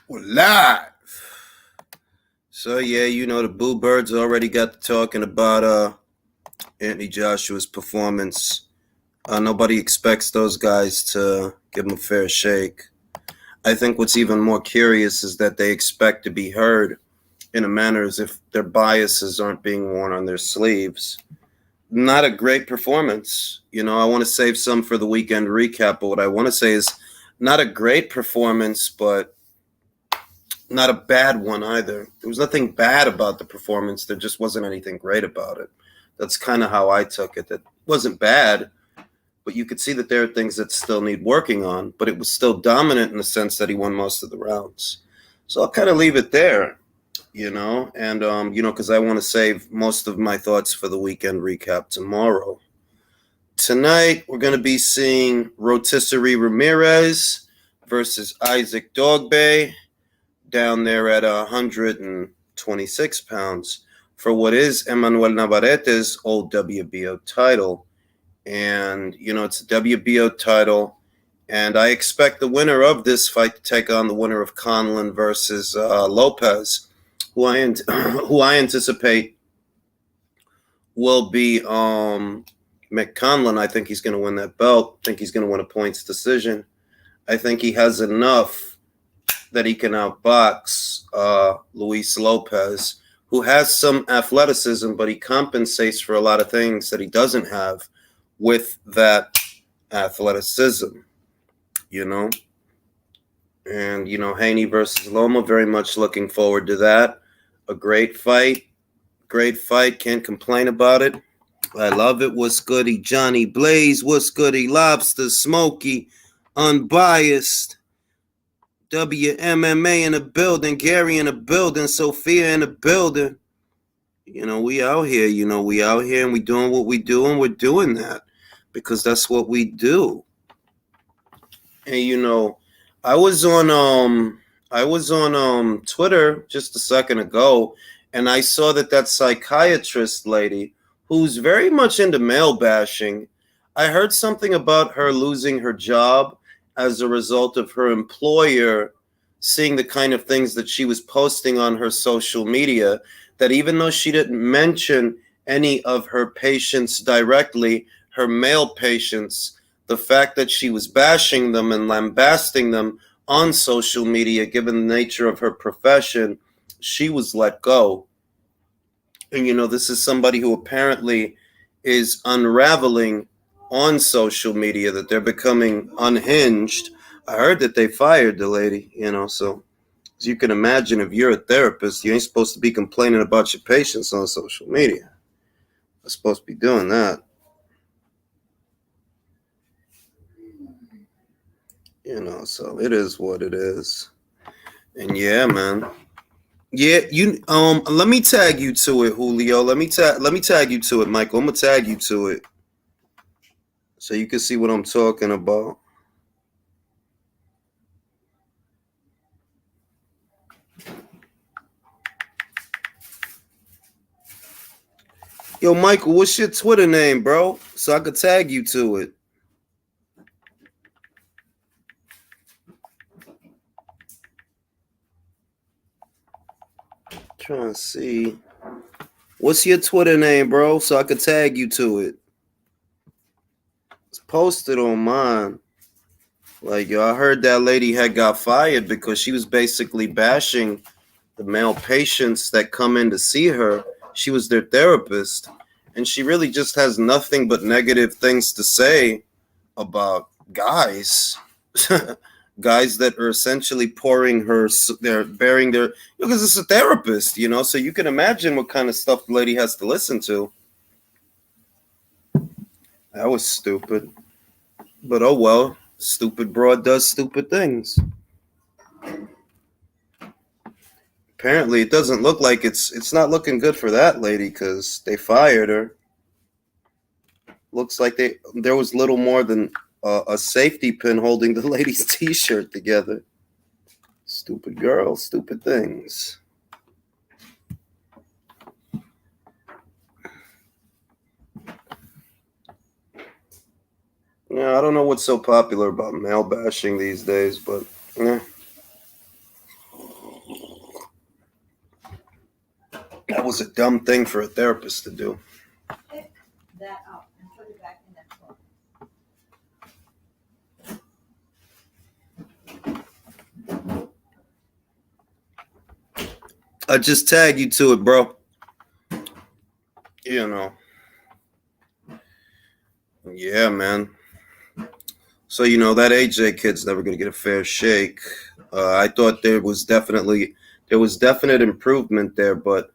We're live. So yeah, the Boo Birds already got to talking about Anthony Joshua's performance. Nobody expects those guys to give him a fair shake. I think what's even more curious is that they expect to be heard in a manner as if their biases aren't being worn on their sleeves. Not a great performance. I want to save some for the weekend recap, but what I want to say is not a great performance, but not a bad one either. There was nothing bad about the performance. There just wasn't anything great about it. That's kind of how I took it. That wasn't bad, but you could see that there are things that still need working on, but it was still dominant in the sense that he won most of the rounds. So I'll kind of leave it there, and, because I want to save most of my thoughts for the weekend recap tomorrow. Tonight, we're going to be seeing Rotisserie Ramirez versus Isaac Dogboe down there at 126 pounds for what is Emmanuel Navarrete's old WBO title. And, it's a WBO title. And I expect the winner of this fight to take on the winner of Conlon versus Lopez, who I anticipate will be McConlon. I think he's going to win that belt. I think he's going to win a points decision. I think he has enough that he can outbox Luis Lopez, who has some athleticism, but he compensates for a lot of things that he doesn't have with that athleticism, And, Haney versus Loma, very much looking forward to that. A great fight. Great fight. Can't complain about it. I love it. What's goody, Johnny Blaze? What's goody, Lobster, Smokey, Unbiased. WMMA in the building, Gary in the building, Sophia in the building. We out here, we out here and we doing what we do, and we're doing that because that's what we do. And I was on Twitter just a second ago, and I saw that psychiatrist lady who's very much into male bashing. I heard something about her losing her job as a result of her employer seeing the kind of things that she was posting on her social media, that even though she didn't mention any of her patients directly, her male patients, the fact that she was bashing them and lambasting them on social media, given the nature of her profession, she was let go. And, this is somebody who apparently is unraveling on social media, that they're becoming unhinged. I heard that they fired the lady, so as you can imagine, if you're a therapist, you ain't supposed to be complaining about your patients on social media. You're supposed to be doing that. So it is what it is. And yeah, man. Yeah, let me tag you to it, Julio. Let me tag you to it, Michael. I'm gonna tag you to it so you can see what I'm talking about. Yo, Michael, what's your Twitter name, bro? So I could tag you to it. Trying to see. What's your Twitter name, bro? So I could tag you to it. It's posted on mine. Like, yo, I heard that lady had got fired because she was basically bashing the male patients that come in to see her. She was their therapist, and she really just has nothing but negative things to say about guys. Guys that are essentially bearing their, because it's a therapist, so you can imagine what kind of stuff the lady has to listen to. That was stupid. But oh well, stupid broad does stupid things. Apparently, it doesn't look like it's not looking good for that lady because they fired her. Looks like there was little more than a safety pin holding the lady's t-shirt together. Stupid girl, stupid things. Yeah, I don't know what's so popular about male bashing these days, but was a dumb thing for a therapist to do. Pick that up and put it back in that book. I just tagged you to it, bro. You know. Yeah, man. So, that AJ kid's never going to get a fair shake. I thought there was definite improvement there, but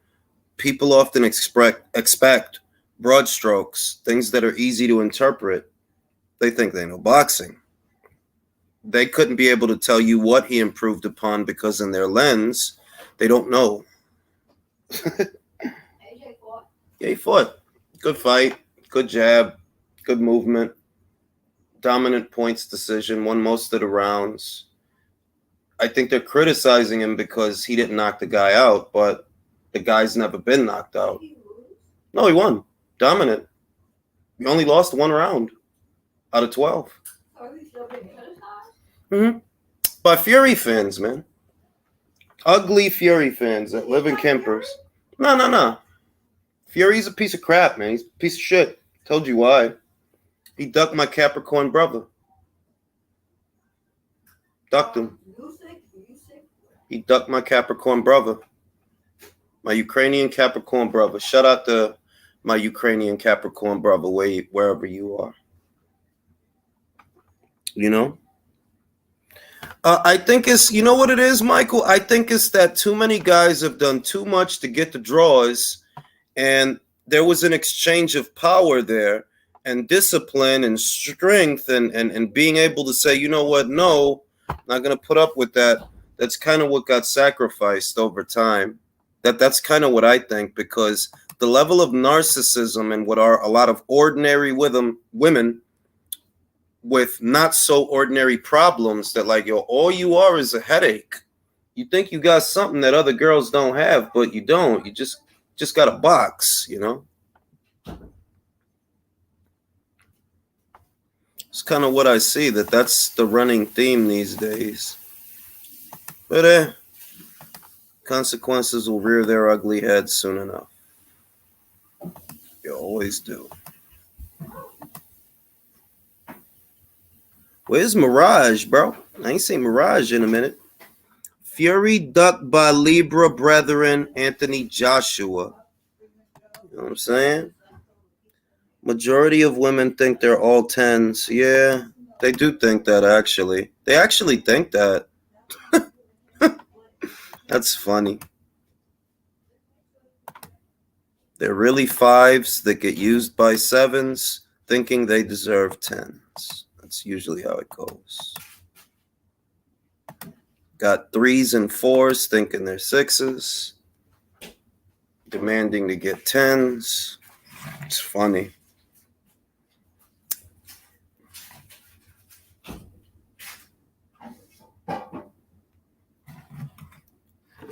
people often expect broad strokes, things that are easy to interpret. They think they know boxing. They couldn't be able to tell you what he improved upon because in their lens, they don't know. AJ fought. Yeah, he fought. Good fight, good jab, good movement, dominant points decision, won most of the rounds. I think they're criticizing him because he didn't knock the guy out, but the guy's never been knocked out. Did he lose? No, he won. Dominant. He only lost 1 round out of 12. Are we still being criticized? Mm-hmm. By Fury fans, man. Ugly Fury fans that live in campers. No. Fury's a piece of crap, man. He's a piece of shit. Told you why. He ducked my Capricorn brother. Ducked him. He ducked my Capricorn brother. My Ukrainian Capricorn brother. Shout out to my Ukrainian Capricorn brother wherever you are. I think it's, you know what it is, Michael? I think it's that too many guys have done too much to get the draws, and there was an exchange of power there, and discipline and strength and being able to say, you know what, no, I'm not going to put up with that. That's kind of what got sacrificed over time. That's kind of what I think, because the level of narcissism and what are a lot of ordinary women with not so ordinary problems that all you are is a headache. You think you got something that other girls don't have, but you don't. You just got a box, It's kind of what I see, that's the running theme these days. But consequences will rear their ugly heads soon enough. You always do. Where's Mirage, bro? I ain't seen Mirage in a minute. Fury ducked by Libra brethren Anthony Joshua. You know what I'm saying? Majority of women think they're all 10s. Yeah, they do think that, actually. They actually think that. That's funny. They're really 5s that get used by 7s, thinking they deserve 10s. That's usually how it goes. Got 3s and 4s thinking they're 6s, demanding to get 10s. It's funny.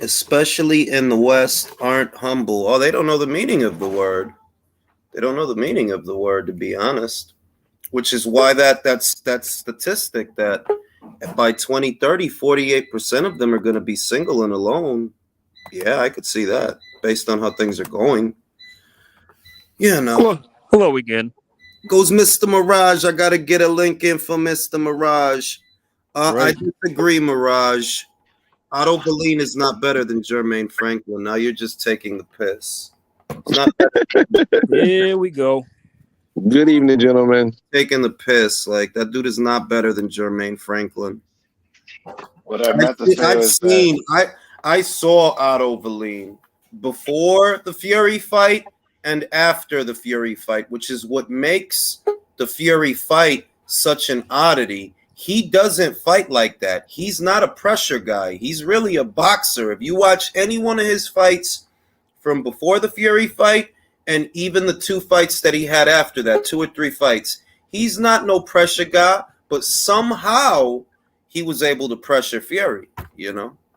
Especially in the West, aren't humble. Oh, they don't know the meaning of the word. They don't know the meaning of the word, to be honest. Which is why that statistic that by 2030, 48% of them are going to be single and alone. Yeah, I could see that based on how things are going. Yeah, no. Hello again. Goes Mr. Mirage. I got to get a link in for Mr. Mirage. Right. I disagree, Mirage. Otto Bellin is not better than Jermaine Franklin. Now you're just taking the piss. It's not Here we go. Good evening, gentlemen. Taking the piss. That dude is not better than Jermaine Franklin. What I meant to say was I saw Otto Bellin before the Fury fight and after the Fury fight, which is what makes the Fury fight such an oddity. He doesn't fight like that. He's not a pressure guy. He's really a boxer. If you watch any one of his fights from before the Fury fight and even the 2 fights that he had after that, 2 or 3 fights, he's not no pressure guy, but somehow he was able to pressure Fury,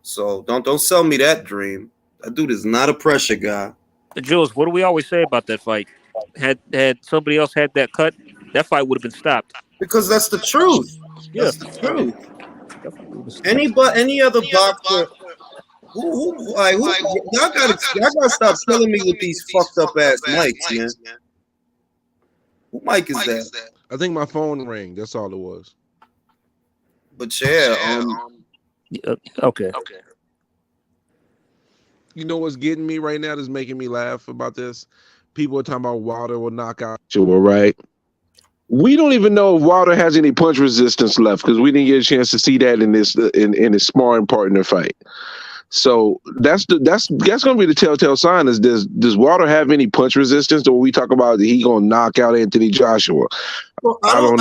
So don't sell me that dream. That dude is not a pressure guy. Jules, what do we always say about that fight? Had somebody else had that cut, that fight would have been stopped. Because that's the truth. Yeah. That's the truth. Any other boxer, Y'all gotta stop killing me with these fucked up ass mics, man. Who mic is that? I think my phone rang. That's all it was. But yeah, Okay. You know what's getting me right now that's making me laugh about this? People are talking about Wilder will knock out Joshua, right? We don't even know if Wilder has any punch resistance left because we didn't get a chance to see that in this in his sparring partner fight. So that's going to be the telltale sign. Is does Wilder have any punch resistance, or we talk about that he going to knock out Anthony Joshua? well, I don't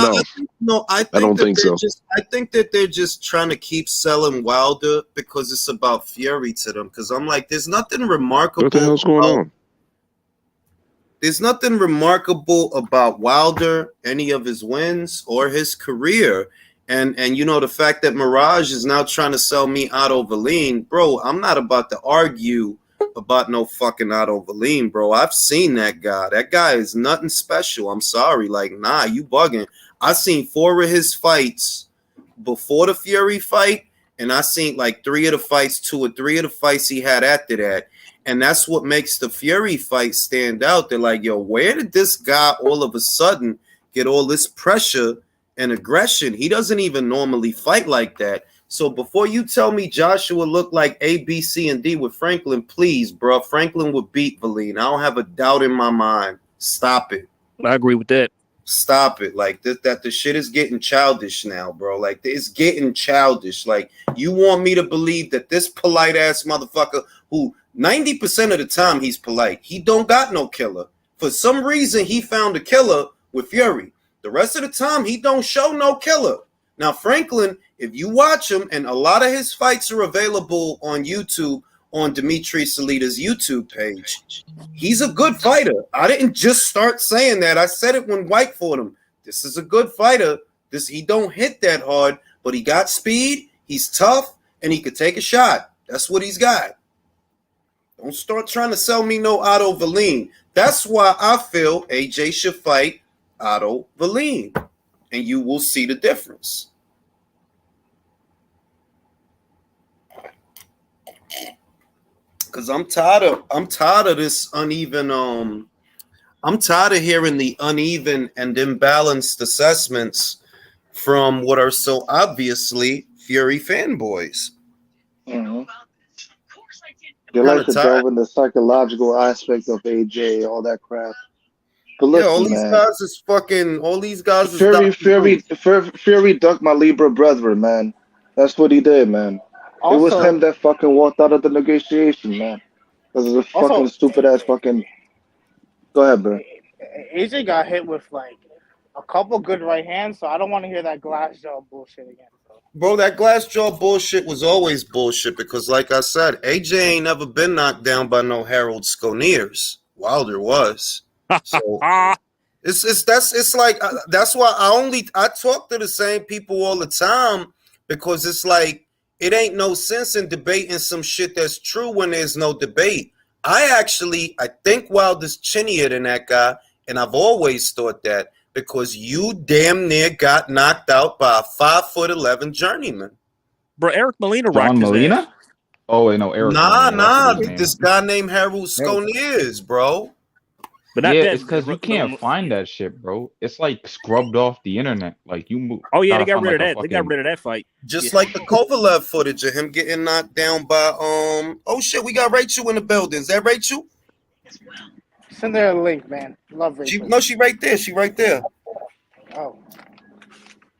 know. I don't think so. I think that they're just trying to keep selling Wilder because it's about Fury to them. Because I'm like, there's nothing remarkable. What the hell's going on? There's nothing remarkable about Wilder, any of his wins or his career. And you know, the fact that Mirage is now trying to sell me Otto Valine, bro, I'm not about to argue about no fucking Otto Valine, bro. I've seen that guy. That guy is nothing special. I'm sorry. Like, nah, you bugging. I seen 4 of his fights before the Fury fight, and I seen like 2 or 3 of the fights he had after that. And that's what makes the Fury fight stand out. They're like, yo, where did this guy all of a sudden get all this pressure and aggression? He doesn't even normally fight like that. So before you tell me Joshua looked like A, B, C, and D with Franklin, please, bro, Franklin would beat Valine. I don't have a doubt in my mind. Stop it. I agree with that. Stop it. Like that the shit is getting childish now, bro. Like it's getting childish. Like you want me to believe that this polite ass motherfucker who 90% of the time he's polite, he don't got no killer. For some reason, he found a killer with Fury. The rest of the time, he don't show no killer. Now, Franklin, if you watch him, and a lot of his fights are available on YouTube, on Dimitri Salita's YouTube page, he's a good fighter. I didn't just start saying that. I said it when White fought him. This is a good fighter. He don't hit that hard, but he got speed, he's tough, and he could take a shot. That's what he's got. Don't start trying to sell me no Otto Valine. That's why I feel AJ should fight Otto Valine, and you will see the difference. Because I'm tired of this uneven. I'm tired of hearing the uneven and imbalanced assessments from what are so obviously Fury fanboys. Mm-hmm. They like to delve in the psychological aspect of AJ, all that crap. But listen, all these guys is fucking. All these guys is Fury ducked my Libra brethren, man. That's what he did, man. Also, it was him that fucking walked out of the negotiation, man. This is a fucking stupid ass fucking. Go ahead, bro. AJ got hit with like a couple good right hands, so I don't want to hear that glass jaw bullshit again. Bro, that glass jaw bullshit was always bullshit because, like I said, AJ ain't never been knocked down by no Harold Sconeers. Wilder was. So it's like that's why I talk to the same people all the time because it's like it ain't no sense in debating some shit that's true when there's no debate. I think Wilder's chinnier than that guy, and I've always thought that. Because you damn near got knocked out by a 5'11" journeyman. Bro, Eric Molina rocked his ass. Oh, wait, no, Eric. Nah. This guy named Harold Sconeers, bro. But it's because you can't find that shit, bro. It's like scrubbed off the internet. Like you move. Oh yeah, they got rid of that. They got rid of that fight. Just like the Kovalev footage of him getting knocked down by Oh shit, we got Rachel in the building. Is that Rachel? Send her a link, man. Love Rachel. She right there. She right there. Oh.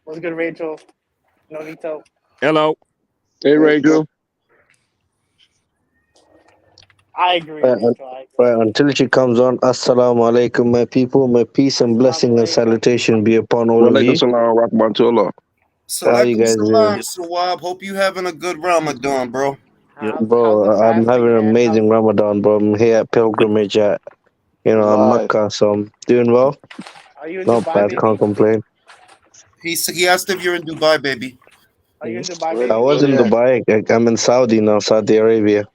What's good, Rachel? Nonito. Hello. Hey, Rachel. I agree. Right, until she comes on, Assalamu alaikum, my people. My peace and blessing and salutation be upon all of you. So how you guys doing? Sawab, hope you having a good Ramadan, bro. Bro, I'm having an amazing Ramadan, bro. I'm here at pilgrimage at Mecca, so I'm doing well. Are you in Not Dubai, bad, baby? can't complain. He asked if you're in Dubai, baby. Are you in Dubai, baby? I was in Dubai. I'm in Saudi now, Saudi Arabia.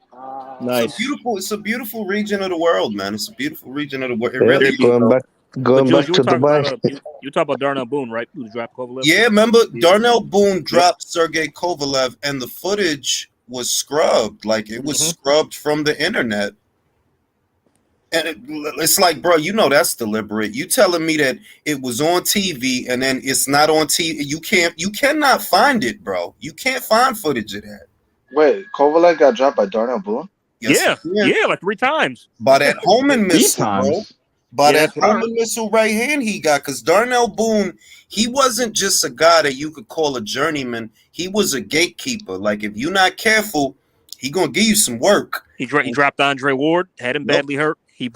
Nice. It's a beautiful region of the world, man. It's a beautiful region of the world. It Yeah, really going back to Dubai. You talk about Darnell Boone, right? Who dropped Kovalev? Yeah, remember Darnell Boone dropped Sergey Kovalev, and the footage was scrubbed. Like it was scrubbed from the internet. And it's like, bro, you know that's deliberate. You telling me that it was on TV and then it's not on TV. You cannot find it, bro. You can't find footage of that. Wait, Kovalev got dropped by Darnell Boone? Yes, yeah, like 3 times. By that Holman 3 missile, bro. times. By Yeah, that Holman missile right hand he got. Because Darnell Boone, he wasn't just a guy that you could call a journeyman. He was a gatekeeper. Like, if you're not careful, he going to give you some work. He dropped Andre Ward, had him badly hurt. He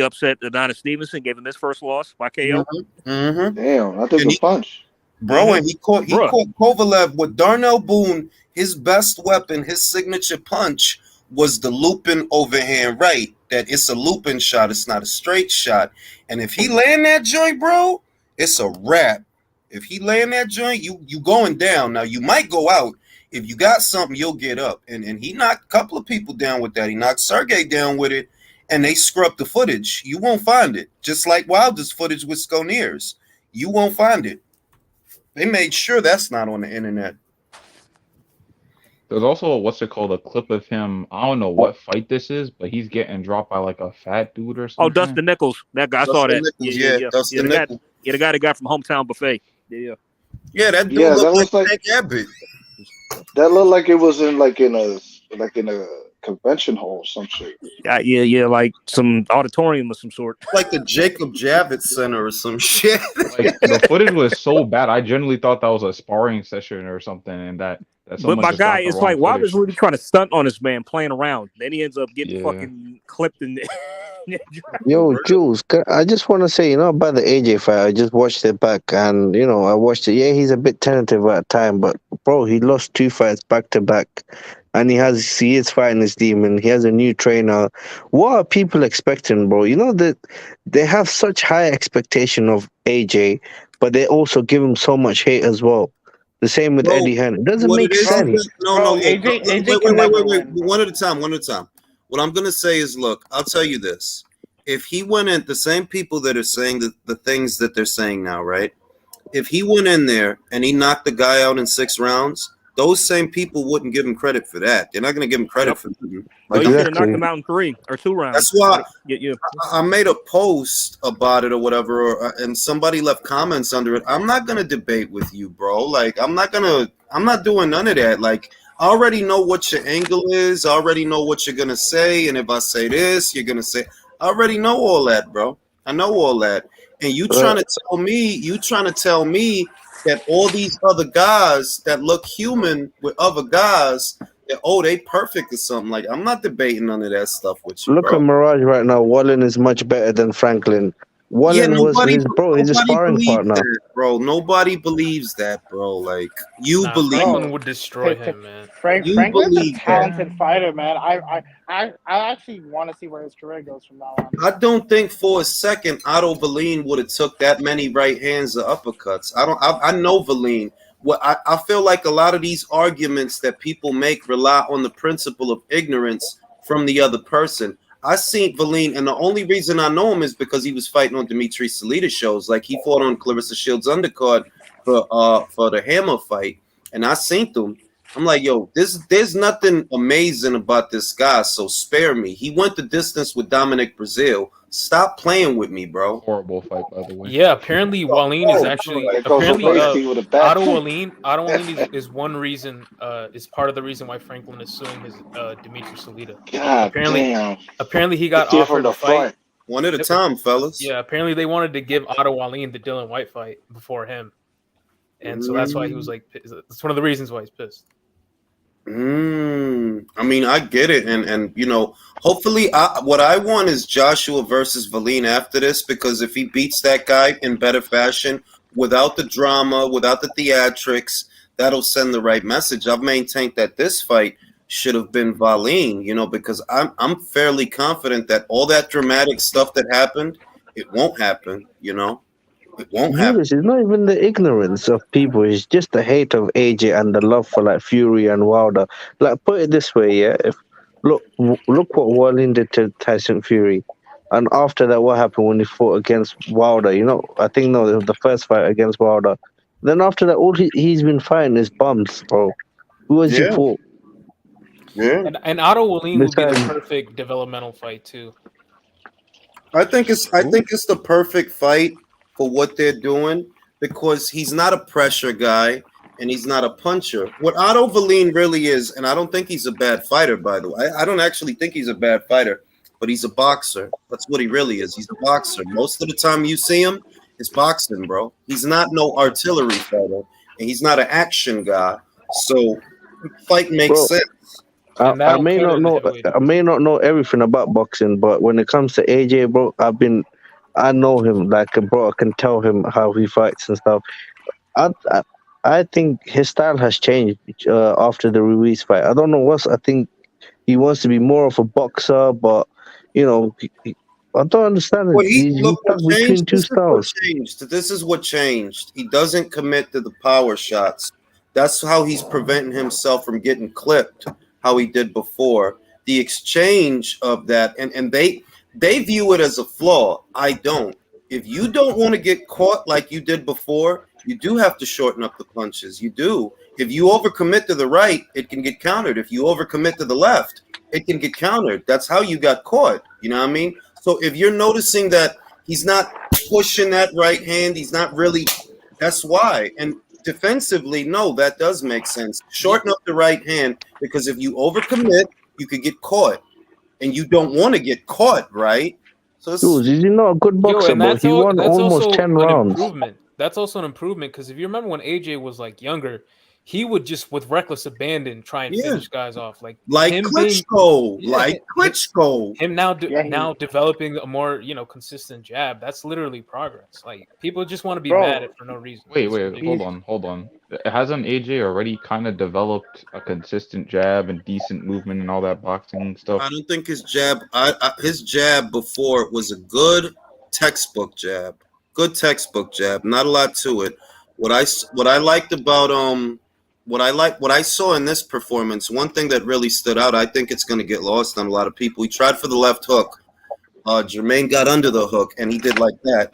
upset Adonis Stevenson, gave him his first loss by KO. Damn, I took a punch. Bro, and he caught Kovalev with Darnell Boone. His best weapon, his signature punch, was the looping overhand right. That it's a looping shot. It's not a straight shot. And if he land that joint, bro, it's a wrap. If he land that joint, you going down. Now, you might go out. If you got something, you'll get up. And he knocked a couple of people down with that. He knocked Sergey down with it. And they scrubbed the footage. You won't find it. Just like Wilder's footage with Sconeers. You won't find it. They made sure that's not on the internet. There's also a clip of him. I don't know what fight this is, but he's getting dropped by like a fat dude or something. Oh, Dustin Nichols. That guy, I saw that. Yeah, Dustin Nichols. The guy that got from Hometown Buffet. Yeah, that dude looked like Tank Abbott. That looked like it was in a convention hall or some shit. Yeah, like some auditorium of some sort. Like the Jacob Javits Center or some shit. Like, the footage was so bad. I genuinely thought that was a sparring session or something, and that. But my guy, it's like Wilder's really trying to stunt on this man, playing around. Then he ends up getting fucking clipped in. Yo, Jules, I just want to say, about the AJ fight, I just watched it back, and I watched it. Yeah, he's a bit tentative at time, but bro, he lost 2 fights back to back, and he is fighting his demon. He has a new trainer. What are people expecting, bro? That they have such high expectation of AJ, but they also give him so much hate as well. The same with Eddie Hearn. It doesn't make sense. No. AJ Wait. One at a time. What I'm going to say is, look, I'll tell you this. If he went in, the same people that are saying the things that they're saying now, right? If he went in there and he knocked the guy out in 6 rounds, those same people wouldn't give him credit for that. They're not going to give him credit for that. Like, you should have knocked him out in 3 or 2 rounds. That's why I made a post about it or whatever, and somebody left comments under it. I'm not going to debate with you, bro. Like, I'm not doing none of that. Like, I already know what your angle is. I already know what you're going to say. And if I say this, you're going to say, I already know all that, bro. I know all that. And you trying to tell me that all these other guys that look human with other guys, they perfect or something. Like, I'm not debating none of that stuff with you. Look at Mirage right now. Wallen is much better than Franklin. Wallen was he's a sparring partner. That, bro. Nobody believes that, bro. Like, you believe Franklin would destroy him, man. Franklin's a talented fighter, man. I actually want to see where his career goes from now on. I don't think for a second Otto Valine would have took that many right hands or uppercuts. I know Valine. I feel like a lot of these arguments that people make rely on the principle of ignorance from the other person. I seen Valine, and the only reason I know him is because he was fighting on Dimitri Salita shows. Like, he fought on Clarissa Shields' undercard for the Hammer fight, and I seen him. I'm like, yo, there's nothing amazing about this guy, so spare me. He went the distance with Dominic Brazil. Stop playing with me, bro. Horrible fight, by the way. Yeah, apparently Wallin is actually Otto Wallin is one reason is part of the reason why Franklin is suing his Dimitri Salita. Apparently he got offered a fight. One at a time, fellas. Yeah, apparently they wanted to give Otto Wallin the Dylan White fight before him. And so that's why he was like, it's one of the reasons why he's pissed. I mean, I get it, and hopefully, what I want is Joshua versus Valine after this, because if he beats that guy in better fashion, without the drama, without the theatrics, that'll send the right message. I've maintained that this fight should have been Valine, because I'm fairly confident that all that dramatic stuff that happened, it won't happen, It won't happen. It's not even the ignorance of people. It's just the hate of AJ and the love for like Fury and Wilder. Like, put it this way, yeah. Look what Wallin did to Tyson Fury, and after that, what happened when he fought against Wilder? I think the first fight against Wilder. Then after that, all he's been fighting is bums, bro. Who has he fought? Yeah. And Otto Wallin would be the Besides- perfect developmental fight too. I think it's the perfect fight for what they're doing because he's not a pressure guy and he's not a puncher. What Otto Wallin really is, and I don't think he's a bad fighter, by the way. I don't actually think he's a bad fighter, but he's a boxer. That's what he really is. He's a boxer. Most of the time you see him, it's boxing, bro. He's not no artillery fighter, and he's not an action guy. So fight makes sense. And I that'll may cut not in know. heavyweight. I may not know everything about boxing, but when it comes to AJ, bro, I know him. Like, bro, I can tell him how he fights and stuff. I think his style has changed after the Ruiz fight. I don't know what's. I think he wants to be more of a boxer, but you know, I don't understand it. Well, He's look what stuck between changed. two styles. This is what changed. He doesn't commit to the power shots. That's how he's preventing himself from getting clipped, how he did before. The exchange of that, and they view it as a flaw. I don't. If you don't want to get caught like you did before, you do have to shorten up the punches. You do. If you overcommit to the right, it can get countered. If you overcommit to the left, it can get countered. That's how you got caught. You know what I mean? So if you're noticing that he's not pushing that right hand, he's not really, that's why. And defensively, no, that does make sense. Shorten up the right hand because if you overcommit, you could get caught. And you don't want to get caught, right? So Dude, is he not a good boxer, and but he won that's almost also 10 an rounds. improvement. That's also an improvement because if you remember when AJ was like younger, he would just with reckless abandon try and finish guys off, like him Klitschko, Him now developing a more consistent jab. That's literally progress. Like people just want to be mad at for no reason. Wait, hold on. Hasn't AJ already kind of developed a consistent jab and decent movement and all that boxing stuff? I don't think his jab. His jab before was a good textbook jab. Good textbook jab. Not a lot to it. What I liked about what I saw in this performance, one thing that really stood out, I think it's going to get lost on a lot of people. He tried for the left hook. Jermaine got under the hook, and he did like that.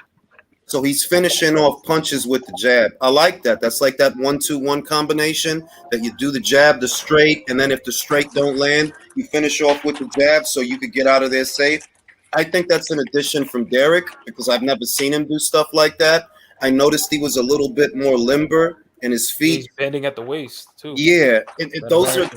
So he's finishing off punches with the jab. I like that. That's like that 1-2-1 combination that you do the jab, the straight, and then if the straight don't land, you finish off with the jab so you could get out of there safe. I think that's an addition from Derek because I've never seen him do stuff like that. I noticed he was a little bit more limber in his feet. He's bending at the waist too. Yeah, those are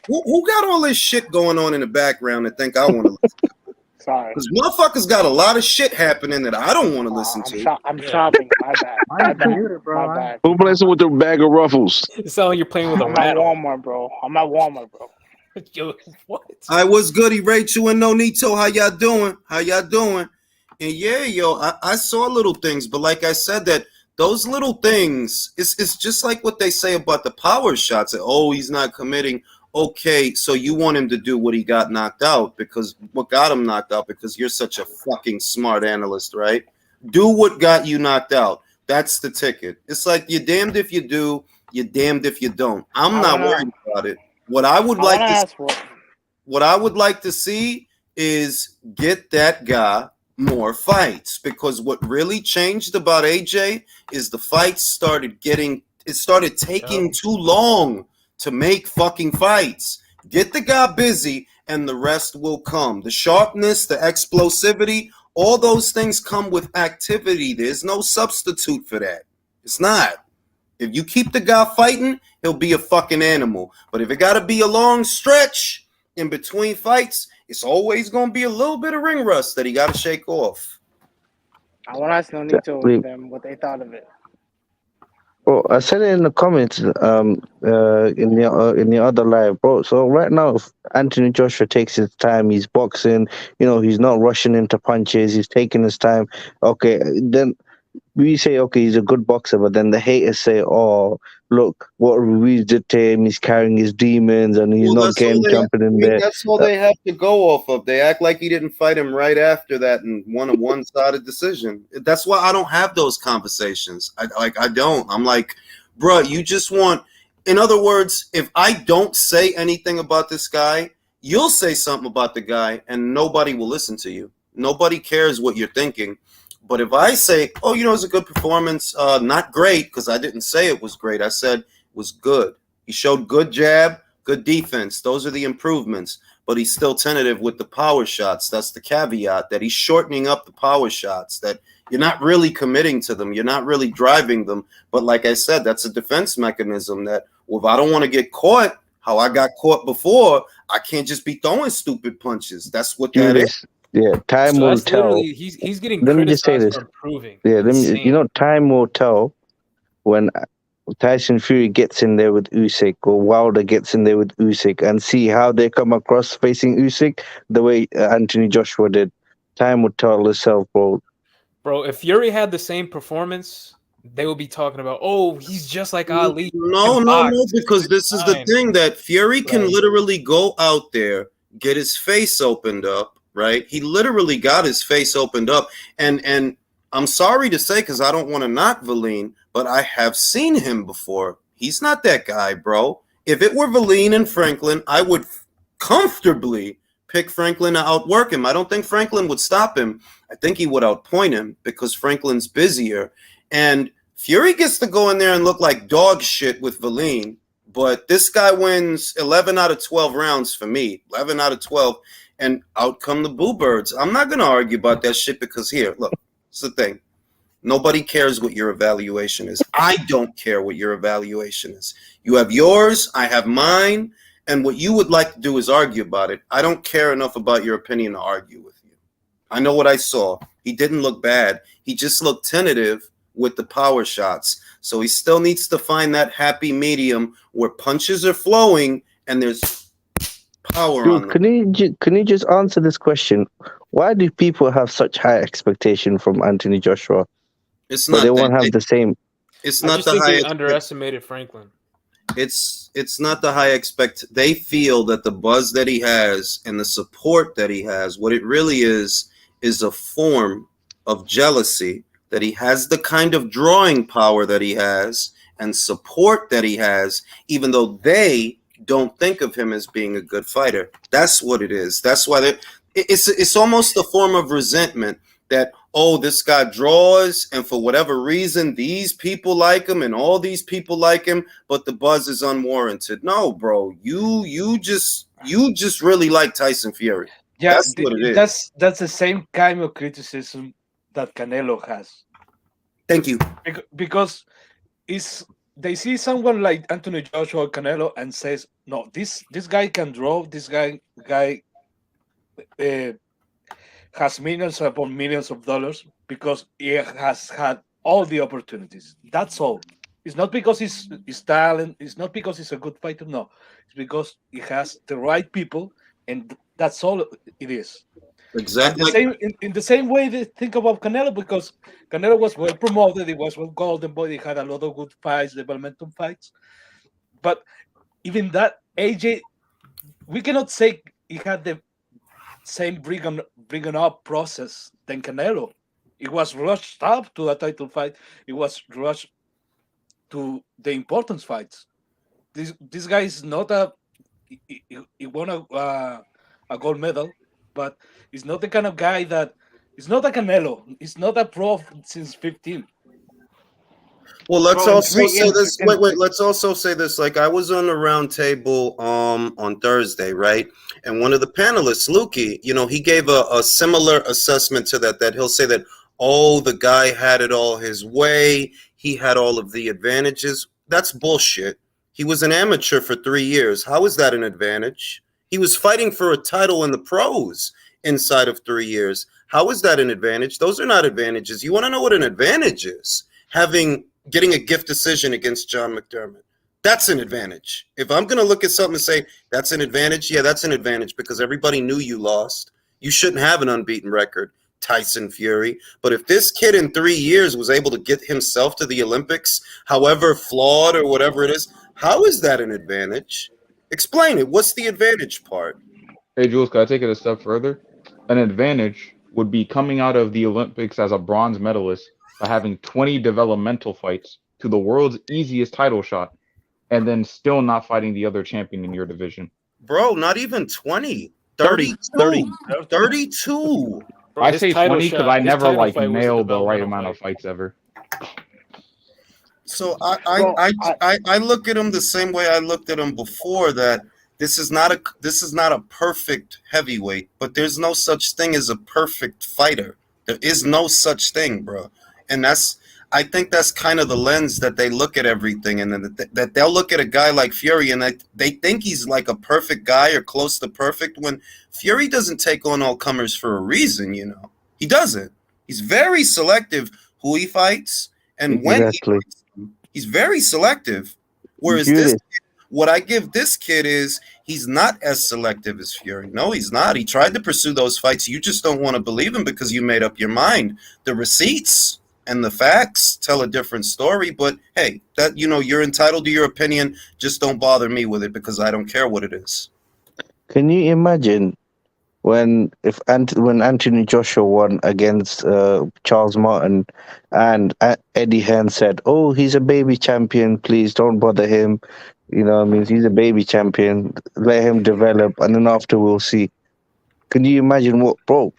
who got all this shit going on in the background and think I want to listen to. Sorry. Because motherfuckers got a lot of shit happening that I don't want to listen to. I'm shopping. My bad. My bad. Who blessing with the bag of ruffles? It sounds like you're playing with a I'm at rattle. Walmart, bro. Yo, what? I was goody Rachel and Nonito. How y'all doing? And yeah, yo, I saw little things, but like I said, that those little things, it's just like what they say about the power shots. Oh, he's not committing. Okay, so you want him to do what he got knocked out because what got him knocked out because you're such a fucking smart analyst, right? Do what got you knocked out. That's the ticket. It's like you're damned if you do, you're damned if you don't. I'm not worried about it. What I would like to see is get that guy more fights because what really changed about AJ is the fights started taking too long to make fucking fights. Get the guy busy and the rest will come. The sharpness, the explosivity, all those things come with activity. There's no substitute for that. It's not. If you keep the guy fighting, he'll be a fucking animal. But if it got to be a long stretch in between fights, it's always going to be a little bit of ring rust that he got to shake off. I want to ask Nonito them what they thought of it. Well, I said it in the comments in the other live, bro. So right now, if Anthony Joshua takes his time, he's boxing, he's not rushing into punches, he's taking his time. Okay, then we say, okay, he's a good boxer, but then the haters say, oh, look, what Ruiz did to him, he's carrying his demons and he's not getting jumping in there. That's all they have to go off of. They act like he didn't fight him right after that and won a one-sided decision. That's why I don't have those conversations. I don't. I'm like, bro, you just want, in other words, if I don't say anything about this guy, you'll say something about the guy and nobody will listen to you. Nobody cares what you're thinking. But if I say, oh, it's a good performance, not great, because I didn't say it was great. I said it was good. He showed good jab, good defense. Those are the improvements. But he's still tentative with the power shots. That's the caveat, that he's shortening up the power shots, that you're not really committing to them. You're not really driving them. But like I said, that's a defense mechanism that, well, if I don't want to get caught, how I got caught before, I can't just be throwing stupid punches. That's what that is. Yeah, time will that's tell. literally he's getting Let me just say criticized this. for improving. Yeah, Insane. time will tell when Tyson Fury gets in there with Usyk or Wilder gets in there with Usyk and see how they come across facing Usyk the way Anthony Joshua did. Time will tell itself, bro. Bro, if Fury had the same performance, they would be talking about, oh, he's just like Ali. No, because this is the thing, that Fury can literally go out there, get his face opened up, right? He literally got his face opened up. And I'm sorry to say, because I don't want to knock Valine, but I have seen him before. He's not that guy, bro. If it were Valine and Franklin, I would comfortably pick Franklin to outwork him. I don't think Franklin would stop him. I think he would outpoint him because Franklin's busier. And Fury gets to go in there and look like dog shit with Valine, but this guy wins 11 out of 12 rounds for me. 11 out of 12, and out come the Boo Birds. I'm not going to argue about that shit because here, look, it's the thing. Nobody cares what your evaluation is. I don't care what your evaluation is. You have yours, I have mine, and what you would like to do is argue about it. I don't care enough about your opinion to argue with you. I know what I saw. He didn't look bad. He just looked tentative with the power shots. So he still needs to find that happy medium where punches are flowing and there's power on them. Can you just answer this question? Why do people have such high expectation from Anthony Joshua? It's but not they won't have the same. It's I not just the think high they underestimated Franklin. It's not the high they feel that the buzz that he has and the support that he has, what it really is a form of jealousy, that he has the kind of drawing power that he has and support that he has, even though they don't think of him as being a good fighter. That's what it is. That's why it's almost a form of resentment that, oh, this guy draws, and for whatever reason, these people like him and all these people like him, but the buzz is unwarranted. No, bro, you just really like Tyson Fury. Yeah, that's what it is. That's the same kind of criticism that Canelo has. Thank you. Because they see someone like Anthony Joshua Canelo and says, no, this guy can draw. This guy has millions upon millions of dollars because he has had all the opportunities. That's all. It's not because he's talent. It's not because he's a good fighter. No, it's because he has the right people, and that's all it is. Exactly. In the same way they think about Canelo, because Canelo was well promoted. He was well Golden Boy. He had a lot of good fights, developmental fights. But even that, AJ, we cannot say he had the same bringing up process than Canelo. It was rushed up to a title fight. It was rushed to the importance fights. This guy is not he won a gold medal, but he's not the kind of guy that is not a Canelo. He's not a pro since 15. Well, let's also say this. Wait. Let's also say this. Like, I was on a round table on Thursday, right? And one of the panelists, Lukey, he gave a similar assessment to that he'll say that, oh, the guy had it all his way. He had all of the advantages. That's bullshit. He was an amateur for 3 years. How is that an advantage? He was fighting for a title in the pros inside of 3 years. How is that an advantage? Those are not advantages. You want to know what an advantage is? Getting a gift decision against John McDermott. That's an advantage. If I'm going to look at something and say, that's an advantage, yeah, that's an advantage because everybody knew you lost. You shouldn't have an unbeaten record, Tyson Fury. But if this kid in 3 years was able to get himself to the Olympics, however flawed or whatever it is, how is that an advantage? Explain it. What's the advantage part? Hey, Jules, can I take it a step further? An advantage would be coming out of the Olympics as a bronze medalist by having 20 developmental fights to the world's easiest title shot and then still not fighting the other champion in your division. Bro, not even 20. 32. 32. I say 20 because I never nailed the right amount of fights ever. So I look at him the same way I looked at him before. That this is not a perfect heavyweight, but there's no such thing as a perfect fighter. There is no such thing, bro. And I think that's kind of the lens that they look at everything, and then that they'll look at a guy like Fury and they think he's like a perfect guy or close to perfect. When Fury doesn't take on all comers for a reason, he doesn't. He's very selective who he fights and when he fights. He's very selective. Whereas what I give this kid is he's not as selective as Fury. No, he's not. He tried to pursue those fights. You just don't want to believe him because you made up your mind. The receipts and the facts tell a different story. But hey, that you're entitled to your opinion. Just don't bother me with it because I don't care what it is. Can you imagine when Anthony Joshua won against Charles Martin, and Eddie Hearn said, "Oh, he's a baby champion. Please don't bother him. He's a baby champion. Let him develop, and then after we'll see." Can you imagine what, bro?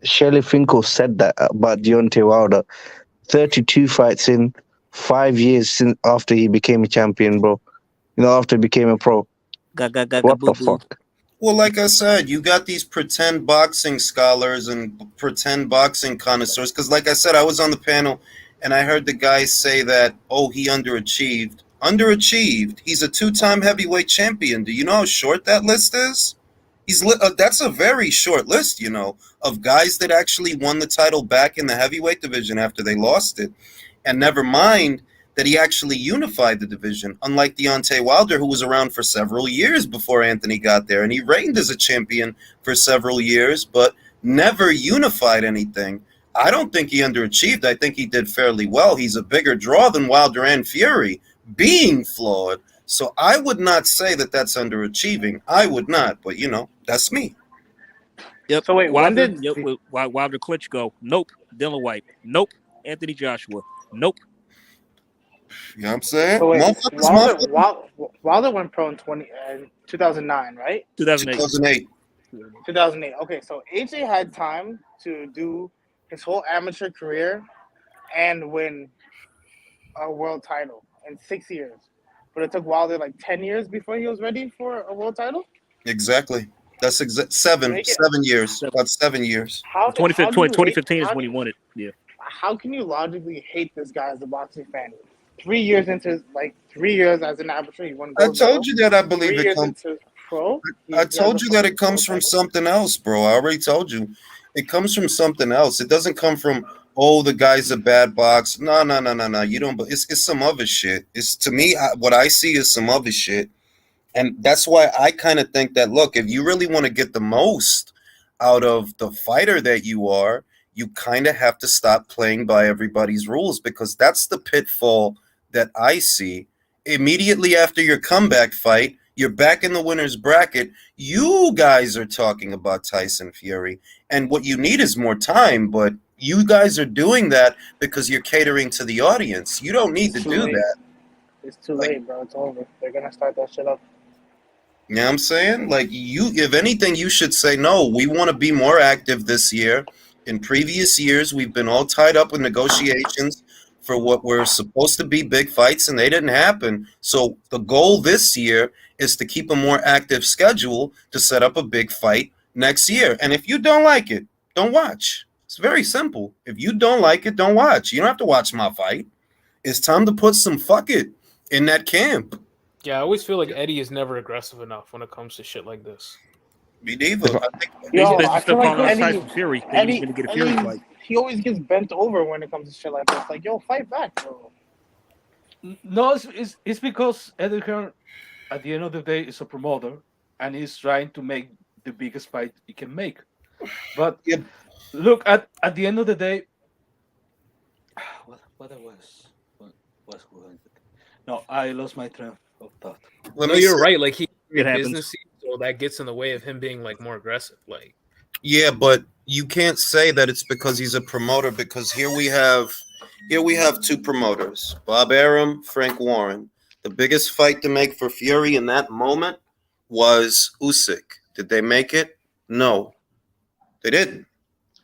Shelley Finkel said that about Deontay Wilder. 32 fights in 5 years since after he became a champion, bro. After he became a pro. What the fuck? Well, like I said, you got these pretend boxing scholars and pretend boxing connoisseurs. Because like I said, I was on the panel and I heard the guy say that, he underachieved. Underachieved? He's a 2-time heavyweight champion. Do you know how short that list is? That's a very short list, of guys that actually won the title back in the heavyweight division after they lost it. And never mind that he actually unified the division, unlike Deontay Wilder, who was around for several years before Anthony got there. And he reigned as a champion for several years, but never unified anything. I don't think he underachieved. I think he did fairly well. He's a bigger draw than Wilder and Fury, being flawed. So I would not say that that's underachieving. I would not, but that's me. Yep. So wait, Wilder Klitschko? Nope. Dylan White? Nope. Anthony Joshua? Nope. You know what I'm saying? So wait, Wilder went pro in 2009, right? 2008. 2008. Okay, so AJ had time to do his whole amateur career and win a world title in 6 years. But it took Wilder like 10 years before he was ready for a world title? Exactly. That's 7 years. About 7 years. 2015 is when he won it. Yeah. How can you logically hate this guy as a boxing fan? 3 years into 3 years as an amateur, he won. I told you that I believe it comes. Pro. I told you that it comes from something else, bro. I already told you, it comes from something else. It doesn't come from the guy's a bad box. No. You don't. It's some other shit. It's to me what I see is some other shit, and that's why I kind of think that. Look, if you really want to get the most out of the fighter that you are, you kind of have to stop playing by everybody's rules, because that's the pitfall that I see. Immediately after your comeback fight, you're back in the winner's bracket. You guys are talking about Tyson Fury, and what you need is more time, but you guys are doing that because you're catering to the audience. You don't need to do that. It's too late, bro. It's over. They're going to start that shit up. You know what I'm saying? If anything, you should say, no, we want to be more active this year. In previous years, we've been all tied up with negotiations for what were supposed to be big fights, and they didn't happen. So the goal this year is to keep a more active schedule to set up a big fight next year. And if you don't like it, don't watch. It's very simple. If you don't like it, don't watch. You don't have to watch my fight. It's time to put some fuck it in that camp. Yeah, I always feel like Eddie is never aggressive enough when it comes to shit like this. Me neither. I feel like Eddie, he always gets bent over when it comes to shit like this. Like, yo, fight back, bro. No, it's because Eddie Hearn, at the end of the day, is a promoter, and he's trying to make the biggest fight he can make. But look, at the end of the day, what I was going to. No, I lost my train of thought. No, you're right. Like he business, so that gets in the way of him being more aggressive. Yeah, but you can't say that it's because he's a promoter, because here we have two promoters, Bob Arum, Frank Warren. The biggest fight to make for Fury in that moment was Usyk. Did they make it? No, they didn't.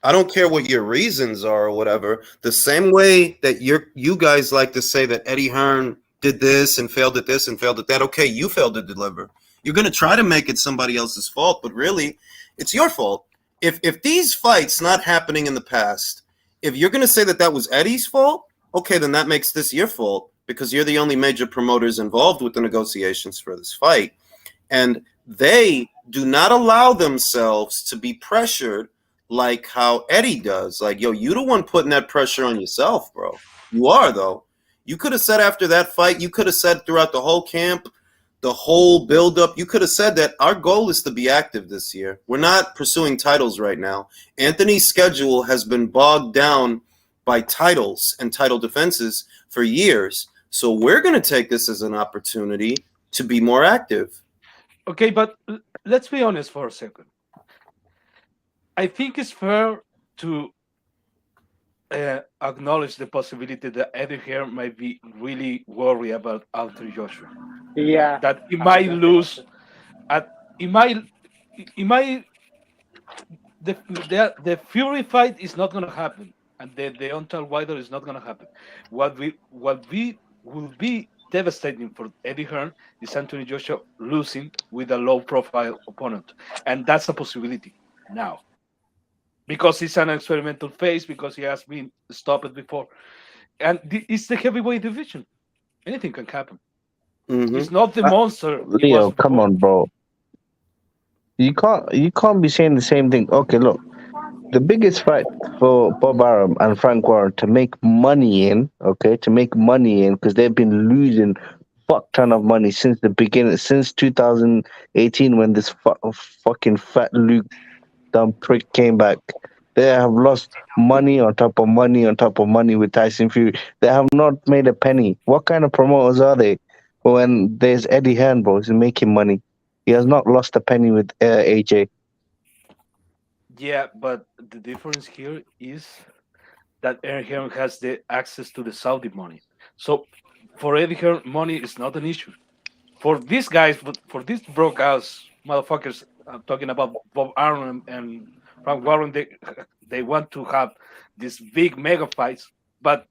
I don't care what your reasons are or whatever. The same way that you guys like to say that Eddie Hearn did this and failed at this and failed at that. Okay, you failed to deliver. You're going to try to make it somebody else's fault, but really, it's your fault. If these fights not happening in the past, if you're going to say that was Eddie's fault, okay, then that makes this your fault because you're the only major promoters involved with the negotiations for this fight. And they do not allow themselves to be pressured like how Eddie does. Like, yo, you the one putting that pressure on yourself, bro. You are, though. You could have said after that fight, you could have said throughout the whole camp, the whole build-up, you could have said that our goal is to be active this year. We're not pursuing titles right now. Anthony's schedule has been bogged down by titles and title defenses for years. So we're going to take this as an opportunity to be more active. Okay, but let's be honest for a second. I think it's fair to acknowledge the possibility that Eddie Hearn might be really worried about Anthony Joshua. Yeah, That he might lose. The Fury fight is not going to happen, and the Deontay Wilder is not going to happen. What will be devastating for Eddie Hearn is Anthony Joshua losing with a low-profile opponent, and that's a possibility now. Because he's an experimental phase, because he has been stopped before. And it's the heavyweight division. Anything can happen. Mm-hmm. It's not the monster. Leo, come on, bro. You can't be saying the same thing. Okay, look. The biggest fight for Bob Arum and Frank Warren to make money in, because they've been losing fuck ton of money since the beginning, since 2018 when this fucking fat Luke dumb prick came back. They have lost money on top of money on top of money with Tyson Fury. They have not made a penny. What kind of promoters are they? When there's Eddie Hearn, bro, he's making money. He has not lost a penny with AJ. Yeah, but the difference here is that Eddie Hearn has the access to the Saudi money. So for Eddie Hearn, money is not an issue. For these guys, for these broke ass motherfuckers talking about Bob Arum and Frank Warren, they want to have these big mega fights, but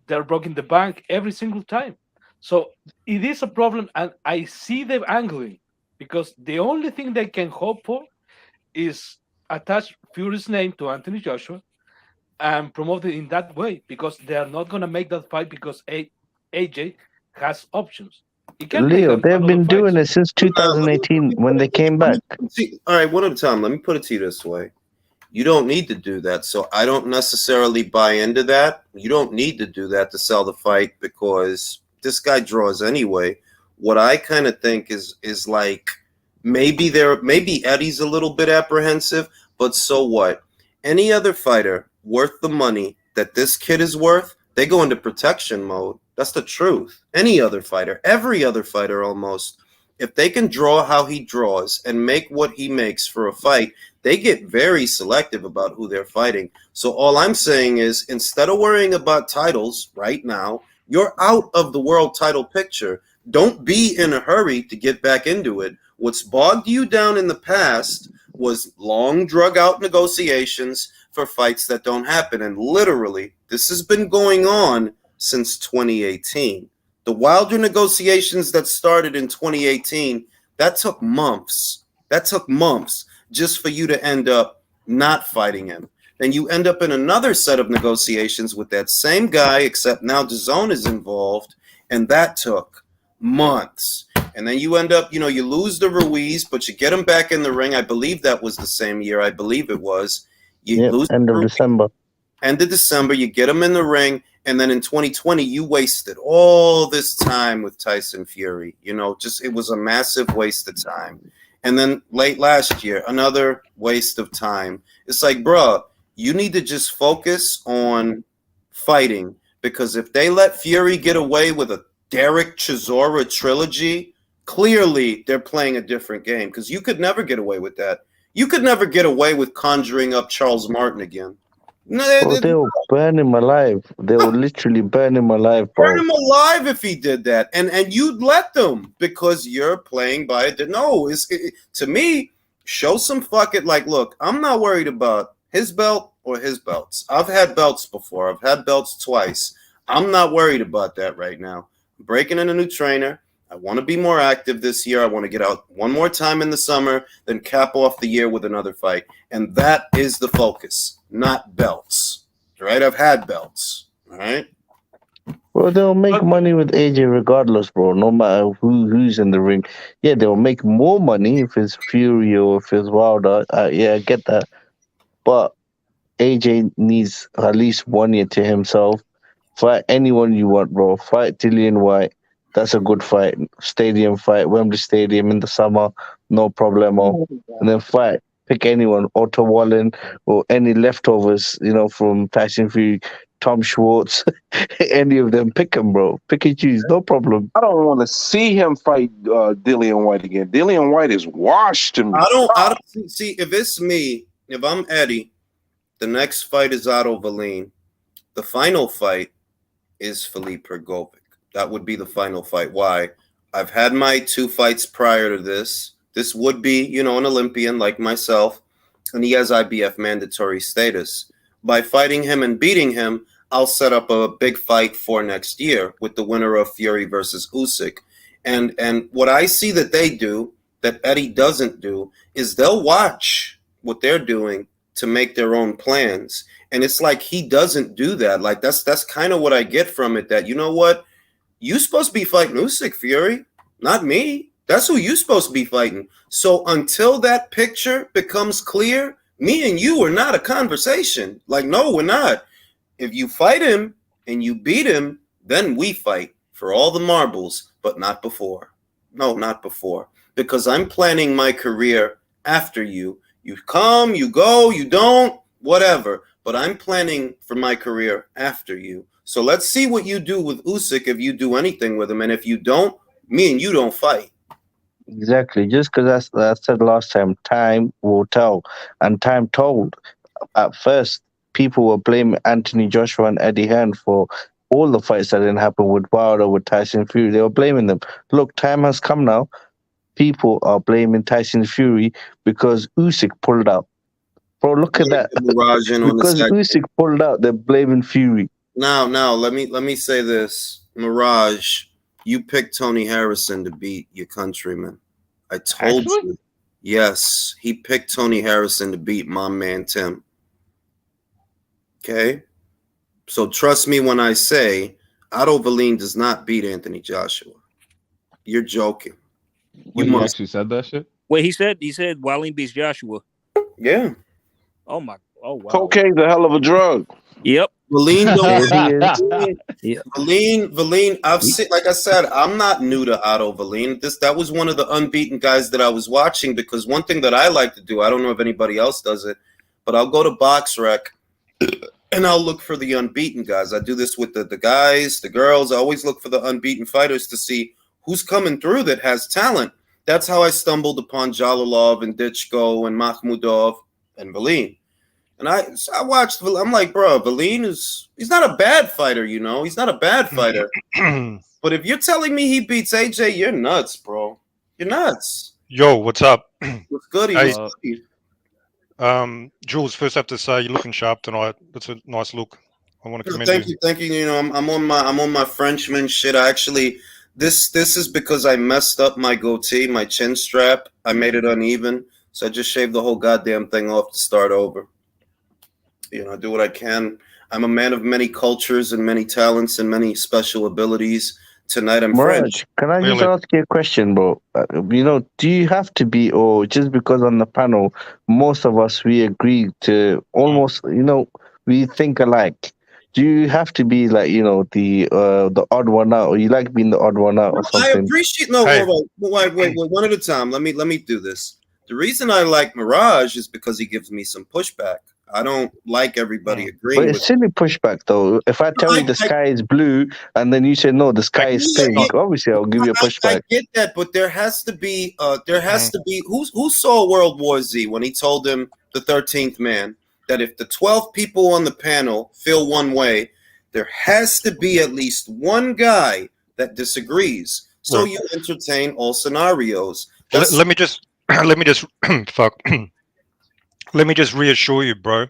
they're breaking the bank every single time. So it is a problem, and I see them angling because the only thing they can hope for is attach Fury's name to Anthony Joshua and promote it in that way, because they are not going to make that fight because AJ has options. Leo, they've been doing it since 2018 when they came back. All right, one at a time. Let me put it to you this way. You don't need to do that. So I don't necessarily buy into that. You don't need to do that to sell the fight because this guy draws anyway. What I kind of think is like maybe Eddie's a little bit apprehensive, but so what? Any other fighter worth the money that this kid is worth, they go into protection mode. That's the truth. Any other fighter, every other fighter almost, if they can draw how he draws and make what he makes for a fight, they get very selective about who they're fighting. So all I'm saying is instead of worrying about titles right now, you're out of the world title picture. Don't be in a hurry to get back into it. What's bogged you down in the past was long drug-out negotiations for fights that don't happen. And literally, this has been going on since 2018. The Wilder negotiations that started in 2018, that took months. That took months just for you to end up not fighting him. Then you end up in another set of negotiations with that same guy, except now DAZN is involved, and that took months. And then you end up, you lose the Ruiz, but you get him back in the ring. I believe that was the same year. I believe it was. You lose end of December. End of December, you get him in the ring, and then in 2020, you wasted all this time with Tyson Fury. It was a massive waste of time. And then late last year, another waste of time. It's like, bruh, you need to just focus on fighting, because if they let Fury get away with a Derek Chisora trilogy, clearly they're playing a different game, because you could never get away with that. You could never get away with conjuring up Charles Martin again. No, they will burn him alive. They will literally burn him alive, bro. Burn him alive if he did that, and you'd let them because you're playing by it. No, to me, show some fuck it. Like, look, I'm not worried about his belt or his belts. I've had belts before. I've had belts twice. I'm not worried about that right now. I'm breaking in a new trainer. I want to be more active this year. I want to get out one more time in the summer, then cap off the year with another fight. And that is the focus, not belts. All right? I've had belts. All right? Well, they'll make money with AJ regardless, bro. No matter who's in the ring. Yeah, they'll make more money if it's Fury or if it's Wilder. Yeah, I get that. But AJ needs at least 1 year to himself. Fight anyone you want, bro. Fight Dillian White. That's a good fight. Stadium fight, Wembley Stadium in the summer, no problemo. And then fight. Pick anyone, Otto Wallen or any leftovers, from Tyson Fury, Tom Schwartz, any of them. Pick them, bro. Pick and choose, no problem. I don't want to see him fight Dillian White again. Dillian White is washed to me. I don't see if it's me, if I'm Eddie, the next fight is Otto Wallin. The final fight is Felipe Pergovic. That would be the final fight. Why? I've had my 2 fights prior to this. This would be, an Olympian like myself, and he has IBF mandatory status. By fighting him and beating him, I'll set up a big fight for next year with the winner of Fury versus Usyk. And what I see that they do, that Eddie doesn't do, is they'll watch what they're doing to make their own plans. And it's like he doesn't do that. Like that's kind of what I get from it, that, you know what? You supposed to be fighting Usyk, Fury, not me. That's who you supposed to be fighting. So until that picture becomes clear, me and you are not a conversation. Like, no, we're not. If you fight him and you beat him, then we fight for all the marbles, but not before. No, not before. Because I'm planning my career after you. You come, you go, you don't, whatever. But I'm planning for my career after you. So let's see what you do with Usyk if you do anything with him. And if you don't, me and you don't fight. Exactly. Just because I said last time, time will tell. And time told. At first, people were blaming Anthony Joshua and Eddie Hearn for all the fights that didn't happen with Wilder, with Tyson Fury. They were blaming them. Look, time has come now. People are blaming Tyson Fury because Usyk pulled out. Bro, look at that. Because Usyk pulled out, they're blaming Fury. Now, let me say this. Mirage, you picked Tony Harrison to beat your countryman. I told you. Yes, he picked Tony Harrison to beat my man Tim. Okay? So trust me when I say Otto Wallin does not beat Anthony Joshua. You're joking. He actually said that shit? Wait, he said Wallin beats Joshua. Yeah. Oh wow. Cocaine's a hell of a drug. Yep. Wallin, I've seen, like I said, I'm not new to Otto Wallin. That was one of the unbeaten guys that I was watching, because one thing that I like to do, I don't know if anybody else does it, but I'll go to BoxRec and I'll look for the unbeaten guys. I do this with the guys, the girls. I always look for the unbeaten fighters to see who's coming through that has talent. That's how I stumbled upon Jalilov and Ditchko and Makhmudov and Wallin. And I watched, I'm like, bro, Wallin he's not a bad fighter, He's not a bad fighter. But if you're telling me he beats AJ, you're nuts, bro. You're nuts. Yo, what's up? What's good? Jules, first I have to say you're looking sharp tonight. That's a nice look. I want to commend you. Thank you. I'm on my Frenchman shit. I actually, this is because I messed up my goatee, my chin strap. I made it uneven, so I just shaved the whole goddamn thing off to start over. I do what I can. I'm a man of many cultures and many talents and many special abilities. Tonight I'm French. Can I just ask you a question, bro? Do you have to be, or just because on the panel, most of us, we agree to almost, we think alike. Do you have to be like, the odd one out, or you like being the odd one out or something? I appreciate, wait, one at a time. Let me do this. The reason I like Mirage is because he gives me some pushback. I don't like everybody agreeing. But it's silly pushback, though. If I tell you the sky is blue, and then you say no, the sky is pink, obviously I'll give you a pushback. I get that, but there has to be. Who saw World War Z when he told him, the 13th man, that if the 12 people on the panel feel one way, there has to be at least one guy that disagrees. So you entertain all scenarios. Let me just fuck. Let me just reassure you, bro.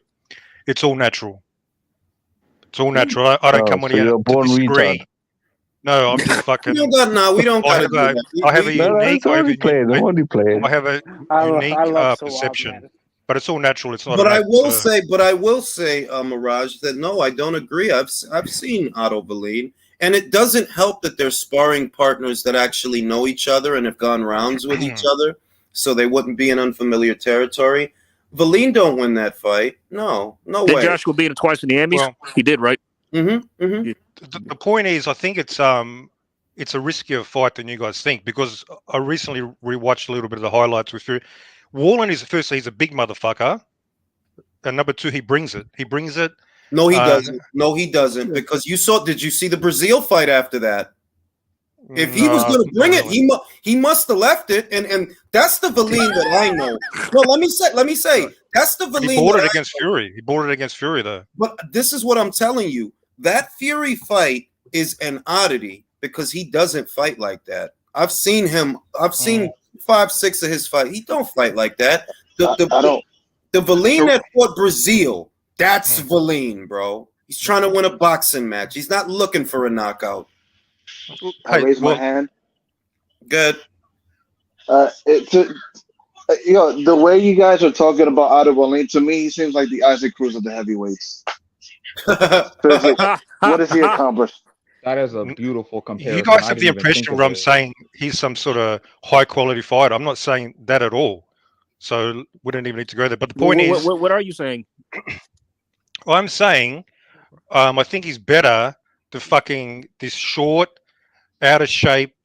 it's all natural. It's all natural. I don't come on So here you're a to born disagree. retard. No, I'm just fucking. We don't I gotta have do a, that. I have a No, unique that's only playing. I'm only playing. I have a I unique love so wild, perception, man. but it's all natural. It's not But an I act. will say, Mirage, that no, I don't agree. I've seen Otto Valine, and it doesn't help that they're sparring partners that actually know each other and have gone rounds with each other, so they wouldn't be in unfamiliar territory. Valine don't win that fight. No Did way. Joshua beat him twice in the Emmys? Well, he did, right? Mm-hmm. The point is, I think it's a riskier fight than you guys think, because I recently rewatched a little bit of the highlights with Fury. Wallen is firstly, he's a big motherfucker, and number two, he brings it. No, he doesn't. No, he doesn't. Because did you see the Brazil fight after that? If he was going to bring it, he must have left it, and that's the Valine that I know. No, let me say, that's the Valine. He bought it against Fury. He bought it against Fury, though. But this is what I'm telling you: that Fury fight is an oddity because he doesn't fight like that. I've seen him. I've seen 5-6 of his fight. He don't fight like that. The Valine that fought Brazil, that's Valine, bro. He's trying to win a boxing match. He's not looking for a knockout. I raise my hand. Good. The way you guys are talking about Otto Valine, to me, he seems like the Isaac Cruz of the heavyweights. Seriously, what has he accomplished? That is a beautiful comparison. You guys have the impression where I'm saying he's some sort of high quality fighter. I'm not saying that at all. So we don't even need to go there. But the point is, what are you saying? I'm saying, I think he's better than this short, out of shape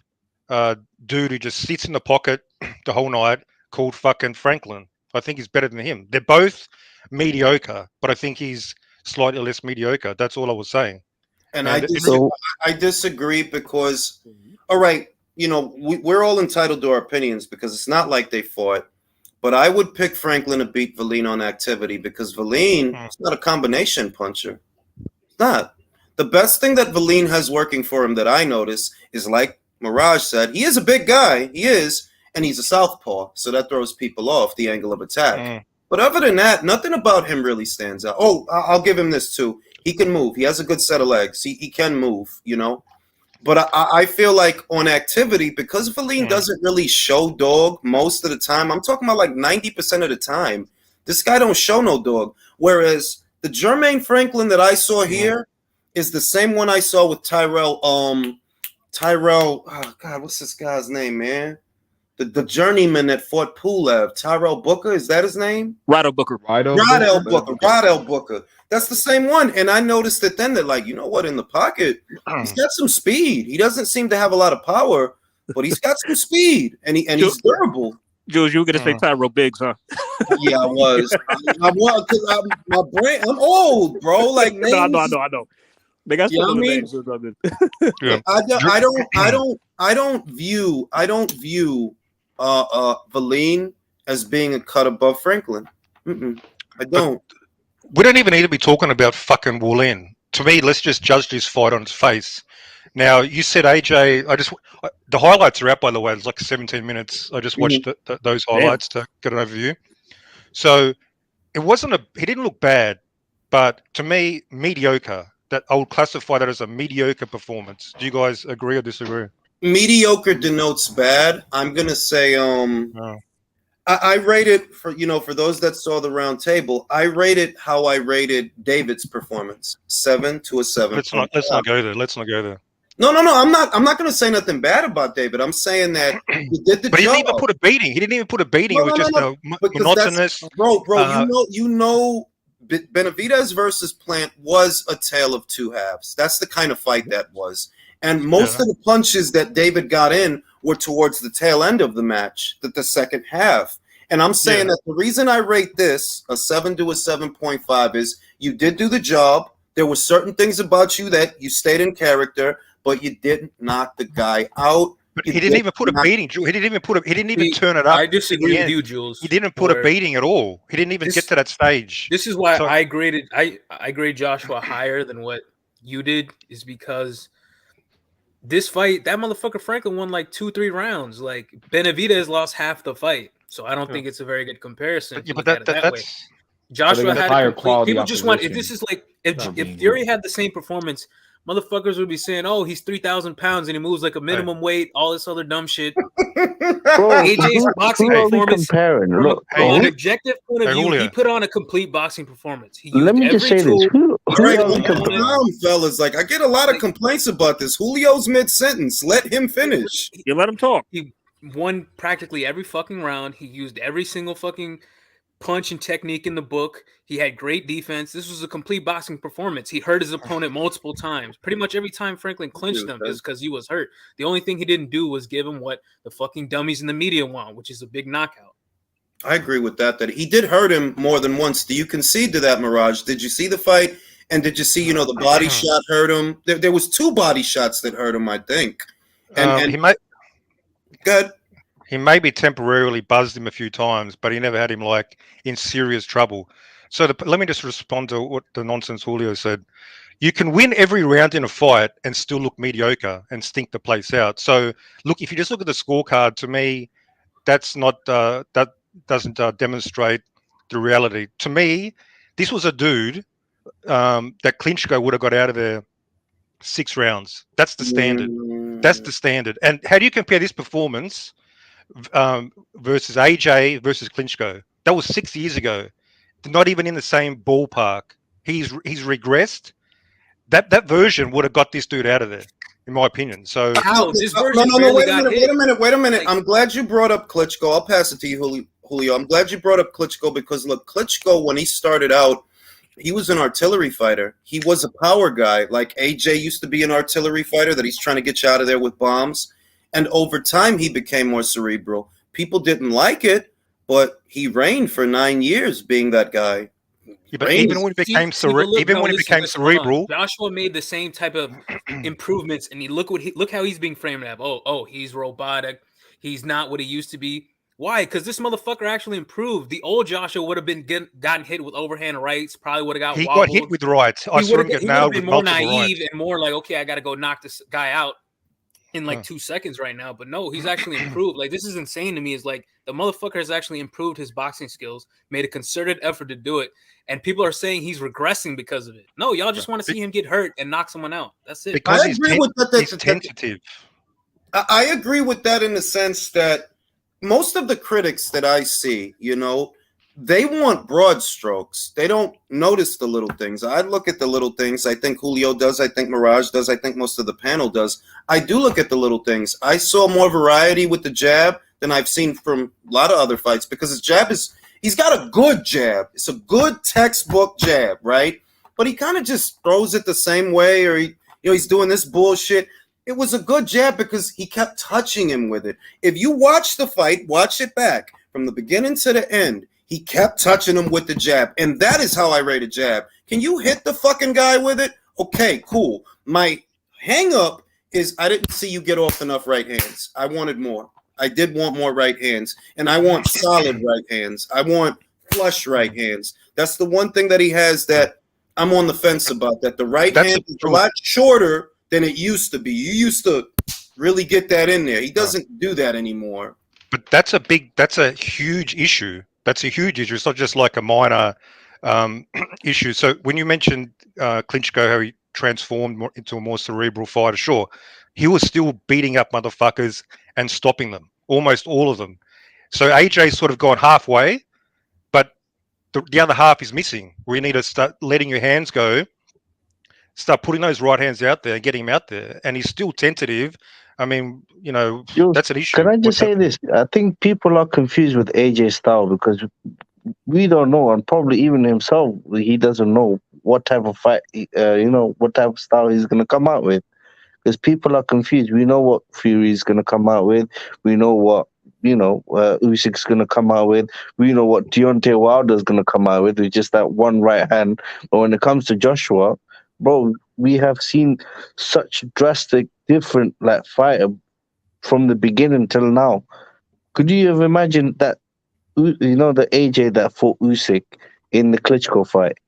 dude who just sits in the pocket the whole night called fucking Franklin. I think he's better than him. They're both mediocre, but I think he's slightly less mediocre. That's all I was saying. And I disagree because, all right, we're all entitled to our opinions because it's not like they fought. But I would pick Franklin to beat Valine on activity because Valine is not a combination puncher. It's not. The best thing that Valine has working for him that I notice is, like Mirage said, he is a big guy. He is. And he's a southpaw. So that throws people off the angle of attack. But other than that, nothing about him really stands out. Oh, I'll give him this too. He can move. He has a good set of legs. He can move, But I feel like on activity, because Valine doesn't really show dog most of the time, I'm talking about like 90% of the time, this guy don't show no dog. Whereas the Jermaine Franklin that I saw here is the same one I saw with Tyrell. Oh God, what's this guy's name, man? The journeyman that fought Pulev, Tyrell Booker, is that his name? Rado Booker. Rado Booker. That's the same one. And I noticed that then they're like, you know what, in the pocket, he's got some speed. He doesn't seem to have a lot of power, but he's got some speed and he's durable. Jules, you were gonna say Tyrell Biggs, huh? Yeah, I was. Because my brain, I'm old, bro. Like names, I know. They got some names or something. I don't view Valine as being a cut above Franklin. I don't. We don't even need to be talking about fucking Wallin. To me, let's just judge this fight on its face. Now, you said AJ. The highlights are out, by the way. It's like 17 minutes. I just watched those highlights to get an overview. So it wasn't he didn't look bad, but to me, mediocre. That I would classify that as a mediocre performance. Do you guys agree or disagree? Mediocre denotes bad. I'm gonna say I rate it for those that saw the round table. I rate it how I rated David's performance, 7 to a 7. Let's not go there. Let's not go there. No. I'm not going to say nothing bad about David. I'm saying that he did the job. But he didn't even put a beating. It was just monotonous. Bro. Benavidez versus Plant was a tale of two halves. That's the kind of fight that was. And most of the punches that David got in were towards the tail end of the match, the second half. And I'm saying that the reason I rate this a 7 to a 7.5 is you did do the job. There were certain things about you that you stayed in character, but you didn't knock the guy out. But he didn't even put a beating. He didn't even turn it up. I disagree with you, Jules. He didn't put a beating at all. He didn't even get to that stage. This is why I grade Joshua higher than what you did, is because this fight, that motherfucker Franklin won like 2-3 rounds. Like Benavidez lost half the fight, so I don't think it's a very good comparison. But that's Joshua got had higher a complete. quality People just want. If opposition. this is like Not being if Fury had the same performance, motherfuckers would be saying, "Oh, he's 3,000 pounds and he moves like a minimum weight." All this other dumb shit. Bro, AJ's boxing who are we performance comparing? Look, from an who, objective point of Hey, view, Julio. he put on a complete boxing performance. He used let me just every say tool. this. Who All right, are we calm comparing? down, fellas. Like, I get a lot of complaints about this. Julio's mid-sentence. Let him finish. You let him talk. He won practically every fucking round. He used every single fucking punch and technique in the book. He had great defense. This was a complete boxing performance. He hurt his opponent multiple times. Pretty much every time Franklin clinched him is because he was hurt. The only thing he didn't do was give him what the fucking dummies in the media want, which is a big knockout. I agree with that he did hurt him more than once. Do you concede to that, Mirage? Did you see the fight? And did you see, the body shot hurt him? There was 2 body shots that hurt him, I think. And he may good. he maybe temporarily buzzed him a few times, but he never had him like in serious trouble. So let me just respond to what the nonsense Julio said. You can win every round in a fight and still look mediocre and stink the place out. So look, if you just look at the scorecard, to me, that's not that doesn't demonstrate the reality. To me, this was a dude that Klitschko would have got out of there 6 rounds. That's the standard. That's the standard. And how do you compare this performance versus AJ versus Klitschko? That was 6 years ago. Not even in the same ballpark. He's regressed. That version would have got this dude out of there, in my opinion. So This version No, barely got hit. wait a minute. I'm glad you brought up Klitschko. I'll pass it to you, Julio. I'm glad you brought up Klitschko because, look, Klitschko, when he started out, he was an artillery fighter. He was a power guy. Like AJ used to be an artillery fighter that he's trying to get you out of there with bombs. And over time, he became more cerebral. People didn't like it, but he reigned for 9 years being that guy. yeah, but even when he became cerebral, Joshua made the same type of improvements, and look how he's being framed up. Oh, he's robotic. He's not what he used to be. Why? Because this motherfucker actually improved. The old Joshua would have been gotten hit with overhand rights. Probably would have got. he wobbled. got hit with rights. I saw him get nailed with more multiple naive rights. and more like, okay, I got to go knock this guy out in like 2 seconds right now. But no, he's actually improved. Like, this is insane to me. Is like the motherfucker has actually improved his boxing skills, made a concerted effort to do it, and people are saying he's regressing because of it. No, y'all just want to see him get hurt and knock someone out. That's it. Because I agree with that. He's tentative. I agree with that in the sense that most of the critics that I see, they want broad strokes. They don't notice the little things. I look at the little things. I think Julio does. I think Mirage does. I think most of the panel does. I do look at the little things. I saw more variety with the jab than I've seen from a lot of other fights because his jab he's got a good jab. It's a good textbook jab, right? But he kind of just throws it the same way, or he's doing this bullshit. It was a good jab because he kept touching him with it. If you watch the fight, watch it back from the beginning to the end. He kept touching him with the jab, and that is how I rate a jab. Can you hit the fucking guy with it? Okay, cool. My hang up is I didn't see you get off enough right hands. I wanted more. I did want more right hands, and I want solid right hands. I want flush right hands. That's the one thing that he has that I'm on the fence about, that the right hand is a lot shorter than it used to be. You used to really get that in there. He doesn't do that anymore. But that's a huge issue. That's a huge issue. It's not just like a minor issue. So when you mentioned Klitschko, how he transformed into a more cerebral fighter, sure, he was still beating up motherfuckers and stopping them, almost all of them. So AJ's sort of gone halfway, but the other half is missing, where you need to start letting your hands go, start putting those right hands out there and getting him out there. And he's still tentative. I mean, that's an issue. Can I just say this? I think people are confused with AJ's style because we don't know, and probably even himself, he doesn't know what type of fight, what type of style he's going to come out with. Because people are confused. We know what Fury is going to come out with. We know what, Usyk's going to come out with. We know what Deontay Wilder's going to come out with just that one right hand. But when it comes to Joshua, bro, we have seen such drastic, different fighter from the beginning till now. Could you have imagined that, the AJ that fought Usyk in the Klitschko fight?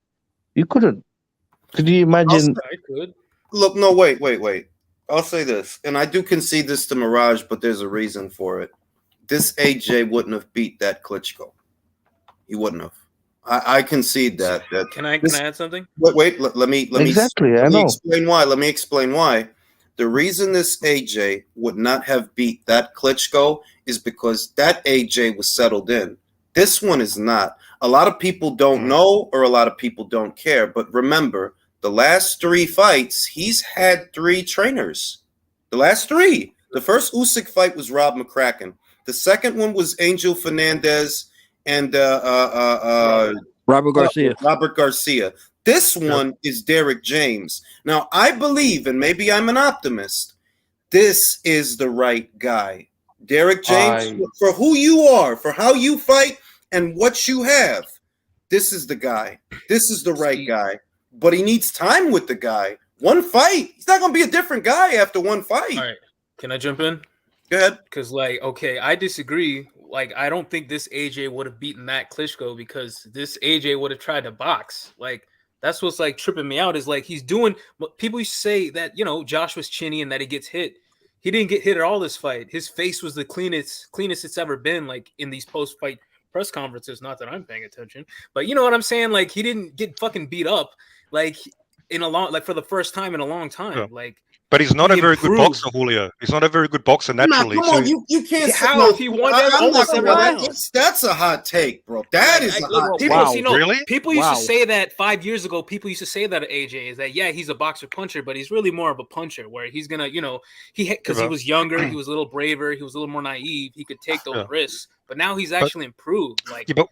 You couldn't. Could you imagine? I could. Look, no, wait. I'll say this, and I do concede this to Mirage, but there's a reason for it. This AJ wouldn't have beat that Klitschko. He wouldn't have. I concede that. Can I add something? Wait. Let me Exactly, I know. explain why. Let me explain why. The reason this AJ would not have beat that Klitschko is because that AJ was settled in. This one is not. A lot of people don't know, or a lot of people don't care. But remember, the last 3 fights, he's had 3 trainers. The last 3. The first Usyk fight was Rob McCracken. The second one was Angel Fernandez and Robert Garcia. Robert Garcia. This one is Derek James. Now, I believe, and maybe I'm an optimist, this is the right guy. Derek James, for who you are, for how you fight, and what you have, this is the guy. This is the right guy. But he needs time with the guy. One fight. He's not going to be a different guy after one fight. All right. Can I jump in? Go ahead. Because, okay, I disagree. I don't think this AJ would have beaten that Klitschko because this AJ would have tried to box. That's what's, tripping me out is, he's doing – people used to say that, Josh was chinny and that he gets hit. He didn't get hit at all this fight. His face was the cleanest it's ever been, in these post-fight press conferences. Not that I'm paying attention. But you know what I'm saying? He didn't get fucking beat up, in a long – for the first time in a long time. Yeah. But he's not a very good boxer, Julio. He's not a very good boxer naturally. Come on, you can't say how if he won almost every round. That's a hot take, bro. That is a hot take. Really? People used to say that 5 years ago. People used to say that AJ is that he's a boxer puncher, but he's really more of a puncher. Where he's gonna, because he was younger, he was a little braver, he was a little more naive. He could take those risks, but now he's actually improved. But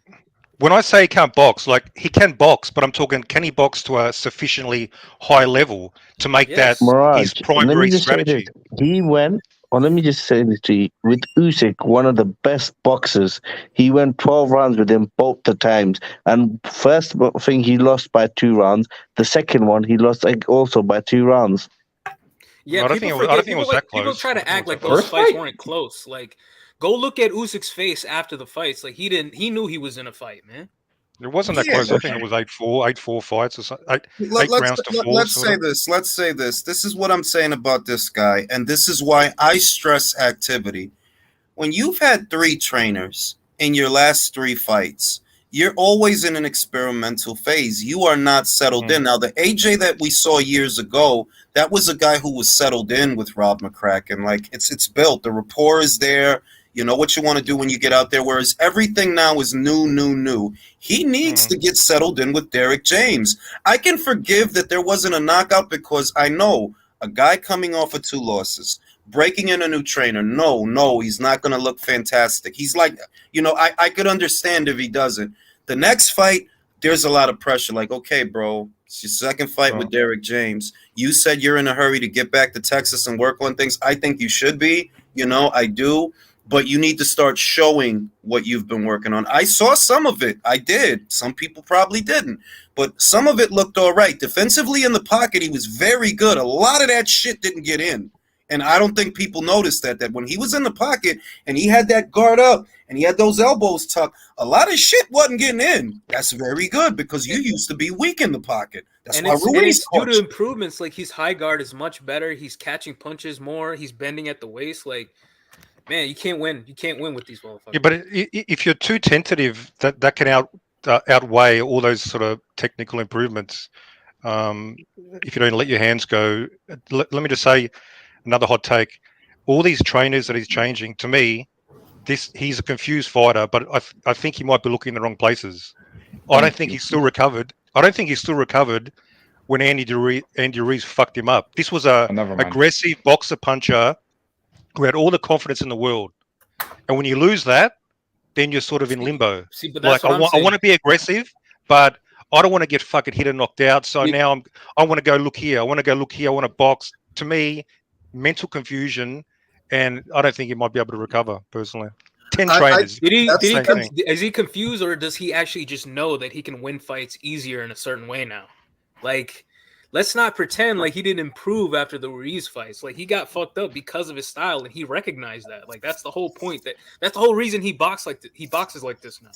when I say he can't box, he can box, but I'm talking, can he box to a sufficiently high level to make that his primary strategy? He went, let me just say this to you, with Usyk, one of the best boxers. He went 12 rounds with him both the times. And first thing, he lost by 2 rounds. The second one, he lost also by 2 rounds. Yeah, I don't think it was that close. People try to act like those fights weren't close. Go look at Usyk's face after the fights. He knew he was in a fight, man. It wasn't that close. I think it was 8-4 fights or something. 8 rounds to 4. Let's say this. This is what I'm saying about this guy, and this is why I stress activity. When you've had 3 trainers in your last 3 fights, you're always in an experimental phase. You are not settled in. Now, the AJ that we saw years ago, that was a guy who was settled in with Rob McCracken. It's built. The rapport is there. You know what you want to do when you get out there, whereas everything now is new. He needs to get settled in with Derek James. I can forgive that there wasn't a knockout because I know a guy coming off of 2 losses, breaking in a new trainer, no, he's not going to look fantastic. He's I could understand if he doesn't. The next fight, there's a lot of pressure. Okay, bro, it's your second fight with Derek James. You said you're in a hurry to get back to Texas and work on things. I think you should be. I do. But you need to start showing what you've been working on. I saw some of it. I did. Some people probably didn't. But some of it looked all right. Defensively in the pocket, he was very good. A lot of that shit didn't get in. And I don't think people noticed that when he was in the pocket and he had that guard up and he had those elbows tucked, a lot of shit wasn't getting in. That's very good because you used to be weak in the pocket. That's why it's due to improvements. His high guard is much better. He's catching punches more. He's bending at the waist. Man, you can't win. You can't win with these motherfuckers. Yeah, but if you're too tentative, that can outweigh all those sort of technical improvements. If you don't let your hands go, let me just say another hot take. All these trainers that he's changing, to me, he's a confused fighter, but I think he might be looking in the wrong places. I don't think he's still recovered. When Andy Ruiz fucked him up. This was a aggressive boxer puncher who had all the confidence in the world. And when you lose that, then you're sort of in limbo. See, but that's I want to be aggressive, but I don't want to get fucking hit and knocked out. So now I want to go look here. I want to box. To me, mental confusion, and I don't think he might be able to recover, personally. 10 trainers. Is he confused, or does he actually just know that he can win fights easier in a certain way now? Let's not pretend like he didn't improve after the Ruiz fights. He got fucked up because of his style, and he recognized that. That's the whole point. That's the whole reason he boxes like this now.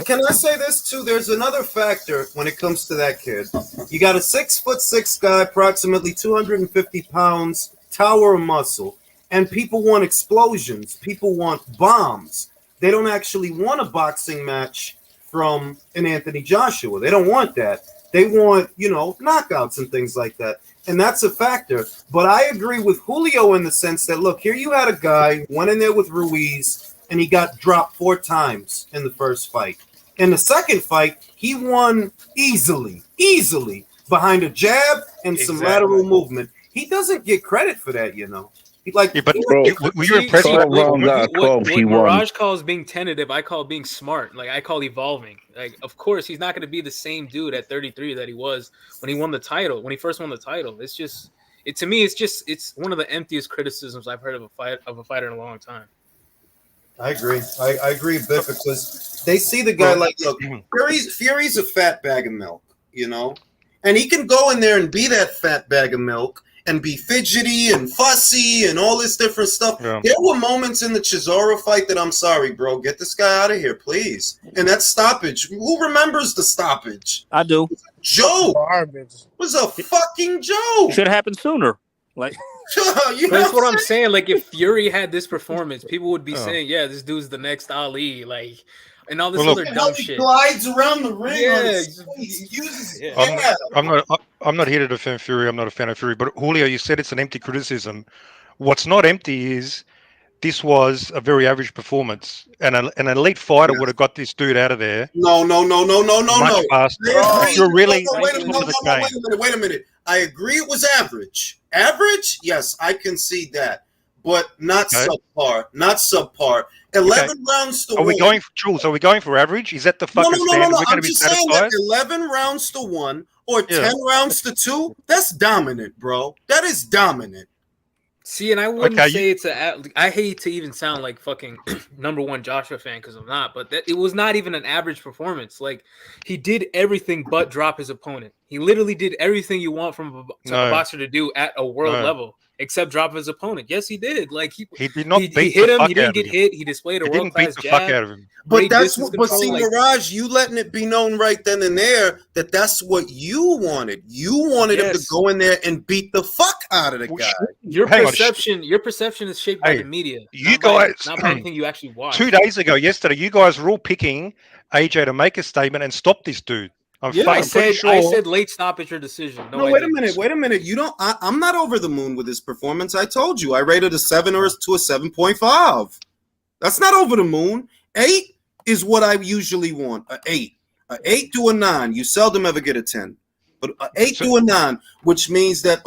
Can I say this too? There's another factor when it comes to that kid. You got a 6'6" guy, approximately 250 pounds, tower of muscle, and people want explosions. People want bombs. They don't actually want a boxing match from an Anthony Joshua. They don't want that. They want, knockouts and things like that. And that's a factor. But I agree with Julio in the sense that, look, here you had a guy, went in there with Ruiz, and he got dropped 4 times in the first fight. In the second fight, he won easily, behind a jab and some lateral movement. He doesn't get credit for that, He but were you impressed? What Mirage calls being tentative, I call being smart. Like, I call evolving. Like, of course, he's not going to be the same dude at 33 that he was when he won the title, when he first won the title. It's just, to me, it's one of the emptiest criticisms I've heard of a fighter in a long time. I agree. I agree a bit because they see the guy like, look, Fury's a fat bag of milk, and he can go in there and be that fat bag of milk and be fidgety and fussy and all this different stuff. Yeah. There were moments in the Chisora fight that I'm sorry, bro, get this guy out of here, please. And that stoppage, who remembers the stoppage? I do. Joe was a fucking joke. Should have happened sooner. Like. That's what I'm saying. Like, if Fury had this performance, people would be saying, "Yeah, this dude's the next Ali." Like, and all this other dumb shit. Glides around the ring. I'm not here to defend Fury. I'm not a fan of Fury. But Julio, you said it's an empty criticism. What's not empty is this was a very average performance, and an elite fighter would have got this dude out of there. No. You're really wait a minute. I agree it was average. Average? Yes, I concede that. But not subpar. Not subpar. 11 rounds to 1. Are we going for average? Is that the fucking standard? No. I'm just saying that 11 rounds to 1 or 10 rounds to 2, that's dominant, bro. That is dominant. See, and I wouldn't say it's I hate to even sound like fucking #1 Joshua fan because I'm not, but it was not even an average performance. Like, he did everything but drop his opponent. He literally did everything you want from a boxer to do at a world level, except drop his opponent. Yes, he did. Like, he did not he hit him. He didn't get hit. He displayed a world class jab. Fuck out of him. But that's what. But see, Mirage, you letting it be known right then and there that that's what you wanted. You wanted him to go in there and beat the fuck out of the guy. Your perception is shaped by the media. You guys, not by anything you actually watch. 2 days ago, yesterday, you guys were all picking AJ to make a statement and stop this dude. I said late stoppage or decision. No, wait a minute. You don't. I'm not over the moon with his performance. I told you I rated a 7 to a 7.5. That's not over the moon. 8 is what I usually want. An 8 to a 9. You seldom ever get a 10, but an 8 to a 9, which means that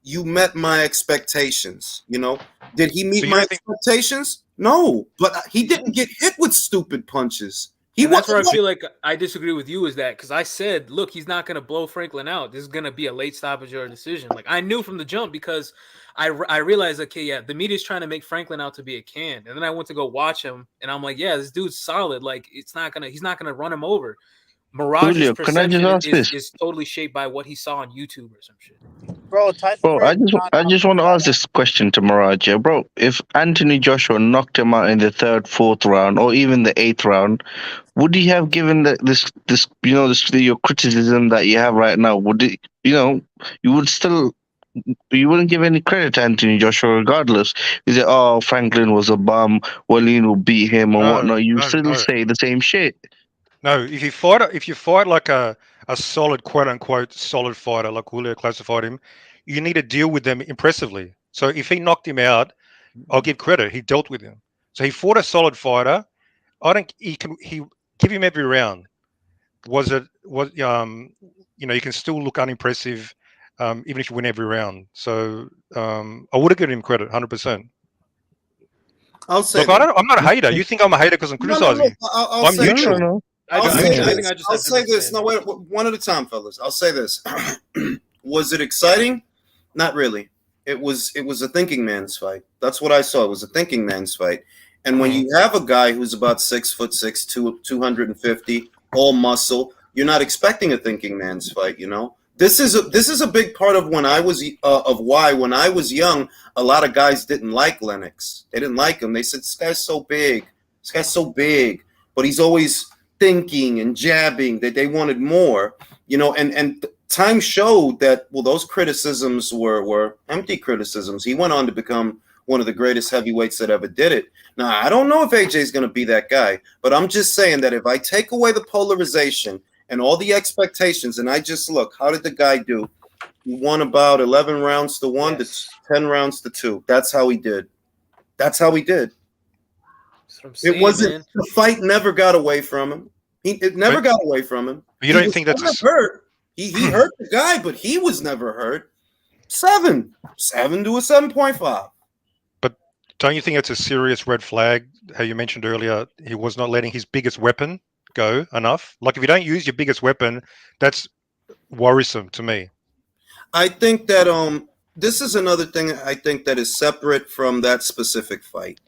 you met my expectations. Did he meet my expectations? No, but he didn't get hit with stupid punches. That's where I feel like I disagree with you is that because I said, look, he's not going to blow Franklin out. This is going to be a late stoppage or a decision. Like, I knew from the jump because I realized, the media's trying to make Franklin out to be a can. And then I went to go watch him, and I'm like, yeah, this dude's solid. Like, he's not going to run him over. Mirage's perception is totally shaped by what he saw on YouTube or some shit. Bro, I just want to ask this question to Mirage, bro. If Anthony Joshua knocked him out in the 3rd, 4th round, or even the 8th round, would he have given your criticism that you have right now? Would it, you wouldn't give any credit to Anthony Joshua regardless. You say, Franklin was a bum, Wallin will beat him and whatnot. You still say the same shit. No, if you fight like a solid, quote unquote, solid fighter, like Julio classified him, you need to deal with them impressively. So if he knocked him out, I'll give credit. He dealt with him. So he fought a solid fighter. I think he give him every round. You can still look unimpressive, even if you win every round. So I would have given him credit, 100%. I'll say. Look, I'm not a hater. You think I'm a hater because I'm criticizing? I'm neutral. No. I'll say this. No, wait, one at a time, fellas. I'll say this. Was it exciting? Not really. It was a thinking man's fight. That's what I saw. It was a thinking man's fight. And when you have a guy who's about 6'6", 250, all muscle, you're not expecting a thinking man's fight. This is a big part of when I was when I was young, a lot of guys didn't like Lennox. They didn't like him. They said, this guy's so big. But he's always thinking and jabbing, that they wanted more, and time showed that, those criticisms were empty criticisms. He went on to become one of the greatest heavyweights that ever did it. Now, I don't know if AJ is going to be that guy, but I'm just saying that if I take away the polarization and all the expectations, and I just look, how did the guy do? He won about 11 rounds to 1 to 10 rounds to 2. That's how he did. That's how he did. Saying, it wasn't man. the fight never got away from him. It never got away from him. You don't think that's hurt? He hurt the guy, but he was never hurt. 7 to a 7.5. But don't you think it's a serious red flag? How you mentioned earlier, he was not letting his biggest weapon go enough. Like if you don't use your biggest weapon, that's worrisome to me. I think that this is another thing I think that is separate from that specific fight.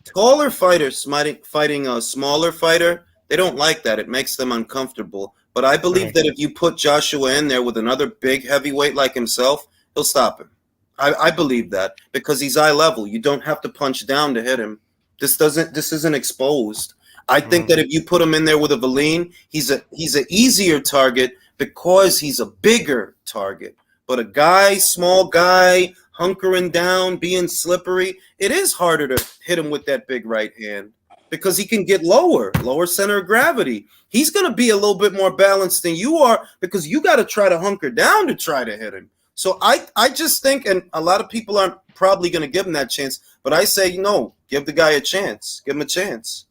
Taller fighters fighting a smaller fighter, they don't like that. It makes them uncomfortable. But I believe that if you put Joshua in there with another big heavyweight like himself, he'll stop him. I believe that because he's eye level. You don't have to punch down to hit him. This isn't exposed. I think that if you put him in there with a Valine, he's an easier target because he's a bigger target. But a small guy, hunkering down, being slippery, it is harder to hit him with that big right hand because he can get lower center of gravity. He's going to be a little bit more balanced than you are because you got to try to hunker down to try to hit him. So I just think, and a lot of people aren't probably going to give him that chance, but I say, no, give the guy a chance. Give him a chance.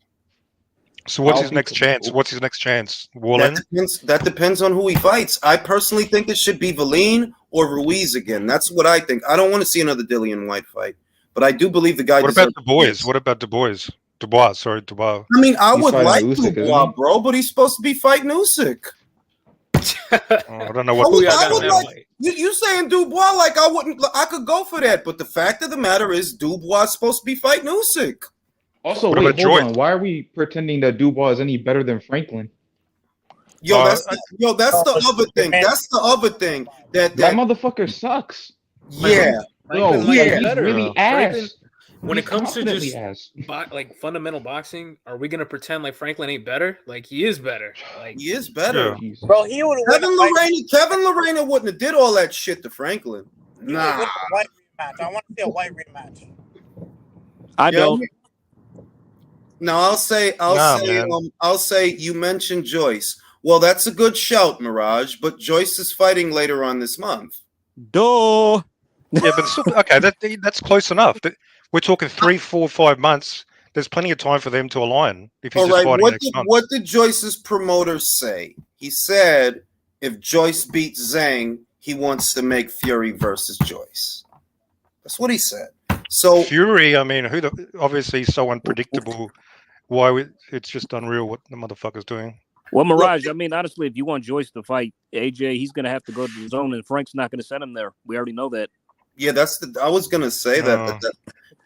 So what's his next chance? What's his next chance? Wallin? That depends on who he fights. I personally think it should be Valine or Ruiz again. That's what I think. I don't want to see another Dillian White fight, but I do believe the guy. What about Dubois? What about Dubois? Dubois. I mean, I would like Dubois, bro, but he's supposed to be fighting Usyk. I don't know what. You saying Dubois like I wouldn't? I could go for that, but the fact of the matter is Dubois is supposed to be fighting Usyk. Also, wait, hold on. Why are we pretending that Dubois is any better than Franklin? That's the other thing. That's the other thing. That motherfucker sucks. Yeah. He's really ass. When it comes to just ass. like fundamental boxing, are we gonna pretend like Franklin ain't better? Like he is better. Like he is better, bro. He would Kevin Lorena wouldn't have did all that shit to Franklin. Nah. White rematch. I want to see a white rematch. I don't. No, I'll say you mentioned Joyce. Well, that's a good shout, Mirage, but Joyce is fighting later on this month. Duh. Yeah, but still, okay, that's close enough. We're talking 3, 4, 5 months. There's plenty of time for them to align. If he's just fighting next month. What did Joyce's promoter say? He said if Joyce beats Zhang, he wants to make Fury versus Joyce. That's what he said. So Fury, I mean, obviously he's so unpredictable. It's just unreal what the motherfucker's doing. Well, Mirage, I mean, honestly, if you want Joyce to fight AJ, he's going to have to go to the zone, and Frank's not going to send him there. We already know that. Yeah, I was going to say that.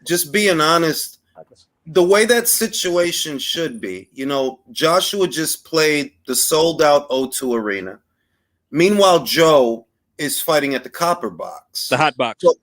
Just being honest, the way that situation should be, Joshua just played the sold-out O2 Arena. Meanwhile, Joe is fighting at the Copper Box. The Hot Box. So,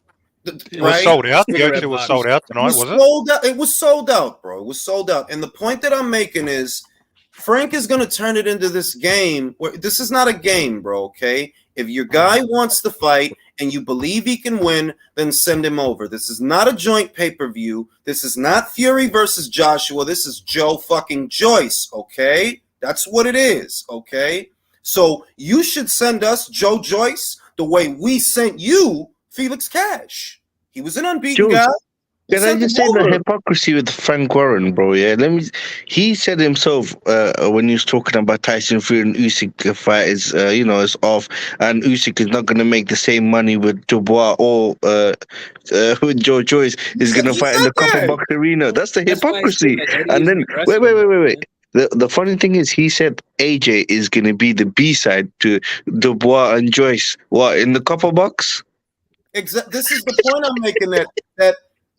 it was sold out. The O2 was sold out tonight, was it? It was sold out, bro. It was sold out. And the point that I'm making is Frank is going to turn it into this game. This is not a game, bro, okay? If your guy wants to fight and you believe he can win, then send him over. This is not a joint pay-per-view. This is not Fury versus Joshua. This is Joe fucking Joyce, okay? That's what it is, okay? So you should send us Joe Joyce the way we sent you Felix Cash. He was an unbeaten guy. Can I just say the hypocrisy with Frank Warren, bro? Yeah, he said himself when he was talking about Tyson Fury and Usyk fight is, is off, and Usyk is not going to make the same money with Dubois or with Joe Joyce is going to fight in the Copper Box Arena. That's the hypocrisy. And then wait. The funny thing is, he said AJ is going to be the B side to Dubois and Joyce. What, in the Copper Box? This is the point I'm making, that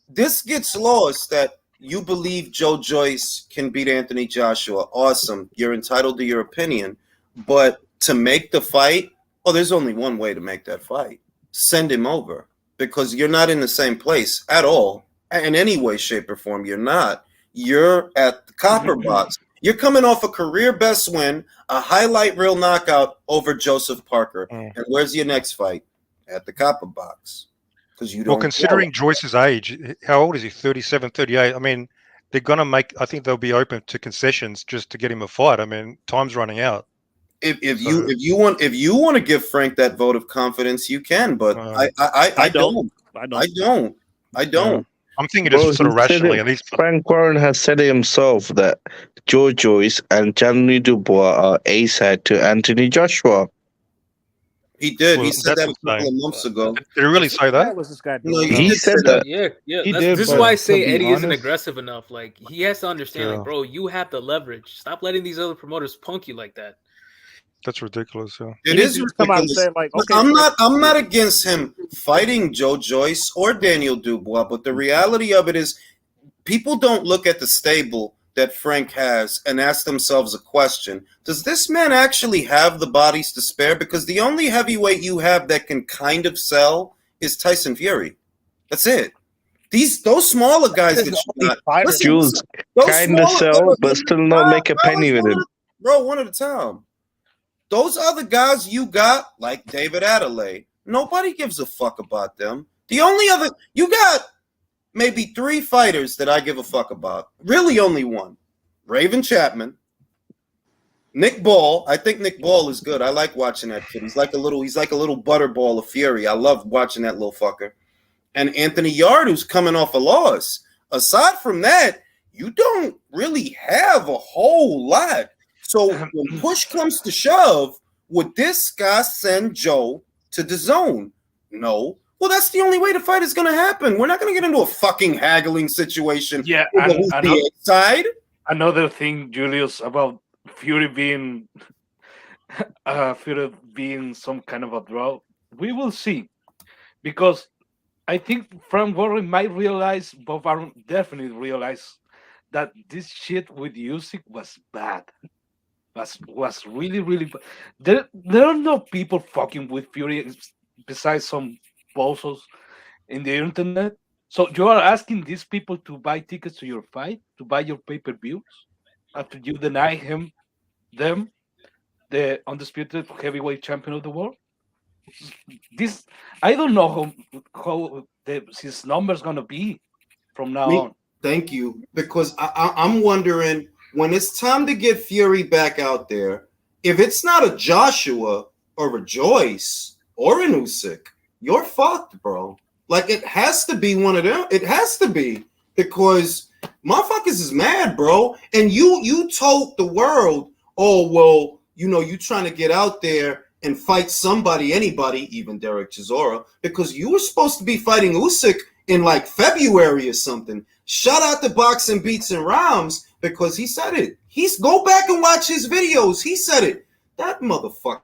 this gets lost, that you believe Joe Joyce can beat Anthony Joshua. Awesome. You're entitled to your opinion. But to make the fight, there's only one way to make that fight. Send him over. Because you're not in the same place at all. In any way, shape, or form, you're not. You're at the Copper Box. You're coming off a career best win, a highlight reel knockout over Joseph Parker. And where's your next fight? At the Copper Box. because you Well, don't. considering Joyce's age, how old is he? 37, 38. I mean, they're gonna make. I think they'll be open to concessions just to get him a fight. I mean, time's running out. If So, you want to give Frank that vote of confidence, you can. But I don't. I don't. I don't. I'm thinking Bro, just sort of he said rationally. it, At least Frank Warren has said it himself that Joe Joyce and Gianni Dubois are A-side to Anthony Joshua. He did. Well, He said that's that a couple of months ago. Did he really say that? was this guy No, doing? He did said say that. Yeah. He This did, is but why I to say be Eddie isn't honest- aggressive enough. Like he has to understand, Yeah. like, bro, you have the leverage. Stop letting these other promoters punk you like that. That's ridiculous. Yeah. It is come out and ridiculous. say, like, okay, I'm not against him fighting Joe Joyce or Daniel Dubois, but the reality of it is people don't look at the stable that Frank has and ask themselves a question. Does this man actually have the bodies to spare? Because the only heavyweight you have that can kind of sell is Tyson Fury. That's it. Those smaller guys that you got, listen, Jules, those kind of smaller- sell, but still not make a penny with it. Bro, one at a time. Those other guys you got, like David Adelaide, nobody gives a fuck about them. The only other, you got maybe 3 fighters that I give a fuck about. Really only one. Raven Chapman. Nick Ball. I think Nick Ball is good. I like watching that kid. He's like a little butterball of fury. I love watching that little fucker. And Anthony Yard, who's coming off a loss. Aside from that, you don't really have a whole lot. So when push comes to shove, would this guy send Joe to the zone? No. Well, that's the only way the fight is going to happen. We're not going to get into a fucking haggling situation. Yeah, Who's the side? Another thing, Julius, about Fury being some kind of a draw. We will see, because I think Frank Warren might realize, Bob Arum definitely realize that this shit with Usyk was bad. Was really, really bad. There are no people fucking with Fury besides some bozos in the internet. So you are asking these people to buy tickets to your fight, to buy your pay-per-views, after you deny them, the undisputed heavyweight champion of the world. This, I don't know how his number's gonna be from now on. Thank you, because I'm wondering when it's time to get Fury back out there, if it's not a Joshua or a Joyce or an Usyk, you're fucked, bro. Like, it has to be one of them. It has to be, because motherfuckers is mad, bro. And you told the world, oh, well, you trying to get out there and fight somebody, anybody, even Derek Chisora, because you were supposed to be fighting Usyk in like February or something. Shout out to Boxing Beats and Rhymes, because he said it. Go back and watch his videos. He said it. That motherfucker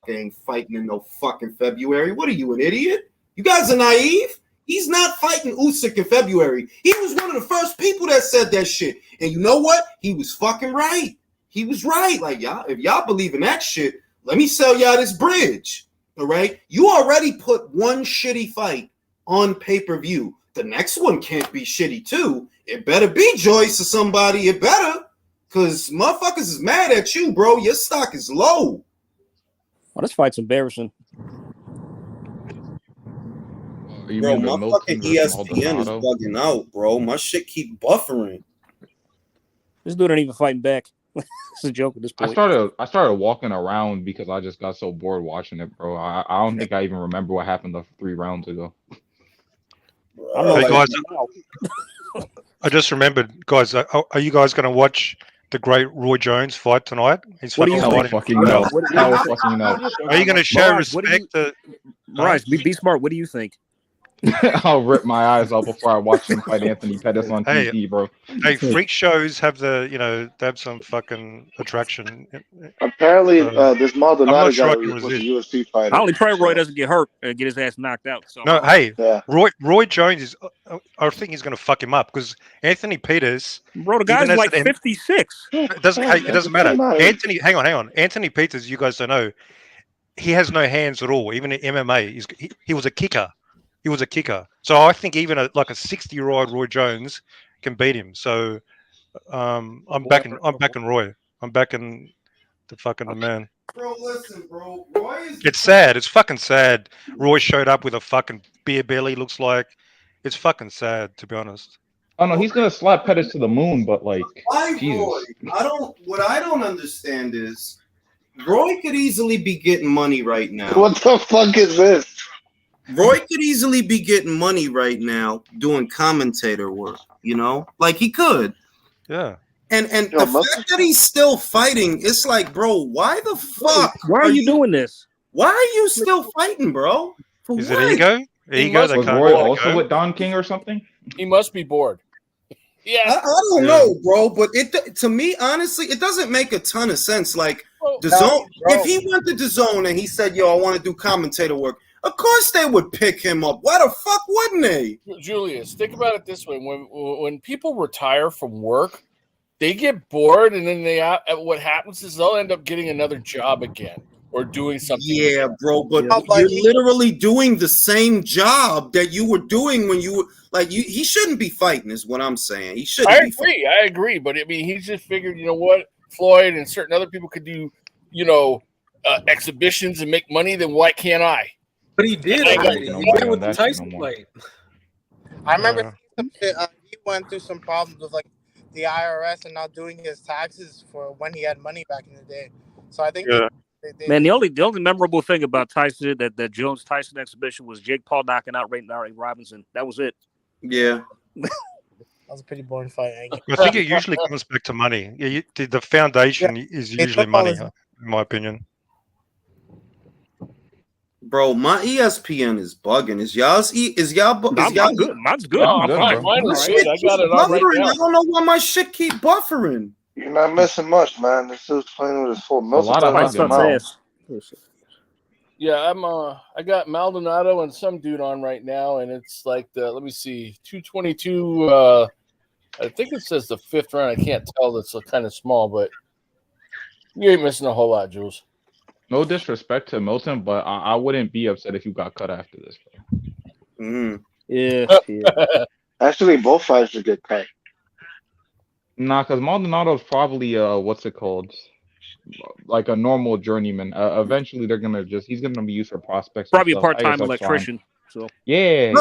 ain't fighting in no fucking February. What are you, an idiot? You guys are naive. He's not fighting Usyk in February. He was one of the first people that said that shit. And you know what? He was fucking right. He was right. Like, y'all, if y'all believe in that shit, let me sell y'all this bridge. All right? You already put one shitty fight on pay-per-view. The next one can't be shitty too. It better be Joyce or somebody. It better. Because motherfuckers is mad at you, bro. Your stock is low. Well, this fight's embarrassing. You Bro, mean the my Milton fucking versus ESPN is Maldonado? bugging out, bro. My shit keep buffering. This dude ain't even fighting back. It's a joke at this point. I started walking around because I just got so bored watching it, bro. I don't think I even remember what happened the 3 rounds ago. I'm Hey, like, guys, I just remembered, guys. Are you guys going to watch the great Roy Jones fight tonight? He's What do you fucking Hell fighting. fucking no. Hell fucking no. Are you going to show Mirage, what do you- respect to? Mirage, be smart. What do you think? I'll rip my eyes out before I watch him fight Anthony Pettis on Hey, TV, bro. Hey, freak shows have they have some fucking attraction. Apparently, this I'm Maldonado not sure I guy can was a resist. UFC fighter. I only pray Roy doesn't get hurt and get his ass knocked out. So No, hey, Yeah. Roy Jones is. I think he's going to fuck him up because Anthony Peters. bro, the even guy's as like an- 56. It doesn't. Hey, it doesn't matter. Anthony, hang on. Anthony Peters, you guys don't know, he has no hands at all. Even in MMA, he was a kicker. He was a kicker. So I think even a 60-year-old Roy Jones can beat him. So I'm backing Roy. I'm backing the man. Bro, listen, bro. Roy is. It's sad. It's fucking sad. Roy showed up with a fucking beer belly. Looks like it's fucking sad, to be honest. Oh no, he's gonna slap Pettis to the moon, but like, Why, Roy? Jesus. What I don't understand is Roy could easily be getting money right now. What the fuck is this? Roy could easily be getting money right now doing commentator work, you know? Like he could. Yeah. And the fact that he's still fighting, it's like, bro, why the fuck? Why are you doing this? Why are you still fighting, bro? For Is what? it ego? Ego. Was They can't Roy let it also go. with Don King or something? He must be bored. Yeah. I don't know, bro, but to me, honestly, it doesn't make a ton of sense. Like the zone, if he went to the zone and he said, "Yo, I want to do commentator work," of course they would pick him up. Why the fuck wouldn't they? Julius, think about it this way: when people retire from work, they get bored, and then what happens is they'll end up getting another job again or doing something. Yeah, bro, but you're literally doing the same job that you were doing when you were like he shouldn't be fighting, is what I'm saying. He shouldn't be fighting. I agree, but I mean, he just figured, you know what, Floyd and certain other people could do, exhibitions and make money. Then why can't I? But he did. He did it with the Tyson fight. I remember he went through some problems with like the IRS and not doing his taxes for when he had money back in the day. So I think Man, the only memorable thing about Tyson that Jones Tyson exhibition was Jake Paul knocking out Ray Robinson. That was it. Yeah. That was a pretty boring fight. I think it usually comes back to money. Yeah, the foundation is usually money, in my opinion. Bro, my ESPN is bugging. Is y'all's I'm good. Mine's good. Oh, mine is good. I got it on right now. I don't know why my shit keep buffering. You're not missing much, man. This dude's playing with his full muscle. Yeah, I got Maldonado and some dude on right now, and it's like let me see, 222. I think it says the 5th round. I can't tell. That's kind of small, but you ain't missing a whole lot, Jules. No disrespect to Milton, but I wouldn't be upset if you got cut after this. Yeah. Actually, both fights should get cut. Nah, because Maldonado's probably what's it called? Like a normal journeyman. Eventually, he's gonna be used for prospects. Probably a part-time electrician. So yeah.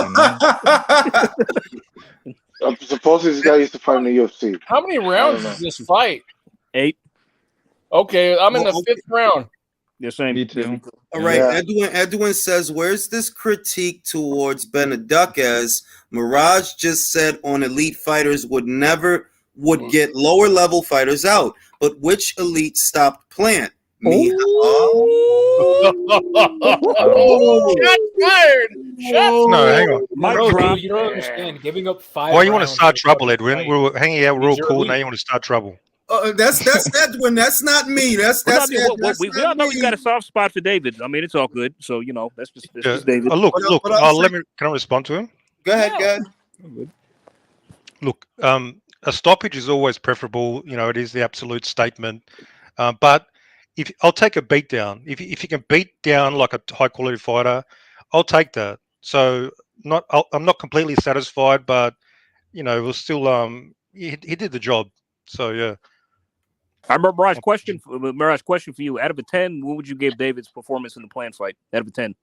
Supposedly this guy used to fight in the UFC. How many rounds is this fight? 8. Okay, I'm in the 5th round. The same. Me too. All right, Edwin says, "Where's this critique towards Beneduc as Mirage just said on elite fighters would get lower level fighters out, but which elite stopped Plant? Me? Shots fired! No, hang on. Bro, you don't understand. Giving up 5. Why you want to start trouble, Edwin? We were hanging out, we're all cool. Now you want to start trouble. That's Edwin. That's not me. That's we all know you got a soft spot for David. I mean, it's all good. So that's just David. Look. Can I respond to him? Go ahead. Look, a stoppage is always preferable. It is the absolute statement. But if I'll take a beat down, if you can beat down like a high quality fighter, I'll take that. So I'm not completely satisfied, but we'll still he did the job. So yeah. I remember Mirage question for you. Out of a 10, what would you give David's performance in the Plant fight? Out of a 10.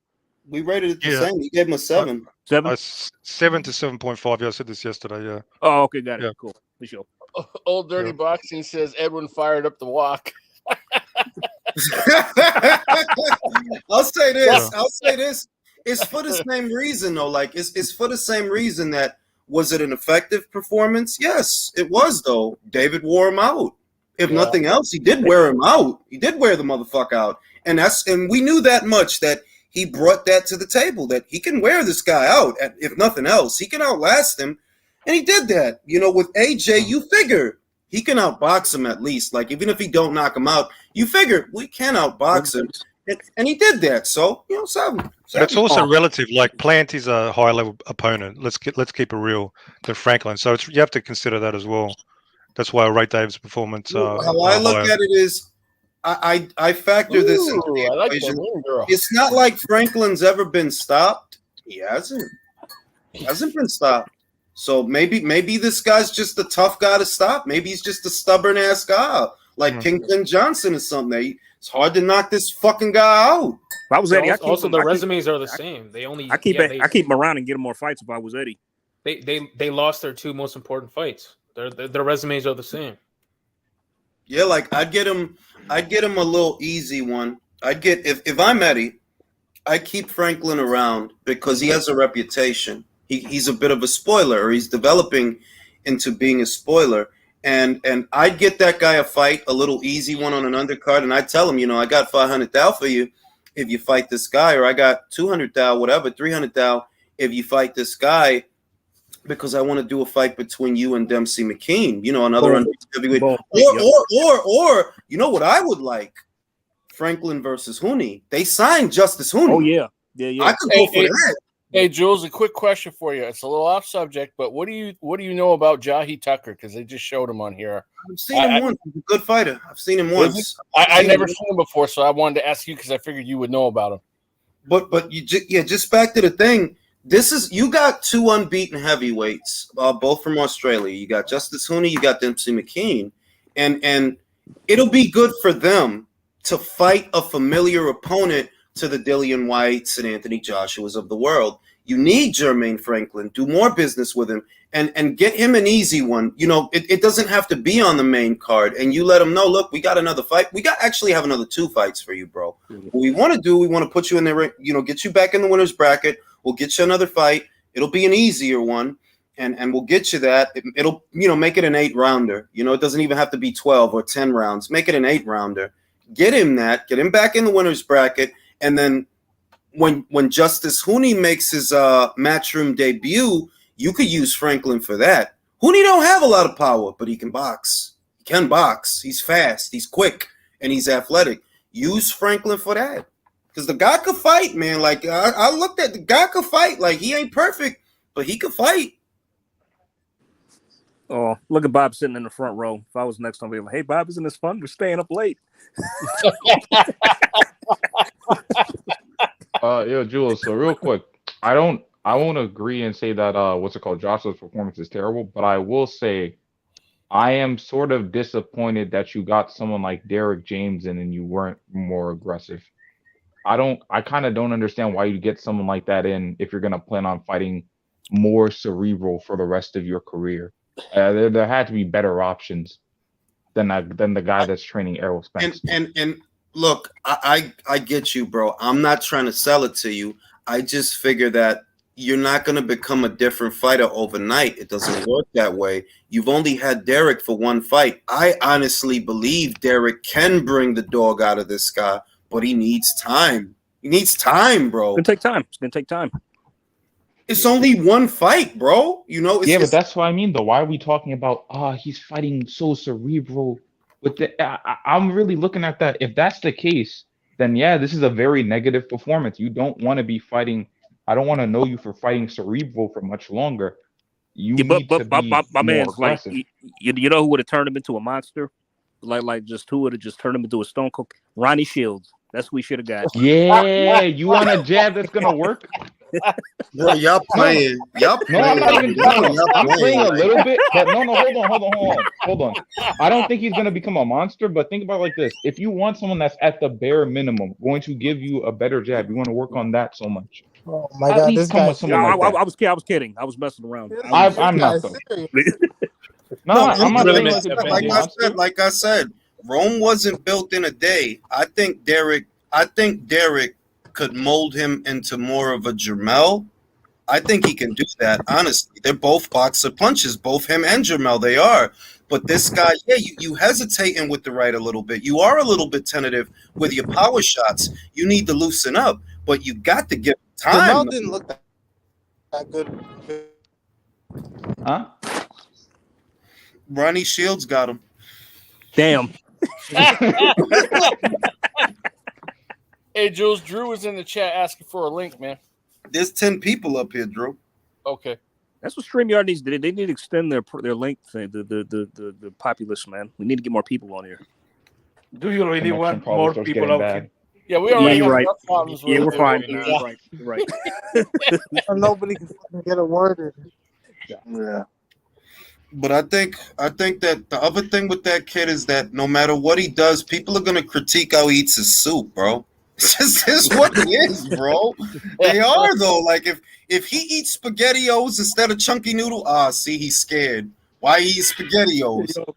We rated it the same. He gave him a 7. 7? 7 to 7.5. Yeah, I said this yesterday. Yeah. Oh, okay, got it. Yeah. Cool. For sure. Old Dirty Boxing says Edwin fired up the walk. I'll say this. It's for the same reason, though. Like it's for the same reason that was it an effective performance? Yes, it was. Though David wore him out. If nothing else, he did wear him out. He did wear the motherfucker out, and we knew that much that he brought that to the table that he can wear this guy out. If nothing else, he can outlast him, and he did that. With AJ, you figure he can outbox him at least. Like even if he don't knock him out, you figure we can outbox him, and he did that. So 7. It's also relative. Like Plant is a high level opponent. Let's keep it real than Franklin. So you have to consider that as well. That's why I rate Dave's performance. How I look at it is, I factor this into the equation. It's not like Franklin's ever been stopped. He hasn't been stopped. So maybe this guy's just a tough guy to stop. Maybe he's just a stubborn ass guy like Kingpin Johnson or something. It's hard to knock this fucking guy out. If I was Eddie, Also, the resumes are the same. They only I keep him around and get him more fights if I was Eddie. They lost their 2 most important fights. Their resumes are the same. Yeah, like I'd get him a little easy one. I'd get if I'm Eddie, I keep Franklin around because he has a reputation. He's a bit of a spoiler, or he's developing into being a spoiler. And I'd get that guy a fight, a little easy one on an undercard, and I'd tell him, I got 500 thou for you if you fight this guy, or I got 200 thou, whatever, 300 thou if you fight this guy, because I want to do a fight between you and Dempsey McKean, another heavyweight. Or you know what I would like? Franklin versus Huni. They signed Justice Huni. Oh yeah. I could go for that. Hey, Jules, a quick question for you. It's a little off subject, but what do you know about Jahi Tucker? Because they just showed him on here. I've seen him once. He's a good fighter. I've seen him once. I never seen him before, so I wanted to ask you because I figured you would know about him. But just back to the thing. You got 2 unbeaten heavyweights, both from Australia. You got Justice Huni, you got Dempsey McKean, and it'll be good for them to fight a familiar opponent to the Dillian Whites and Anthony Joshuas of the world. You need Jermaine Franklin. Do more business with him and get him an easy one. It doesn't have to be on the main card. And you let him know, look, we got another fight. We actually have another 2 fights for you, bro. What we want to do, we want to put you in there, get you back in the winner's bracket. We'll get you another fight. It'll be an easier one. And we'll get you that. It'll, make it an 8-rounder. It doesn't even have to be 12 or 10 rounds. Make it an 8-rounder. Get him that. Get him back in the winner's bracket. And then when Justice Huni makes his Matchroom debut, you could use Franklin for that. Huni don't have a lot of power, but he can box. He can box. He's fast. He's quick. And he's athletic. Use Franklin for that. Because the guy could fight, man. Like, I looked at the guy could fight. Like, he ain't perfect, but he could fight. Oh, look at Bob sitting in the front row. If I was next, I'd be like, hey, Bob, isn't this fun? We're staying up late. Yo, Jules, so real quick, I won't agree and say that Joshua's performance is terrible, but I will say I am sort of disappointed that you got someone like Derek James in and you weren't more aggressive. I kind of don't understand why you get someone like that in if you're gonna plan on fighting more Cerebral for the rest of your career. There had to be better options than the guy that's training Errol Spence. And look, I get you, bro. I'm not trying to sell it to you. I just figure that you're not going to become a different fighter overnight. It doesn't work that way. You've only had Derek for 1 fight. I honestly believe Derek can bring the dog out of this guy, but he needs time. He needs time, bro. It's going to take time. It's only 1 fight, bro. But that's what I mean, though. Why are we talking about, he's fighting so Cerebral? I'm really looking at that. If that's the case, then yeah, this is a very negative performance. You don't want to be fighting. I don't want to know you for fighting Cerebral for much longer. You need to be my more man's aggressive. like, you know who would have turned him into a monster? Like just who would have just turned him into a stone cold? Ronnie Shields. That's who we should have got. Yeah, you want a jab that's gonna work? Bro, y'all playing. Y'all playing. No, I'm not even. I'm playing a little bit, but no. Hold on. I don't think he's gonna become a monster. But think about it like this: if you want someone that's at the bare minimum going to give you a better jab, you want to work on that so much. Oh my God, this guy. I was kidding. I was messing around. I'm not though. I'm not really saying like I said, Rome wasn't built in a day. I think Derek could mold him into more of a Jermel. I think he can do that. Honestly, they're both boxer punches, both him and Jermel. They are. But this guy, yeah, you hesitating with the right a little bit. You are a little bit tentative with your power shots. You need to loosen up, but you got to give time. Jermel didn't look that good. Huh? Ronnie Shields got him. Damn. Hey, Jules, Drew was in the chat asking for a link, man. There's 10 people up here, Drew. Okay. That's what StreamYard needs to do. They need to extend their link thing, the populace, man. We need to get more people on here. Do you really want more people out here? Yeah, we already have right. enough problems with Yeah, we're it. fine. Yeah. You're right. Nobody can fucking get a word in. Yeah. But I think that the other thing with that kid is that no matter what he does, people are gonna critique how he eats his soup, bro. It's just what it is, bro. They are though. Like if he eats SpaghettiOs instead of chunky noodle, see, he's scared. Why he eat SpaghettiOs?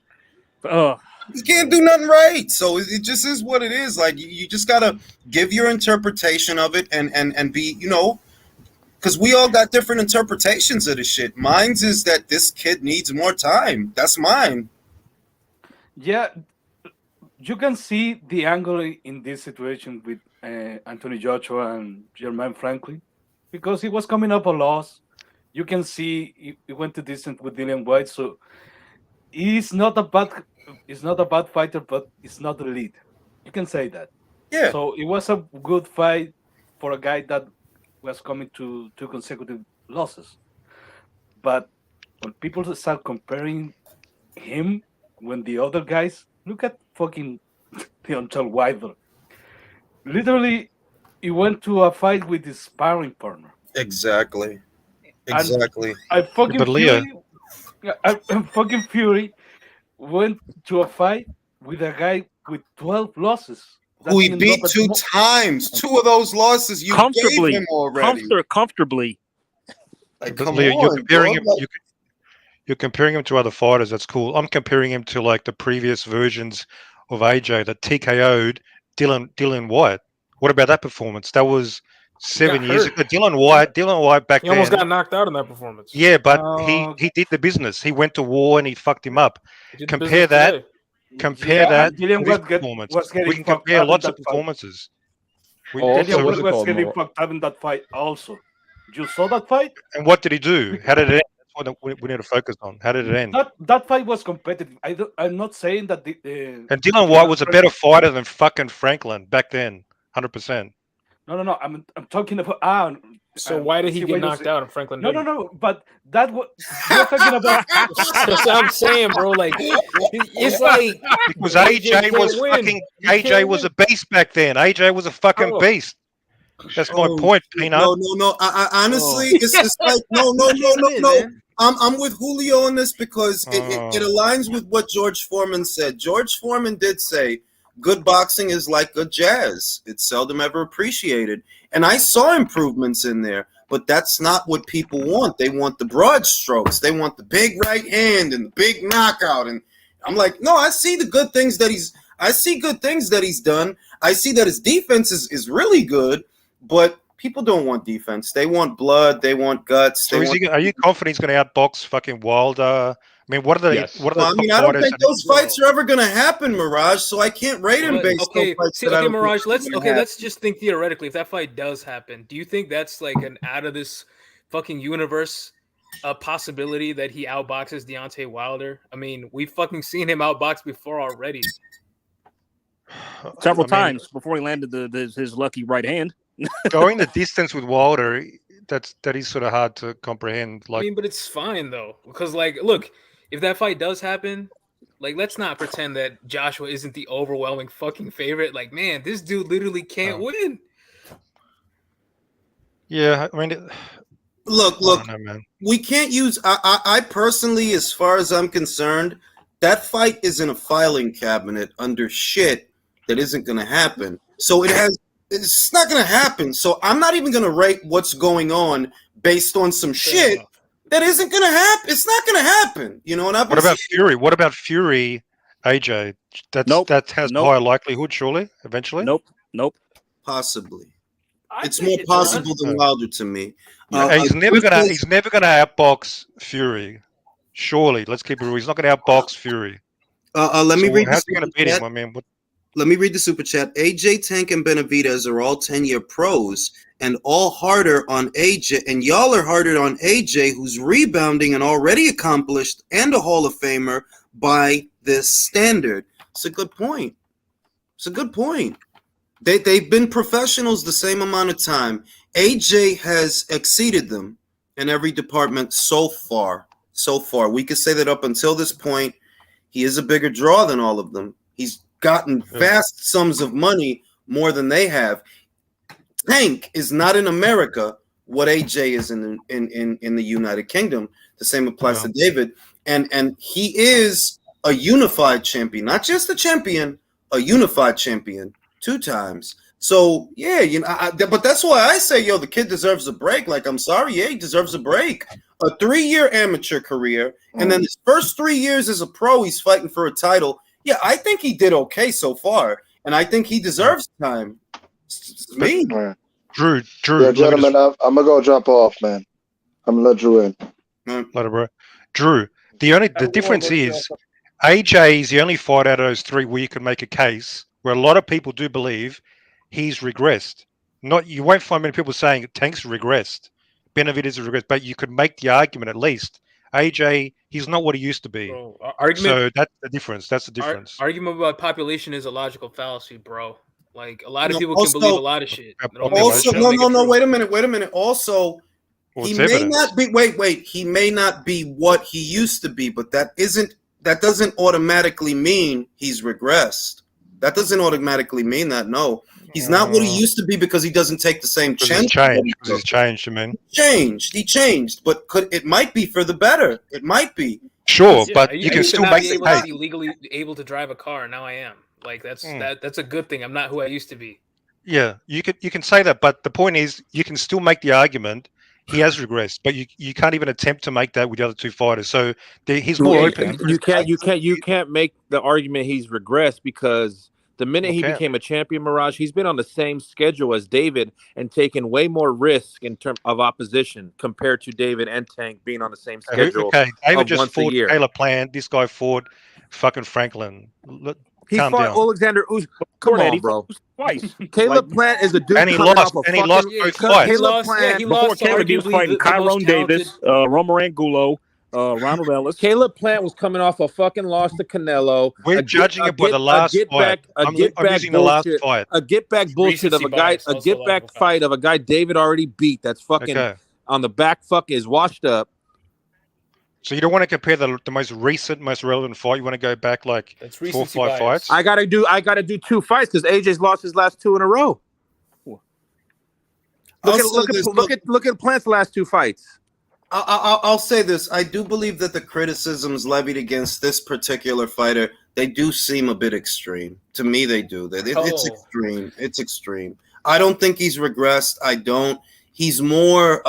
Oh, He can't do nothing right. So it just is what it is. Like you just gotta give your interpretation of it and be, because we all got different interpretations of this shit. Mine's is that this kid needs more time. That's mine. Yeah, you can see the angle in this situation with Anthony Joshua and Jermaine Franklin, because he was coming up a loss. You can see he went to distance with Dillian White, so he's not a bad fighter, but it's not elite. You can say that. Yeah. So it was a good fight for a guy that was coming to 2 consecutive losses. But when people start comparing him when the other guys, look at fucking Deontay Wilder. Literally, he went to a fight with his sparring partner. Exactly. I fucking But Leo, fucking Fury went to a fight with a guy with 12 losses. Who he beat 2 times. 2 of those losses you comfortably, gave him already. comfortably. Like, but come Leo, on, you're comparing him to other fighters. That's cool. I'm comparing him to like the previous versions of AJ that TKO'd Dylan White. What about that performance? That was 7 years ago. Dylan White back He then. almost got knocked out in that performance. Yeah, but he did the business. He went to war and he fucked him up. Compare that. Compare that to this performance. We can compare lots of performances. Dillian White was getting fucked up in that fight also. You saw that fight? And what did he do? How did it end? That's what we need to focus on. How did it end? That fight was competitive. I'm not saying that and Dylan White was a better fighter than fucking Franklin back then, 100%. No. I'm talking about. So why did he get knocked out and Franklin didn't? No. But that was you're talking about. That's what I'm saying, bro. Like it's like because AJ was fucking. AJ was a beast back then. AJ was a fucking beast. That's my point, Peanut. No. I honestly, it's like no. I'm with Julio on this because it aligns with what George Foreman said. George Foreman did say, good boxing is like good jazz. It's seldom ever appreciated. And I saw improvements in there, but that's not what people want. They want the broad strokes. They want the big right hand and the big knockout. And I'm like, no, I see the good things that he's done. I see that his defense is really good, but people don't want defense. They want blood. They want guts. So are you confident he's going to outbox fucking Wilder? I mean, what are the? Yes. I don't think those fights are ever going to happen, Mirage. So I can't rate him based on fights. Mirage. Let's just think theoretically. If that fight does happen, do you think that's like an out of this fucking universe possibility that he outboxes Deontay Wilder? I mean, we've fucking seen him outbox before already. Several times before he landed his lucky right hand. Going the distance with Wilder, that is sort of hard to comprehend. Like, I mean, but it's fine though, because like, look, if that fight does happen, like, let's not pretend that Joshua isn't the overwhelming fucking favorite. Like, man, this dude literally can't win. Yeah, I mean, look, man. We can't use. I personally, as far as I'm concerned, that fight is in a filing cabinet under shit that isn't going to happen. So it's not going to happen. So I'm not even going to rate what's going on based on some shit that isn't going to happen. It's not going to happen. You know. And what about Fury? What about Fury, AJ? That has higher likelihood, surely, eventually. Nope. Possibly. It's more possible than Wilder to me. He's never gonna outbox Fury. Surely, let's keep it real. He's not gonna outbox Fury. Let me read. How's he gonna beat him? I mean, let me read the super chat. AJ, Tank, and Benavidez are all 10-year pros and all harder on AJ. And y'all are harder on AJ, who's rebounding and already accomplished and a Hall of Famer by this standard. It's a good point. They've been professionals the same amount of time. AJ has exceeded them in every department so far. We could say that up until this point, he is a bigger draw than all of them. He's gotten vast sums of money more than they have. Tank is not in America what AJ is in the United Kingdom. The same applies to David. and he is a unified champion, not just a champion, a unified champion 2 times. So yeah, you know, but that's why I say, yo, the kid deserves a break. Like, I'm sorry, yeah, he deserves a break. A 3-year amateur career, and then his first 3 years as a pro, he's fighting for a title. Yeah, I think he did okay so far, and I think he deserves time. It's me. Drew. Yeah, gentlemen, I'm gonna go drop off, man. I'm gonna let Drew in. Let it, bro. Drew. The difference is AJ is the only fight out of those 3 where you can make a case where a lot of people do believe he's regressed. You won't find many people saying Tank's regressed. Benavidez is regressed, but you could make the argument at least. AJ, he's not what he used to be. Bro, so that's the difference. That's the difference. Argument about population is a logical fallacy, bro. Like, a lot of people can believe a lot of shit. Also, no. Wait a minute. Also, he may not be. Wait. He may not be what he used to be, but that doesn't automatically mean he's regressed. That doesn't automatically mean that. No, he's not what he used to be because he doesn't take the same chance. He's changed, man. He changed, but it might be for the better. It might be. Sure, but you can still make the case. Be legally able to drive a car. Now I am. Like, that's a good thing. I'm not who I used to be. Yeah, you can say that, but the point is, you can still make the argument he has regressed, but you can't even attempt to make that with the other 2 fighters. So he's more open. You can't make the argument he's regressed because the minute he became a champion, Mirage, he's been on the same schedule as David and taken way more risk in terms of opposition compared to David and Tank being on the same schedule. Okay, David just once fought a year. Caleb Plant. This guy fought fucking Franklin. He Calm fought down. Alexander Usyk. Come on, bro. Twice. Caleb Plant is a dude, and he lost. And he lost both fights. Caleb Plant, before Caleb, he was fighting Tyrone Davis, Romain Gulo, Ronald Ellis. Caleb Plant was coming off a fucking loss to Canelo. We're judging it by the last fight. I'm using the last fight. A get back bullshit of a guy. A get back fight of a guy David already beat. That's fucking on the back. Fuck is washed up. So you don't want to compare the most recent, most relevant fight. You want to go back like 4 or 5 fights. I gotta do 2 fights because AJ's lost his last 2 in a row. Look at Plant's last 2 fights. I'll say this. I do believe that the criticisms levied against this particular fighter, they do seem a bit extreme. To me, they do. It's extreme. It's extreme. I don't think he's regressed. I don't. He's more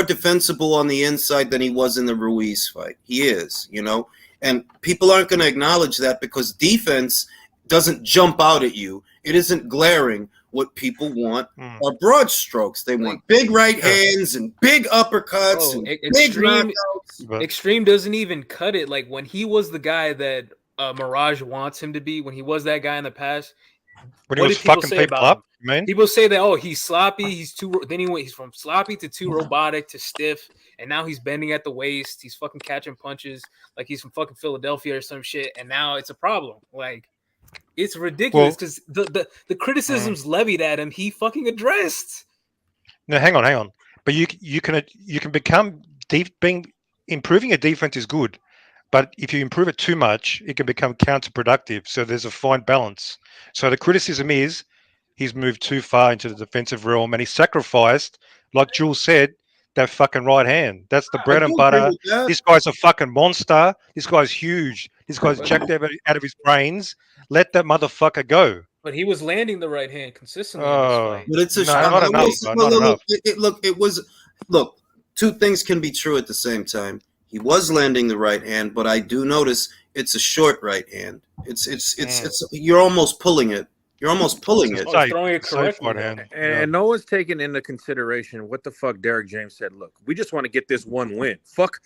defensible on the inside than he was in the Ruiz fight. He is, you know, and people aren't going to acknowledge that because defense doesn't jump out at you. It isn't glaring. What people want are broad strokes. They want big right hands and big uppercuts and big knockouts. Extreme doesn't even cut it. Like, when he was the guy that Mirage wants him to be, when he was that guy in the past, when he was fucking people up, man. People say that, he's sloppy, he's from sloppy to too robotic to stiff, and now he's bending at the waist, he's fucking catching punches like he's from fucking Philadelphia or some shit, and now it's a problem. Like, it's ridiculous because the criticisms levied at him, he fucking addressed. No, hang on. But you can become improving a defense is good, but if you improve it too much, it can become counterproductive. So there's a fine balance. So the criticism is he's moved too far into the defensive realm and he sacrificed, like Jules said, that fucking right hand. That's the bread and butter. This guy's a fucking monster. This guy's huge. This guy's jacked out of his brains. Let that motherfucker go. But he was landing the right hand consistently. In this fight. But it's look, 2 things can be true at the same time. He was landing the right hand, but I do notice it's a short right hand. It's you're almost pulling it. You're almost pulling it. Throwing it correctly. And no one's taking into consideration what the fuck Derek James said. Look, we just want to get this 1 win. Fuck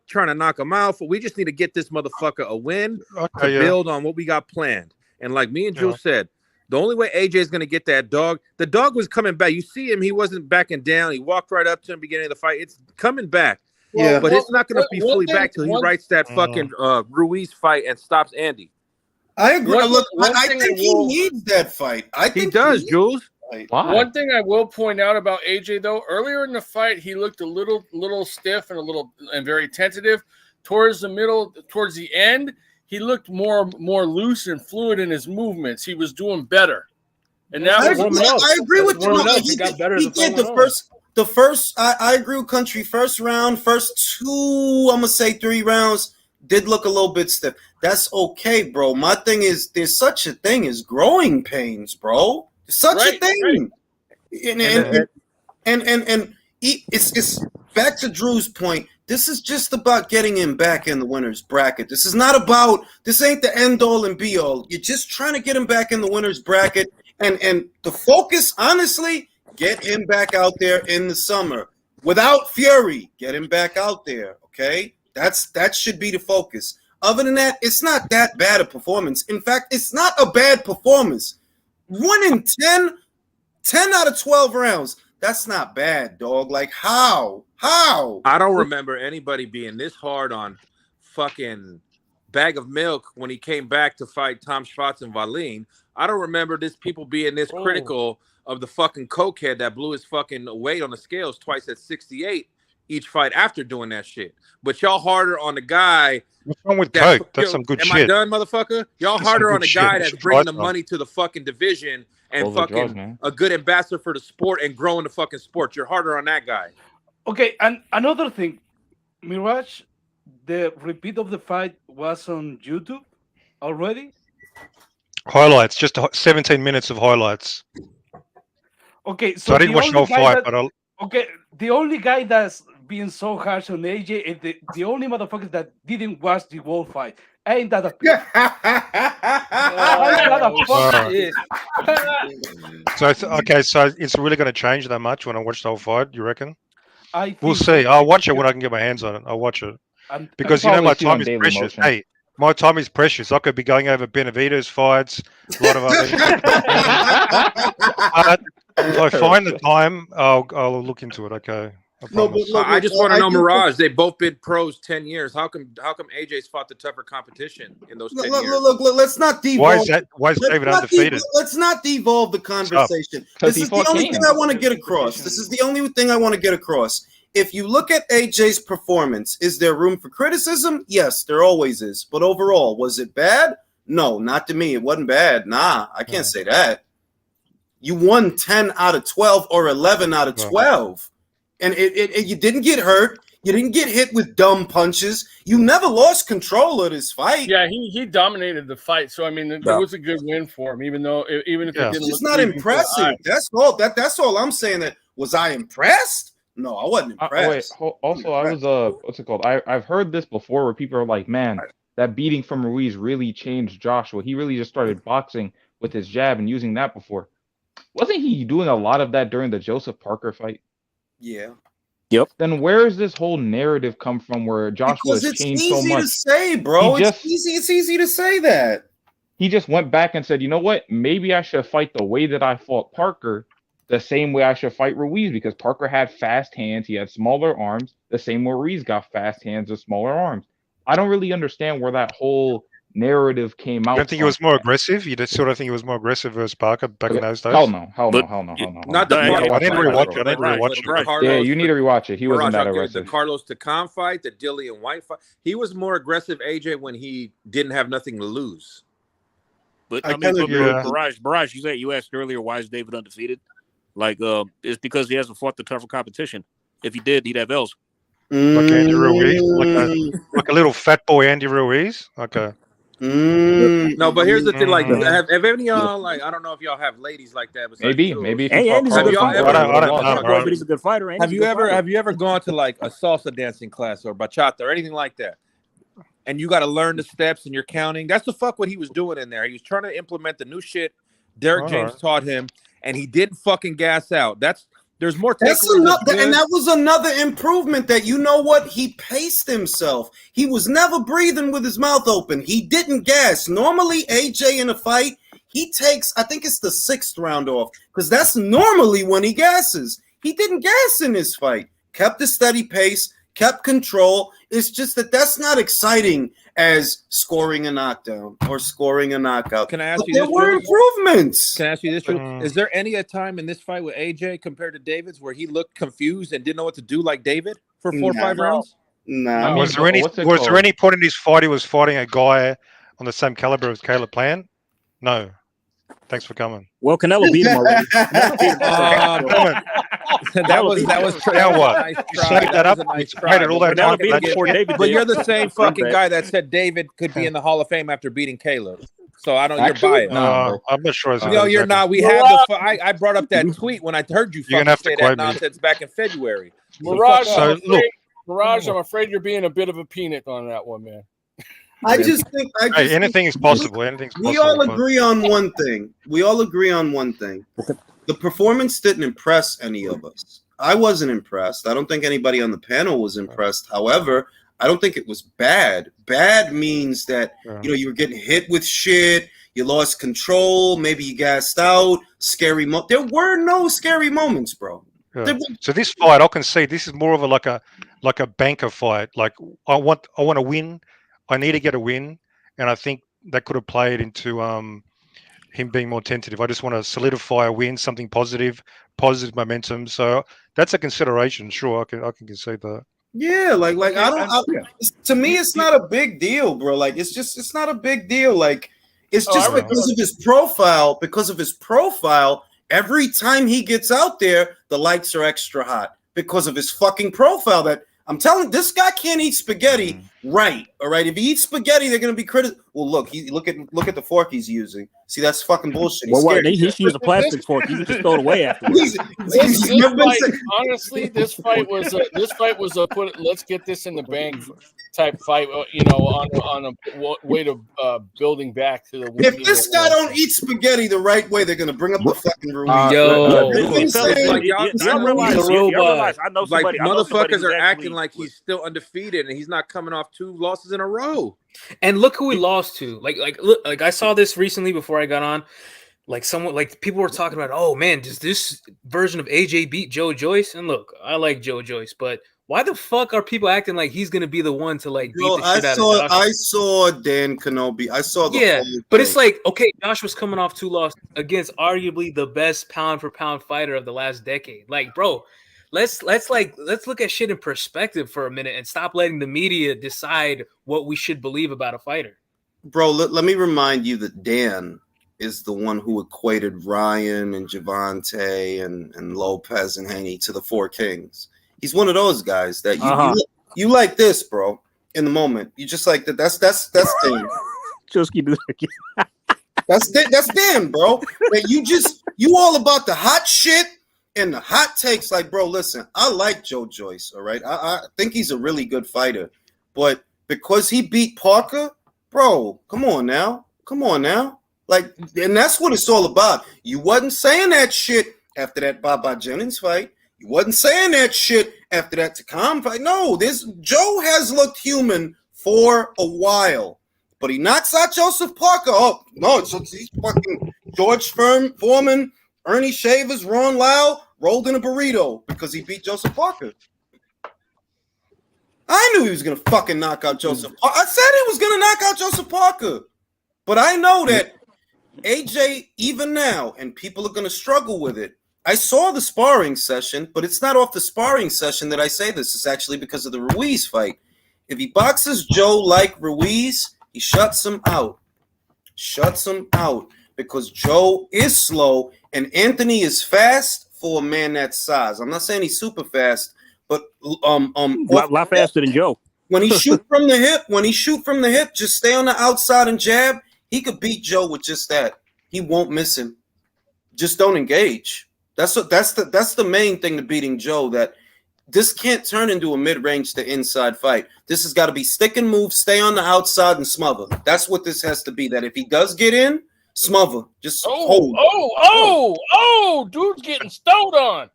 trying to knock him out. We just need to get this motherfucker a win to build on what we got planned. And like me and Jules said, the only way AJ is going to get that dog, the dog was coming back. You see him, he wasn't backing down. He walked right up to him beginning of the fight. It's coming back. Yeah, but it's not going to be fully back till he writes that fucking Ruiz fight and stops Andy. I agree. I think he needs that fight. I think he does, Jules. Why? One thing I will point out about AJ though, earlier in the fight, he looked a little stiff and very tentative. Towards the end, he looked more loose and fluid in his movements. He was doing better. And now I agree with you. He got better. He did the first. the first, I agree with Country. First round, first 2, I'm gonna say 3 rounds did look a little bit stiff. That's okay, bro. My thing is, there's such a thing as growing pains, bro. There's such a thing. And it's back to Drew's point. This is just about getting him back in the winner's bracket. This is not about, this ain't the end all and be all. You're just trying to get him back in the winner's bracket. And the focus, honestly, get him back out there in the summer. Without Fury, get him back out there, okay? That should be the focus. Other than that, it's not that bad a performance. In fact, it's not a bad performance. 1 in 10 out of 12 rounds. That's not bad, dog. Like, how? I don't remember anybody being this hard on fucking Bag of Milk when he came back to fight Tom Schwartz and Valine. I don't remember this people being this critical of the fucking cokehead that blew his fucking weight on the scales twice at 68 each fight after doing that shit. But y'all harder on the guy. What's wrong with coke? That's some good shit. Am I done, motherfucker? Y'all harder on the guy that's bringing the money to the fucking division and fucking a good ambassador for the sport and growing the fucking sport. You're harder on that guy. Okay, and another thing, Mirage, the repeat of the fight was on YouTube already? Highlights, just 17 minutes of highlights. Okay, so I didn't watch the whole fight, but okay, the only guy that's being so harsh on AJ is the only motherfuckers that didn't watch the whole fight. Ain't that a so it's really going to change that much when I watch the whole fight, you reckon? We'll see. So. I'll watch it when I can get my hands on it. I'll watch it. Because, you know, my time is precious. Hey, my time is precious. I could be going over Benavidez fights, a lot of other but if I find the time, I'll look into it, okay? I just want to know, Mirage. They've both been pros 10 years. How come AJ's fought the tougher competition in those 10 years? Look, let's not devolve. Why is David undefeated? Let's not devolve the conversation. This is the only thing I want to get across. This is the only thing I want to get across. If you look at AJ's performance, is there room for criticism? Yes, there always is. But overall, was it bad? No, not to me. It wasn't bad. Nah, I can't say that. You won 10 out of 12 or 11 out of 12. And you didn't get hurt. You didn't get hit with dumb punches. You never lost control of this fight. Yeah, he dominated the fight. So I mean, it was a good win for him, even if it didn't. It's just not impressive. That's all. That's all I'm saying. That was I impressed? No, I wasn't impressed. Also, I was what's it called? I've heard this before where people are like, man, that beating from Ruiz really changed Joshua. He really just started boxing with his jab and using that before. Wasn't he doing a lot of that during the Joseph Parker fight? Yeah. Yep. Then where does this whole narrative come from where Joshua has changed so much? It's easy to say, bro. It's easy to say that. He just went back and said, you know what? Maybe I should fight the way that I fought Parker, the same way I should fight Ruiz, because Parker had fast hands. He had smaller arms, the same way Ruiz got fast hands with smaller arms. I don't really understand where that whole narrative came out. You don't think he was more aggressive? You just sort of think he was more aggressive versus Parker back in those days? Hell no. Not the I didn't rewatch it. Yeah, you need to rewatch it. He wasn't that aggressive. The Carlos Takam fight, the Dillian White fight. He was more aggressive, AJ, when he didn't have nothing to lose. But I mean, Barrage, you asked earlier, why is David undefeated? Like, it's because he hasn't fought the tougher competition. If he did, he'd have L's. Like Andy Ruiz, like a little fat boy Andy Ruiz. Okay. No, but here's the thing. Like, have any of y'all, like, I don't know if y'all have ladies like that. Maybe. Hey, Andy's a good fighter. But he's a good fighter. Have you ever gone to like a salsa dancing class or bachata or anything like that? And you got to learn the steps and you're counting. That's the fuck what he was doing in there. He was trying to implement the new shit Derek James taught him, and he didn't fucking gas out. There's more. And that was another improvement. That, you know what, he paced himself. He was never breathing with his mouth open. He didn't gas. Normally, AJ in a fight, he takes, I think it's the 6th round off, because that's normally when he gasses. He didn't gas in this fight. Kept a steady pace, kept control. It's just that's not exciting as scoring a knockdown or scoring a knockout. Can I ask you this? There were improvements. Can I ask you this? Is there any time in this fight with AJ compared to David's where he looked confused and didn't know what to do like David for 4 or 5 rounds? No. I mean, was there any point in his fight he was fighting a guy on the same caliber as Caleb Plant? No. Thanks for coming. Well, Canelo beat him already. Canelo beat him. That was Now what? a nice You try. saved that up. Was a nice You try. made it all that Canelo time. beat him before David But did. you're the same fucking bet. guy that said David could be in the Hall of Fame after beating Caleb. So I don't. Actually, You're biased. no. I'm not sure. No, you're not. We have the. I brought up that tweet when I heard you You're fucking gonna have to say that quote me. nonsense back in February. Mirage, So, look. Mirage, I'm afraid you're being a bit of a peanut on that one, man. I just think Hey, anything is possible. Anything's possible. we all but- agree on one thing. The performance didn't impress any of us. I wasn't impressed. I don't think anybody on the panel was impressed. However, I don't think it was bad. Bad means that you were getting hit with shit. You lost control. Maybe you gassed out. Scary There were no scary moments, bro. Yeah. So this fight, I can see this is more of a like a banker fight. Like I want to win. I need to get a win, and I think that could have played into him being more tentative. I just want to solidify a win, something positive momentum. So that's a consideration. Sure, I can concede that. Yeah, to me, it's not a big deal, bro. Like, it's not a big deal. Like, it's just because of his profile. Because of his profile, every time he gets out there, the lights are extra hot because of his fucking profile. That I'm telling, this guy can't eat spaghetti right. All right, if he eats spaghetti, they're gonna be critical. Well, look at the fork he's using. See, that's fucking bullshit. He should use a plastic fork. You can just throw it away after. Honestly, this fight was a let's get this in the bank type fight. On a way to building back to the. If this guy don't eat spaghetti the right way, they're gonna bring up the fucking Ruiz. I know somebody. Motherfuckers are acting like he's still undefeated and he's not coming off 2 losses in a row. And look who he lost to. Like I saw this recently before I got on. People were talking about, oh man, does this version of AJ beat Joe Joyce? And look, I like Joe Joyce, but why the fuck are people acting like he's gonna be the one to beat the shit out of Josh? I saw Dan Kenobi. I saw the whole thing. But it's like, okay, Josh was coming off 2 losses against arguably the best pound for pound fighter of the last decade. Like, bro, let's look at shit in perspective for a minute and stop letting the media decide what we should believe about a fighter. Bro, let me remind you that Dan is the one who equated Ryan and Javante and Lopez and Haney to the 4 Kings. He's one of those guys that you like this, bro. In the moment, you just like that. That's Dan. Just keep doing it. That's Dan, bro. That you all about the hot shit and the hot takes. Like, bro, listen, I like Joe Joyce. All right, I think he's a really good fighter, but because he beat Parker, bro, come on now. Like, and that's what it's all about. You wasn't saying that shit after that Baba Jennings fight. You wasn't saying that shit after that Takam fight. No, Joe has looked human for a while, but he knocks out Joseph Parker. Oh no, he's fucking George Foreman, Ernie Shavers, Ron Lau rolled in a burrito because he beat Joseph Parker. I knew he was gonna fucking knock out Joseph. I said he was gonna knock out Joseph Parker, but I know that AJ, even now, and people are gonna struggle with it. I saw the sparring session, but it's not off the sparring session that I say this. It's actually because of the Ruiz fight. If he boxes Joe like Ruiz, he shuts him out. Because Joe is slow and Anthony is fast for a man that size. I'm not saying he's super fast, but a lot faster than Joe. When he shoot from the hip, just stay on the outside and jab. He could beat Joe with just that. He won't miss him. Just don't engage. That's the main thing to beating Joe. That this can't turn into a mid-range to inside fight. This has got to be stick and move, stay on the outside and smother. That's what this has to be. That if he does get in, smother. Just hold. Dude's getting stoned on.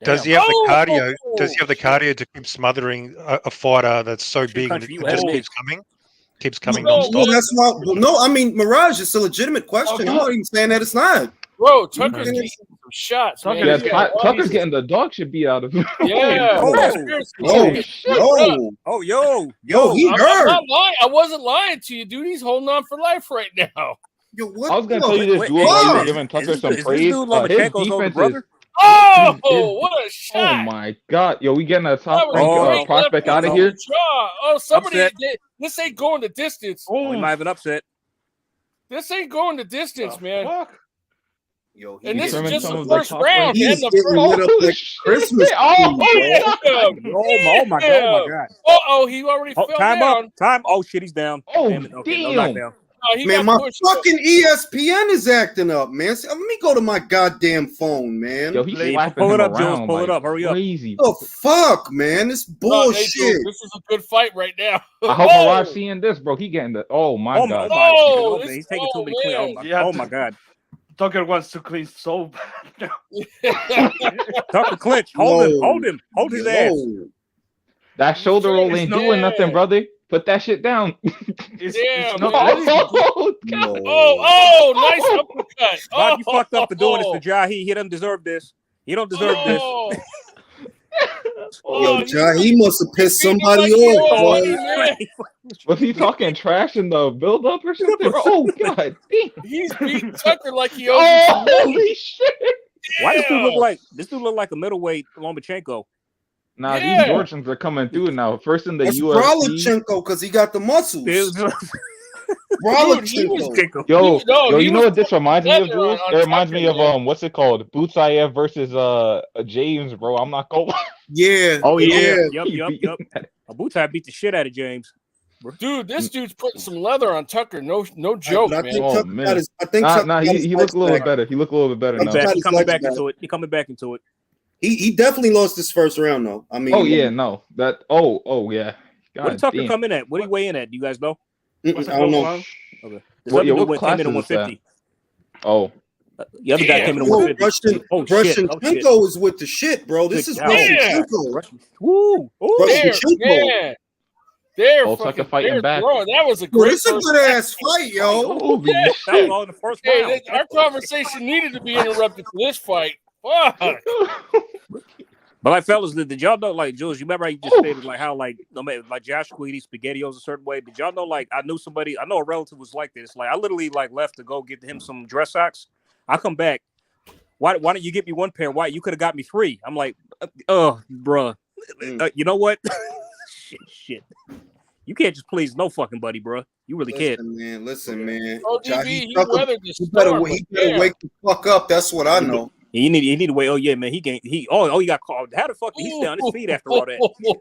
Does he have the cardio? Does he have the cardio to keep smothering a fighter that's so big and it just keeps coming nonstop? Well, that's not. Well, no, I mean, Mirage, it's a legitimate question. I'm not even saying that it's not. Bro, Tucker's getting some shots, man. Yeah, Tucker's getting the dog shit beat out of him. Yeah. Yo, he hurt. I wasn't lying to you, dude. He's holding on for life right now. Yo, what? I was gonna tell you this, duel while you were giving Tucker some praise. His defense is. What a shot! Oh my god, yo, we getting a top rank prospect out of here. Somebody, this ain't going the distance. We might have an upset. This ain't going the distance, man. Fuck? Yo, And this is Determine just some the of the first top round. he's And the getting lit up like Christmas tree, bro. Oh my god. He already fell Time down. up. Time. Oh shit, he's down. Oh, Damn it. Okay, no damn. knockdown. He Man, got my pushed. fucking ESPN is acting up, man. See, let me go to my goddamn phone, man. Yo, he's Yeah, slapping pull it him up, Jules. around Pull it like up. Hurry up. crazy. The fuck, man? This bullshit. This is a good fight right now. I hope Mirage seeing this, bro. He getting the. Oh my god. He's taking too many clean. Oh my god. Tucker wants to clean so bad. Tucker clinch. Hold him. Hold his ass. That shoulder roll ain't doing nothing, brother. Put that shit down. Damn. No, Man. oh, God. Nice uppercut. Bob, you fucked up for doing this to Jahi. He doesn't deserve this. He don't deserve this. Yo, Jahi must have pissed somebody off, boy. Was he talking trash in the build up or something? Oh god. He's beating Tucker like he owes Oh, holy shit. Why does this dude look like a middleweight Lomachenko? Nah, these Georgians are coming through now. First in the That's UFC. Brolachenko because he got the muscles. Brolachenko. Yo, you know what this reminds me of, Jules? It reminds me of what's it called? Butsayev versus James, bro. I'm not going. Yeah. Oh yeah. He Yep. Butsayev beat the shit out of James. Dude, this dude's putting some leather on Tucker. No joke, I man. think Oh, Tucker man. got his, I think Tucker got his he looked a little legs better. He looked a little bit better now. He coming back into it. He coming back into it. He definitely lost his first round though. I mean, Oh yeah, no. That yeah. What did Tucker come in at? What did he weigh in at? Do you guys know? I don't know. Okay. What This class came in at is that? 150. Oh. The other guy came in at 150. Brushenchenko is with the shit, bro. This is Brushenchenko. Woo! Brushenchenko. Tucker fighting back. That was a great. This is a good ass fight, yo. Holy That was all in the first round. Our conversation needed to be interrupted for this fight. Fuck. But like, fellas, did y'all know, like, Jules, you remember how you just stated, like, how, like, no matter, like, Josh would eat SpaghettiOs a certain way? Did y'all know, like, I know a relative was like this. Like, I literally, like, left to go get him some dress socks. I come back. Why don't you get me one pair? Why? You could have got me 3. I'm like, bruh. You know what? Shit. You can't just please no fucking buddy, bruh. You really can't. Listen, man. ODB, He weathered the better storm, wake the fuck up. That's what I know. You need to wait. Oh yeah, man. He got called. How the fuck did he stay on his feet after all that?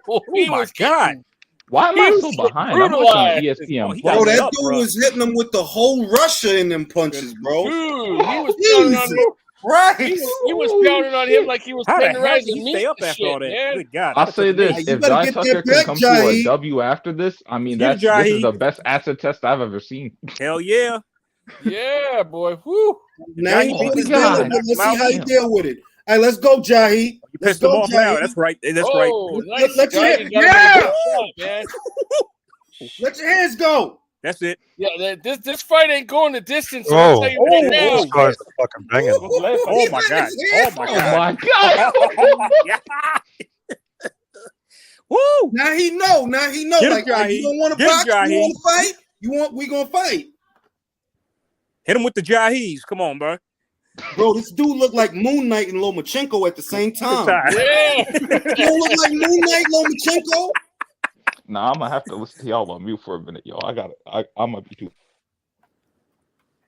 Oh my god. Why am I so behind? I'm watching ESPN. Bro, that dude was hitting him with the whole Russia in them punches, bro. Dude, he was pounding on him. Right. He was pounding on him like he was tenderizing meat. Stay up after all that? Man. Good God. I'll say this: if Jai Tucker can come to a W after this, I mean, this is the best acid test I've ever seen. Hell yeah. Yeah, boy. Woo. Now he beat his deal. Let's see how he deal with it. All right, let's go, Jahi. You pissed him off now. That's right. That's right. Nice. Let your hands go. That's it. Yeah, this fight ain't going the distance. Oh, this guy's fucking banging. Oh my god. Oh my god. Woo! Now he know. Like, you don't want to box. You want to fight. We gonna fight. Hit him with the Jahis. Come on, bro. Bro, this dude look like Moon Knight and Lomachenko at the same time. Yeah. You don't look like Moon Knight, Lomachenko. Nah, I'm gonna have to listen to y'all on mute for a minute, yo. I'm gonna be too.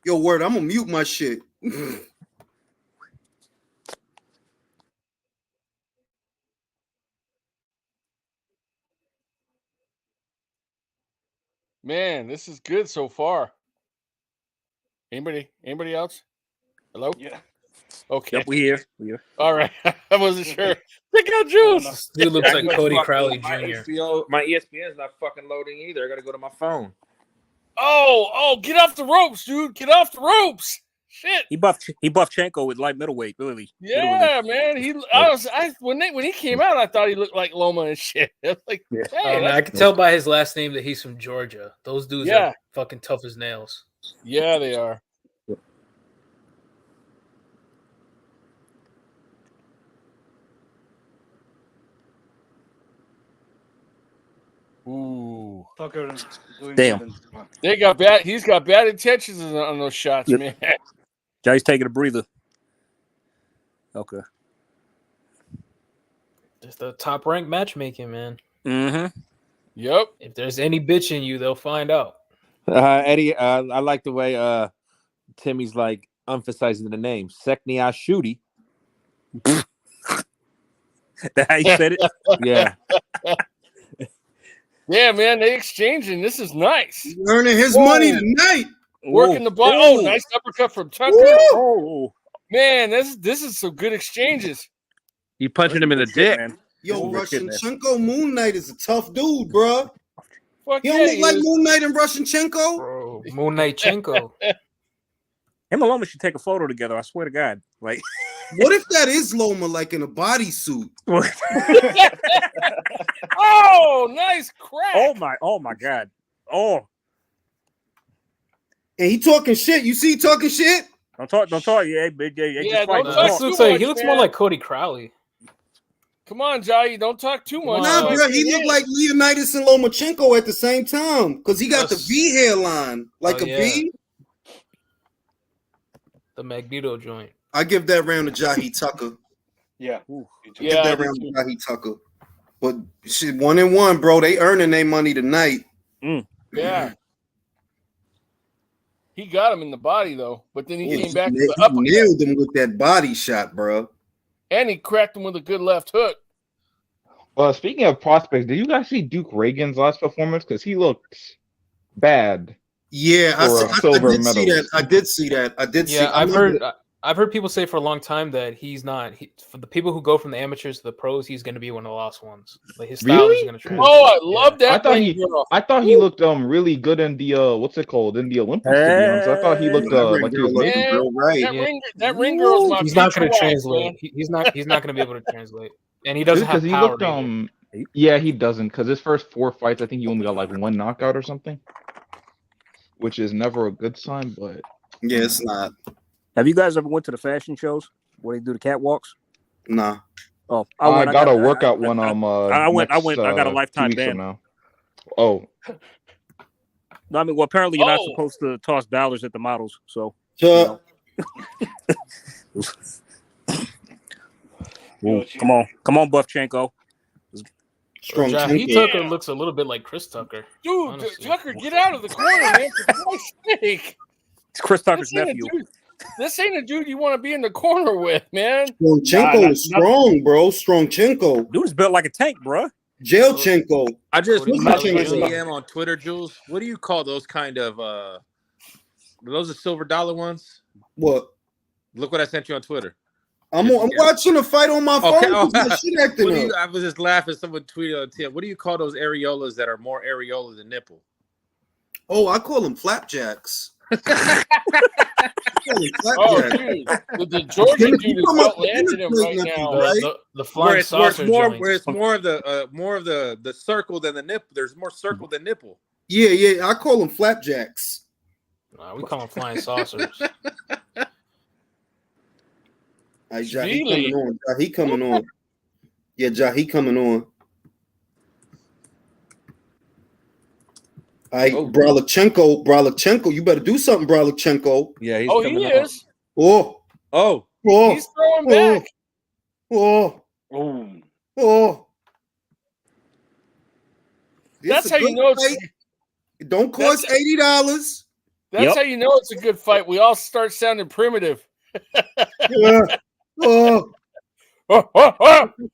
Yo, word, I'm gonna mute my shit. Man, this is good so far. Anybody else? Hello? Yeah. Okay. Yep, we here. All right. I wasn't sure. Pick out Juice. He looks like Cody Crowley Jr. My ESPN is not fucking loading either. I gotta go to my phone. Oh, get off the ropes, dude. Get off the ropes. Shit. He buffed Chenko with light middleweight, really. Yeah, man. When he came out, I thought he looked like Loma and shit. Like, hey, I can tell by his last name that he's from Georgia. Those dudes are fucking tough as nails. Yeah, they are. Ooh. Tucker damn. They got bad. He's got bad intentions on those shots, man. Jay's taking a breather. Okay. Just the top ranked matchmaking, man. Mm-hmm. Yep. If there's any bitch in you, they'll find out. Eddie, I like the way Timmy's like emphasizing the name, Seknia Shooty. That how you said it? Yeah. Yeah, man, they exchanging. This is nice. He's earning his money tonight. Working the ball. Oh, nice uppercut from Tucker. Oh, man, this is some good exchanges. You punching him in the dick. Man. Yo, Rushenchenko Moon Knight is a tough dude, bro. Fuck He don't look like Moon Knight and Rushenchenko. Bro, Moon Knight-chenko. Him and Loma should take a photo together. I swear to God. Like, what if that is Loma, like in a bodysuit? Oh, nice crack. Oh my God. Oh. And he talking shit. You see he talking shit? Don't talk. Yeah, He looks more like Cody Crowley. Come on, Jai, don't talk too much. Nah, bro, he looked like Leonidas and Lomachenko at the same time because he got the V hairline, like V. The Magneto joint. I give that round to Jahi Tucker. Yeah. Give that round to Jahi Tucker. But shit, 1-1, bro. They earning their money tonight. Yeah. He got him in the body though, but then he came back. He nailed him with that body shot, bro. And he cracked him with a good left hook. Well, speaking of prospects, did you guys see Duke Reagan's last performance? Because he looked bad. Yeah, I did see that. I did see that. Yeah, I've heard people say for a long time that he's not. For the people who go from the amateurs to the pros, he's going to be one of the lost ones. Like his style is going to translate. Oh, I love that. I thought he looked really good in the what's it called in the Olympics. To be honest, I thought he looked like he was looking real right. That ring girl's my. He's not going to translate. He's not going to be able to translate, and he doesn't have power. Yeah, he doesn't because his first 4 fights, I think he only got like 1 knockout or something, which is never a good sign. But yeah, it's not. Have you guys ever went to the fashion shows where they do the catwalks? Nah. Oh, I got a workout one. I went. I got a lifetime ban now. Oh. No, I mean, well, apparently you're not supposed to toss dollars at the models. So. Come on, Buffchenko. Strong. Tucker looks a little bit like Chris Tucker. Dude, honestly. Tucker, get out of the corner, man! For Christ's sake. It's Chris Tucker's nephew. This ain't a dude you want to be in the corner with, man. Strongchenko is strong, bro. Strongchenko. Dude is built like a tank, bro. Jailchenko. I just Jailchenko. DM on Twitter, Jules. What do you call those kind of those are silver dollar ones? What? Look what I sent you on Twitter. I'm watching a fight on my phone. I was just laughing. Someone tweeted on Tim. What do you call those areolas that are more areola than nipple? Oh, I call them flapjacks. Oh, dude, the Georgia dude is outlanding him right now. The flying saucer where it's more of the circle than the nipple. There's more circle than nipple. Yeah. I call them flapjacks. We call them flying saucers. He coming on. He coming on. Yeah, he coming on. Bralachenko, you better do something, Bralachenko. Yeah, he's coming on. Is. Oh. He's throwing back. That's how you know it don't cost $80. That's how you know it's a good fight. We all start sounding primitive.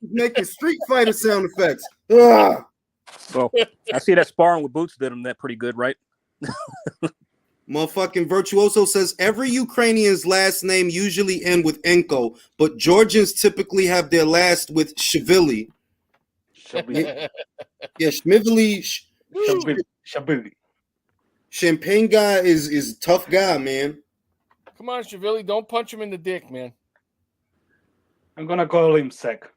Making Street Fighter sound effects. Well, I see that sparring with Boots did him that pretty good, right? Motherfucking Virtuoso says every Ukrainian's last name usually end with Enko, but Georgians typically have their last with Shvili. Yeah, Shmivili. Champagne guy is a tough guy, man. Come on, Shvili, don't punch him in the dick, man. I'm gonna call him Sec.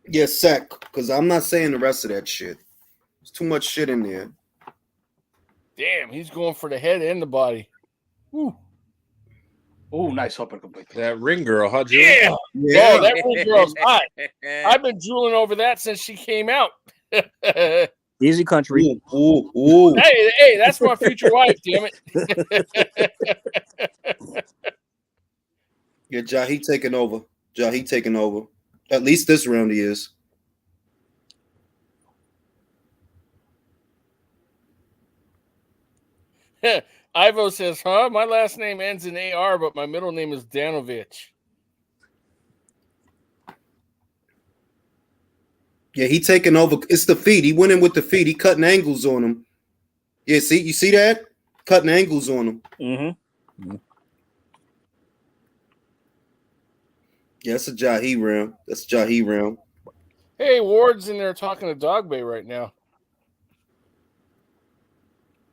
Yeah, Sec, because I'm not saying the rest of that shit. There's too much shit in there. Damn, he's going for the head and the body. Ooh, nice uppercut. That ring girl, huh, Jules? Yeah. Oh, that ring girl's hot. I've been drooling over that since she came out. Easy country. Ooh. Hey, that's my future wife, damn it. Yeah, Jahi taking over. At least this round he is. Ivan Bravo says, huh? My last name ends in AR, but my middle name is Danovich. Yeah, he taking over. It's the feet. He went in with the feet. He cutting angles on him. Yeah, see, you see that? Cutting angles on him. Mm-hmm. Yeah, that's a Jahi round. That's a Jahi round. Hey, Ward's in there talking to Dogboe right now.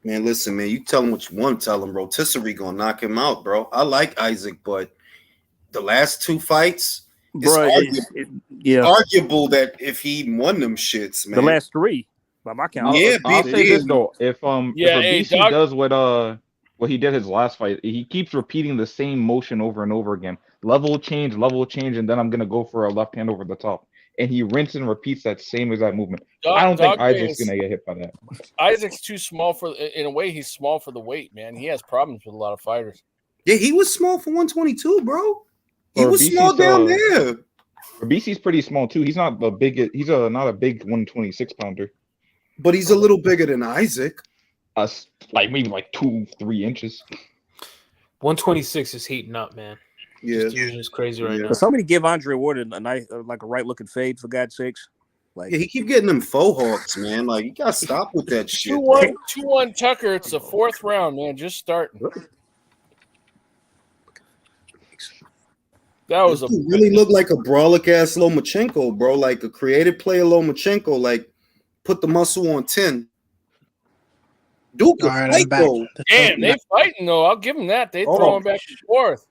Man, listen, man, you tell him what you want to tell him. Rotisserie gonna knock him out, bro. I like Isaac, but the last two fights, it's arguable that if he won them shits, man. The last three, by my count. I'll say this though: if BC does what he did his last fight, he keeps repeating the same motion over and over again. Level change, and then I'm gonna go for a left hand over the top. And he rinses and repeats that same exact movement. I don't think Isaac's gonna get hit by that. Isaac's too small in a way. He's small for the weight, man. He has problems with a lot of fighters. Yeah, he was small for 122, bro. He was small down there. BC's pretty small too. He's not the big. He's not a big 126 pounder. But he's a little bigger than Isaac. Like maybe like 2-3 inches. 126 is heating up, man. Yeah, it's crazy right now. But somebody give Andre Ward a nice, like a right looking fade for God's sakes. Like, yeah, he keep getting them faux hawks, man. Like, you gotta stop with that shit. 2-1 Tucker. It's the fourth round, man. Just starting. That was a really looked like a brawlic ass Lomachenko, bro. Like a creative player Lomachenko. Like put the muscle on 10. Duke, fight though. Damn, they fighting though. I'll give them that. They throwing back and forth.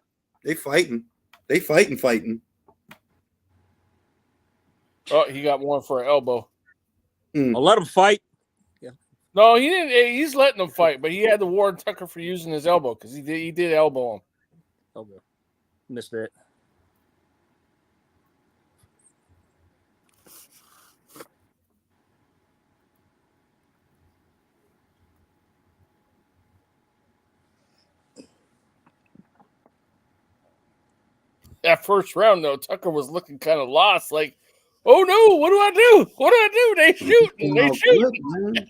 They fighting. They fighting. Oh, he got one for an elbow. I'll let him fight. Yeah. No, he didn't. He's letting them fight, but he had to warn Tucker for using his elbow because he did elbow him. Okay, missed that. That first round, though, Tucker was looking kind of lost. Like, oh no, what do I do? What do I do? They shooting. They shooting.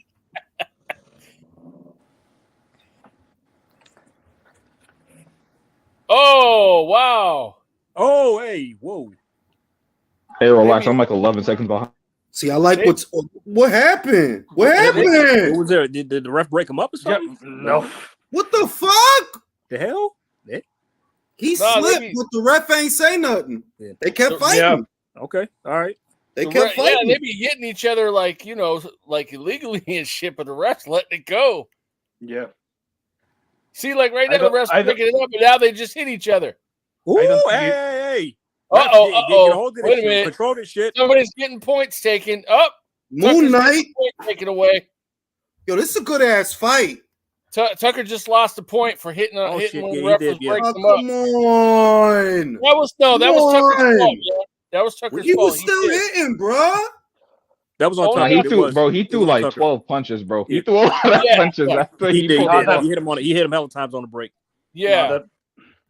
Oh wow. Oh hey, whoa. Hey, relax. I'm like 11 seconds behind. See, I like what happened. What happened? What was there? Did the ref break him up or something? No. What the fuck? The hell? Yeah. He slipped, but the ref ain't say nothing. Yeah. They kept fighting. Yeah. Okay. All right. They kept fighting. Yeah, they be hitting each other like, like illegally and shit, but the refs letting it go. Yeah. See, like right now, the refs picking it up, and now they just hit each other. Ooh, hey. Uh-oh. Wait a minute. Control this shit. Somebody's getting points taken. Up. Moon Knight. Taken away. Yo, this is a good ass fight. Tucker just lost a point for hitting one of the referees. Come on. That was Tucker's fault. Yeah. That was Tucker's fault. He was still hitting, bro. That was on time. He threw like 12 punches, bro. He threw a lot of punches. After he hit him hella times on the break. Yeah.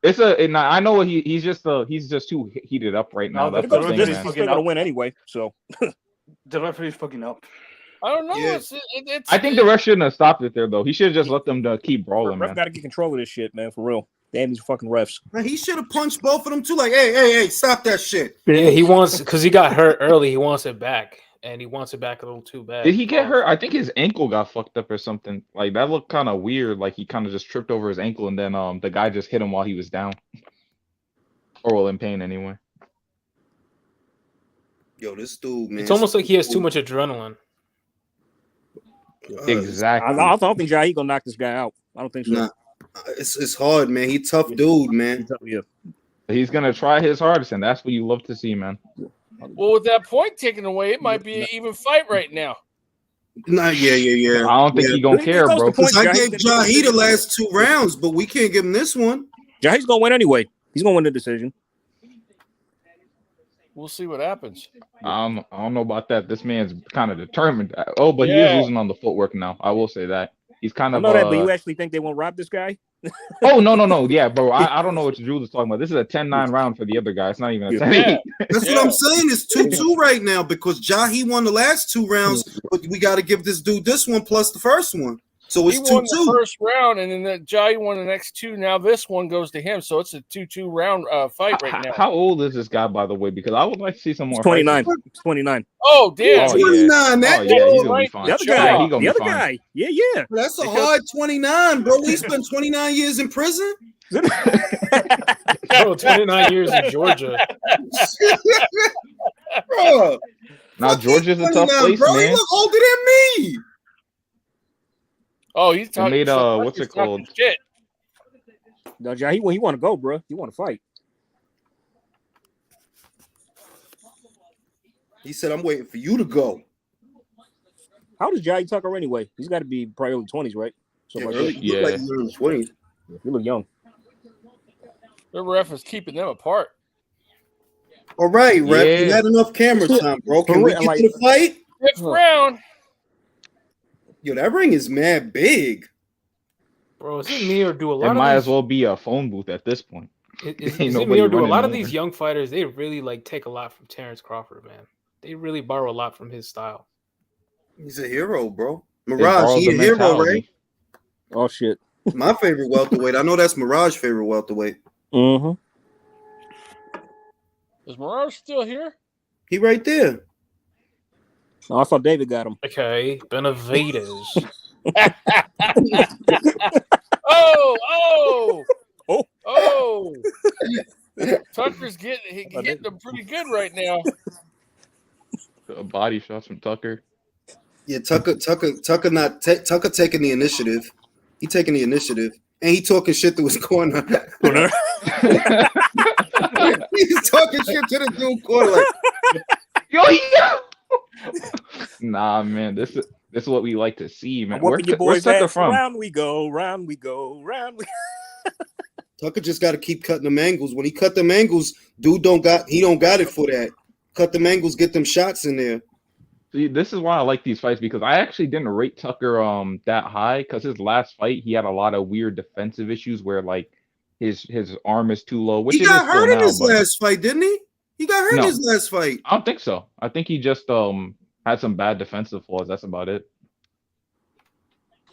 I know he's just too heated up right now. That's the thing, he's still gonna win anyway. So the referee's fucking up. I don't know. Yeah. I think the ref shouldn't have stopped it there though. He should have just let them keep brawling. Ref got to get control of this shit, man. For real. Damn these fucking refs. Man, he should have punched both of them too. Like, hey, stop that shit. Yeah, he wants because he got hurt early. He wants it back, and he wants it back a little too bad. Did he get hurt? I think his ankle got fucked up or something. Like that looked kind of weird. Like he kind of just tripped over his ankle, and then the guy just hit him while he was down, or in pain anyway. Yo, this dude, man. It's almost like he has too much adrenaline. Exactly. I don't think Jahi gonna knock this guy out. I don't think so. Nah, it's hard, man. He tough dude, man. Yeah. He's gonna try his hardest, and that's what you love to see, man. Well, with that point taken away, it might be an even fight right now. Nah, yeah. I don't think he gonna care, bro. Because I gave Jahi the last 2 rounds, but we can't give him this one. Jahi's gonna win anyway. He's gonna win the decision. We'll see what happens. I don't know about that. This man's kind of determined. Oh, but he is losing on the footwork now. I will say that. He's kind of. I know that, but you actually think they won't rob this guy? Oh, no. Yeah, bro. I don't know what Jules is talking about. This is a 10-9 round for the other guy. It's not even a 10-8. That's what I'm saying. It's 2-2 right now because Jahi won the last 2 rounds, but we got to give this dude this one plus the first one. So He it's won 2-2. the first round, and then Jai won the next two. Now this one goes to him, so it's a 2-2 round fight right now. How old is this guy, by the way? Because I would like to see some more. 29. Fights. It's 29. Oh damn! Oh, yeah. 29. That Oh yeah, he's gonna right be in fine. The other jaw. guy. He gonna The be other fine. guy. Yeah. That's a Because- hard 29, bro. We spent 29 years in prison. Bro, 29 years in Georgia. Bro. Now Georgia's a tough 29, place, bro. He man. look older than me. Oh, he's They talking. made so what's he's it called? talking Shit. No, Jai, he want to go, bro. He want to fight. He said, "I'm waiting for you to go." How old is Jai Tucker anyway? He's got to be probably early 20s, right? Yeah, Something like early, that. you look like you're in the 20s. You look young. The ref is keeping them apart. All right, Rep. You Yeah. had enough camera time, bro. Can For we real, get like- to the fight? Fifth round. Yo, that ring is mad big. Bro, is it me or do a It lot might of as these, well be a phone booth at this point. is Ain't it me nobody or do a running lot of over. these young fighters, they really like take a lot from Terrence Crawford, man. They really borrow a lot from his style. He's a hero, bro. They Mirage, borrowed he the a hero, mentality. right? Oh, shit. My favorite welterweight. I know that's Mirage favorite welterweight. Mm-hmm. Is Mirage still here? He right there. Oh, I thought David got him. Okay, Benavides. Oh. Oh. Tucker's hitting them pretty good right now. Body shots from Tucker. Yeah, Tucker taking the initiative. He taking the initiative. And he talking shit to his corner. He's talking shit to the dude corner like, Nah, man, this is what we like to see, man. I'm whooping your Where's boys' Tucker ass. from? Round we go, round we go, round we Tucker just got to keep cutting them angles. When he cut them angles, dude don't got it for that. Cut them angles, get them shots in there. See, this is why I like these fights, because I actually didn't rate Tucker that high, because his last fight he had a lot of weird defensive issues where like his arm is too low. Which He it got is still hurt in now, his but last fight, didn't he? He got hurt in No. his last fight. I don't think so. I think he just had some bad defensive flaws. That's about it.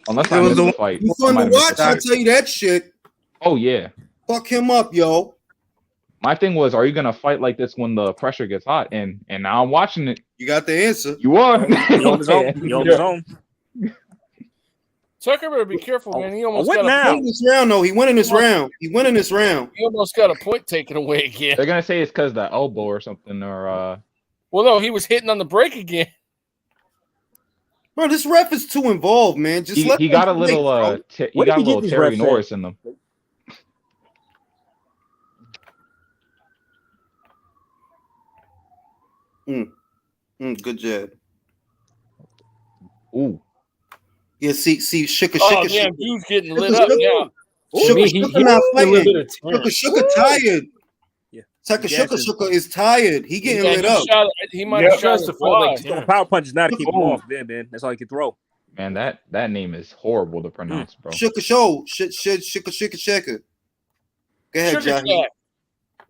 Unless I missed the fight. He's I fun might to have missed watch, the I'll fight. tell you that shit. Oh yeah. Fuck him up, yo. My thing was, are you gonna fight like this when the pressure gets hot? And now I'm watching it. You got the answer. You are. He on his own. He on his own. Tucker better be careful, man. He almost what got now? He won in this round, though. He won in this round. He won in this round. He almost got a point taken away again. They're gonna say it's because of the elbow or something, or Well, no, he was hitting on the break again. Bro, this ref is too involved, man. Just let he him got a play, little bro. Where did he get these Terry refs Norris at? in them. Good jab. Ooh. Yeah, see, Shika, Oh, Shika, damn, Shika. dude's getting lit Shika, up Shika. now. Shika not a little bit fighting. of Shika tired. Yeah. Shika Gases. is tired. He getting lit up. He might have shot the fly. Throwing power punches now to keep him off, man. That's all he can throw. Man, that name is horrible to pronounce, bro. Shika show. Shika. Go ahead, Sugar Johnny. Shack.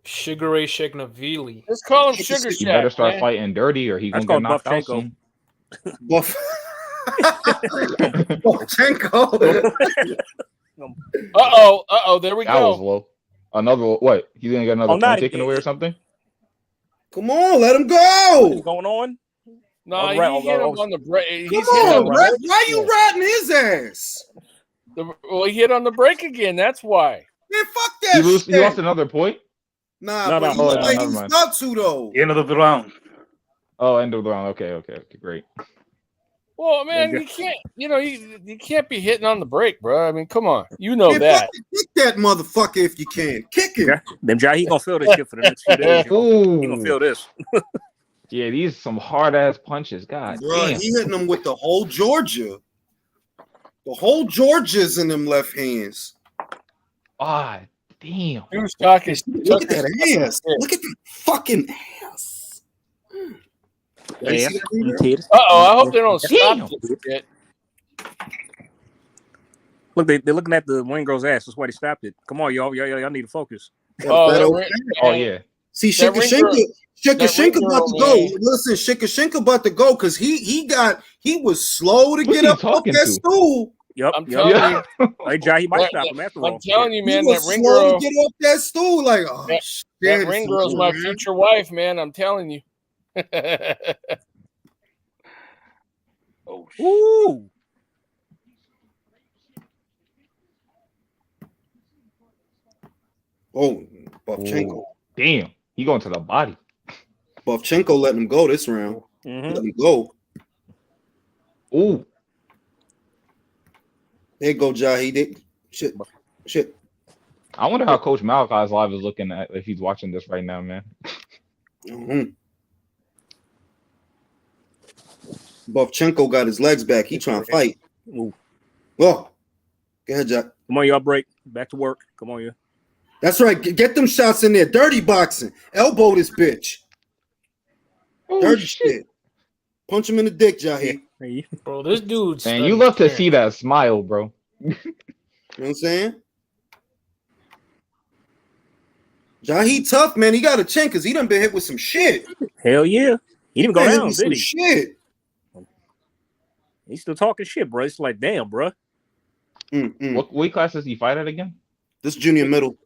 Sugar Ray Shegnavili. Let's call him Sugar He Shack. better start man. fighting dirty, or he That's gonna get called knocked out Buffchenko. soon. Buff. Buffchenko. Uh-oh, there we That was go. low. Another what? He's gonna get another Oh, not point taken again. away or something? Come on, let him What's go. going on? No, Oh, he right, hit him oh, on the break. He's Come hit on, on ref. the Why you riding his ass? Well, he hit on the break again. That's why. Man, fuck that He shit. lost another point? Nah, No, but no, he looked like never he's mind. about to, though. End of the round. Oh, end of the round. Okay, great. Well, man, you can't. You know, you can't be hitting on the break, bro. I mean, come on. You know Man, that. fucking kick that motherfucker if you can. Kick him. Yeah. Them Jai, he gonna feel this shit for the next few days. Ooh. He gonna feel this. Yeah, these some hard ass punches. God Bro, damn. he hitting them with the whole Georgia. The whole Georgia's in them left hands. Ah, damn. Dude's talking. Look at that ass. Look at that fucking ass. You see that video? I hope they don't Damn. stop this shit. Look, they're looking at the wing girl's ass. That's why they stopped it. Come on, y'all need to focus. Oh, That that old- ring- Oh yeah. See, That ring girl- Shika ring about to girl, go. man. Listen, Shika about to go because he was slow to Who's get he up off talking that to? stool. Yep. I'm telling you. Hey, Jai, he might stop him after all. I'm telling you, man, He that was ring slow girl. to get off that stool. Like, oh, that shit, ring it's girl's over, my man. future wife, man. I'm telling you. Oh, ooh. Oh, Bovchenko. Ooh, damn, he going to the body. Bovchenko letting him go this round. Mm-hmm. Let him go. Ooh. There you go, Jahi. Shit. I wonder how Coach Malachi's live is looking at if he's watching this right now, man. Mm-hmm. Bovchenko got his legs back. He trying to fight. Ooh. Oh, go ahead, Jack. Come on, y'all break. Back to work. Come on, yeah. That's right. Get them shots in there. Dirty boxing. Elbow this bitch. Oh, Dirty shit. Punch him in the dick, Jahi. Yeah. Bro, this dude's. Man, you love to see that smile, bro. You know what I'm saying? Jahi tough, man. He got a chin because he done been hit with some shit. Hell yeah. He didn't go Been hit down, with did some he? shit. He's still talking shit, bro. It's like, damn, bro. What weight class does he fight at again? This junior middle.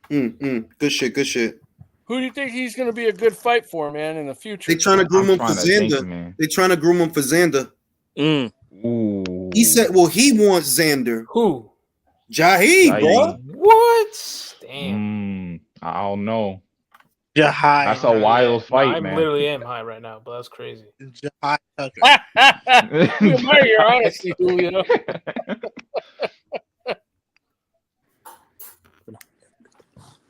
Good shit, good shit. Who do you think he's going to be a good fight for, man, in the future? They trying to groom him for Xander. They trying to groom him for Xander. Ooh. He said, well, he wants Xander. Who? Jahi, bro. What? Damn. I don't know. Jahi. That's a wild fight, I man. literally am high right now, but that's crazy. Jahi Tucker. We admire your honesty, Julio.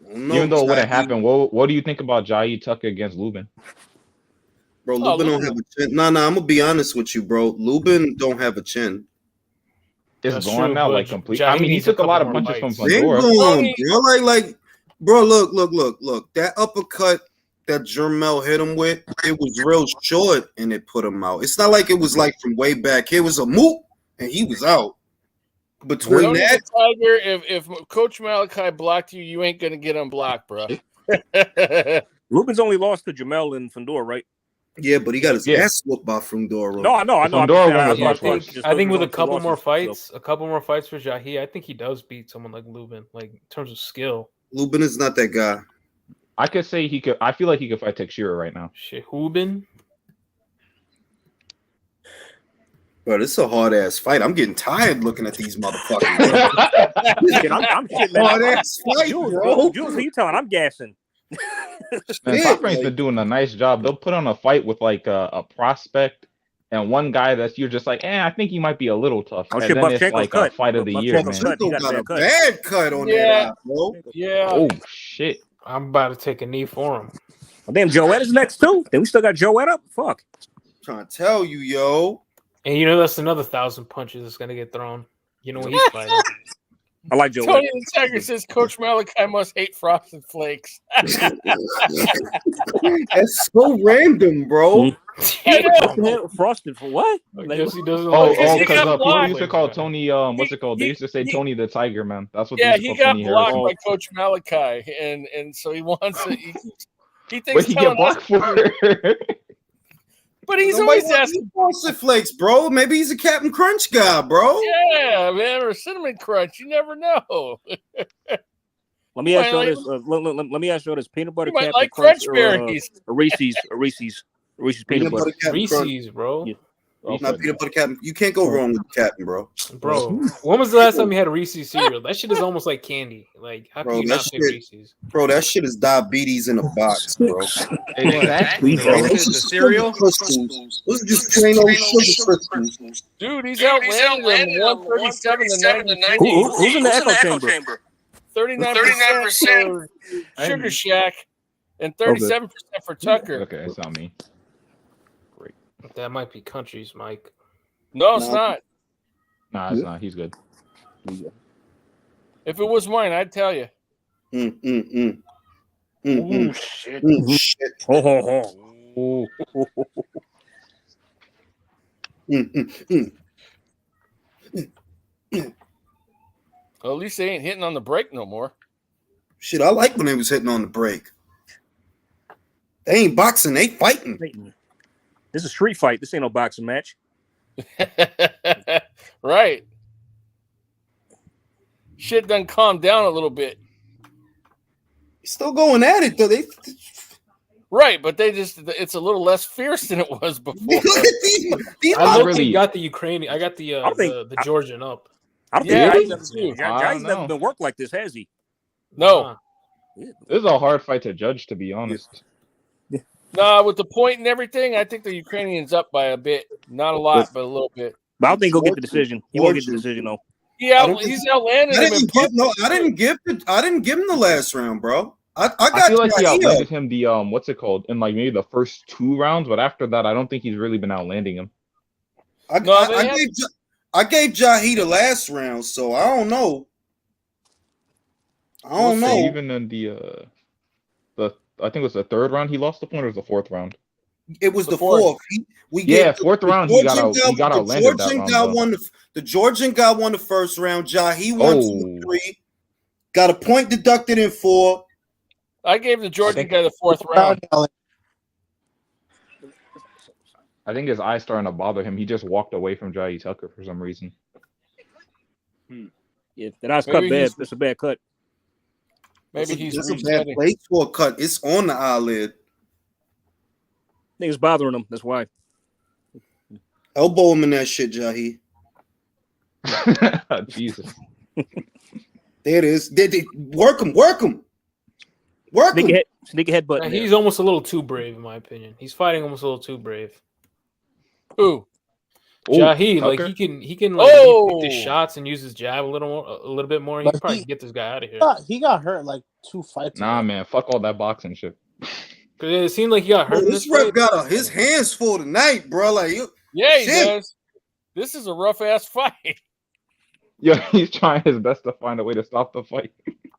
Even though it wouldn't happen, what do you think about Jai Tucker against Lubin? Bro, Lubin don't have a chin. Nah, I'm gonna be honest with you, bro. Lubin don't have a chin. It's gone now, like complete. I mean, he needs took a lot of couple punches more from fights. They Fundora. gone, bro. Like, bro, look. That uppercut that Jermel hit him with, it was real short and it put him out. It's not like it was like from way back. It was a moop and he was out. Between Tony that, the Tiger, if Coach Malachi blocked you, you ain't gonna get unblocked, bro. Lubin's only lost to Jamel and Fundora, right? yeah, but he got his ass whooped by Fundora. No, I know. I think with a couple more fights, for Jahi, I think he does beat someone like Lubin, like in terms of skill. Lubin is not that guy. I could say he could. I feel like he could fight Teixeira right now. Shit, Hubin. Bro, this is a hard ass fight. I'm getting tired looking at these motherfuckers. I'm shit, man. Hard ass fight, bro. Jules, who you telling? I'm gassing. Man, Top Rank's been doing a nice job. They'll put on a fight with like a prospect and one guy that's you're just like, I think he might be a little tough. Oh, and shit, then it's Bovchenko's like cut. a fight of the year, man. Bovchenko got a bad cut on that eye, bro. Yeah. Oh shit. I'm about to take a knee for him. Oh, damn, Joette is next too. Then we still got Joette up. Fuck. Trying to tell you, yo. And you know that's another 1,000 punches that's gonna get thrown. You know when he's fighting. I like Joette. Tony the Tiger says Coach Malachi must hate Frosted Flakes. That's so random, bro. Frosted for what? I guess he doesn't. Oh, like because people used to call Tony. What's it called? They used to say Tony the Tiger, man. That's what. Yeah, they he used to call got Tony blocked Harrison. by Coach Malachi, and so he wants to. He thinks What he get blocked for? But he's Nobody always wants asking. Frosted Flakes, bro. Maybe he's a Captain Crunch guy, bro. Yeah, man, or Cinnamon Crunch. You never know. Let me ask you this. Let me ask you this: peanut butter You might Captain like Crunch Crunch or berries. Reese's peanut butter. Reese's, bro. Yeah. Not peanut butter Captain. You can't go wrong with the Captain, bro. Bro, when was the last time you had a Reese's cereal? That shit is almost like candy. Like, how can Bro, you that not pick shit, Reese's? bro, that shit is diabetes in a box, bro. Exactly, bro. Those The cereal? crystals. Those are just plain old sugar crystals. Dude, he's outlanding them 137 to 90. Who's in the echo chamber? 39% for Sugar Shack and 37% for Tucker. Okay, it's not me. That might be countries, Mike. No, it's not. Nah, it's not. He's good. If it was mine, I'd tell you. Ooh, shit. Shit. Ho ho ho. Well, at least they ain't hitting on the break no more. Shit, I like when they was hitting on the break. They ain't boxing, they fighting. This is a street fight. This ain't no boxing match. Right. Shit done calmed down a little bit. Still going at it though. Right, but it's a little less fierce than it was before. I really got the Ukrainian. I got the Georgian up. I don't think Jai's never been worked like this, has he? No. This is a hard fight to judge, to be honest. No, with the point and everything, I think the Ukrainian's up by a bit. Not a lot, but a little bit. But I don't think he'll get the decision. He won't get the decision though. Yeah, he's outlanded him. I didn't give him the last round, bro. I feel like he outlanded him the what's it called, in like maybe the first 2 rounds, but after that, I don't think he's really been outlanding him. I gave Jahi the last round, so I don't know. I don't know. Even in the I think it was the 3rd round he lost the point, or was the 4th round? It was the 4th. Fourth round he got outlanded that round. The Georgian guy won the first round. Jahi won 2 3. Got a point deducted in 4. I gave the Georgian guy the 4th round. I think his eyes starting to bother him. He just walked away from Jahi Tucker for some reason. Yeah, that eye's cut bad. That's a bad cut. Maybe he's a bad place for a cut. It's on the eyelid. I think it's bothering him. That's why. Elbow him in that shit, Jahi. Jesus. There it is. Work him. Work him. Sneak headbutt. Now, he's almost a little too brave, in my opinion. He's fighting almost a little too brave. Who? Jahi, like he can like pick his shots and use his jab a little bit more. He can probably get this guy out of here. He got hurt like 2 fights. Nah, man, fuck all that boxing shit. Because it seemed like he got hurt. This rep got his hands full tonight, bro. Like, yeah, he does. This is a rough ass fight. Yeah, he's trying his best to find a way to stop the fight.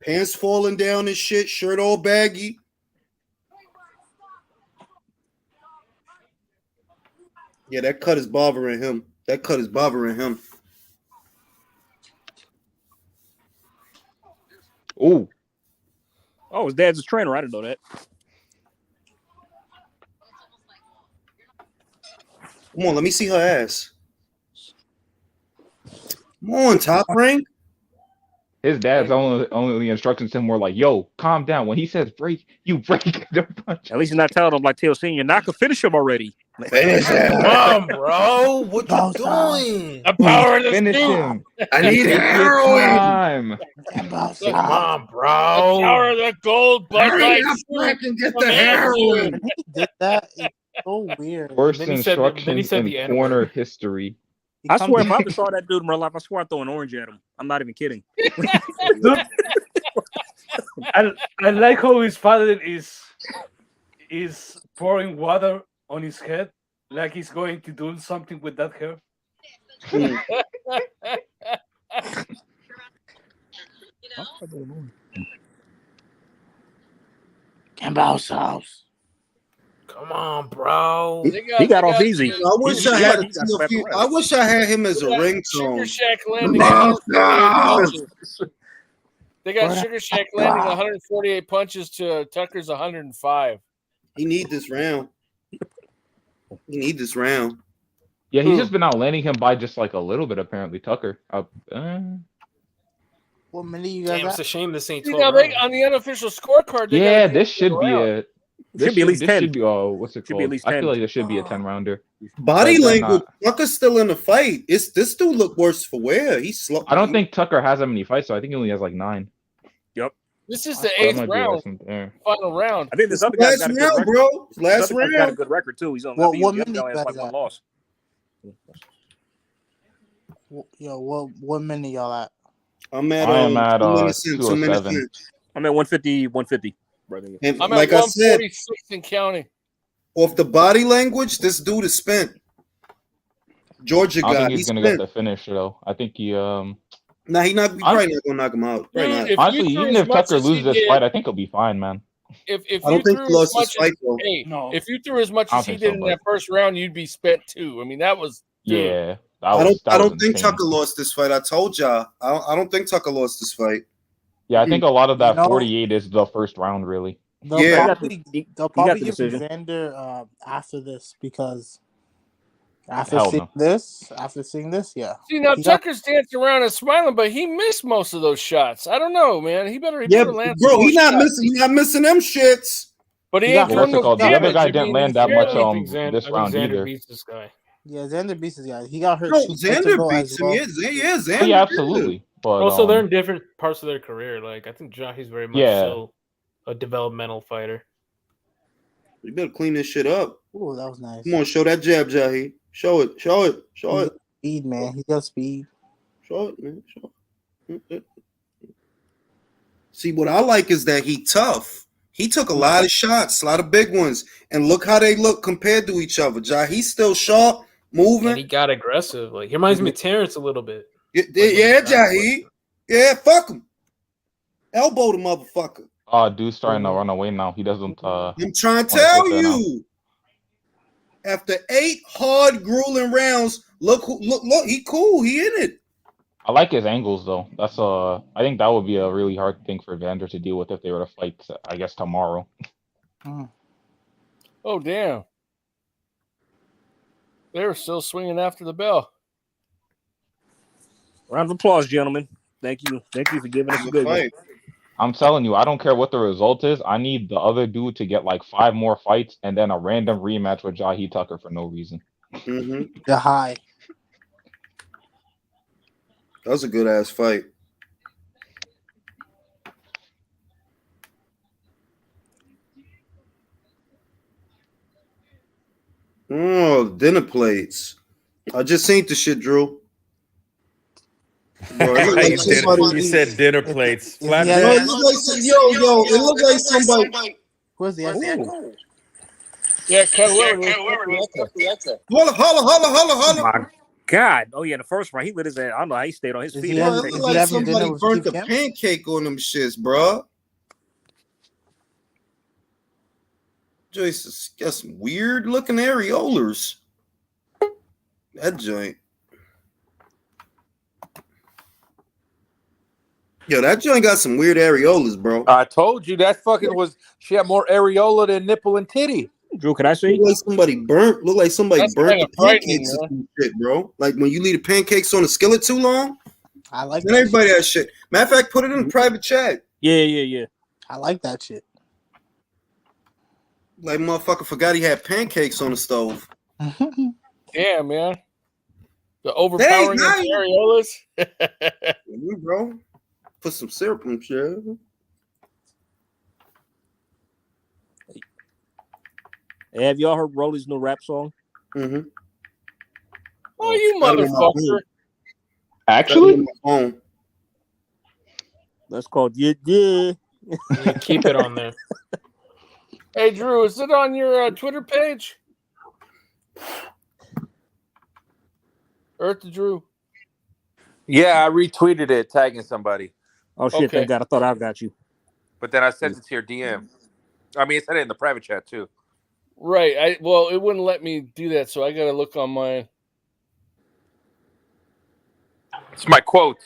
Pants falling down and shit, shirt all baggy. Yeah, that cut is bothering him. Ooh. Oh, his dad's his trainer. I didn't know that. Come on, let me see her ass. Come on, Top Rank. His dad's only instructions to him were like, "Yo, calm down. When he says break, you break the punch." At least he's not telling him like Tail Senior, "Knock him, finish him already." Finish him. Come on, bro. What you doing? The power of the Finish scoop. him. I need heroin. Come on, bro. The power of the gold Bud Light. I can get the heroin. When he did that, it's so weird. Worst Then he said instructions the in N-word. corner history. He I comes swear, if in- I ever saw that dude in real life, I swear I'd throw an orange at him. I'm not even kidding. Dude, I like how his father is pouring water on his head, like he's going to do something with that hair. Campbell's house. Come on, bro. He got off easy. I wish I had him as a Sugar ringtone. Shack landing. They got Sugar Shack landing 148 punches to Tucker's 105. He need this round. Yeah, he's just been outlanding him by just like a little bit, apparently. Tucker. What minute you guys Damn, it's at? a shame this ain't See, 12 now they, rounds. on the unofficial scorecard, they Yeah, gotta this should be around. Should be at least 10. Should be, what's it Should called? be at least I 10. feel like this should be a 10-rounder. Body But they're language. not. Tucker's still in the fight. This dude look worse for wear. He's slow. I don't think Tucker has that many fights, so I think he only has like 9. This is the So that 8th might be round, worse than there. final round. I think this other guy's last got a good round, record. bro. This Last other guy's got a round. good record too. He's on What the other minute guy has you like guys one at? loss. Yo, what minute y'all at? I'm at I am at 2 minutes in. 2 minutes 207. in. I'm at 150, brother. And I'm like at I said, 146 and counting. off the body language, this dude is spent. Georgia I don't guy, think he's he's gonna get spent. the finish though. I think he Nah, he probably not gonna knock him out. Probably Dude, not. if honestly, you threw even as if much Tucker as he loses this did, fight, I think he'll be fine, man. if I you don't think threw he lost as much his fight as though. hey, No. if you threw as much I don't as he think did so, in but that first round, you'd be spent too. I mean, that was yeah, I that don't was think insane. Tucker lost this fight. I told y'all. I don't think Tucker lost this fight. Yeah, I think a lot of that You know- 48 is the first round, really. They'll Yeah. probably, He they'll got probably the give decision. Xander after this because After Hell seeing no. this, yeah. See, now He got- Tucker's dancing around and smiling, but he missed most of those shots. I don't know, man. He better Yeah, land bro, some more he not shots. missing. He not missing them shits. But he He ain't got Well, doing what's it no called? The got- other damage. guy didn't land that Yeah, much I think this I think round Xander either. beats this guy. Yeah, Xander beats this guy. He got hurt No, 2 fights Xander ago beats as him. well. Yeah, Oh, Xander. yeah, absolutely. But Also, they're in different parts of their career. Like I think Jahi's very much Yeah. still a developmental fighter. You better clean this shit up. Ooh, that was nice. Come on, show that jab, Jahi. Show it. Show it. Show He it. got speed, man. He got speed. Show it, man. Show it. See, what I like is that he tough. He took a lot of shots, a lot of big ones, and look how they look compared to each other. Jahi's still sharp, moving. And he got aggressive. Like he reminds me of Terrence a little bit. Yeah, Jahi. Yeah, fuck him. Elbow the motherfucker. Dude's starting to run away now. He doesn't. I'm trying to wanna tell sit there now. you. After 8 hard, grueling rounds, look, he cool. He in it. I like his angles though. That's I think that would be a really hard thing for Vander to deal with if they were to fight. I guess tomorrow. Oh, damn. They're still swinging after the bell. Round of applause, gentlemen. Thank you for giving us a good one. I'm telling you, I don't care what the result is. I need the other dude to get like 5 more fights and then a random rematch with Jahi Tucker for no reason. Mm-hmm. The high. That was a good ass fight. Oh, dinner plates. I just seen the shit, Drew. Bro, it look like somebody- You said dinner plates. Flat Yeah, No, bread? it look like it looked like somebody. Where's the Ooh. Yeah, cut whoever. Holla. My God. Oh, yeah, the first round, he lit his ass. I don't know how he stayed on his feet. Bro, it look like somebody burnt the pancake on them shits, bro. Joyce has got some weird looking areolas. That joint. Yo, that joint got some weird areolas, bro. I told you that fucking was. She had more areola than nipple and titty. Drew, can I see? Look like somebody That's burnt kinda the pancakes frightening, or some shit, bro. Like when you leave the pancakes on the skillet too long. I like And that everybody that shit. Matter of fact, put it in the private chat. Yeah. I like that shit. Like motherfucker forgot he had pancakes on the stove. Damn, man. The overpowering of areolas. Bro. Put some syrup in shit. Hey, have y'all heard Rolly's new rap song? Mm-hmm. Oh, you motherfucker. Actually? That's called Yeah. Keep it on there. Hey, Drew, is it on your Twitter page? Earth to Drew. Yeah, I retweeted it, tagging somebody. Oh, shit, Okay. thank God. I thought I got you. But then I sent it to your DM. I mean, I said it in the private chat too. Right. Well, it wouldn't let me do that, so I got to look on mine. It's my quotes.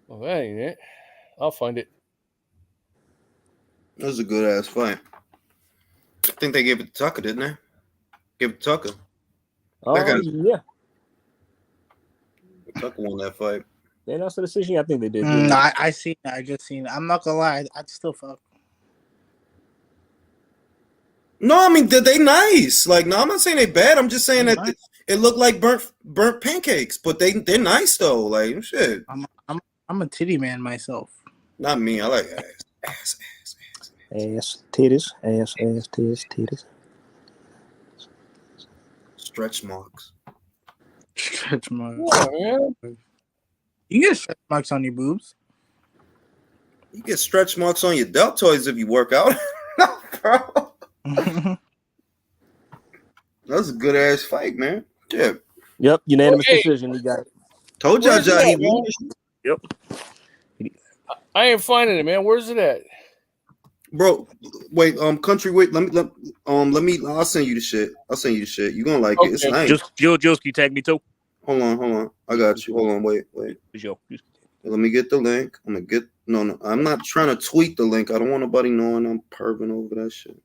Well, that ain't it. I'll find it. That was a good ass fight. I think they gave it to Tucker, didn't they? Give it to Tucker. Oh, That guy- yeah. Tucker won that fight. They announced the decision. I think they did. I seen it. I just seen it. I'm not gonna lie. I still fuck. No, I mean they nice. Like, no, I'm not saying they bad. I'm just saying that it looked like burnt pancakes, but they're nice though. Like shit. I'm a titty man myself. Not me. I like ass. Ass, titties, ass, titties. Stretch marks. Stretch marks. Yeah, man. You get stretch marks on your boobs. You get stretch marks on your deltoids if you work out. Bro. That was a good ass fight, man. Yeah. Yep, unanimous Okay. decision. He got it. Told y'all, Where's it he at, man? won. Yep. I ain't finding it, man. Where's it at? Bro, wait, country, wait, let me, I'll send you the shit. You gonna like it. It's Okay. nice. Just, Jill, can you tag me too? Hold on. I got you. Hold on, wait. Joe. Let me get the link. I'm gonna get no. I'm not trying to tweet the link. I don't want nobody knowing I'm perving over that shit.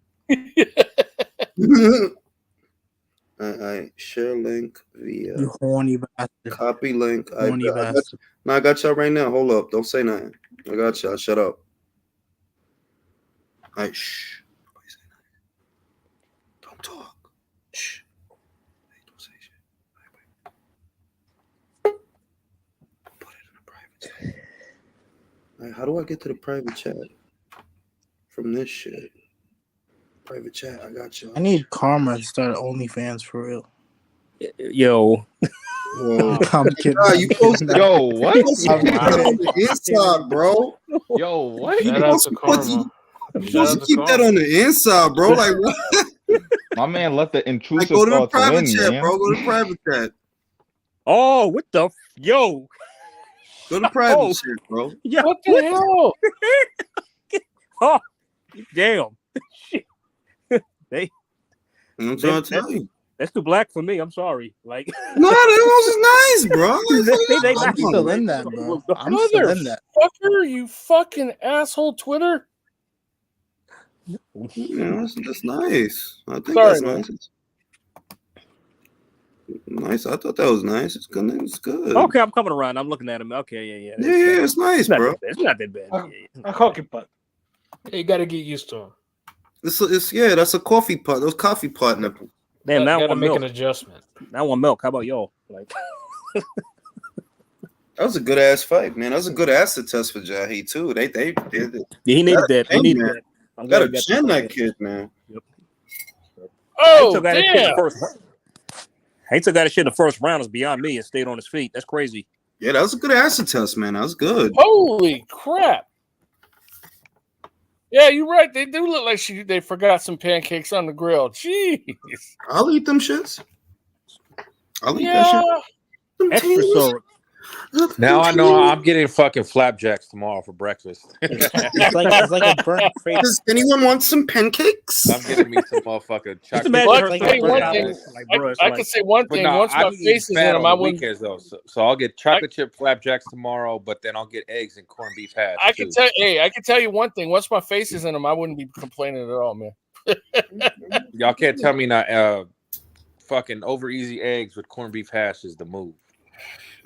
I share link via You horny bastard. copy link. Horny bastard. I got y'all right now. Hold up. Don't say nothing. I got y'all. Shut up. All right, shh. Nobody say nothing. Don't talk. Shh. Hey, don't say shit. Wait. Put it in a private chat. All right, how do I get to the private chat? From this shit. Private chat. I got y'all. I need Karma to start OnlyFans for real. Yo. Whoa. I'm kidding. Nah, you posted Yo, what? on the inside, bro. Yo, what? You Shout out supposed to to Karma. keep that on the inside, bro. Like what? My man let the Like, intrusive go to the thoughts private in, chat, man. bro. Go to the private chat. Oh, what the yo? Go to private chat, bro. Yeah. What the hell? Oh, damn. Shit. They. I'm trying to tell you. That's too black for me. I'm sorry. Like. No, that was nice, bro. I'm still in that, bro. I'm still in that. Motherfucker, you fucking asshole Twitter. Yeah, that's nice. I think Sorry, that's man. nice. Nice. I thought that was nice. It's good. It's good. Okay, I'm coming around. I'm looking at him. Okay, yeah. Yeah, it's nice, not bro. that bad. It's not that bad. A hockey puck. You got to get used to him. It's yeah. That's a coffee pot. Those coffee pot nipples. Damn, now I Got to want make milk. an adjustment. Now I want milk. How about y'all? Like. That was a good ass fight, man. That was a good acid test for Jahi too. They did it. Yeah, he needed that. He needed man. that. I'm Gotta glad he got chin that. that kid, man. Yep. Oh, got that shit in damn. the first. Hate got that shit in the first round. Is beyond me and stayed on his feet. That's crazy. Yeah, that was a good acid test, man. That was good. Holy crap. Yeah, you're right. They do look like they forgot some pancakes on the grill. Jeez. I'll eat them shits. I'll eat Yeah. that shit. Extra syrup. Now I know I'm getting fucking flapjacks tomorrow for breakfast. It's like a burnt crepe. Does anyone want some pancakes? I'm getting me some motherfucking chocolate. imagine Well, her I can say one thing. like, bro, it's I like- can say one But thing. no, Once I my be face is in fat them, on I the wouldn't. weekends though. So I'll get chocolate chip flapjacks tomorrow, but then I'll get eggs and corned beef hash. I can too. tell. Hey, I can tell you one thing. Once my face is in them, I wouldn't be complaining at all, man. Y'all can't tell me not. Fucking over easy eggs with corned beef hash is the move.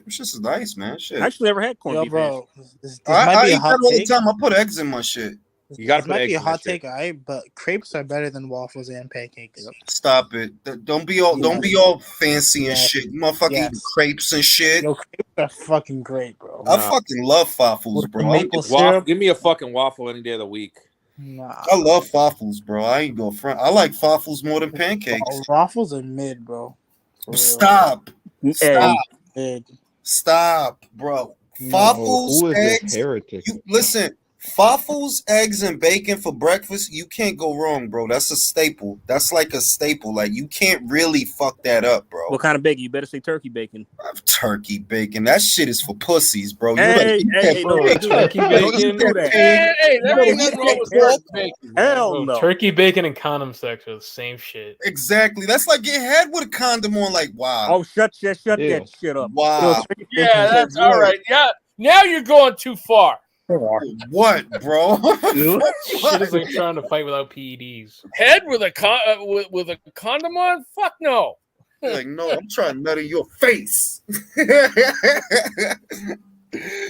It's just nice, man. Shit. I actually never had corned Yo, beef. bro, this I might be eat a that hot all the take. time. I put eggs in my shit. You gotta This put might eggs be a in that hot shit. take, alright, but crepes are better than waffles and pancakes. Stop it. Don't be all fancy and Yes. shit. You motherfucker Yes. eating crepes and shit. Yo, crepes are fucking great, bro. I Nah. fucking love waffles, With bro. the maple Waffle, syrup. give me a fucking waffle any day of the week. Nah. I love waffles, bro. I ain't going front. I like waffles more than pancakes. Waffles are mid, bro. For real. Stop. Hey, Stop. Mid. Stop, bro. No. Waffles, Who is this eggs. heretic? Listen, waffles, eggs, and bacon for breakfast, you can't go wrong, bro. That's a staple. That's like a staple. Like, you can't really fuck that up, bro. what kind of bacon? You better say turkey bacon. Turkey bacon. That shit is for pussies, bro. You Hey, can't don't put do that. Turkey Don't bacon. do that. Hey, there ain't nothing wrong with pork bacon. Hell Bro, no. Turkey bacon and condom sex are the same shit. Exactly. That's like getting head with a condom on. Like, wow. Oh, shut Ew. that shit up. Wow. Turkey Yeah, bacon that's What? all right. Yeah, now you're going too far. What, bro? Shit is like trying to fight without PEDs. Head with a with a condom on? Fuck no. Like, no, I'm trying to nut in your face.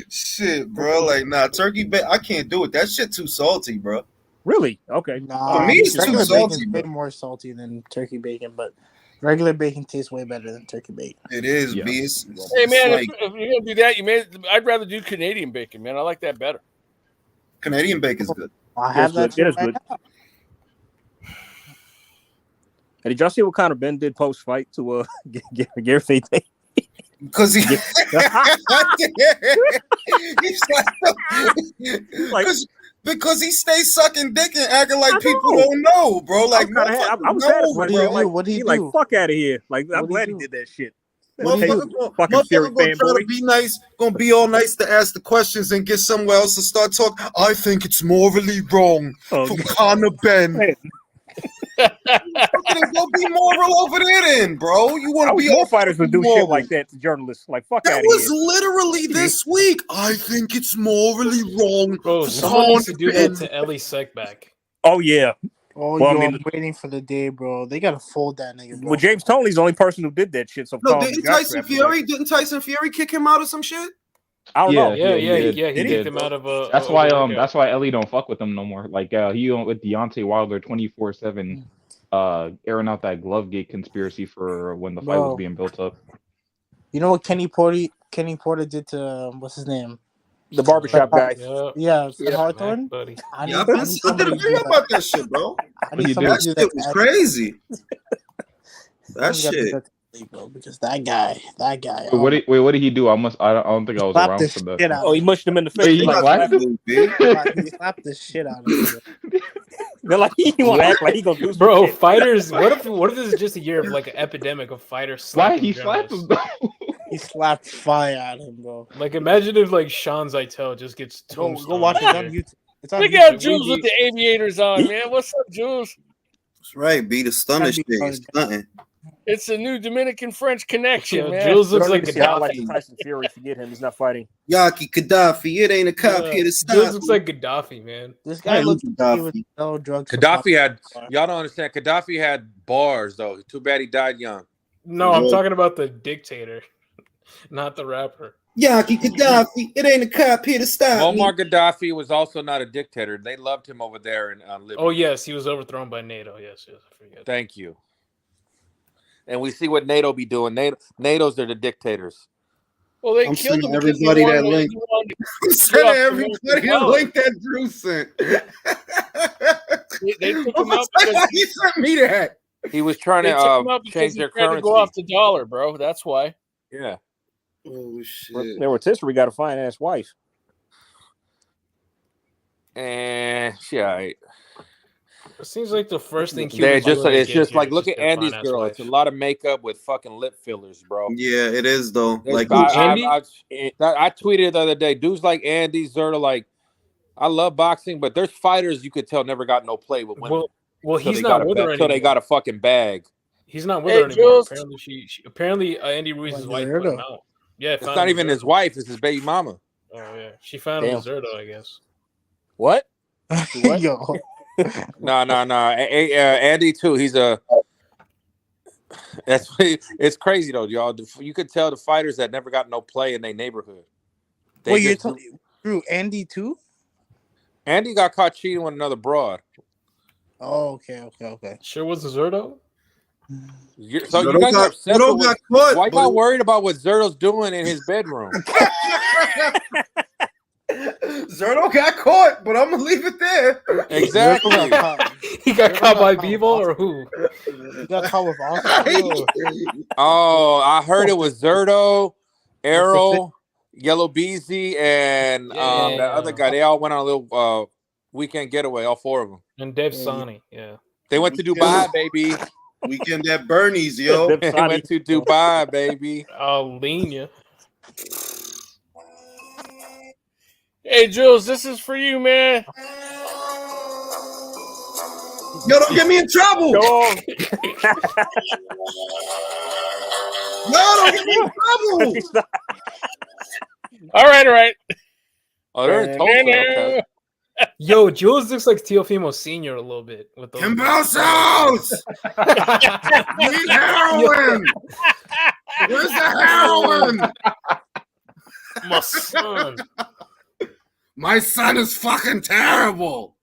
Shit, bro. Like, nah, turkey bacon. I can't do it. That shit too salty, bro. Really? Okay. Nah, For me, it's too regular salty, bacon's bro. way more salty than turkey bacon, but regular bacon tastes way better than turkey bacon. It is, Yeah. B. Hey man, like, if you're gonna do that, I'd rather do Canadian bacon, man. I like that better. Canadian bacon's good. I have that. It is right good. now. Hey, did y'all see what Conor Ben did post fight to Gary Faye? Because he, Like- because he stays sucking dick and acting like people don't know, bro. Like, I was no, satisfied. bro. Like, What did he like, do? fuck out of here. Like, I'm What'd he glad he do? did that shit. Motherfucker Fucking Fury gonna try to fanboy. be nice, gonna be all nice to ask the questions and get somewhere else to start talking. I think it's morally wrong Oh, for Conor Ben. Fucking go be moral over there, then, bro. You want to be more all fighters would do moral. shit like that to journalists. Like, fuck That out was of here. literally this week. I think it's morally wrong. Bro, for someone needs to do that to to Ellie Sekback. Oh yeah. Oh, Well, I yo, mean- I'm waiting for the day, bro. They gotta fold that nigga, bro. Well, James Toney's the only person who did that shit. So No, calm didn't Josh Tyson after Fury? Didn't Tyson Fury kick him out or some shit? I don't know. Yeah, he he did. kicked him out of a. That's a why workout. that's why Ellie don't fuck with him no more. Like he went with Deontay Wilder 24/7, airing out that glove gate conspiracy for when the fight was Bro. being built up. You know what Kenny Porter did to what's his name? The barbershop guy. Yeah, Fred Yeah, Hawthorne. buddy. I need, Yeah, I need somebody I to didn't hear do about that shit, bro. I need He somebody That to do shit that. was crazy. That Somebody's gotta do shit. that to me, bro, because that guy. What did he do? I don't think I was Slapped around the for that. shit out Oh, he mushed him in the face. Wait, he Like, slapped him? He slapped the shit out of him. They're like, he want to act like he gonna do some Bro, shit. fighters. What if this is just a year of like an epidemic of fighters? Why slapping he slapped him? journalists? He slapped fire at him, bro. Like, imagine if like Sean Zeitel just gets Go tombstone. watch it on YouTube. It's on Look YouTube. at Jules with the aviators on, man. What's up, Jules? That's right. Be the stunner shit. Stunting. It's a new Dominican-French connection, Yeah, man. Jules looks We don't like need to see highlights Gaddafi. of Tyson Fury. Forget him. He's not fighting. Yaki Gaddafi. It ain't a cop here to stop. Jules looks like Gaddafi, man. This guy Hey, looks like he Gaddafi. was no drugs. for Gaddafi had popcorn. y'all don't understand. Gaddafi had bars though. Too bad he died young. No, I'm Yeah. talking about the dictator, not the rapper. Yaki Gaddafi. It ain't a cop here to stop. me. Muammar Gaddafi was also not a dictator. They loved him over there in Libya. Oh yes, he was overthrown by NATO. Yes, I forget. Thank you. And we see what NATO be doing. NATO's they're the dictators. Well, they I'm killed sending him because he everybody wanted that to- link. he wanted to I'm go sending after everybody American the link that Drew sent. They took I'm him gonna out tell you because why he sent me that. He was trying they to took him out because change he their tried to currency. go off the dollar, bro. That's why. Yeah. Oh shit. There were rotisserie got a fine ass wife. And she all right. It seems like the first thing They're Cuba's just doing to it's get just you like is look just at their Andy's fine-ass girl. wife. It's a lot of makeup with fucking lip fillers, bro. Yeah, it is though. Like Andy? I tweeted the other day, dudes like Andy Zerta, like I love boxing, but there's fighters you could tell never got no play with women. Well, Till he's they not got with her until they anymore. got a fucking bag. He's not with Hey, her anymore. Jules. Apparently, Andy Ruiz's wife put him out. Yeah, It's not even his wife; it's his baby mama. Oh yeah, she found him Damn. in Zerto, I guess. What? What? Yo. No. Andy too. He's a. It's crazy though, y'all. You could tell the fighters that never got no play in their neighborhood. Wait, you're Drew, Andy too? Andy got caught cheating with another broad. Oh, okay. Sure wasn't Zerto? So you Zerto guys got- are obsessed Zerto with got caught, why but- y'all worried about what Zerto's doing in his bedroom? Zerto got caught, but I'm gonna leave it there. Exactly. He got caught by Beeble or who? He got caught with Oscar. Oh, I heard it was Zerto, Arrow, Yellow Beezy, and that other guy. They all went on a little weekend getaway, all four of them. And Dave Sani, yeah. They went to Dubai, baby. Weekend at Bernie's, yo. They went to Dubai, baby. I'll lean you. Hey, Jules, this is for you, man. Yo, don't get me in trouble. Go. No, don't get me in trouble. All right. Oh, they're in Tulsa. Okay. Yo, Jules looks like Teofimo Sr. a little bit with those. Cambosos! Need heroin! Where's the heroin? My son. My son is fucking terrible.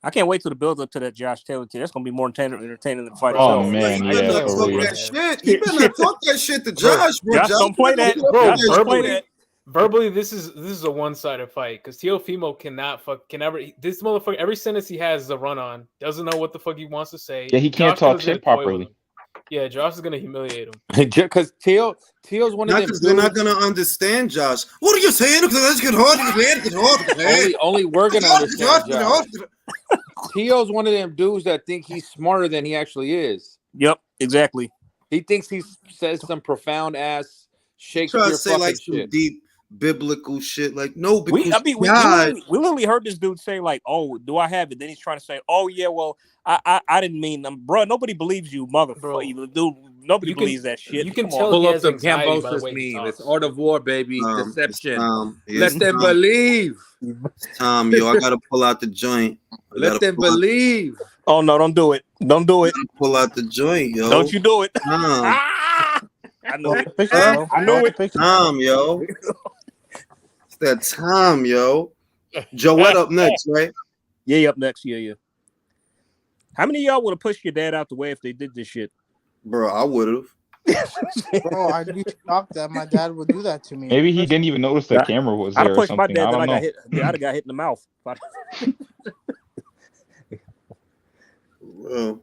I can't wait till the build up to that Josh Taylor kid. That's gonna be more entertaining than the fight Oh, itself. man, You better yeah, not for talk real. that shit. You better not talk that shit to Josh, bro. Josh don't play that. Josh Bro, don't play verbally, verbally, this is a one-sided fight because Teofimo can never. This motherfucker, every sentence he has is a run-on. Doesn't know what the fuck he wants to say. Yeah, he can't Josh talk is shit gonna toy with properly. him. Yeah, Josh is gonna humiliate him. Because Teal's one of Not them. because they're not gonna understand Josh. What are you saying? Only we're gonna understand Josh. Teal's one of them dudes that think he's smarter than he actually is. Yep, exactly. He thinks he says some profound ass Try Shakespeare to say fucking like some shit. deep, biblical shit. Like, no, We because we God. literally heard this dude say like, "Oh, do I have it?" Then he's trying to say, "Oh yeah, well, I didn't mean them, bro. Nobody believes you, motherfucker, dude. Nobody believes that shit. You can Come tell on. he Pull up has the anxiety by the Cambosos way he meme. It's talks. art of war, baby. It's Deception. time. Yeah, Let it's them time. believe. It's time, yo. I gotta pull out the joint. Let them believe. Oh no, don't do it. Don't do it. Pull out the joint, yo. Don't you do it. Time. I knew it. Picture, I knew it. Time, yo. It's that time, yo. Joette up next, right? Yeah, up next. Yeah. How many of y'all would have pushed your dad out the way if they did this shit? Bro, I would have. Bro, I'd be shocked that my dad would do that to me. Maybe he didn't even notice the camera was I'd there have or pushed my something. dad, I then don't I know. got hit. I'd have got hit in the mouth. Well,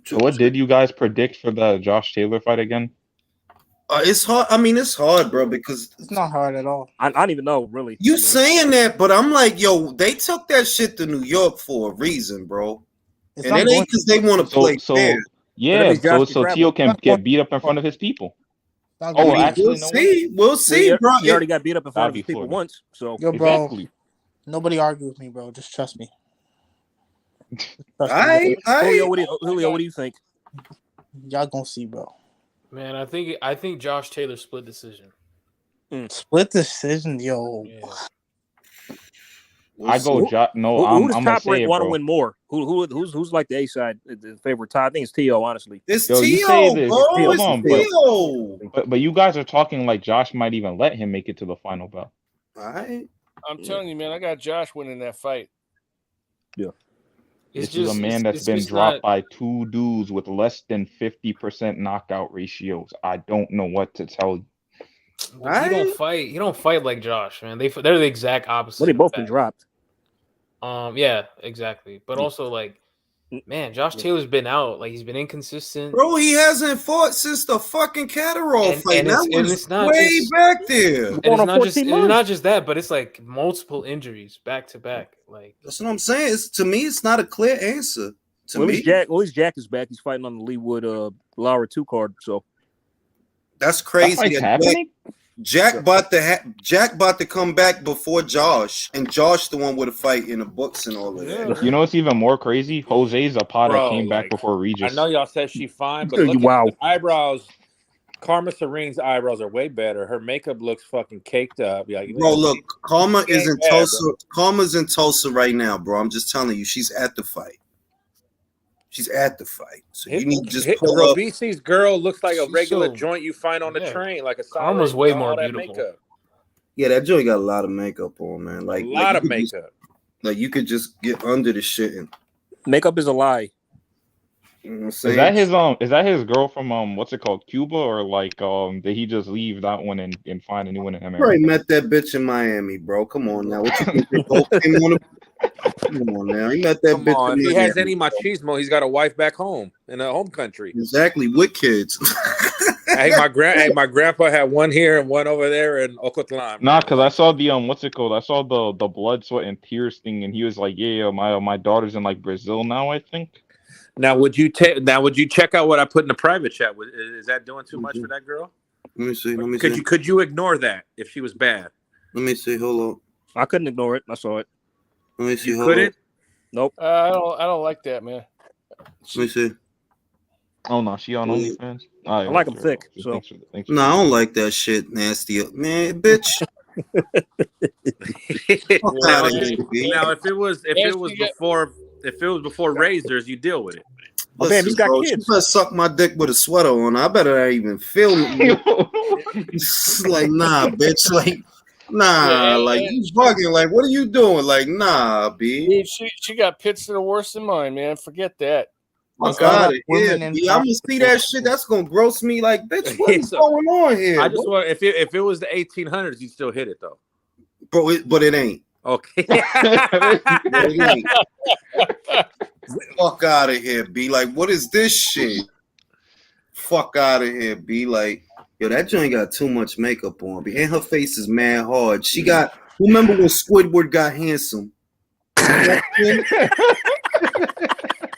So what did you guys predict for the Josh Taylor fight again? it's hard. I mean, it's hard, bro, because It's not hard at all. I don't even know, really. you saying that, but I'm like, yo, they took that shit to New York for a reason, bro. It's And not it going ain't because they want to play fair. Yeah, means Josh so can Tio travel. can get beat up in front of his people. Not Oh, going to- actually, We'll no see. way. We'll see, bro. He already got beat up in front That'd of his be people Florida. once. So Yo, bro, Exactly. nobody argue with me, bro. Just trust me. Trust I, Julio, what do you think? Y'all gonna see, bro. Man, I think Josh Taylor split decision. Split decision, yo. Yeah. I go no. Who does I'm gonna top say rank it, want to bro. win more? Who's like the A side, the favorite tie? I think it's Tio, honestly. It's Yo, you Tio, say this. bro. Hold It's on, Tio. but you guys are talking like Josh might even let him make it to the final bell. All right. I'm telling you, man, I got Josh winning that fight. Yeah. This is a man that's been dropped by two dudes with less than 50% knockout ratios. I don't know what to tell you. He don't fight. He don't fight like Josh, man. They're the exact opposite. Well, they of both that. been dropped. Yeah, exactly. But also, like, man, Josh Taylor's been out. Like, he's been inconsistent. Bro, he hasn't fought since the fucking Catterall fight. That was it's not way just, back there. And it's not just that, but it's like multiple injuries back to back. Like, that's what I'm saying. To me, it's not a clear answer. At least Jack is back. He's fighting on the Leewood Lara 2 card. So that's crazy. That fight's happening? Jack about to come back before Josh, and Josh the one with a fight in the books and all of that. You know what's even more crazy? Jose Zapata Bro, came back like, before Regis. I know y'all said she fine, but look Wow. at the eyebrows. Karma Serene's eyebrows are way better. Her makeup looks fucking caked up. Like, Bro, look, Karma she is in ain't bad, Tulsa. bro. Karma's in Tulsa right now, bro. I'm just telling you, she's at the fight. She's at the fight, so you need to just pull up. Robisi's girl looks like a She's regular so- joint you find on the yeah. train, like a solid. Karma's way all more that beautiful. makeup. Yeah, that joint got a lot of makeup on, man. Like A lot of you could just- makeup. like you could just get under the shit and. makeup is a lie. You know what I'm Is saying? that his girl from what's it called, Cuba, or like did he just leave that one and find a new one in America? Probably met that bitch in Miami, bro. Come on now. What you think they both came on? Come on now. He met that Come bitch on, in if he Miami. has any machismo, he's got a wife back home in a home country. Exactly, with kids. hey, my grandpa had one here and one over there in Ocotlán. Nah, because I saw the what's it called? I saw the blood, sweat, and tears thing, and he was like, "Yeah, my daughter's in like Brazil now, I think." Now, would you check out what I put in the private chat? Is that doing too much for that girl? Let me see. Could you ignore that if she was bad? Let me see. Hold on. I couldn't ignore it. I saw it. Let me see. You Hold couldn't? Nope. I don't like that, man. Let me see. Oh no, she on OnlyFans. I like him thick. So thanks No, I don't like that shit. Nasty, man, bitch. Now, if it was before razors, you deal with it. Oh, damn, he's got bro, kids. She better suck my dick with a sweater on. I better not even feel me. It's like, nah, bitch. Like, nah, like you bugging. Like, what are you doing? Like, nah, B. Dude, she got pits that are worse than mine, man. Forget that. Fuck out of here, B. I'm gonna see that shit. That's gonna gross me. Like, bitch, what is going on here? I just want if it was the 1800s, you'd still hit it though. Bro, but it ain't. Okay. It ain't. Fuck out of here, B. Like, what is this shit? Fuck out of here, B. Like, yo, that joint got too much makeup on, B. And her face is mad hard. She got. Remember when Squidward got handsome?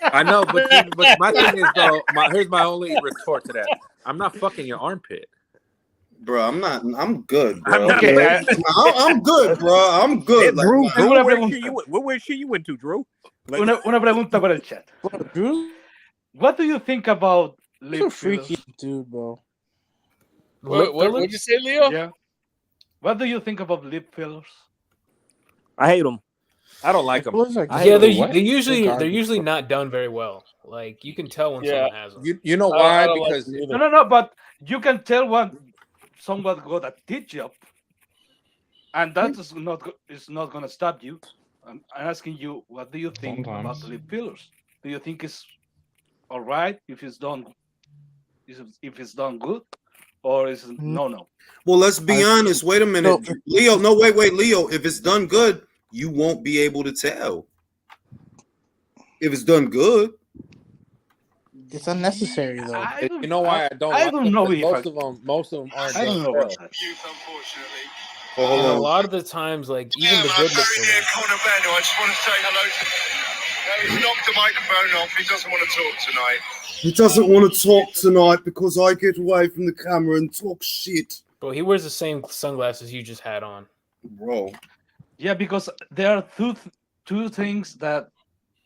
I know, but my thing is though. Here's my only retort to that. I'm not fucking your armpit. Bro, I'm not. I'm good, bro. I'm Okay, I'm good, bro. I'm good. Hey, Drew, Like, Drew, una where pregunta. shit you went? Where shit you went to, Drew? Like, Una pregunta para el chat. Drew, What do you think about You're a lip freaky fillers? dude, bro. what'd you say, Leo? Yeah. What do you think about lip fillers? I hate them. I don't like them. Yeah, they're usually not done very well. Like you can tell when someone has them. You know why? I don't like Because them either. No, but you can tell when someone got a tit job, and that is not going to stop you. I'm asking you, what do you think about the lip fillers? Do you think it's all right if it's done good, or is it no? well, let's be honest. Wait a minute, Leo. No, wait, Leo. If it's done good, you won't be able to tell. If it's done good, It's unnecessary though. you know why I don't. I like don't them? know Because most of them aren't. I don't know done about well. that. Well, hold And a on. lot of the times, like even the good lip fillers. I just want to say hello to. He's knocked the microphone off. He doesn't want to talk tonight. He doesn't want to talk tonight because I get away from the camera and talk shit. Bro, he wears the same sunglasses you just had on. Bro. Yeah, because there are two things that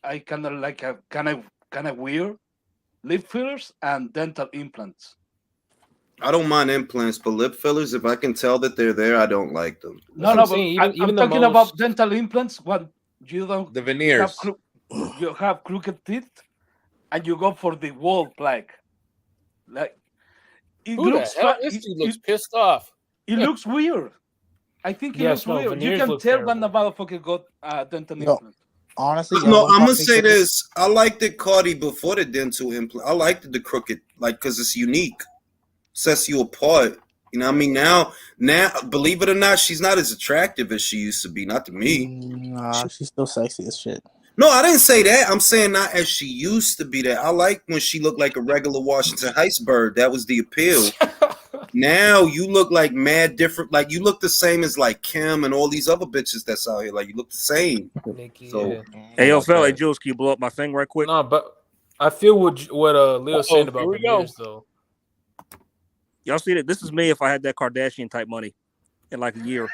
I kind of like, kind of weird: lip fillers and dental implants. I don't mind implants, but lip fillers, if I can tell that they're there, I don't like them. No, but I'm talking about dental implants. What you don't the veneers. You have crooked teeth, and you go for the wall plaque. Like it Who looks. the hell? This dude looks pissed off. It looks weird. I think it looks weird. You veneers can look tell terrible. when the motherfucker got dental implant. Honestly, No, I'm gonna say this. I liked it, Cardi, before the dental implant. I liked the crooked, like, because it's unique, sets you apart. You know what I mean? Now, believe it or not, she's not as attractive as she used to be. Not to me. Nah, she's still sexy as shit. No, I didn't say that. I'm saying not as she used to be. That I like when she looked like a regular Washington Heights bird. That was the appeal. Now you look like mad different. Like you look the same as like Kim and all these other bitches that's out here. Like you look the same. Nikki, So, hey, yo, fella, hey, Jules, can you blow up my thing right quick? No, but I feel what Leo's saying about veneers, though. Y'all see that? This is me if I had that Kardashian type money in like a year.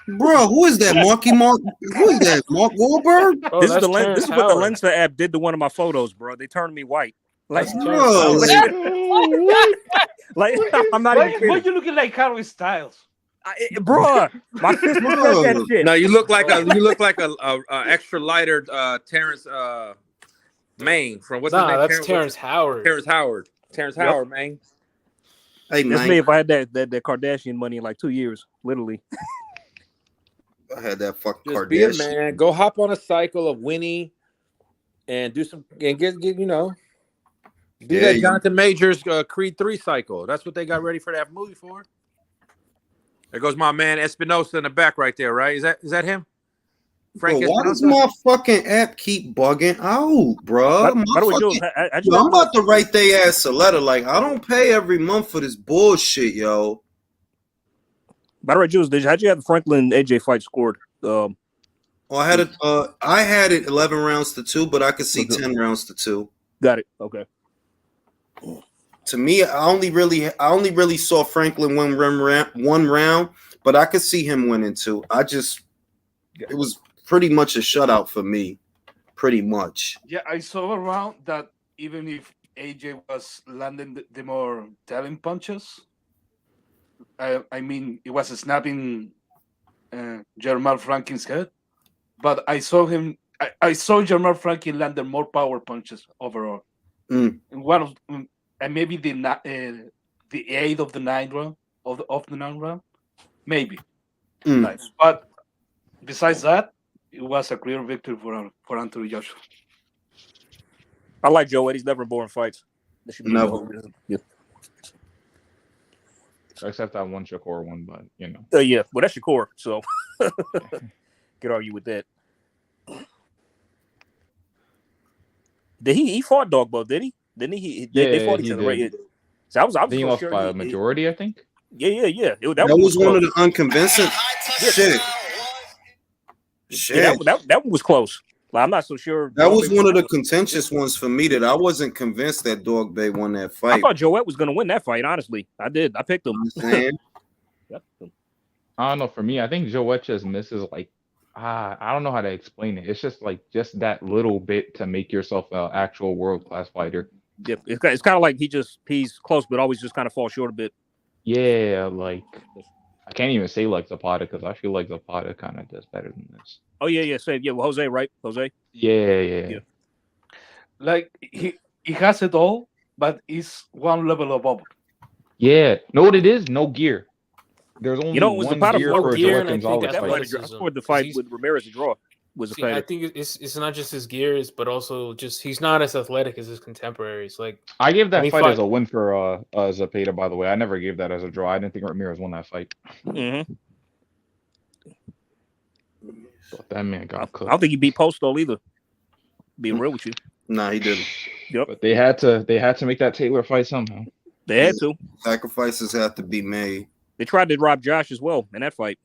Bro, who is that? Mark? Who is that? Mark Wahlberg? Oh, This is that's the lens. Terrence This is what the Howard. Lensa app did to one of my photos, bro. They turned me white. Like, Bro, like I'm not even Why kidding. you looking like Harry Styles? Bro, my sister said that shit. No, you look like a extra lighter Terrence Maine from what's his name? That's Terrence Howard. Terrence Howard, man. Hey, That's man. me if I had that Kardashian money in like 2 years, literally. I had that fucking Just be a Kardashian. man. Go hop on a cycle of Winnie and do some and get you know. Do that Jonathan Majors Creed 3 cycle. That's what they got ready for that movie for. There goes my man Espinosa in the back right there, right? Is that him? Frank Bro, why does Espinosa? my fucking app keep bugging out, bro? By the way, Jules, I'm about to write their ass a letter. Like, I don't pay every month for this bullshit, yo. By the way, Jules, how'd you have the Franklin AJ fight scored? Well, I had it 11 rounds to 2, but I could see 10 rounds to 2. Got it. Okay. To me, I only really saw Franklin win one round, but I could see him winning 2. It was pretty much a shutout for me, pretty much. Yeah, I saw around that even if AJ was landing the more telling punches, I mean, it was snapping Jermall Franklin's head, but I saw Jermall Franklin land more power punches overall. Mm. And maybe the 8th of the 9th round of the 9th round, maybe. Mm. Nice. But besides that, it was a clear victory for Anthony Joshua. I like Joe Eddie's never boring fights. Never. Yeah. Except that one Shakur one, but you know. Yeah, well, that's Shakur, so could argue with that. Did he fought Dogboe? Did he? Didn't he? They fought each other, right? So I was he lost by a majority, I think. Yeah. That was one of the unconvincing shit. Yeah, that one was close. Like, I'm not so sure. That was Dogboe one of the was- contentious ones for me that I wasn't convinced that Dogboe won that I fight. thought Joette was going to win that fight. Honestly, I did. I picked him. Yep. I don't know. For me, I think Joette just misses like I don't know how to explain it. It's just like just that little bit to make yourself an actual world class fighter. Yep. It's kind of like he's close, but always just kind of falls short a bit. Yeah, like I can't even say like Zapata because I feel like Zapata kind of does better than this. Oh yeah. Same. Yeah, well, Jose, right? Jose. Yeah. Like he has it all, but it's one level above. Yeah. Know what it is? No gear. There's only It was one Zapata gear for for a gear, Joette and I think Gonzalez that's fight. I scored the fight with Ramirez to draw. Was a See, I fighter. think it's not just his gears, but also just he's not as athletic as his contemporaries. Like I gave that when he fight fought- as a win for Zapata, by the way. I never gave that as a draw. I didn't think Ramirez won that fight. Mm-hmm. But that man got I cooked. don't think he beat Posto either. Being real with you. Nah, he didn't. Yep. But they had to make that Taylor fight somehow. They had to. Sacrifices have to be made. They tried to rob Josh as well in that fight.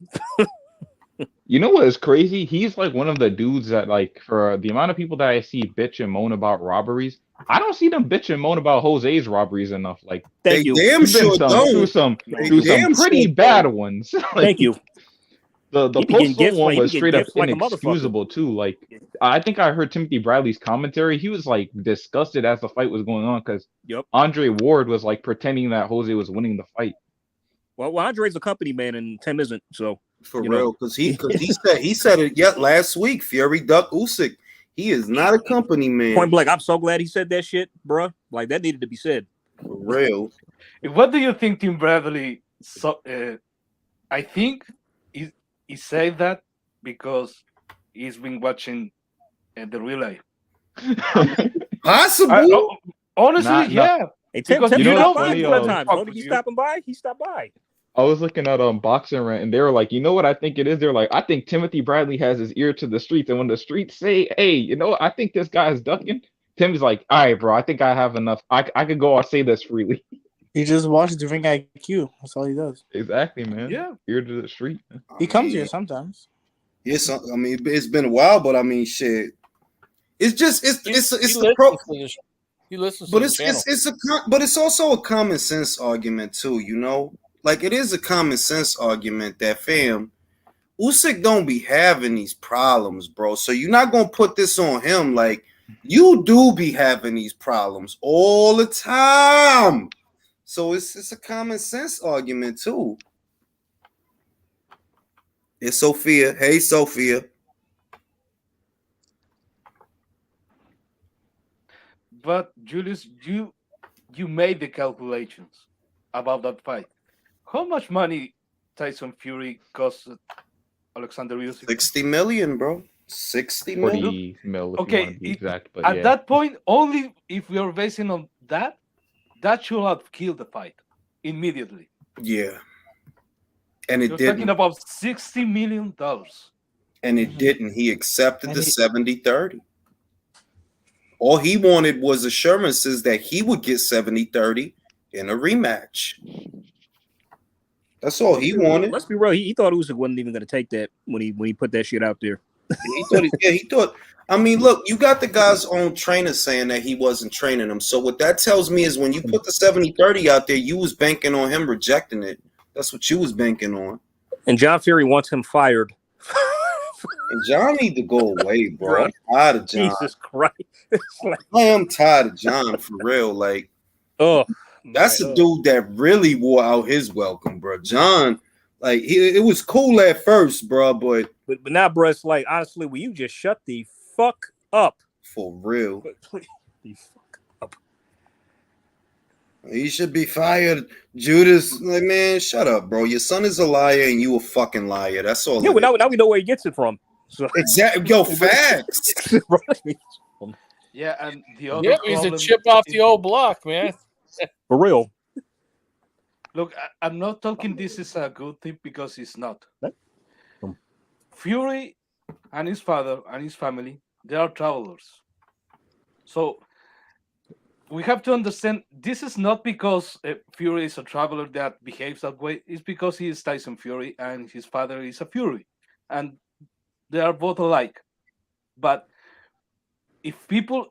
You know what is crazy? He's like one of the dudes that like for the amount of people that I see bitch and moan about robberies, I don't see them bitch and moan about Jose's robberies enough. Like Thank you. Damn he's been sure don't. through some Damn pretty sure bad don't. ones. Like, Thank you. The He be getting Postal gifts one like- he was be straight getting up gifts like a motherfucker. inexcusable too. Like I think I heard Timothy Bradley's commentary. He was like disgusted as the fight was going on because Yep. Andre Ward was like pretending that Jose was winning the fight. Well, Andre's a company man and Tim isn't. So For you know. real, because he said it yet last week. Fury duck Usyk. He is not a company man. Point blank, I'm so glad he said that shit, bruh. Like that needed to be said. For real. What do you think, Tim Bradley? So, I think he said that because he's been watching the relay. Possible. Honestly, Not- yeah. Hey, Tim, Because Tim, you know stopped what's by funny, a couple of um, times. fuck Don't with he you. stopping by? He stopped by. I was looking at Boxing Rant and they were like, you know what I think it is? They're like, I think Timothy Bradley has his ear to the streets, and when the streets say, hey, you know what, I think this guy is ducking, Tim's like, all right, bro, I think I have enough. I could go and say this freely. He just watches the Ring IQ. That's all he does. Exactly, man. Yeah. Ear to the street. Man. He comes here sometimes. Yes, I mean it's been a while, but I mean shit. It's just it's He the pro. listens to the sh- He listens to But the it's channel. but it's also a common sense argument too, you know. Like it is a common sense argument that fam, Usyk don't be having these problems, bro. So you're not gonna put this on him. Like you do be having these problems all the time. So it's a common sense argument too. It's Sophia. Hey, Sophia. But Julius, you made the calculations about that fight. How much money Tyson Fury cost Alexander Usyk? 60 million, bro. 60 million. 40 mil if you Okay, want to be exact. But at yeah. that point, only if we are basing on that, that should have killed the fight immediately. Yeah. And it You're didn't. talking about $60 million. And it didn't. He accepted And the he- 70-30. All he wanted was assurances that he would get 70-30 in a rematch. That's all he wanted. Let's be real. He thought Usyk wasn't even going to take that when he put that shit out there. He thought. I mean, look, you got the guy's own trainer saying that he wasn't training him. So what that tells me is when you put the 70-30 out there, you was banking on him rejecting it. That's what you was banking on. And John Fury wants him fired. And John need to go away, bro. I'm tired of John. Jesus Christ. I am tired of John for real. Like, oh, that's a dude that really wore out his welcome, bro. John, like, it was cool at first, bro, but now, bro, it's like honestly, will you just shut the fuck up? For real. Please, the fuck up. He should be fired. Judas, like, man, shut up, bro. Your son is a liar and you a fucking liar. That's all. Yeah, well, now we know where he gets it from. So exactly, yo, facts. Yeah, and the other Yeah, he's a problem chip off is- the old block, man. For real. Look, I'm not talking this is a good thing because it's not. Fury and his father and his family, they are travelers. So we have to understand this is not because Fury is a traveler that behaves that way. It's because he is Tyson Fury and his father is a Fury. And they are both alike. But if people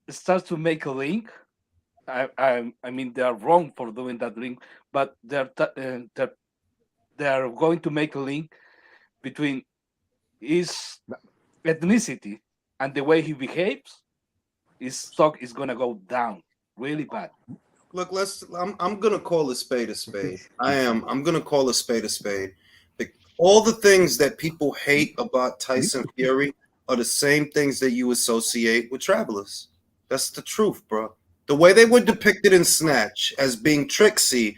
start to make a link, I mean they are wrong for doing that link, but they're going to make a link between his ethnicity and the way he behaves. His stock is gonna go down really bad. Look, I'm gonna call a spade a spade. I am. I'm gonna call a spade a spade. All the things that people hate about Tyson Fury are the same things that you associate with Travelers. That's the truth, bro. The way they were depicted in Snatch as being tricksy,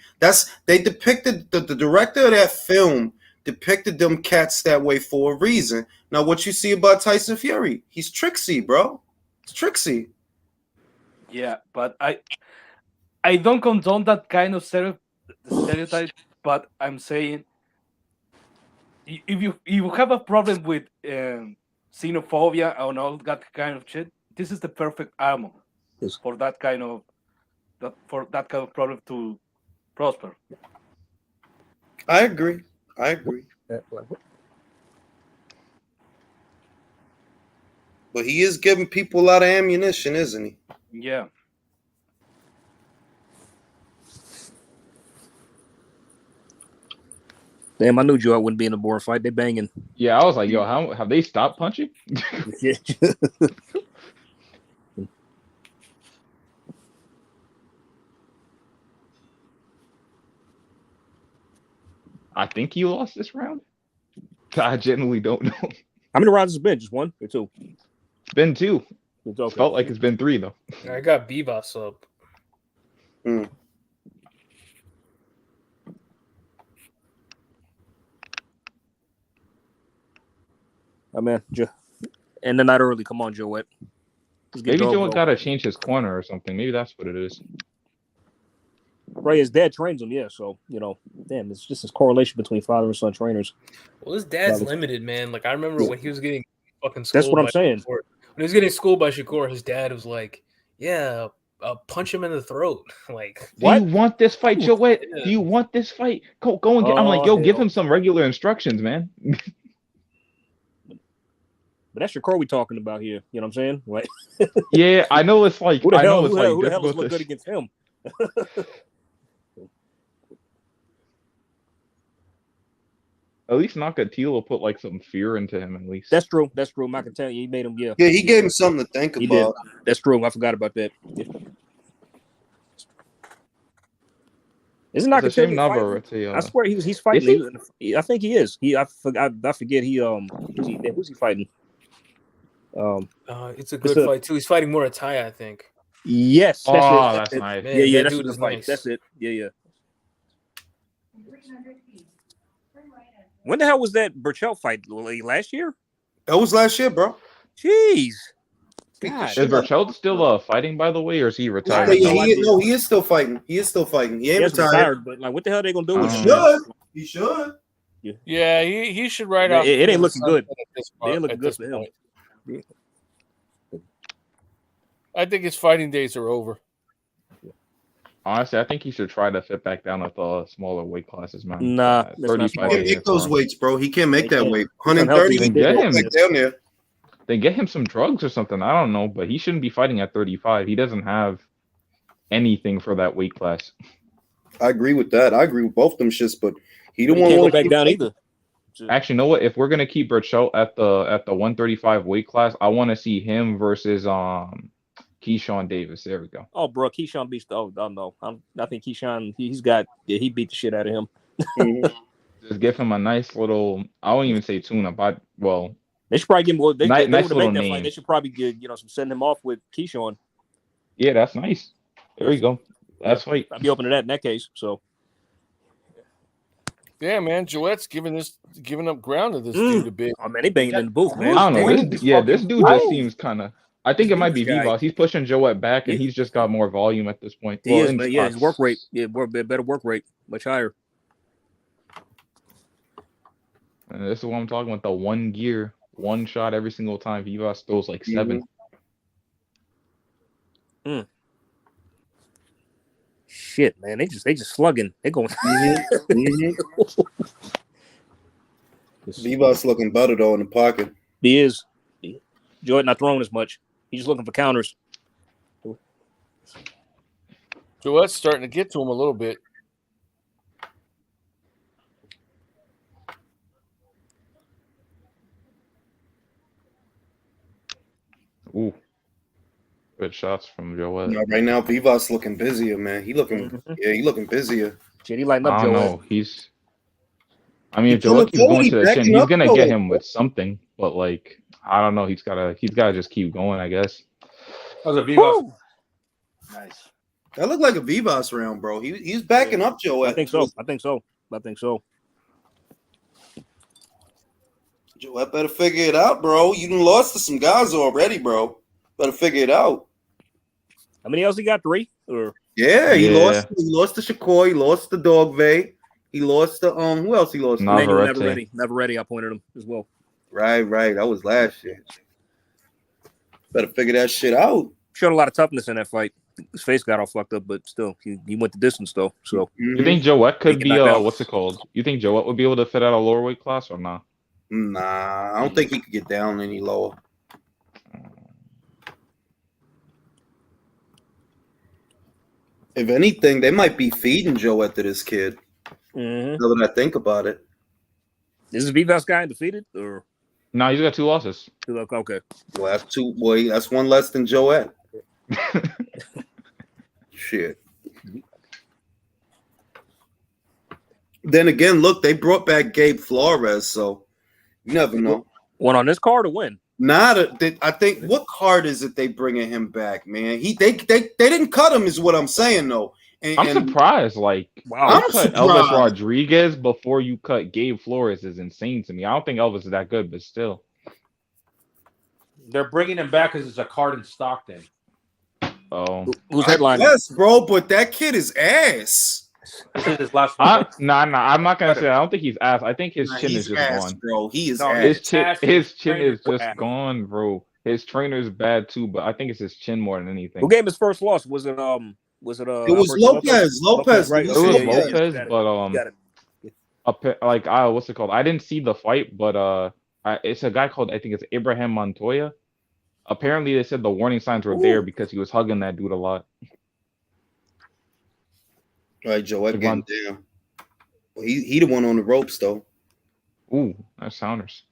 they depicted the director of that film depicted them cats that way for a reason. Now, what you see about Tyson Fury, he's tricksy, bro. It's tricksy. Yeah, but I don't condone that kind of stereotype, but I'm saying if you have a problem with xenophobia and all that kind of shit, this is the perfect armor for that kind of problem to prosper. I agree. But he is giving people a lot of ammunition, isn't he? Yeah. Damn, I knew Joe wouldn't be in a board fight. They banging. Yeah, I was like, yo, how have they stopped punching? I think he lost this round. I genuinely don't know. How many rounds has it been? Just one or two? It's been two. It's okay. Felt like it's been three though. I got Bivas up. Oh man, and the night early. Come on, Joette. Maybe Joe got to change his corner or something. Maybe that's what it is. Right, his dad trains him, yeah. So damn, it's just this correlation between father and son trainers. Well, his dad's limited, man. Like I remember when he was getting fucking schooled. That's what I'm saying. Shakur. When he was getting schooled by Shakur, his dad was like, "Yeah, punch him in the throat." Like, what? Do you want this fight, Joette? Do you want this fight? Go and get. I'm like, yo, give him some regular instructions, man. But that's Shakur we talking about here. You know what I'm saying? Like, yeah, I know it's like who the hell is difficult look good against him? At least Nakatila put like some fear into him. At least that's true. That's true. I can tell you, he made him. Yeah, he gave him something to think about. Did. That's true. I forgot about that. Yeah. Isn't Nakatila? I swear he's fighting. I think he is. I forget. Who's he fighting? It's a good fight too. He's fighting Murataya, I think. Yes. That's nice. Man, yeah, that's dude the fight. Nice. That's it. Yeah. When the hell was that Burchell fight? Last year? That was last year, bro. Jeez. God. Is Burchell still fighting, by the way, or is he retired? He is still fighting. He ain't retired. But like, what the hell are they gonna do with him? He should. Yeah, he should write off. It ain't looking good. It ain't looking good for him. I think his fighting days are over. Honestly, I think he should try to fit back down with the smaller weight classes, man. Nah, 35. He can't make those weights, bro. He can't make that weight. 130. Then get him down there. Then get him some drugs or something. I don't know, but he shouldn't be fighting at 35. He doesn't have anything for that weight class. I agree with that. I agree with both them shits, but he don't want to go back down either. Actually, you know what? If we're gonna keep Burchell at the 135 weight class, I want to see him versus Keyshawn Davis. There we go. Oh, bro, Keyshawn beats the. Oh no, I think Keyshawn. He beat the shit out of him. Just give him a nice little. I won't even say tune-up. They should probably give him. They nice little make that name. fight. They should probably get some send him off with Keyshawn. Yeah, that's nice. There you go. That's right. I'd be open to that in that case. So. Yeah, man, Joette's giving up ground to this dude a bit. Oh man, they banging in the booth, man. I don't know. This dude just seems kind of. I think it might be Vivas. He's pushing Joette back, and he's just got more volume at this point. He is, but his work rate, better work rate, much higher. And this is what I'm talking about, the one gear, one shot every single time. Vivas throws like 7. Shit, man, they just slugging. They going. Vivas looking better though in the pocket. He is. Jordan not throwing as much. He's just looking for counters. Joette's starting to get to him a little bit. Ooh. Good shots from Joette. No, right now, Vivas looking busier, man. He looking busier. Shit, he lighting I up don't Joette. know. I mean, if He's Joette keeps Cody going to the chin, backing he's up gonna Joette, get him bro. with something. But like, I don't know. He's gotta just keep going, I guess. That was a Vivas. Nice. That looked like a Vivas round, bro. He's backing up Joette. I think so. Joette better figure it out, bro. You done lost to some guys already, bro. Better figure it out. How many else he got? 3? Or Yeah, he lost to Shakur, he lost to Dogboe, he lost to who else he lost to? Never ready. I pointed him as well. Right. That was last year. Better figure that shit out. Showed a lot of toughness in that fight. His face got all fucked up, but still, he went the distance though. So You think Joette could be out. what's it called? You think Joette would be able to fit out a lower weight class or not? Nah, I don't think he could get down any lower. If anything, they might be feeding Joette to this kid. Mm-hmm. Now that I think about it. Is Vivas guy undefeated or? No, he's got 2 losses. Okay. Well, that's 2. Boy, that's 1 less than Joette. Shit. Then again, look, they brought back Gabe Flores, so you never know. One on this card or win? I think what card is it they bringing him back, man? They didn't cut him, is what I'm saying though. I'm surprised. Like, wow, you cut Elvis Rodriguez before you cut Gabe Flores is insane to me. I don't think Elvis is that good, but still. They're bringing him back because it's a card in Stockton. Oh, who's headlining? Yes, bro, but that kid is ass. This is his last nah, I'm not gonna say. I don't think he's ass. I think his chin is just ass, gone, bro. He is ass. His chin is just gone, bro. His trainer is bad too, but I think it's his chin more than anything. Who gave his first loss? Was it It was Lopez. Right? It was Lopez, but like what's it called? I didn't see the fight, but it's a guy called, I think it's Abraham Montoya. Apparently, they said the warning signs were there because he was hugging that dude a lot. Right, Joette getting down. Well, he the one on the ropes though. Ooh, that's Saunders.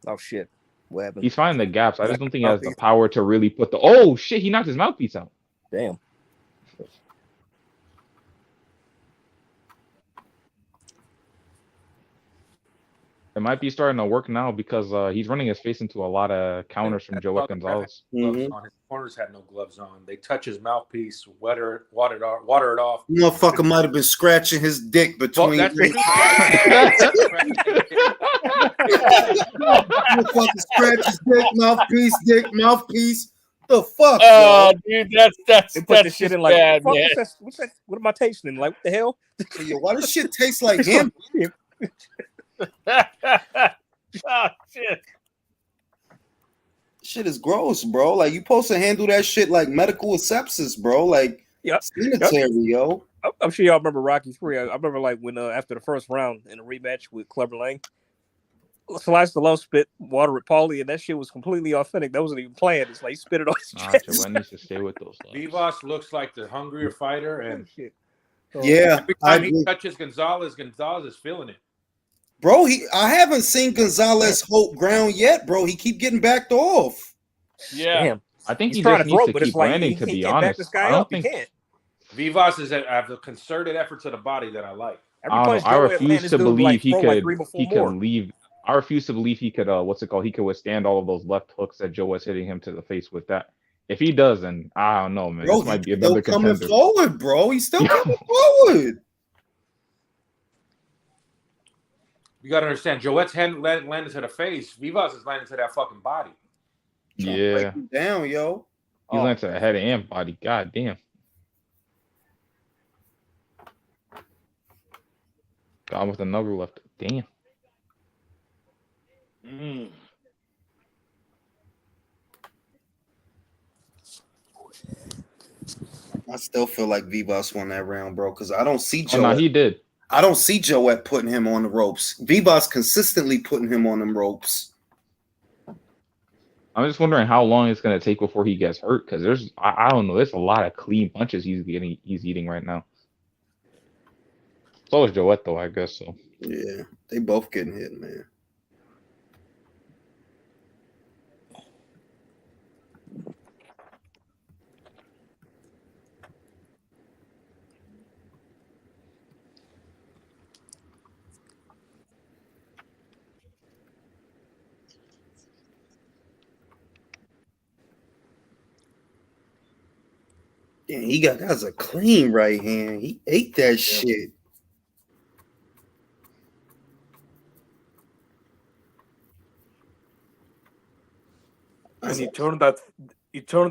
Oh shit! What happened? He's finding the gaps. I just don't think he has the power to really put the. Oh shit! He knocked his mouthpiece out. Damn. It might be starting to work now because he's running his face into a lot of counters from Joette Gonzalez. His corners had no gloves on. They touch his mouthpiece, water it off. Motherfucker might have been scratching his dick between. Motherfucker scratch his dick, mouthpiece. The fuck? Oh, dude, that's they put this shit in like bad, fuck, man. what's that? What am I tasting? Like what the hell? Yo, why does shit taste like him? Oh shit! Shit is gross, bro. Like you supposed to handle that shit like medical sepsis, bro. Like sanitary, yo. I'm sure y'all remember Rocky 3. I remember like when after the first round in a rematch with Clubber Lang, Sly Stallone spit water at Paulie, and that shit was completely authentic. That wasn't even planned. It's like he spit it on his chest. Joette needs to stay with those. Vivas looks like the hungrier fighter, and yeah, every time he touches Gonzalez is feeling it. Bro, I haven't seen Gonzalez hold ground yet, bro. He keep getting backed off. Yeah. Damn. I think He's he trying just to throw, needs but to it's keep like landing, he to be can't back honest. this guy I don't up. think He can't. Vivas have the concerted effort to the body that I like. I refuse to believe he could leave. I refuse to believe he could he could withstand all of those left hooks that Joette's hitting him to the face with that. If he does, then I don't know, man. Bro, this might be he's still another coming contender. forward, bro. He's still coming forward. You got to understand, Joette's hand landed to the face. Vivas is landing to that fucking body. Yeah. Break him down, yo. He's landed to the head and body. God damn. Gone with another left. Damn. I still feel like Vivas won that round, bro, because I don't see Joette. Oh, no, he did. I don't see Joette putting him on the ropes. Vivas consistently putting him on them ropes. I'm just wondering how long it's gonna take before he gets hurt because I don't know. There's a lot of clean punches he's eating right now. So is Joette though, I guess so. Yeah, they both getting hit, man. Yeah, that's a clean right hand. He ate that shit. And he turned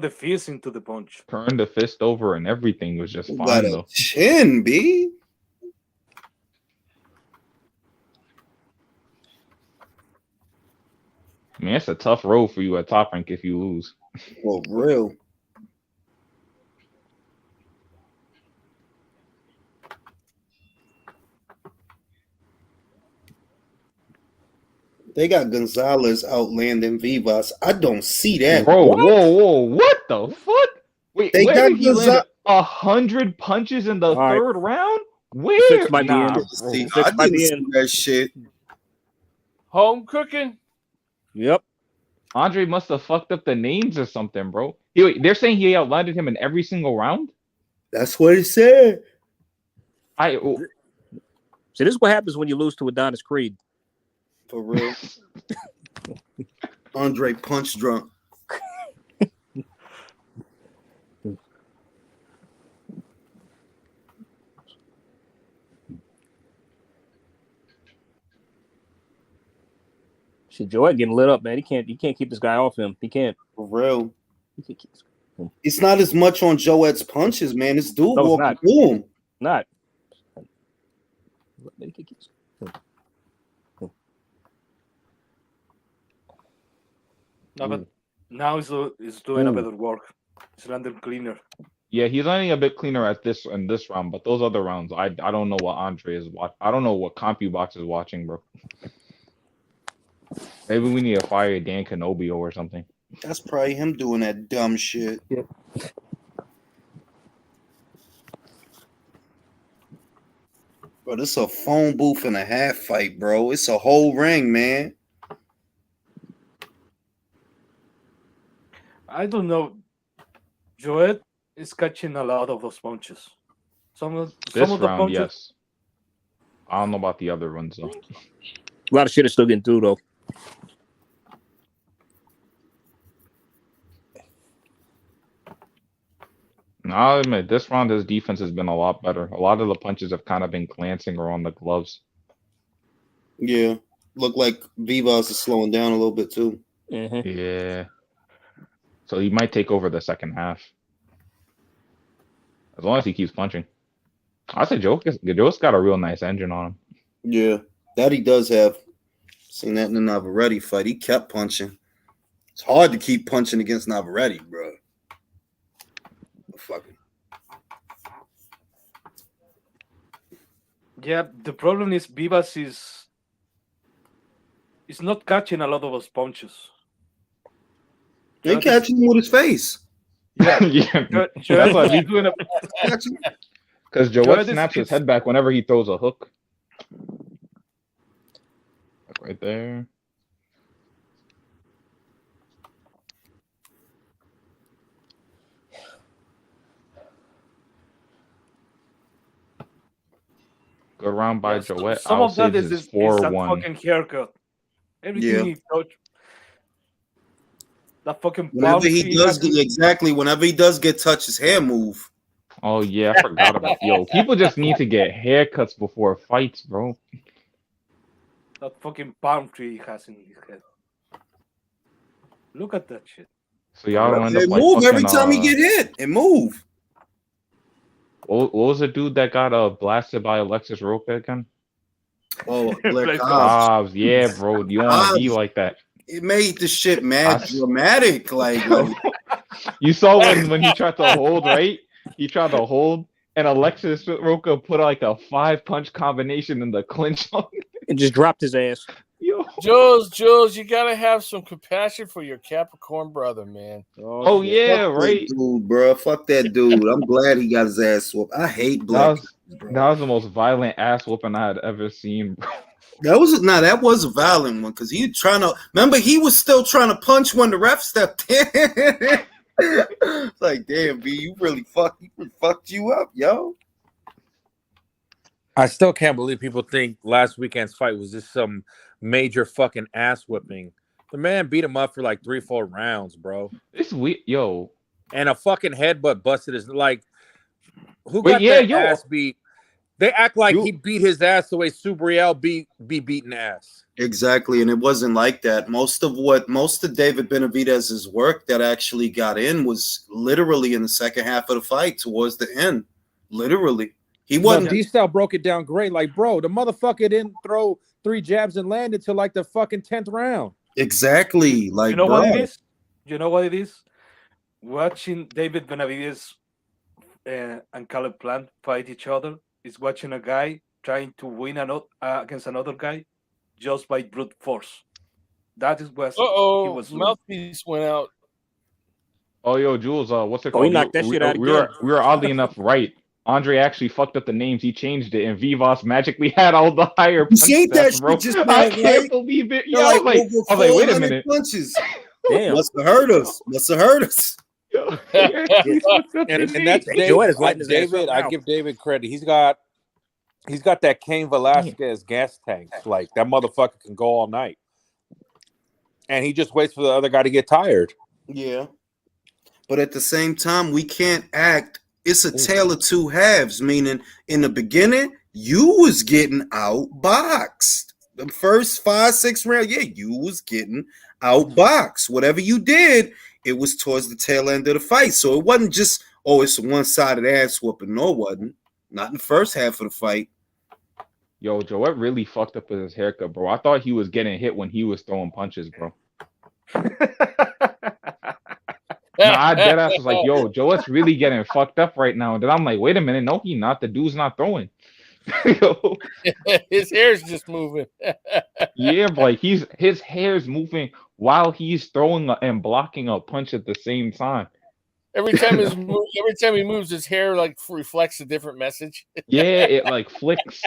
the fist into the punch. Turned the fist over and everything was just Got fine a though. chin, B. I mean, it's a tough road for you at Top Rank if you lose. Well, real. They got Gonzalez outlanding Vivas. I don't see that. Bro, whoa, what the fuck? Wait, They where got did he land Gonzalez. 100 punches in the third round? Where? Six might be in. Bro. See, Six I might didn't be see in. that shit. Home cooking. Yep. Andre must have fucked up the names or something, bro. They're saying he outlanded him in every single round? That's what he said. See, this is what happens when you lose to Adonis Creed. For real. Andre punch drunk. Shit, Joette getting lit up, man. He can't keep this guy off him. He can't. For real. It's not as much on Joette's punches, man. It's dude No, it's walking not. through him. Not. No, but now he's doing a better work. He's landing cleaner. Yeah, he's landing a bit cleaner in this round, but those other rounds, I don't know what Andre is watching. I don't know what CompuBox is watching, bro. Maybe we need to fire Dan Canobio or something. That's probably him doing that dumb shit. Yep. But it's a phone booth and a half fight, bro. It's a whole ring, man. I don't know. Joette is catching a lot of those punches. Some of the round, punches. yes. I don't know about the other ones though. A lot of shit is still getting through though. No, I'll admit this round his defense has been a lot better. A lot of the punches have kind of been glancing around the gloves. Yeah. Look like Vivas is slowing down a little bit too. Mm-hmm. Yeah. So he might take over the second half. As long as he keeps punching. I say Joe's got a real nice engine on him. Yeah. That he does have. Seen that in the Navarrete fight. He kept punching. It's hard to keep punching against Navarrete, bro. Fucking. Yeah, the problem is Vivas is not catching a lot of those punches. They catching him with his face. Yeah, Yeah. Joette That's is doing a because Joette snaps his head back whenever he throws a hook. Like right there. Good round by Joette. Some of that is that 4-1. fucking haircut. Everything he touched. That fucking Whenever he does whenever he does get touched, his hair move. Oh yeah, I forgot about people just need to get haircuts before fights, bro. That fucking palm tree he has in his head. Look at that shit. So y'all don't end up It like move fucking, every time he get hit. It move. What was the dude that got blasted by Alexis Roque again? Oh, Blair Cobbs. Cobbs, yeah, bro. You don't want to be like that. It made the shit mad dramatic. Like you saw when he tried to hold, right? He tried to hold, and Alexis Roque put like a 5-punch combination in the clinch on and just dropped his ass. Yo, Jules, you gotta have some compassion for your Capricorn brother, man. Oh yeah, Fuck right. that dude, bro. Fuck that dude. I'm glad he got his ass whooped. I hate black kids, bro. That was the most violent ass whooping I had ever seen, bro. That was a violent one because he trying to remember he was still trying to punch when the ref stepped in. It's like, damn, B, you really fucked you up, yo. I still can't believe people think last weekend's fight was just some major fucking ass whipping. The man beat him up for like 3-4 rounds, bro. It's weird, yo. And a fucking headbutt busted his like. Who Wait, got yeah, that yo. ass beat? They act like he beat his ass the way Cerebral be beating ass. Exactly, and it wasn't like that. Most of David Benavidez's work that actually got in was literally in the second half of the fight, towards the end. Literally, he wasn't. D-Style broke it down great. Like, bro, the motherfucker didn't throw 3 jabs and land until like the fucking 10th round. Exactly, like, you know bro. what it is? You know what it is? Watching David Benavidez and Caleb Plant fight each other is watching a guy trying to win against another guy just by brute force. That is what he was doing. Mouthpiece went out. Oh, yo, Jules, what's it Oh, called? he knocked that shit out we again. were oddly enough right. Andre actually fucked up the names. He changed it, and Vivas magically had all the higher punch See that stats, bro. shit just I now, can't right? believe it. They're Yo, like, I was like, wait a minute. punches. Damn. Must have hurt us. And that's David. I give David credit. He's got that Cain Velasquez gas tank. Like, that motherfucker can go all night. And he just waits for the other guy to get tired. Yeah. But at the same time, we can't act. It's a tale of two halves, meaning in the beginning, you was getting outboxed. The first 5-6 rounds, yeah, you was getting outboxed. Whatever you did, it was towards the tail end of the fight. So it wasn't just, it's a one-sided ass whooping. No, it wasn't. Not in the first half of the fight. Yo, Joette really fucked up with his haircut, bro. I thought he was getting hit when he was throwing punches, bro. I dead ass was like, yo, Joette's really getting fucked up right now. And then I'm like, wait a minute, no, he not. The dude's not throwing. Yo. His hair's just moving. Yeah, but like his hair's moving while he's throwing and blocking a punch at the same time. Every time he moves, his hair like reflects a different message. Yeah, it like flicks.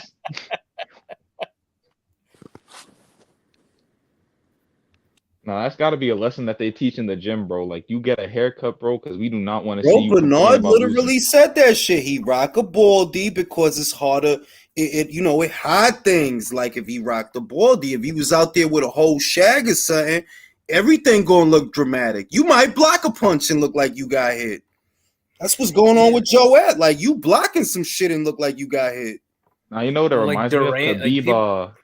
No, that's got to be a lesson that they teach in the gym, bro. Like, you get a haircut, bro, because we do not want to see you. Bernard literally said that shit. He rock a baldy because it's harder. It hide things. Like if he rocked a baldy, if he was out there with a whole shag or something, everything gonna look dramatic. You might block a punch and look like you got hit. That's what's going on with Joette. Like, you blocking some shit and look like you got hit. Now, you know what it reminds me of? Khabib, like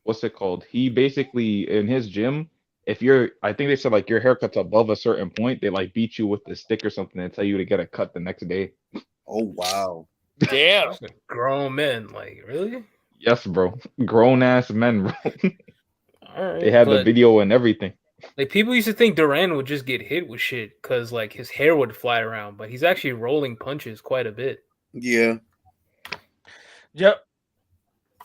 what's it called? He basically, in his gym, I think they said like your haircut's above a certain point, they like beat you with the stick or something and tell you to get a cut the next day. Oh, wow. Damn. Grown men, like, really? Yes, bro. Grown ass men, bro. All right, they had the video and everything. Like, people used to think Duran would just get hit with shit because like his hair would fly around, but he's actually rolling punches quite a bit. Yeah. Yeah.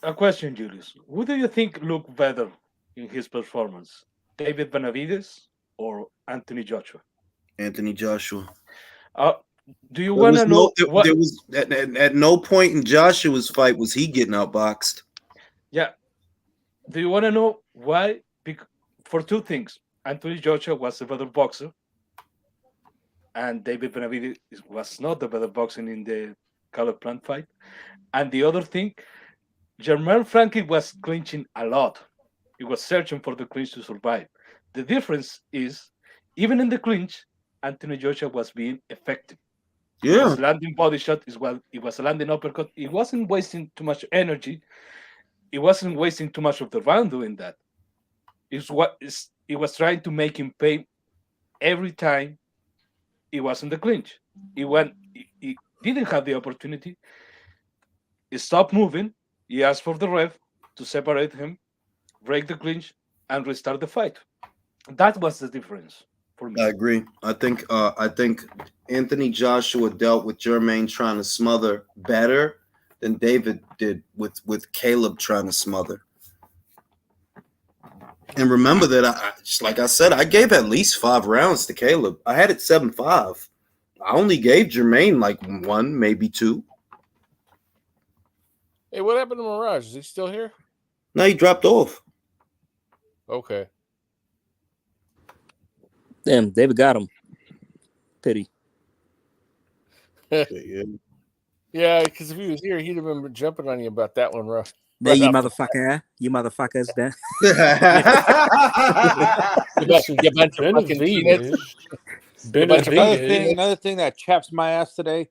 A question, Julius. Who do you think looked better in his performance? David Benavidez or Anthony Joshua? Anthony Joshua. Do you want to know? There was at no point in Joshua's fight was he getting outboxed. Yeah. Do you want to know why? For two things. Anthony Joshua was a better boxer, and David Benavidez was not the better boxer in the Caleb Plant fight. And the other thing, Jermell Franklin was clinching a lot. He was searching for the clinch to survive. The difference is, even in the clinch, Anthony Joshua was being effective. Yeah. He was landing body shot as well. He was landing uppercut. He wasn't wasting too much energy. He wasn't wasting too much of the round doing that. He was trying to make him pay every time he was in the clinch. He didn't have the opportunity. He stopped moving. He asked for the ref to separate him, break the clinch, and restart the fight. That was the difference for me. I agree. I think Anthony Joshua dealt with Jermaine trying to smother better than David did with Caleb trying to smother. And remember that just like I said, I gave at least 5 rounds to Caleb. I had it 7-5. I only gave Jermaine like 1, maybe 2. Hey, what happened to Mirage? Is he still here? No, he dropped off. Okay. Damn, David got him. Pity. Yeah, because if he was here, he'd have been jumping on you about that one, Ruff. There, you motherfucker. You motherfuckers there. Another thing that chaps my ass today,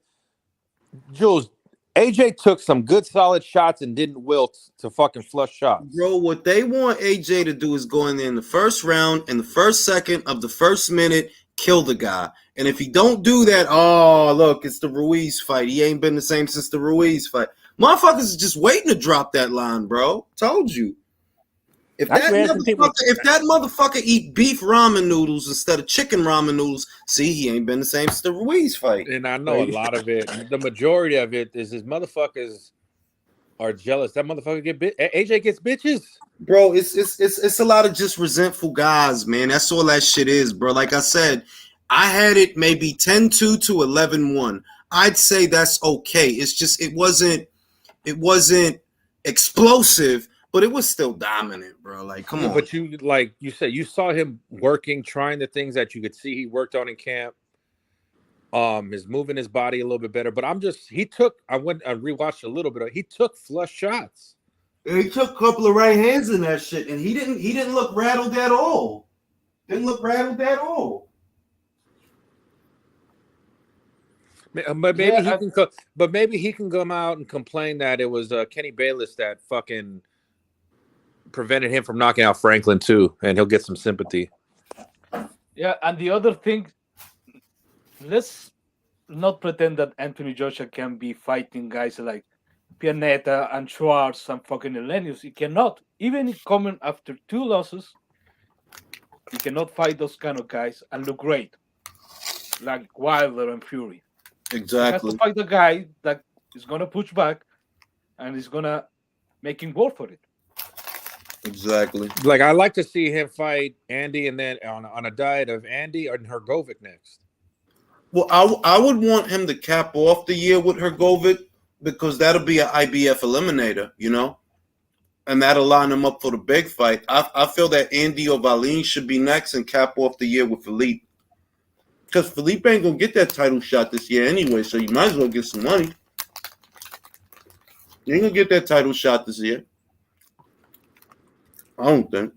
Jules. AJ took some good solid shots and didn't wilt to fucking flush shots. Bro, what they want AJ to do is go in there in the first round, in the first second of the first minute, kill the guy. And if he don't do that, oh, look, it's the Ruiz fight. He ain't been the same since the Ruiz fight. Motherfuckers is just waiting to drop that line, bro. Told you. If that motherfucker eat beef ramen noodles instead of chicken ramen noodles, see, he ain't been the same since the Ruiz fight. And I know a lot of it. The majority of it is his motherfuckers are jealous. That motherfucker AJ gets bitches. Bro, it's a lot of just resentful guys, man. That's all that shit is, bro. Like I said, I had it maybe 10-2 to 11-1. I'd say that's okay. It's just it wasn't explosive, but it was still dominant, bro. Like, come on. But you, like you said, you saw him working, trying the things that you could see he worked on in camp. Is moving his body a little bit better. But I went and rewatched a little bit. He took flush shots. He took a couple of right hands in that shit, and he didn't look rattled at all. Didn't look rattled at all. But maybe he can come out and complain that it was Kenny Bayless that fucking prevented him from knocking out Franklin too, and he'll get some sympathy. Yeah, and the other thing, let's not pretend that Anthony Joshua can be fighting guys like Pianeta and Schwartz and fucking Elenius. He cannot. Even coming after 2 losses, he cannot fight those kind of guys and look great, like Wilder and Fury. Exactly. He has to fight the guy that is gonna push back and is gonna make him work for it. Exactly. Like, I like to see him fight Andy, and then on a diet of Andy and Hergovic next. Well, I would want him to cap off the year with Hergovic because that'll be an IBF eliminator, you know, and that'll line him up for the big fight. I feel that Andy or Valine should be next and cap off the year with Philippe. Because Philippe ain't going to get that title shot this year anyway, so you might as well get some money. You ain't going to get that title shot this year. I don't think.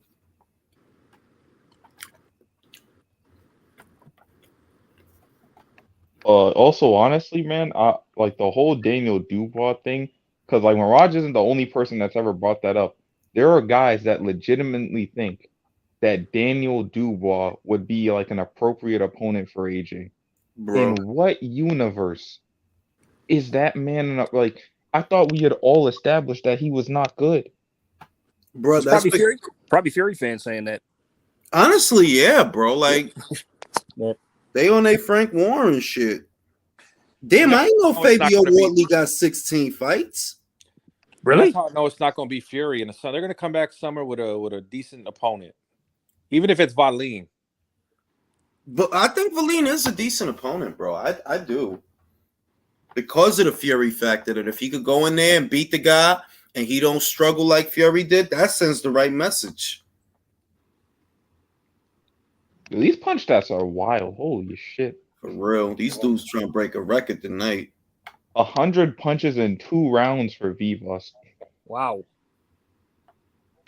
Also, honestly, man, I like the whole Daniel Dubois thing, because like Mirage isn't the only person that's ever brought that up. There are guys that legitimately think that Daniel Dubois would be like an appropriate opponent for AJ. Bro. In what universe is that man? Like, I thought we had all established that he was not good. Bro, it's that's probably Fury fans saying that. Honestly, yeah, bro. Like, they on a Frank Warren shit. Damn, I ain't know Fabio Wardley got 16 fights. Really? That's how I know it's not going to be Fury in the summer. They're going to come back summer with a decent opponent, even if it's Valine. But I think Valine is a decent opponent, bro. I do. Because of the Fury factor, that if he could go in there and beat the guy and he don't struggle like Fury did, that sends the right message. These punch stats are wild. Holy shit. For real. These dudes trying to break a record tonight. 100 punches in 2 rounds for Vivas. Wow.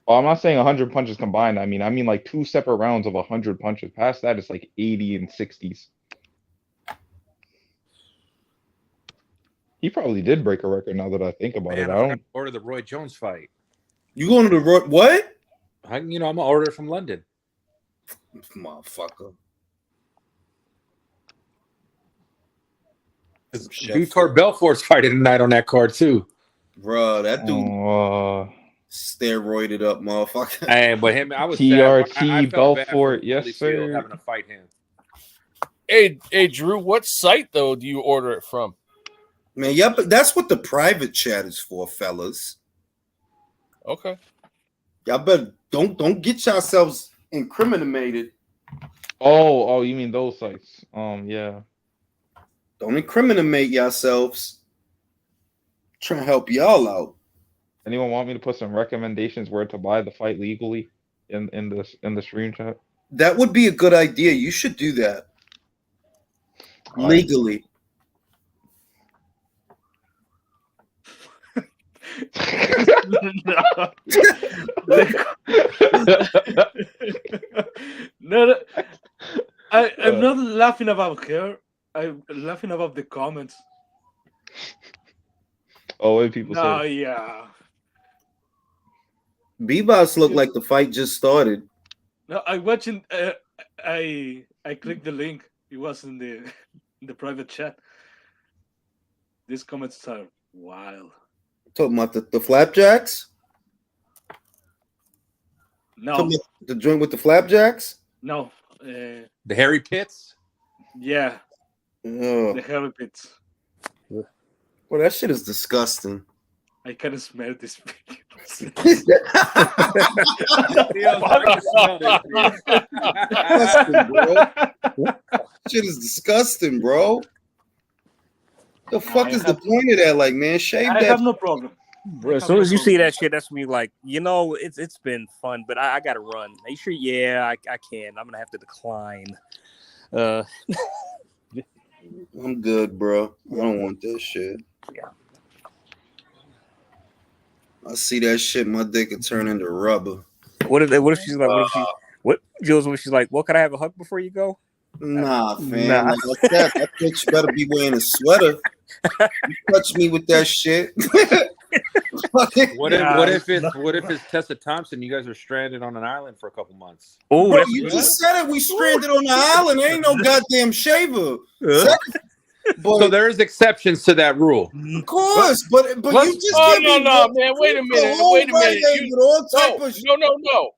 Well, I'm not saying 100 punches combined. I mean like 2 separate rounds of 100 punches. Past that, it's like 80 and 60s. He probably did break a record now that I think about it. I don't order the Roy Jones fight. You going to the Roy? What? I'm gonna order it from London. Motherfucker. Vitor Belfort's fighting tonight on that card too. Bro, that dude steroided up, motherfucker. Hey, but him, I was TRT Belfort, yes sir. Having to fight him. Hey, Drew, what site though do you order it from? Man, yeah, but that's what the private chat is for, fellas. Okay. Y'all better don't get yourselves incriminated. Oh, you mean those sites? Yeah. Don't incriminate yourselves. Trying to help y'all out. Anyone want me to put some recommendations where to buy the fight legally in the stream chat? That would be a good idea. You should do that legally. No, I'm not laughing about her. I'm laughing about the comments. Oh, what people No, say? yeah. Bebas looked like the fight just started. No, I watching. I clicked the link. It was in the private chat. These comments are wild. Talking about the flapjacks? No. Talking about the joint with the flapjacks? No. The hairy pits? Yeah. Oh. The hairy pits. Well, that shit is disgusting. I can smell this. Shit is disgusting, bro. The fuck is the point of that? Like, man, shave that. I have no problem. Bro, as soon as you see that shit, that's me like, it's been fun, but I gotta run. Are you sure? Yeah, I can. I'm gonna have to decline. I'm good, bro. I don't want that shit. Yeah. I see that shit, my dick could turn into rubber. What if she's like? What Jules? When she's like, "Well, can I have a hug before you go?" Nah, fam. Like I said, that bitch better be wearing a sweater. You touch me with that shit. What if it's Tessa Thompson? You guys are stranded on an island for a couple months. Oh, bro, you just said it. We stranded on the island. There ain't no goddamn shaver. So there is exceptions to that rule. Of course, but you just no, man. Wait a minute.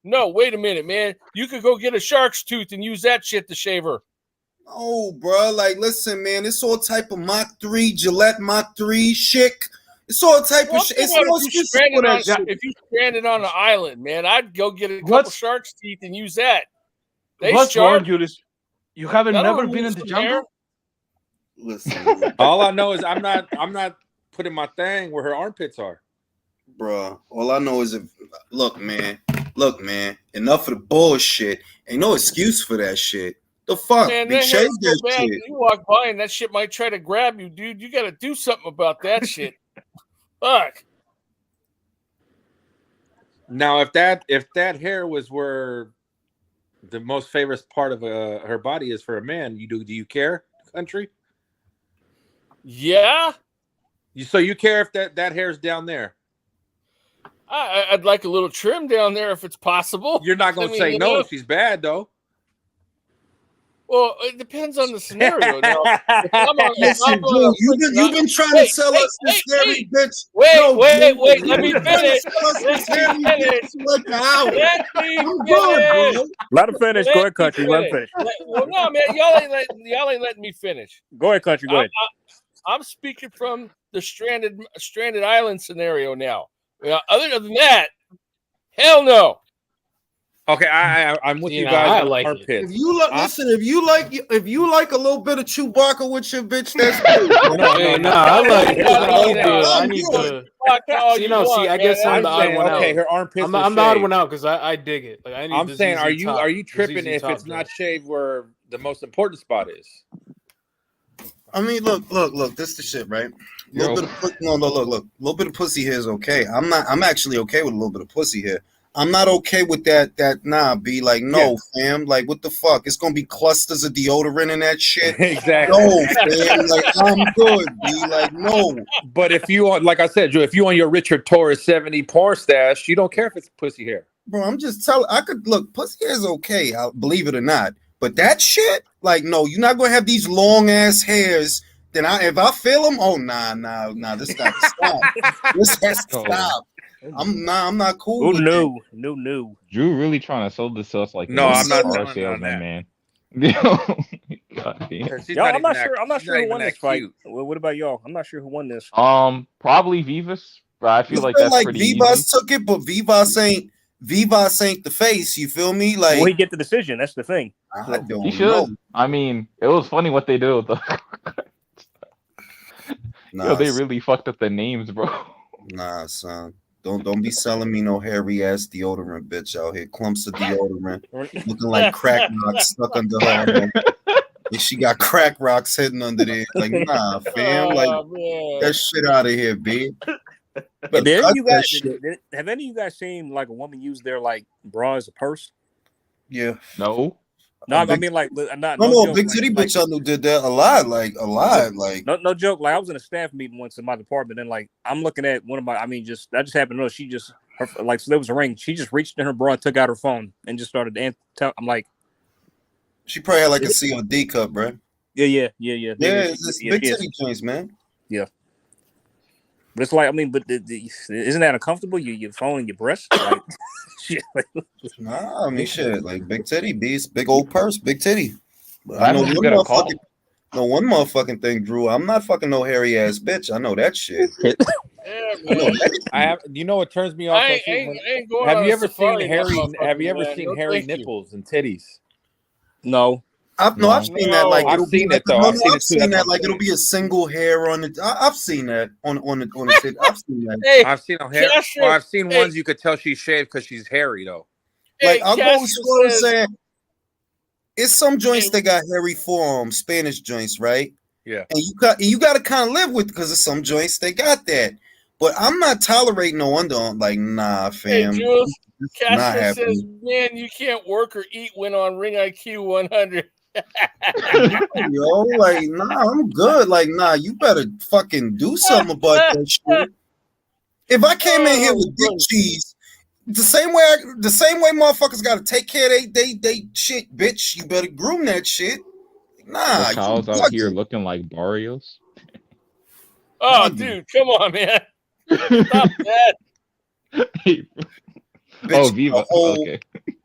No. Wait a minute, man. You could go get a shark's tooth and use that shit to shave her. Oh, bro. Like, listen, man. It's all type of Mach 3, Gillette Mach 3, chic. It's all type of shit. It's no excuse for that shit. If you stranded on an island, man, I'd go get a couple shark's teeth and use that. What's wrong, Julius? You haven't never been in the jungle? Listen, all I know is I'm not putting my thing where her armpits are, bro. All I know is look, man. Enough of the bullshit. Ain't no excuse for that shit. The fuck, man, they changed that shit. You walk by and that shit might try to grab you, dude. You got to do something about that shit. Fuck. Now, if that hair was where the most favorite part of her body is for a man, do you care, country? Yeah. So you care if that hair's down there? I'd like a little trim down there if it's possible. You're not going to say no if she's bad, though. Well, it depends on the scenario. Now, listen, dude, you've been trying to sell us this hairy bitch. Wait. Let me finish. Let him finish. Go ahead, country. Let him finish. Well, no, man, y'all ain't letting me finish. Go ahead, country. Go ahead. I'm speaking from the stranded island scenario now. Other than that, hell no. Okay, I'm with you guys. I like it. If you like a little bit of Chewbacca with your bitch, that's cool. No, I like it. I need to. I guess I'm the odd one out. Okay, her armpits. I'm the odd one out because I dig it. Like I'm saying, are you tripping if it's not shaved where the most important spot is? I mean, look. This is the shit, right? A little bit of pussy hair is okay. I'm actually okay with a little bit of pussy hair. I'm not okay with that. Nah, be like, no, fam. Like, what the fuck? It's gonna be clusters of deodorant and that shit. Exactly. No, fam. Like, I'm good. Be like, no. But if you on, like I said, Joe, if you on your Richard Torres 70 porn stash, you don't care if it's pussy hair. Bro, I'm just telling. I could look. Pussy hair is okay. I'll believe it or not. But that shit, like, no, you're not gonna have these long ass hairs. Then if I feel them, oh nah. This got to stop. This has to stop. I'm not cool. No. Drew really trying to sell this to us like no, I'm not car salesman, man. I'm not sure who won this fight. What about y'all? I'm not sure who won this. Probably Vivas, but I feel like that's like pretty Vivas easy. took it, but Vivas ain't Vivas ain't the face. You feel me? Like, will he get the decision? That's the thing. I He don't should. know. I mean, it was funny what they did with the. Yo, they really fucked up the names, bro. Nah, son. Don't be selling me no hairy ass deodorant, bitch, out here. Clumps of deodorant, looking like crack rocks stuck under her. And she got crack rocks hidden under there. Like, nah, fam. Like, that shit out of here, B. But did any of you guys have any of you guys seen like a woman use their like bra as a purse? Yeah. No. No, I mean like not no joke, big like, titty bitch I knew did that a lot, like no joke. Like I was in a staff meeting once in my department, and like I'm looking at one of my, I just happened to know she just like, so there was a ring. She just reached in her bra, took out her phone, and just started. I'm like, she probably had like a COD cup, bro. Yeah. It's big titty joints, man. Yeah. But it's like, isn't that uncomfortable? Your phone and your breast. Like, shit. Nah, I mean, shit, like big titty, beast, big old purse, big titty. But I know That's one motherfucking thing, Drew. I'm not fucking no hairy ass bitch. I know that shit. I have. You know what turns me off? I ain't going Have on you a ever safari seen in that hairy? motherfucker, Have you ever man. seen No, hairy thank you. nipples and titties? No. I've seen that. Like, I've seen it though. I've seen that. Like, it'll be a single hair on it. I've seen that on the tip. I've seen that. I've seen a hair. Well, I've seen ones you could tell she's shaved because she's hairy though. Like, I'll go as far as saying it's some joints that got hairy forearms, Spanish joints, right? Yeah. And you got to kind of live with, because of some joints they got that. But I'm not tolerating no underarm. Like, nah, fam. Hey, Jules, not Castro happening. says, "Man, you can't work or eat when on Ring IQ 100." Yo, like, nah, I'm good. Like, nah, you better fucking do something about that shit. If I came in here with dick cheese, the same way motherfuckers got to take care of they shit, bitch. You better groom that shit. Nah, The cows out here looking like Barrios. Oh, dude, come on, man. Stop that. Oh, Viva. Okay.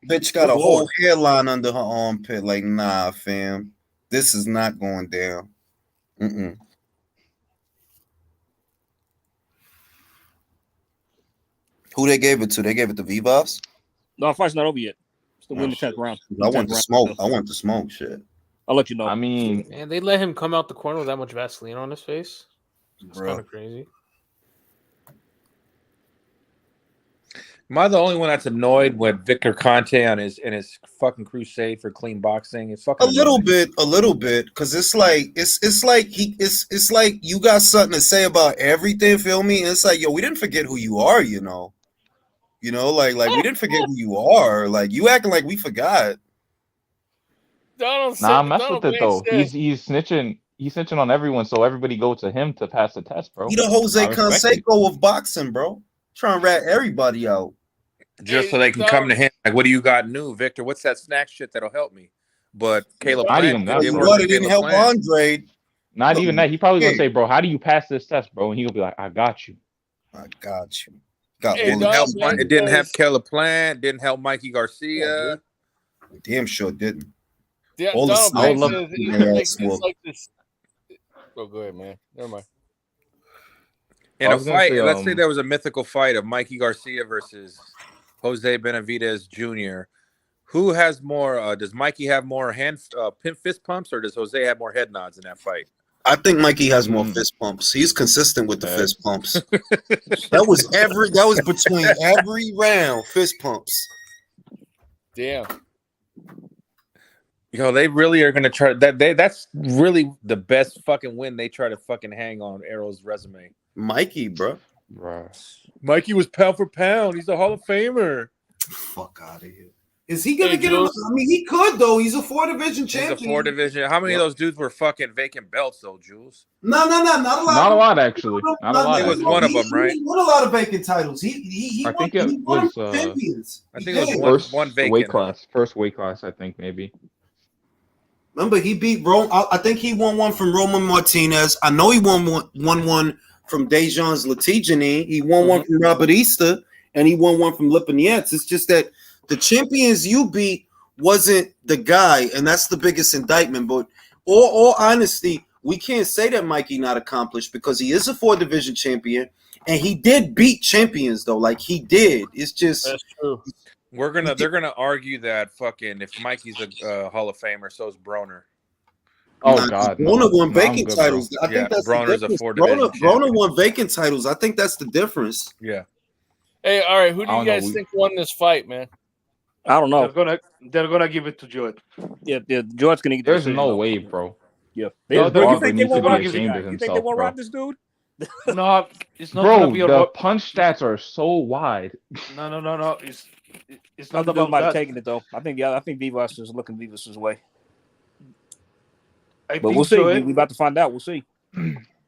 Bitch got a whole hairline under her armpit. Like, nah, fam. This is not going down. Who they gave it to? They gave it to Vivas? No, the fight's not over yet. Still win the 10th round. I want to smoke. I want to smoke shit. I'll let you know. I mean, man, they let him come out the corner with that much Vaseline on his face. It's kind of crazy. Am I the only one that's annoyed with Victor Conte on his fucking crusade for clean boxing? It's fucking a little bit, because it's like you got something to say about everything. Feel me? And it's like, yo, we didn't forget who you are. You know, like we didn't forget who you are. Like, you acting like we forgot. I'm messing with it though. He's snitching. He's snitching on everyone, so everybody go to him to pass the test, bro. He the Jose Canseco of boxing, bro. Trying to rat everybody out. Just so they can come to him. Like, what do you got new, Victor? What's that snack shit that'll help me? But Caleb, not even that. It didn't help Andre. Not even that. He probably gonna say, "Bro, how do you pass this test, bro?" And he'll be like, "I got you." I got you. It didn't help Caleb Plant. Didn't help Mikey Garcia. Damn sure didn't. Yeah, All Donald the it's like this. Oh, go ahead, man. Never mind. In a fight, let's say there was a mythical fight of Mikey Garcia versus Jose Benavidez Jr. Who has more? Does Mikey have more fist pumps, or does Jose have more head nods in that fight? I think Mikey has more fist pumps. He's consistent with the fist pumps. That was between every round, fist pumps. Damn. Yo, they really are gonna try that. That's really the best fucking win they try to fucking hang on Arrow's resume. Mikey, bro. Mikey was pound for pound. He's a Hall of Famer. Fuck out of here. Is he gonna get him? I mean, he could though. He's a 4-division champion. He's a 4-division. How many of those dudes were fucking vacant belts though, Jules? No, not a lot. Not a lot, actually. Not a lot. It was one of them, right? He won a lot of vacant titles. He I think it was. champions. I think it was one vacant weight class. First weight class, I think maybe. Remember, he beat Rome. I think he won one from Roman Martinez. I know he won one from Dejan's Latigiani. He won one from Robert Easter, and he won one from Lipinets. It's just that the champions you beat wasn't the guy, and that's the biggest indictment. But all honesty, we can't say that Mikey not accomplished, because he is a 4-division champion, And he did beat champions though. Like he did. It's just That's true. They're gonna argue that fucking if Mikey's a Hall of Famer, so is Broner. Oh nah, God, Broner no. won No, I'm vacant good, bro. titles. I Yeah, think that's Broner's the a difference. 4-division Broner champion. won vacant titles. I think that's the difference. Yeah. Hey, all right. Who do I you don't know. guys think won this fight, man? I don't know. They're gonna give it to Joet. Yeah, Joet's gonna get the There's decision. no though. way, bro. Yeah. No, Bro, you Barber think they needs to won't be rob this ashamed guy? of You think they himself, won't bro. rob this dude? No, it's not Bro, gonna be a the punch stats are so wide. No. It's not Nothing about might have that. taken it though. I think Vivas is looking Vivas' way. I But think we'll see. Joet, We about to find out. We'll see.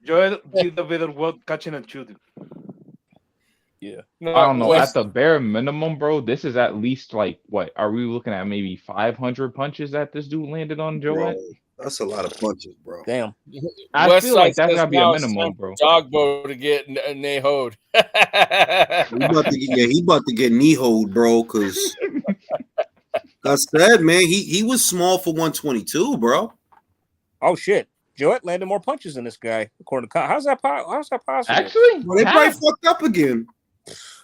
Joet did the better work catching and shooting. Yeah. I don't know. At the bare minimum, bro, this is at least like what? Are we looking at maybe 500 punches that this dude landed on Joe? Bro, that's a lot of punches, bro. Damn. I West feel like Side that's says gotta be a now it's minimum, time bro. for Dogboe to get Nahoed. He about to get knee-holed, bro, because I said, man, he was small for 122, bro. Oh shit. Joet landed more punches than this guy, according to how's that possible? Actually, Well, they probably fucked up again.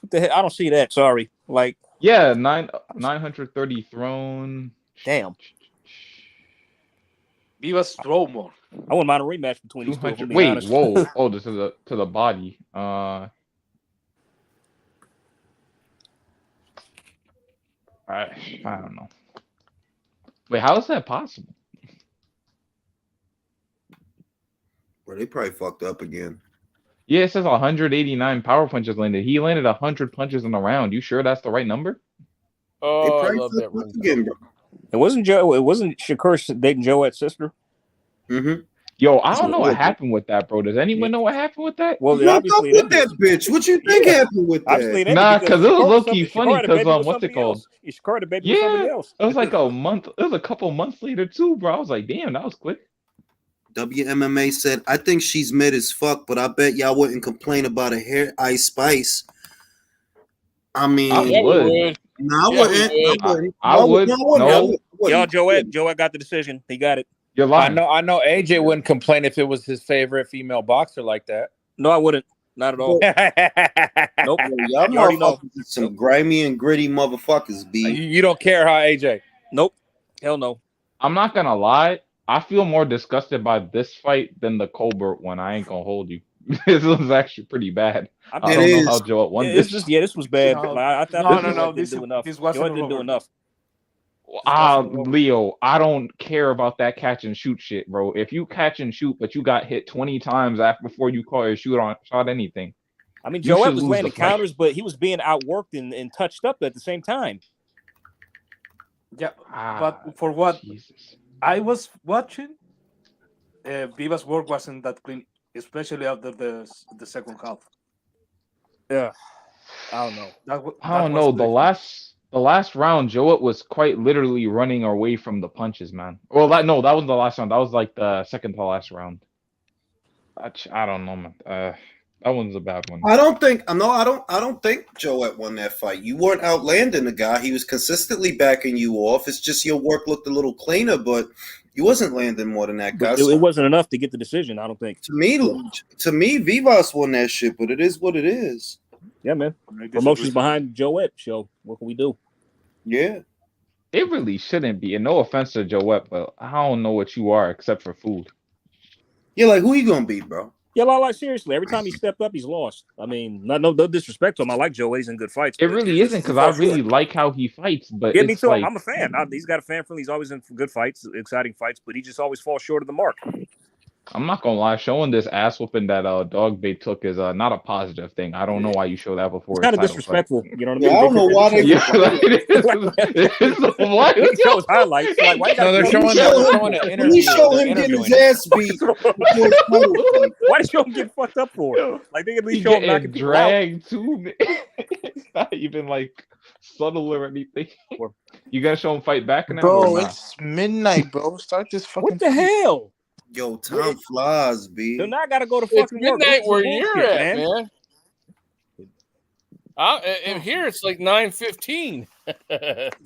What the hell? I don't see that. Sorry. Like, yeah, 930 thrown. damn. Vivas throw more. I wouldn't mind a rematch between these two. if I'm being Wait, honest. whoa! Oh, to the body. I don't know. Wait, how is that possible? Bro, they probably fucked up again. Yeah, it says 189 power punches landed. He landed 100 punches in a round. You sure that's the right number? Oh, I probably love fucked that up room. again, bro. It wasn't Shakur dating Joet's sister. Mm-hmm. Yo, I don't know what happened with that, bro. Does anyone Yeah. know what happened with that? Well, You broke up obviously with that bitch. What you think happened with that? Obviously, it ended Nah, because it was Shakur low key Shakur funny. had a Because baby with what's it somebody called? else. Shakur had a baby with somebody Yeah, else. it was like a month. It was a couple months later too, bro. I was like, damn, that was quick. WMMA said, I think she's mid as fuck, but I bet y'all wouldn't complain about a hair Ice Spice. I mean, I would. No, I wouldn't. I would. No. Y'all, Joet got the decision. He got it. You're lying. I know AJ wouldn't complain if it was his favorite female boxer like that. No, I wouldn't. Not at all. Nope. Y'all You already know. motherfuckers is some grimy and gritty motherfuckers, B. You don't care, huh, AJ? Nope. Hell no. I'm not gonna lie. I feel more disgusted by this fight than the Colbert one. I ain't gonna hold you. This was actually pretty bad. I don't know how Joe won this. This was bad. No, I thought no. This didn't do enough. This wasn't Joet didn't do over. enough. Leo, I don't care about that catch and shoot shit, bro. If you catch and shoot, but you got hit 20 times before you call your shot anything. I mean, you Joet should was lose landing the fight. counters, but he was being outworked and touched up at the same time. Yeah, but for what I was watching, Vivas' work wasn't that clean, especially after the second half. Yeah, I don't know. I don't know. The last round, Joet was quite literally running away from the punches, man. Well, that wasn't the last round. That was like the second to last round. I don't know, man. That one's a bad one. I don't think Joet won that fight. You weren't outlanding the guy. He was consistently backing you off. It's just your work looked a little cleaner, but you wasn't landing more than that guy. It wasn't enough to get the decision, I don't think. To me, Vivas won that shit, but it is what it is. Yeah, man. Promotion's behind Joet, so what can we do? Yeah. It really shouldn't be. And no offense to Joet, but I don't know what you are except for food. Yeah, like who you gonna beat, bro? Yeah, like seriously, every time he stepped up, he's lost. I mean, no disrespect to him. I like Joet. He's in good fights. It really isn't because I really like how he fights, but yeah, me it's too. like I'm a fan. He's got a fan from. He's always in good fights, exciting fights, but he just always falls short of the mark. I'm not gonna lie, showing this ass whooping that Dogboe took is not a positive thing. I don't know why you show that before. It's kind of disrespectful. You know what I mean? Yeah, I don't know why they. What? They show his highlights. Like, why No, they're showing an interview. We show him getting his ass beat. Why did show him get fucked up for? Like they at least show him knocking people out. Dragged too. It's not even like subtle or anything. You gotta show him fight back now, Bro, or not? it's midnight, bro. Start this fucking. What the hell? Yo, time flies, B. So now I gotta go to It's fucking work. midnight This is where bullshit, you're at, man. And here it's like 9:15.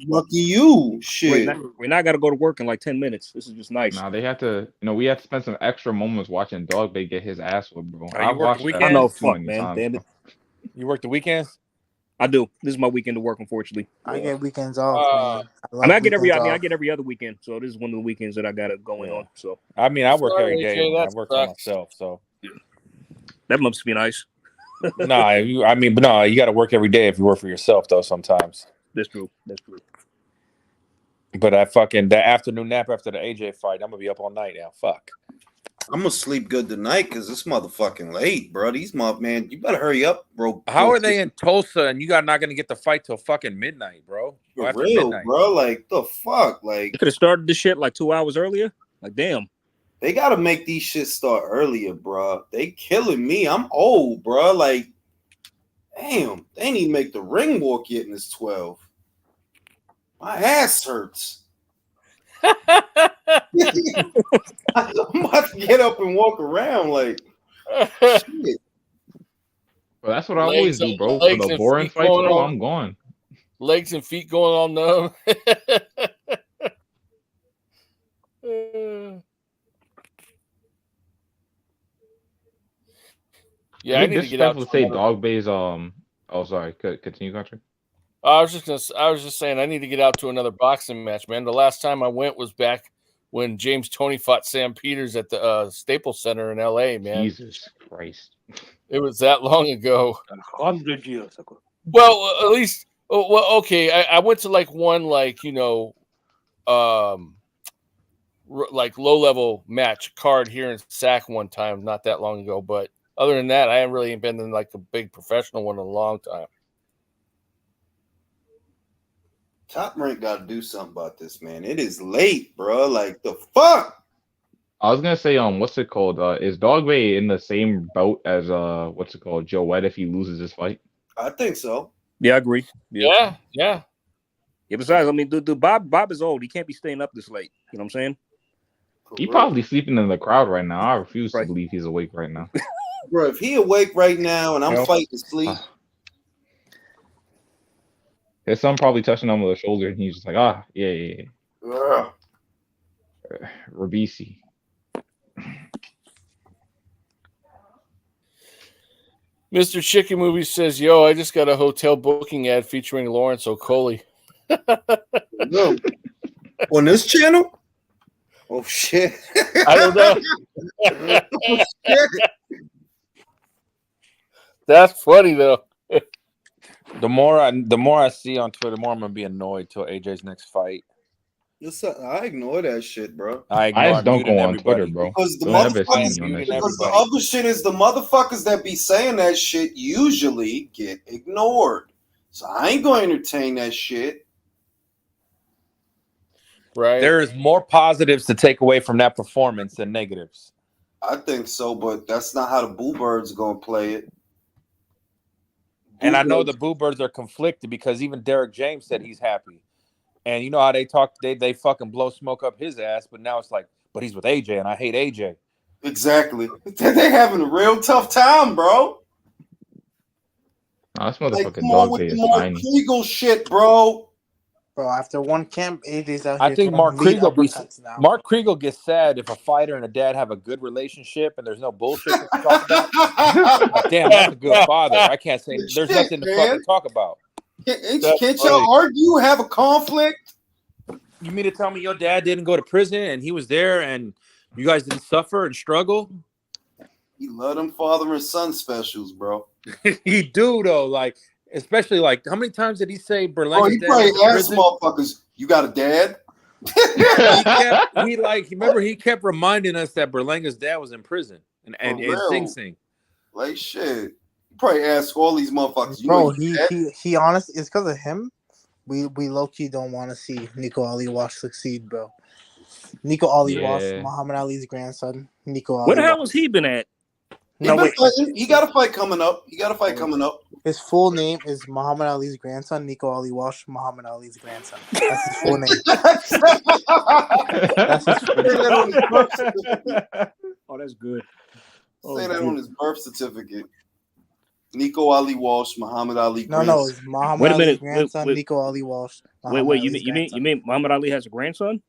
Lucky you. Shit. We now gotta go to work in like 10 minutes. This is just nice. Nah, they have to. We have to spend some extra moments watching Dogboe get his ass whipped, bro. Are you I've working watched that weekends? I know, too fuck, many man. times, Damn bro. it. You work the weekends? I do. This is my weekend to work, unfortunately. I get weekends off, man. I get every other weekend. So this is one of the weekends that I got it going on. So I mean, I work Sorry, every day. AJ, I that work for sucks. myself, so that must be nice. nah. You got to work every day if you work for yourself, though. Sometimes That's true. That's true. But that afternoon nap after the AJ fight, I'm gonna be up all night now. Fuck. I'm gonna sleep good tonight because this motherfucking late, bro. These man, you better hurry up, bro. How are they in Tulsa and you got not gonna get the fight till fucking midnight, bro? For real, bro? Like the fuck, like you could have started this shit like 2 hours earlier. Like damn, they gotta make these shit start earlier, bro. They killing me. I'm old, bro. Like, damn, they need to make the ring walk yet in this 12. My ass hurts. I'm about to get up and walk around like shit. Well, that's what I always do, bro. For the boring fights, bro, I'm going. Legs and feet going all numb. Yeah, I need to get out. To say Dogboe's. Oh, sorry. Continue, country. I was just saying I need to get out to another boxing match, man. The last time I went was back when James Toney fought Sam Peters at the Staples Center in LA, man. Jesus Christ. It was that long ago. 100 years ago. Well, at least okay. I went to like one like like low level match card here in SAC one time, not that long ago. But other than that, I haven't really been in like a big professional one in a long time. Top Rank got to do something about this, man. It is late, bro. Like the fuck. I was gonna say, what's it called? Is Dogboe in the same boat as what's it called, Joe White if he loses his fight? I think so. Yeah, I agree. Yeah. Besides, I mean, dude, Bob is old. He can't be staying up this late. You know what I'm saying? He probably sleeping in the crowd right now. I refuse to believe he's awake right now. Bro, if he awake right now and I'm fighting sleep. There's some probably touching him on the shoulder, and he's just like, yeah. Rabisi. Mr. Chicken Movie says, "Yo, I just got a hotel booking ad featuring Lawrence Okoli." No. On this channel? Oh shit! I don't know. Oh, shit. That's funny though. The more I see on Twitter, the more I'm gonna be annoyed till AJ's next fight. I ignore that shit, bro. I just don't go on Twitter, bro. Because the other shit is the motherfuckers that be saying that shit usually get ignored. So I ain't going to entertain that shit. Right. There's more positives to take away from that performance than negatives. I think so, but that's not how the Boo Birds gonna play it. And I know the Boo Birds are conflicted because even Derek James said he's happy. And you know how they talk, they fucking blow smoke up his ass, but now it's like, but he's with AJ and I hate AJ. Exactly. They having a real tough time, bro. Oh, this motherfucking Dogboe is tiny. Kriegel shit, bro. Bro, after one camp, AJ's out here. I think Mark Kriegel gets sad if a fighter and a dad have a good relationship and there's no bullshit to talk about. Like, damn, that's a good father. I can't say there's nothing to fucking talk about. Can't y'all argue, have a conflict? You mean to tell me your dad didn't go to prison and he was there and you guys didn't suffer and struggle? He love them father and son specials, bro. He do though, like especially like how many times did he say Berlanga? Oh, he probably asked motherfuckers, "You got a dad?" he kept reminding us that Berlanga's dad was in prison and Sing Sing. Like shit. He probably asked all these motherfuckers. Bro, he honestly, it's because of him. We low key don't want to see Nico Ali Wash succeed, bro. Nico Ali Wash, Muhammad Ali's grandson. Nico Ali. Where the hell has he been at? No, wait. He got a fight coming up. His full name is Muhammad Ali's grandson, Nico Ali Wash, Muhammad Ali's grandson. That's his full name. That's his full name. Oh, that's good. Say that on his birth certificate. Nico Ali Walsh, Muhammad Ali. No, it's Muhammad Ali's grandson, Nico Ali Walsh. Wait, you mean Muhammad Ali has a grandson?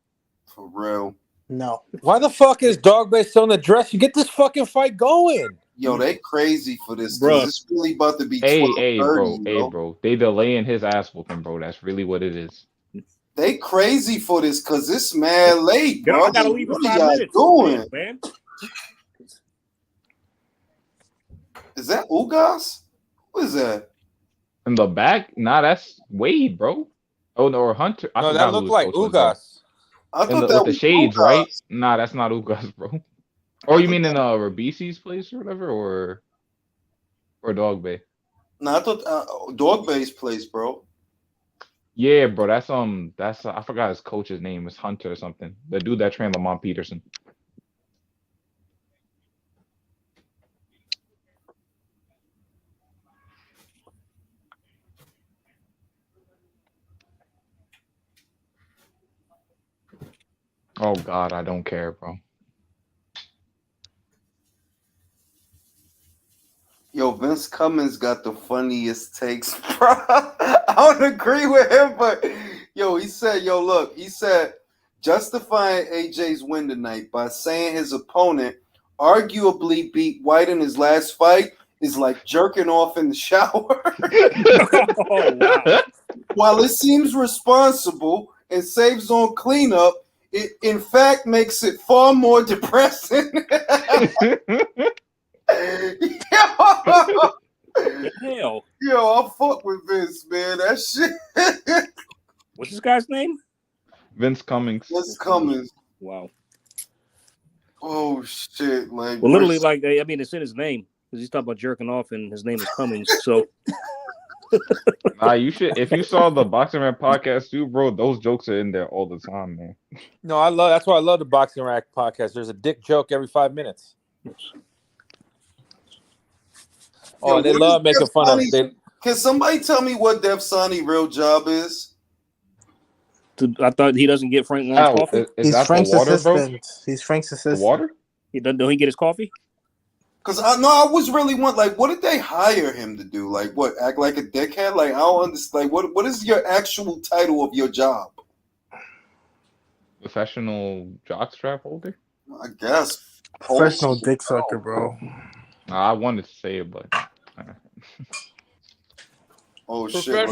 For real. No. Why the fuck is Dogboe still in the dress? You get this fucking fight going. Yo, they crazy for this Bro. because it's really about to be 12:30, bro. bro. They delaying his ass whooping, bro. That's really what it is. They crazy for this because it's mad late, bro. I gotta leave in What are 5 y'all minutes. doing? Man. Is that Ugas? What is that? In the back? Nah, that's Wade, bro. Oh no, or Hunter. I No, forgot that who looked his like coach was, bro. Ugas. I In thought the, that with the was shades, Ugas. right? Nah, that's not Ugas, bro. Or you mean in Rabisi's place or whatever, or Dogboe? No, I thought Dogboe's place, bro. Yeah, bro. That's I forgot his coach's name. It's Hunter or something. The dude that trained Lamont Peterson. Oh God, I don't care, bro. Yo, Vince Cummins got the funniest takes, bro. I don't agree with him, but yo, he said, justifying AJ's win tonight by saying his opponent arguably beat White in his last fight is like jerking off in the shower. Oh, wow. While it seems responsible and saves on cleanup, it in fact makes it far more depressing. Hell. Yo, I fuck with Vince, man. That shit. What's this guy's name? Vince Cummings. Vince Cummings. Wow. Oh shit! Like, Well, literally, like, I mean, it's in his name because he's talking about jerking off, and his name is Cummings. So, Nah, you should. If you saw the Boxing Rap podcast too, bro, those jokes are in there all the time, man. No, that's why I love the Boxing Rack podcast. There's a dick joke every 5 minutes. Oh, and they love making fun of it. Can somebody tell me what Def Sonny's real job is? I thought he doesn't get Frank Long's coffee. He's Frank's assistant. He's Frank's assistant. Water? Don't he get his coffee? Because I was really like, what did they hire him to do? Like, what? Act like a dickhead? Like, I don't understand. Like, what is your actual title of your job? Professional jockstrap holder? I guess. Professional dick sucker, bro. Nah, I wanted to say it, but. Oh shit!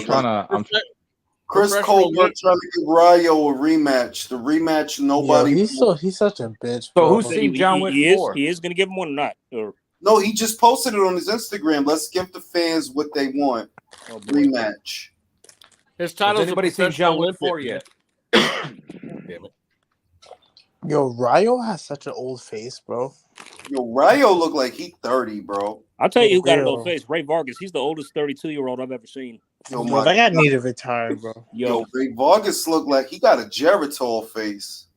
Chris Colbert trying to give Ryo a rematch. The rematch, nobody. Yo, he's such a bitch. So bro. who's seen John Wick 4? He is going to give him one or not? Or no, he just posted it on his Instagram. Let's give the fans what they want. Rematch. His Has title's anybody seen John Wick 4 yet? Damn it. Yo, Ryo has such an old face, bro. Yo, Ryo look like he 30, bro. I'll tell you who got an Real. old face. Ray Vargas. He's the oldest 32-year-old I've ever seen. Yo, Bro, that guy need to retire, bro. Yo, Ray Vargas look like he got a Geritol face.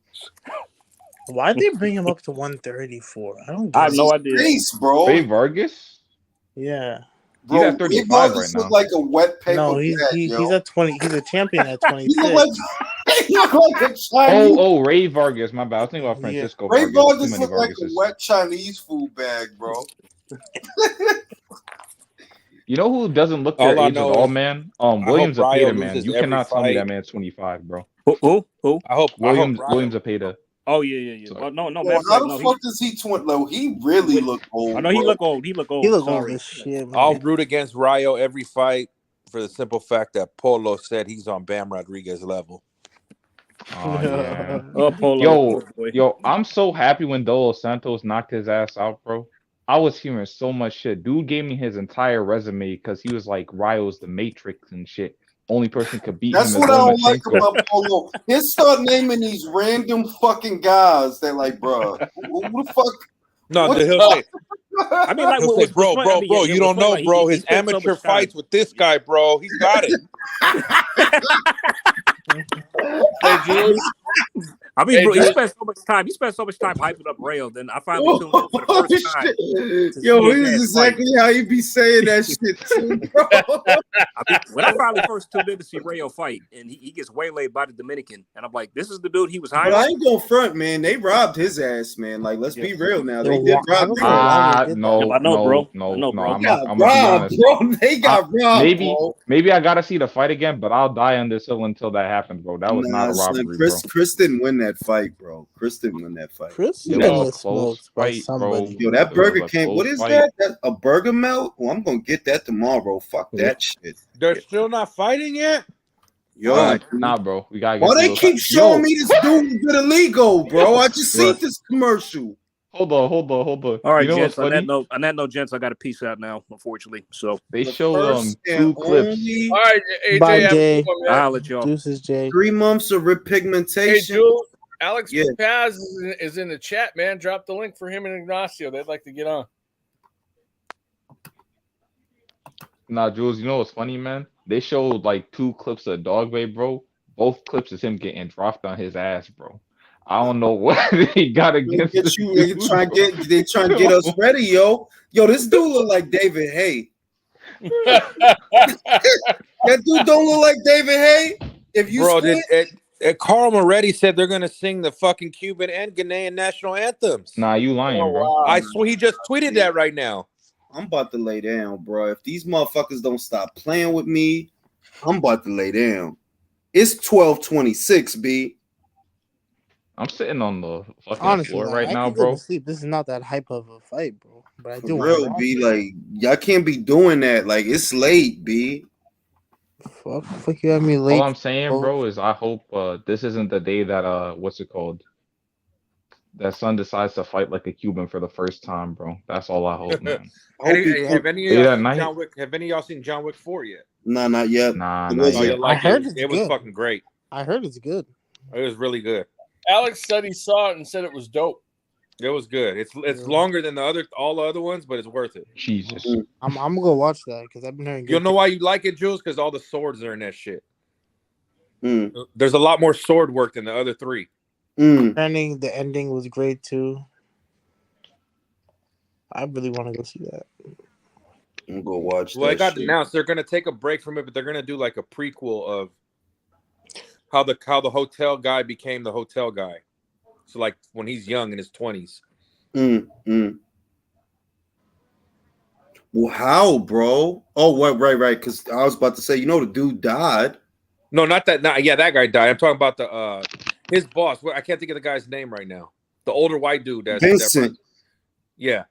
Why'd they bring him up to 130 for? I don't get I have no idea. Face, bro. Ray Vargas? Yeah. Bro, He's at 35 Ray Vargas right look now. like a wet paper No, he's bag, he's at 20. He's a champion at 26. He look like a Chinese. Oh, Ray Vargas. My bad. I was thinking about Francisco Ray Vargas. Too Vargas many look like a Vargases. wet Chinese food bag, bro. You know who doesn't look their All I age at know all, is man? I Williams hope Ryo Zapata, man. loses You every cannot tell me that fight. man's 25, bro. Who? I hope Williams Ryo. Zapata. Oh, yeah. So- Oh, no. Yo, Matter of how fact, the no, fuck does he he really look old. no, he bro. look old. He look old. He look old Sorry. as shit, man. I'll root against Ryo every fight for the simple fact that Polo said he's on Bam Rodriguez level. Oh, yeah. Oh, Polo. Yo, I'm so happy when Dos Santos knocked his ass out, bro. I was hearing so much shit. Dude gave me his entire resume because he was like Ryo's the Matrix and shit. Only person could beat That's him what is I don't like Lomachenko. about Polo. He'll start naming these random fucking guys. They're like, bro, who the fuck? No, What he'll the- say, I mean, like, he'll what say, was bro, funny- bro, I mean, bro, yeah, you it was don't funny, know, like, bro. he His spent so amateur much time. fights with this guy, bro. He's got it. Hey, Jules. I mean, Hey, bro, he Jules. spent so much time. He spent so much time hyping up Rayo. Then I finally tuned in for the first time. to see Yo, his this ass is exactly how you be saying that shit too, bro. I mean, when I finally first tuned in to see Rayo fight, and he gets waylaid by the Dominican, and I'm like, this is the dude he was But hiring. I ain't gonna front, man. They robbed his ass, man. Like, let's be real now. They Yo, did I rob don't him. know why they did No, that. I know, bro. no, I know, no. bro. I'm They gonna got be robbed, honest. bro. They got robbed, bro. Maybe I gotta see the fight again, but I'll die on this hill until that happens, bro. That was not a son, robbery, bro. Chris didn't win that fight, bro. Chris didn't win that fight. Chris is It gonna was a get close smoked by fight, bro. somebody. Yo, that It burger was a came. What close is fight. that? That a burger melt? Well, I'm gonna get that tomorrow. Fuck that shit. They're still not fighting yet. Yo, Nah, bro. We gotta get why through they those. keep showing Yo, me this dude with illegal, bro? I just bro. seen this commercial. Hold on. All right, You know what's gents. On funny? that note, gents, I got to peace out now, unfortunately. So They The showed first two and clips. only All right, AJ, Bye, have a Jay. good one, man. I'll holler at y'all. Deuces, Jay. 3 months of Hey, repigmentation. Jules, Alex Yeah. Paz is in the chat, man. Drop the link for him and Ignacio. They'd like to get on. Nah, Jules, you know what's funny, man? They showed like 2 clips of Dogboe, bro. Both clips is him getting dropped on his ass, bro. I don't know what he got They against get this you. They dude, try and bro. get us ready, yo. Yo, this dude look like David Hay. That dude don't look like David Hay. If you Bro, split, Carl Moretti said they're gonna sing the fucking Cuban and Ghanaian national anthems. Nah, you lying, Oh, bro. wow. I swear he just tweeted that right now. I'm about to lay down, bro. If these motherfuckers don't stop playing with me, I'm about to lay down. It's 12:26, B. I'm sitting on the fucking Honestly, floor like, right I now, could go to bro. sleep. This is not that hype of a fight, bro. But I For do want to real, watch B. it. Like, y'all can't be doing that. Like, it's late, B. Fuck you, had me All late. I'm saying, bro, is I hope this isn't the day that what's it called? That son decides to fight like a Cuban for the first time, bro. That's all I hope, man. I hope he Have any Late of y'all at seen night? John Wick? Have any of y'all seen John Wick 4 yet? Nah, not yet. Nah, It not was Oh, it? you yet. like I heard it? it's It was good. fucking great. I heard it's good. It was really good. Alex said he saw it and said it was dope. It was good. It's longer than all the other ones, but it's worth it. Jesus. I'm gonna go watch that because I've been hearing good You'll know why you like it, Jules, because all the swords are in that shit. Mm. There's a lot more sword work than the other 3. things. The ending was great too. I really want to go see that. I'm gonna go watch Well, that it got shit. announced they're gonna take a break from it, but they're gonna do like a prequel of how the hotel guy became the hotel guy. So like when he's young in his 20s. Well, how, bro? Oh, right. Because I was about to say, the dude died. No, not that. Yeah, that guy died. I'm talking about the his boss. I can't think of the guy's name right now. The older white dude. Vincent. Yeah.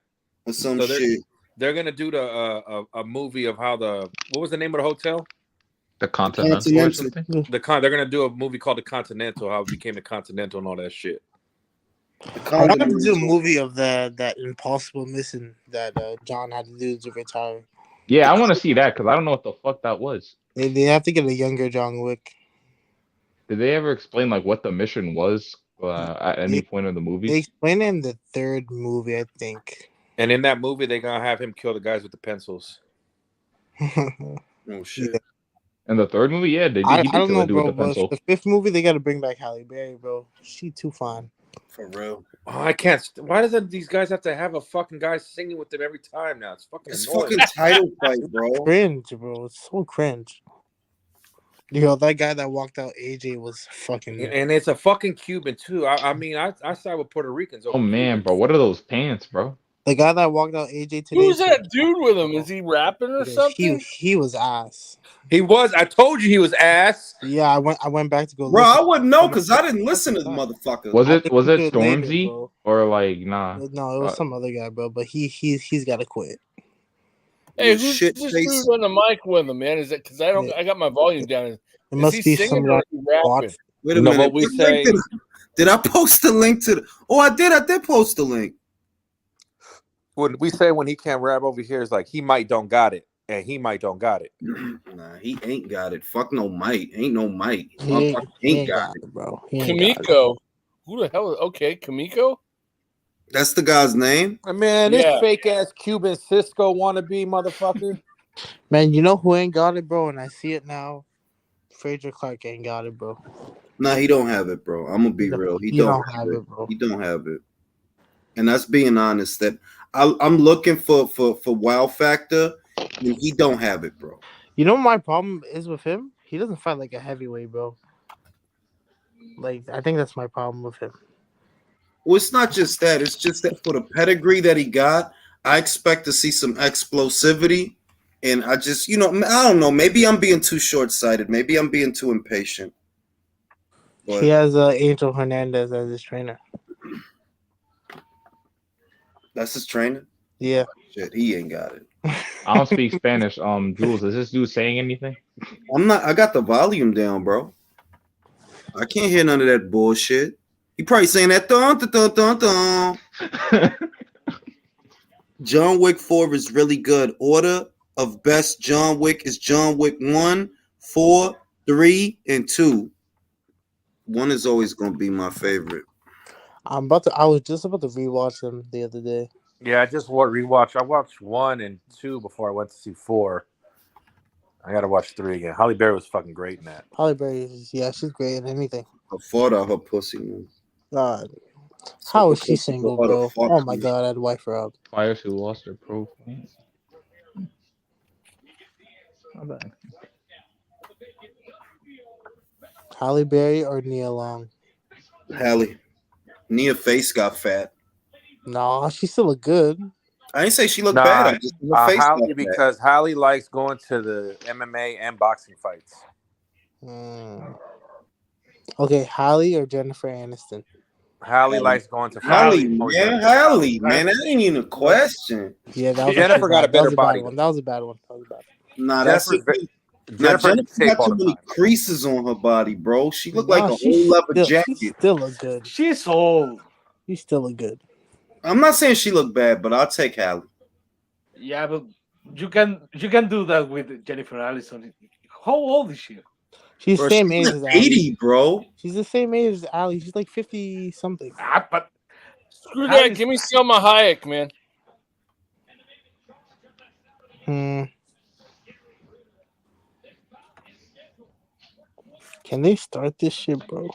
Or some So shit. they're gonna do a movie of how what was the name of the hotel? The Continental or something? They're gonna do a movie called The Continental, how it became the Continental and all that shit. I wanted to do a movie of that impossible mission that John had to do to retire. Yeah, I want to see that because I don't know what the fuck that was. They have to get a younger John Wick. Did they ever explain like what the mission was at any point in the movie? They explain it in the 3rd movie, I think. And in that movie, they're gonna have him kill the guys with the pencils. Oh shit! Yeah. In the 3rd movie, yeah, he did I kill don't the know, dude bro. with the But pencil. the 5th movie, they got to bring back Halle Berry, bro. She too fine. For real. Oh, I can't. Why does these guys have to have a fucking guy singing with them every time now? It's fucking annoying. Fucking title fight, bro. Cringe, bro. It's so cringe. That guy that walked out, AJ, was fucking. And it's a fucking Cuban too. I mean, I side with Puerto Ricans. Oh man, bro, what are those pants, bro? The guy that walked out, AJ, today. Who's that dude with him? Is he rapping or something? He was ass. He was. I told you he was ass. Yeah, I went back to go. Bro, listen. I wouldn't know because I didn't listen to the motherfucker. Was it later, Stormzy bro. or like nah? No, it was some other guy, bro. But he's got to quit. Hey, who's this dude on the mic with him, man? Is it because I got my volume down? Is must he be singing some or is he rapping? Wait a No, minute. what we What link say- Did I post the link to the? Oh, I did post the link. When we say when he can't rap over here, is like he might don't got it, and he might don't got it. Nah, he ain't got it. Fuck no might. Ain't no might. He Ain't got it. bro. Kamiko. Who the hell? Okay, Kamiko. That's the guy's name. Man, Yeah. this fake ass Cuban Cisco wannabe motherfucker. Man, you know who ain't got it, bro? And I see it now. Fraser Clark ain't got it, bro. Nah, he don't have it, bro. I'm gonna be real. He He don't don't have have it. it, bro. He don't have it. And that's being honest. That I'm looking for wow factor, and he don't have it, bro. You know what my problem is with him? He doesn't fight like a heavyweight, bro. Like, I think that's my problem with him. Well, it's not just that. It's just that for the pedigree that he got, I expect to see some explosivity. And I just, I don't know. Maybe I'm being too short-sighted. Maybe I'm being too impatient. But He has Angel Hernandez as his trainer. that's his trainer. Yeah. Shit, he ain't got it. I don't speak Spanish. Jules, is this dude saying anything? I'm not. I got the volume down, bro. I can't hear none of that bullshit. He probably saying that dun dun dun dun dun. John Wick 4 is really good. Order of best John Wick is John Wick 1, 4, 3, and 2. 1 is always gonna be my favorite. I was just about to rewatch them the other day. Yeah, I just rewatched. I watched 1 and 2 before I went to see 4. I gotta watch 3 again. Halle Berry was fucking great in that. Halle Berry, yeah, she's great in anything. I fought out her pussy. Man. God, how is she single, bro? Oh my God, I'd wife her up. Fighters who lost their pro. Halle Berry or Nia Long? Halle. Nia face got fat. No, she still look good. I ain't say she looked bad. I just her face Halle, got because Halle likes going to the MMA and boxing fights. Okay, Halle or Jennifer Aniston? Halle likes going to Halle, man. Halle, man. That ain't even a question. Yeah, that was Jennifer got a better body. That was a bad one. Nah, that's it. Jennifer got too many creases on her body, bro. She looked like a whole leather jacket. She still look good. She's old. She still look good. I'm not saying she looked bad, but I'll take Halle. Yeah, but you can do that with Jennifer Aniston. How old is she? She's the same age as Ali. 80, bro. She's the same age as Ali. She's like 50 something. But screw that. Give me Selma Hayek, man. Can they start this shit, bro?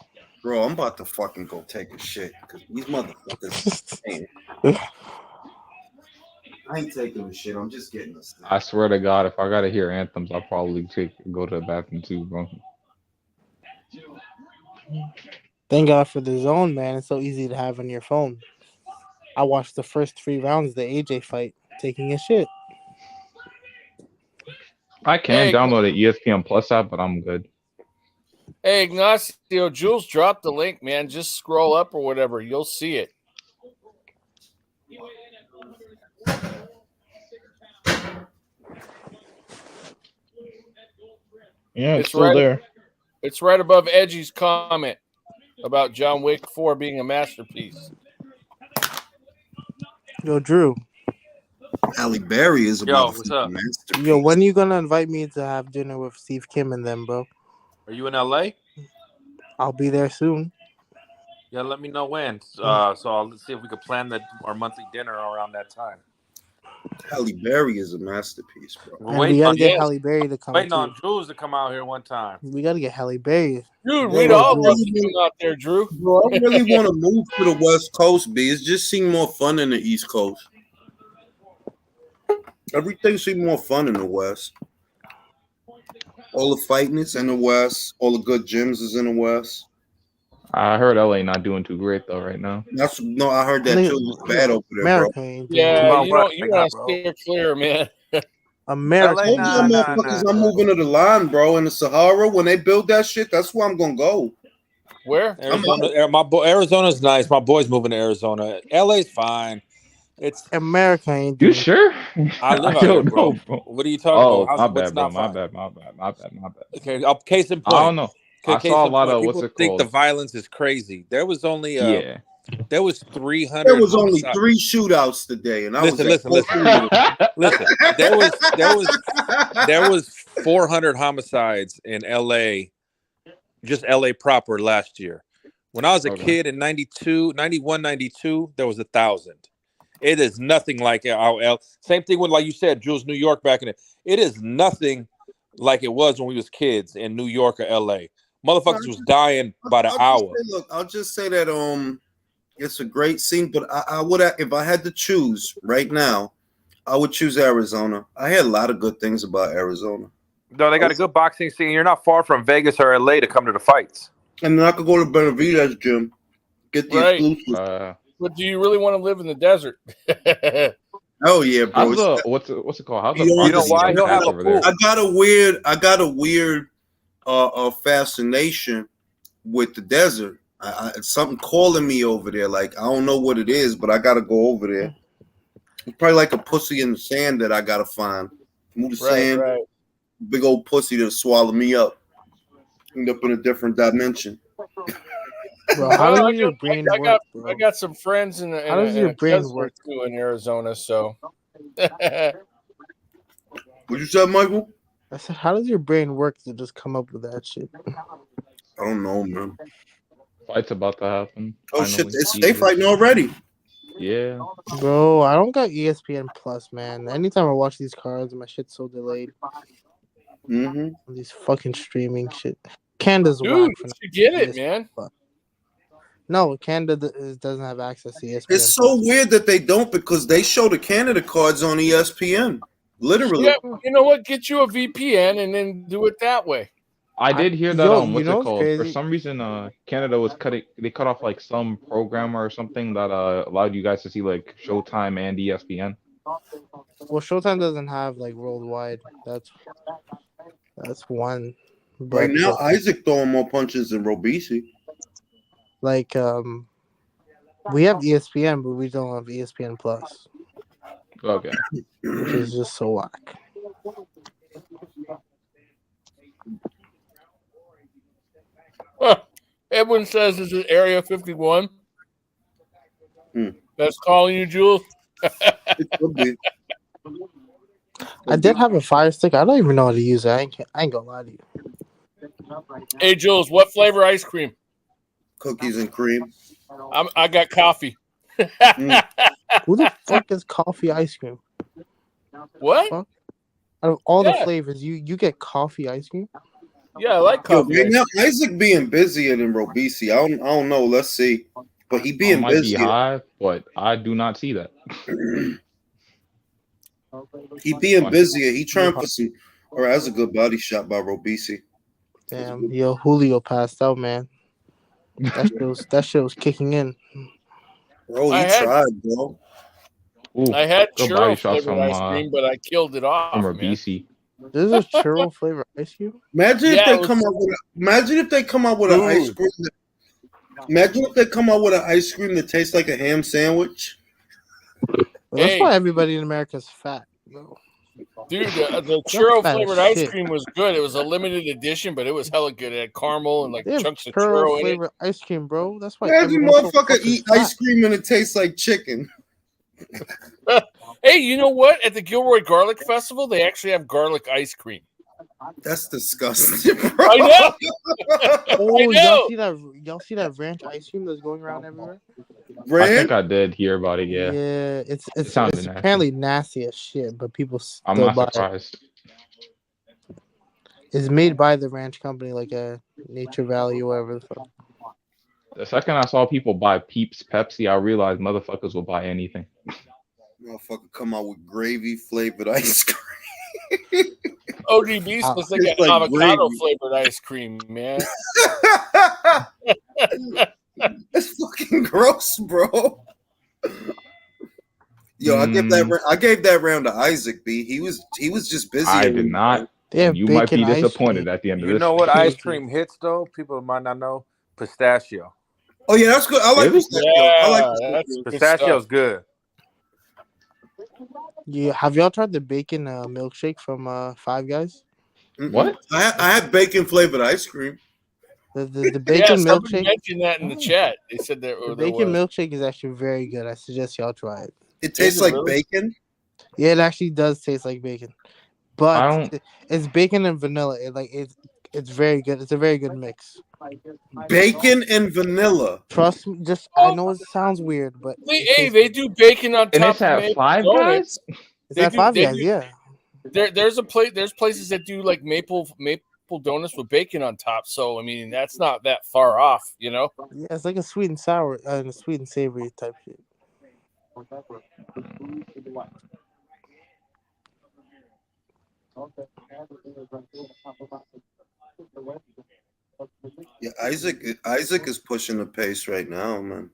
Bro, I'm about to fucking go take a shit because these motherfuckers. I ain't taking a shit. I'm just getting a snap. I swear to God, if I gotta hear anthems, I'll probably go to the bathroom too, bro. Thank God for the zone, man. It's so easy to have on your phone. I watched the first 3 rounds of the AJ fight, taking a shit. I can download the ESPN Plus app, but I'm good. Hey, Ignacio, Jules dropped the link, man. Just scroll up or whatever. You'll see it. Yeah, it's still there. It's right above Edgy's comment about John Wick 4 being a masterpiece. Yo, Drew. Halle Berry is a motherfucking masterpiece. Yo, when are you gonna invite me to have dinner with Steve Kim and them, bro? Are you in LA? I'll be there soon. Yeah, let me know when. So I'll see if we could plan our monthly dinner around that time. Halle Berry is a masterpiece, bro. And we gotta get Halle Berry to come. Waiting on Jules to come out here one time. We gotta get Halle Berry. Dude, we'd all love to come out there, Drew. Bro, I really want to move to the West Coast, B. It just seems more fun than the East Coast. Everything seems more fun in the West. All the fighting is in the West. All the good gyms is in the West. I heard LA not doing too great though right now. I heard that too. It's bad over there, bro. Yeah, you gotta steer clear, man. America. I'm moving to the line, bro. In the Sahara, when they build that shit, that's where I'm gonna go. Where? Arizona's nice. My boy's moving to Arizona. LA's fine. It's America. Ain't you sure? I live out here, bro. What are you talking about? My bad, bro. My bad. Okay, case in point. I don't know. I saw a lot of people think the violence is crazy. There was only there was 300. There was only 3 shootouts today, and listen. There was 400 homicides in LA, just LA proper last year. When I was a kid in 91, 92, there was 1,000. It is nothing like our same thing with, like you said, Jules, New York back in it. It is nothing like it was when we was kids in New York or LA. Motherfuckers was dying by the hour. I'll just say that it's a great scene, but I would, if I had to choose right now, I would choose Arizona. I heard a lot of good things about Arizona. No, they got a good boxing scene. You're not far from Vegas or LA to come to the fights. And then I could go to Benavidez gym, get the exclusive. But do you really want to live in the desert? Oh yeah, bro. What's it called? You know why? He'll have a pool. I got a weird fascination with the desert. Something calling me over there. Like I don't know what it is, but I gotta go over there. It's probably like a pussy in the sand that I gotta find. Move the sand, big old pussy to swallow me up. End up in a different dimension. Bro, how does your brain work, bro? I got some friends in How does your a brain desert work? too in Arizona, so. What you said, Michael? I said, how does your brain work to just come up with that shit? I don't know, man. Fight's about to happen. Oh shit, finally. they fighting already. Yeah. Bro, I don't got ESPN Plus, man. Anytime I watch these cards, my shit's so delayed. Mm-hmm. These fucking streaming shit. Canada's Dude, whack for you now. should get it, man. No, Canada doesn't have access to ESPN. It's so weird that they don't because they show the Canada cards on ESPN. Literally. Yeah, you know what? Get you a VPN and then do it that way. I did hear that. Yo, What's you know it what's called? For crazy? some reason, Canada was cutting. They cut off like some programmer or something that allowed you guys to see like Showtime and ESPN. Well, Showtime doesn't have like worldwide. That's one. But Right now, Isaac throwing more punches than Robisi. like we have ESPN, but we don't have ESPN Plus. Okay. Which is just so whack. Edwin says, "Is it Area 51?" That's calling you, Jules. It could be. I did have a Fire Stick. I don't even know how to use it. I ain't gonna lie to you. Hey, Jules, what flavor ice cream? Cookies and cream. I got coffee. Who the fuck is coffee ice cream? What? Fuck? Out of all the Yeah. flavors, you get coffee ice cream? Yeah, I like Yo, coffee. right now, Isaac being busier than Robisi. I don't know. Let's see. But he I being might be busier. high, but I do not see that. He being busier. He trying for some. All right, that's a good body shot by Robisi. Damn, yo, Julio passed out, man. That shit was kicking in. Bro, I he had- tried, bro. Ooh, I had good body churro shots flavored from ice cream, but I killed it off, man. Robisi. There's a churro flavor ice cream? Imagine Yeah, if they it was- come up with. Imagine if they come out with an ice Dude. cream. Imagine if they come out with an ice cream that tastes like a ham sandwich. Well, that's Hey. why everybody in America is fat, bro. Dude, the churro fat as flavored ice shit. cream was good. It was a limited edition, but it was hella good. It had caramel and like They have chunks of churro churro in it. flavor ice cream, bro. That's why Imagine everyone's so motherfucker fucking eat fat. ice cream and it tastes like chicken. Hey, you know what? At the Gilroy Garlic Festival, they actually have garlic ice cream. That's disgusting, bro. I know. Oh, I know. y'all see that ranch ice cream that's going around everywhere? I think I did hear about it. Yeah. Yeah, it's sounded nasty. apparently nasty as shit, but people still I'm not buy it. surprised. It's made by the ranch company, like a Nature Valley or whatever the fuck. The second I saw people buy Peeps Pepsi, I realized motherfuckers will buy anything. Motherfucker come out with gravy flavored ice cream. OGB specific Tastes like avocado gravy. flavored ice cream, man. That's fucking gross, bro. Yo, I gave that round to Isaac B. He was just busy. I did not. They have You might be bacon ice disappointed cream. at the end of You this. know what ice cream hits though? People might not know. Pistachio. Oh yeah, that's good. I like Really? pistachio. I like Yeah, that's good Pistachio's stuff. good. Yeah, have y'all tried the bacon milkshake from Five Guys? Mm-mm. What? I had bacon flavored ice cream. The Yeah, bacon somebody milkshake. mentioned that in the chat. They said there, The there bacon was. milkshake is actually very good. I suggest y'all try it. It tastes it like really? bacon. Yeah, it actually does taste like bacon, I but don't. it's bacon and vanilla. It's very good. It's a very good mix. Bacon and vanilla. Trust me. I know it sounds weird, but Hey, they do bacon on And top it's of at maple Five donuts. Guys? it's They at do- Five they Guys. do- Yeah, There's places that do like maple donuts with bacon on top. So I mean, that's not that far off, you know. yeah. It's like a sweet and sour and sweet and savory type shit. Yeah, Isaac is pushing the pace right now, man.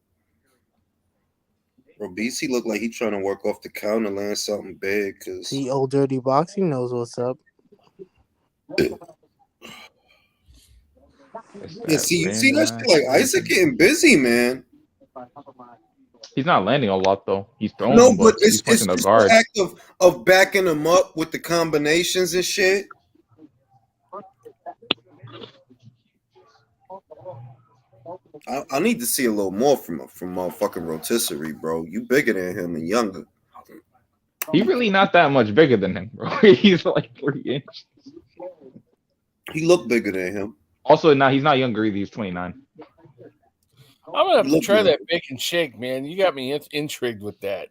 Robisi looked like he's trying to work off the counter, land something big. Cause See, old dirty boxing knows what's up. Yeah, see, you see that shit? Like, Isaac getting busy, man. He's not landing a lot though. He's throwing No, them, but but he's it's punching the just the guards. act of backing them up with the combinations and shit. I need to see a little more from motherfucking rotisserie, bro. You bigger than him and younger. He's really not that much bigger than him, bro. He's like 3 inches. He looked bigger than him. Also, now he's not younger either. He's 29. I'm gonna have to try that bacon shake, man. You got me intrigued with that.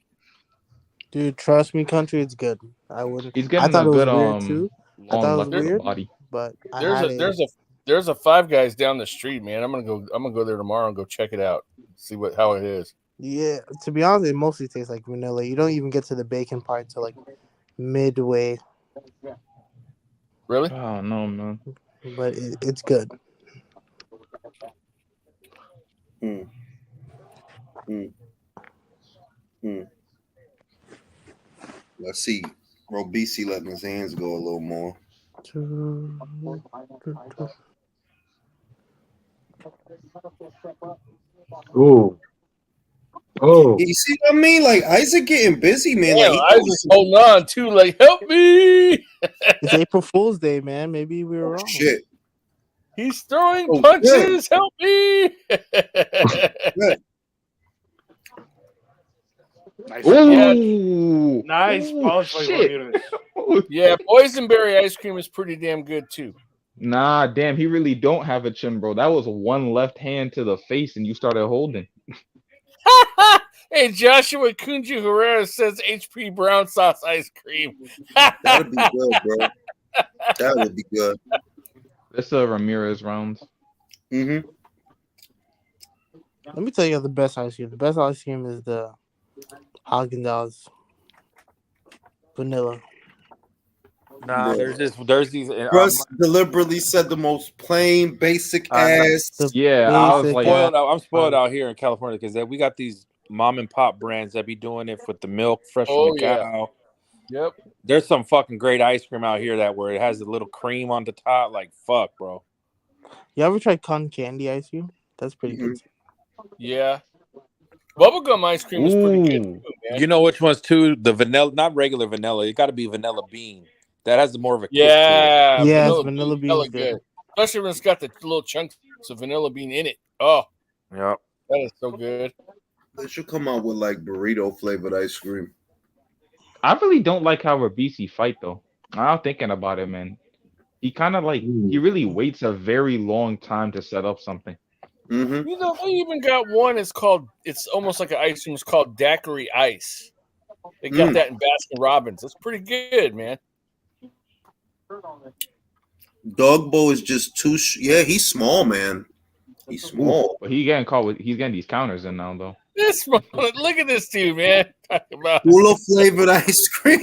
Dude, trust me, country, it's good. I wouldn't. He's I getting thought a it was good weird too. I long thought it left was of the weird, body. but I had it. There's a Five Guys down the street, man. I'm gonna go there tomorrow and go check it out. See how it is. Yeah, to be honest, it mostly tastes like vanilla. You don't even get to the bacon part until like midway. Really? Oh no, man. But it's good. Let's see. Robisi letting his hands go a little more. Ooh. Oh. You see what I mean? Like, Isaac getting busy, man. Damn, Like, Isaac's holding on too. Like, help me! It's April Fool's Day, man. Maybe we were wrong. Shit. He's throwing punches. Help me! Nice. Ooh. Nice punch by Ramirez. Yeah, boysenberry ice cream is pretty damn good too. Nah, damn, he really don't have a chin, bro. That was one left hand to the face, and you started holding. Hey, Joshua Kunji Herrera says HP brown sauce ice cream. That'd be good, bro. That would be good. This Ramirez rounds. Mm-hmm. Let me tell you the best ice cream. The best ice cream is the Haagen-Dazs vanilla. Nah, there's these. Russ deliberately said the most plain, basic ass. I'm spoiled out here in California because we got these mom and pop brands that be doing it with the milk fresh from the cow. Yep. There's some fucking great ice cream out here where it has a little cream on the top. Like, fuck, bro. You ever tried cotton candy ice cream? That's pretty good. Yeah. Bubblegum ice cream is pretty good too, man. You know which ones too? The vanilla, not regular vanilla. It got to be vanilla bean. That has more of a kick Yeah, to it. vanilla bean is good. Especially when it's got the little chunks of vanilla bean in it. Oh, yep. That is so good. They should come out with like burrito flavored ice cream. I really don't like how Rabisi fight though. I'm thinking about it, man. He kind of he really waits a very long time to set up something. Mm-hmm. You know, they even got one. It's almost like an ice cream. It's called daiquiri ice. They got that in Baskin Robbins. It's pretty good, man. Dogboe is just too. He's small, man. He's small. But he's getting these counters in now though. Look at this dude, man. Talk about Full flavored ice cream.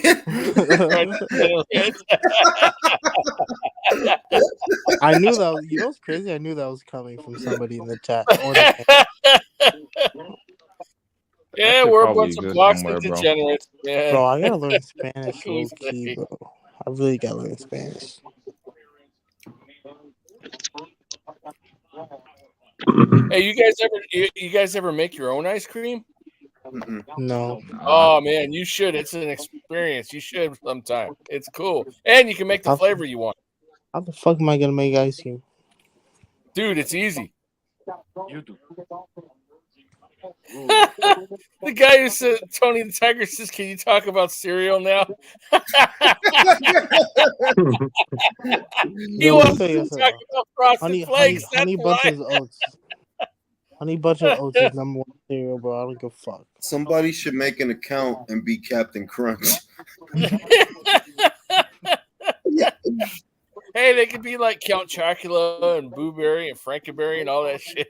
I knew that was, what's crazy? I knew that was coming from somebody in the chat. Yeah, we're a bunch of blocks of degenerates, man. Bro, I gotta learn Spanish low key, bro. I really gotta learn Spanish. Hey, you guys ever make your own ice cream? No. Oh man, you should. It's an experience. You should sometime. It's cool, and you can make the flavor you want. How the fuck am I gonna make ice cream? Dude, it's easy. YouTube. The guy who said Tony the Tiger says, "Can you talk about cereal now?" He wants to talk about Frosted Flakes. Honey Bunches of Oats. Honey Bunches of Oats is number one cereal, bro. I don't give a fuck. Somebody should make an account and be Captain Crunch. Hey, they could be like Count Chocula and Boo Berry and Frankenberry and all that shit.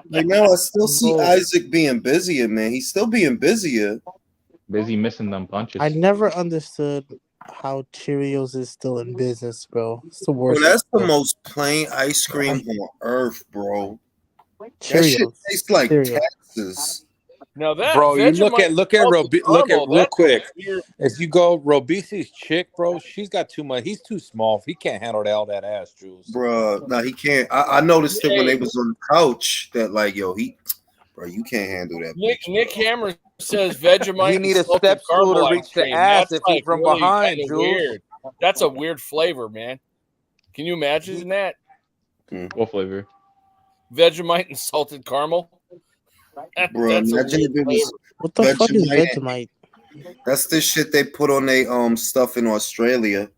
Like now, I still see Isaac being busier, man. He's still being busier. Busy missing them punches. I never understood how Cheerios is still in business, bro. It's the worst. Bro, that's the most plain ice cream on earth, bro. Cheerios. That shit tastes like Cereal. Texas. Now that Bro, you look at real quick. Weird. If you go Robisi's chick, bro, she's got too much. He's too small. He can't handle all that ass, Jules. Bro, no, he can't. I noticed it when they was on the couch that like, yo, bro, you can't handle that. Nick Hammer says Vegemite. He need a salted step stool to caramel reach ice the cream. ass That's if he from behind, kinda Jules. weird. That's a weird flavor, man. Can you imagine that? What flavor? Vegemite and salted caramel. Bro, That's a imagine weird if it was flavor. What the fuck is Vegemite. Vegemite? That's the shit they put on they stuff in Australia.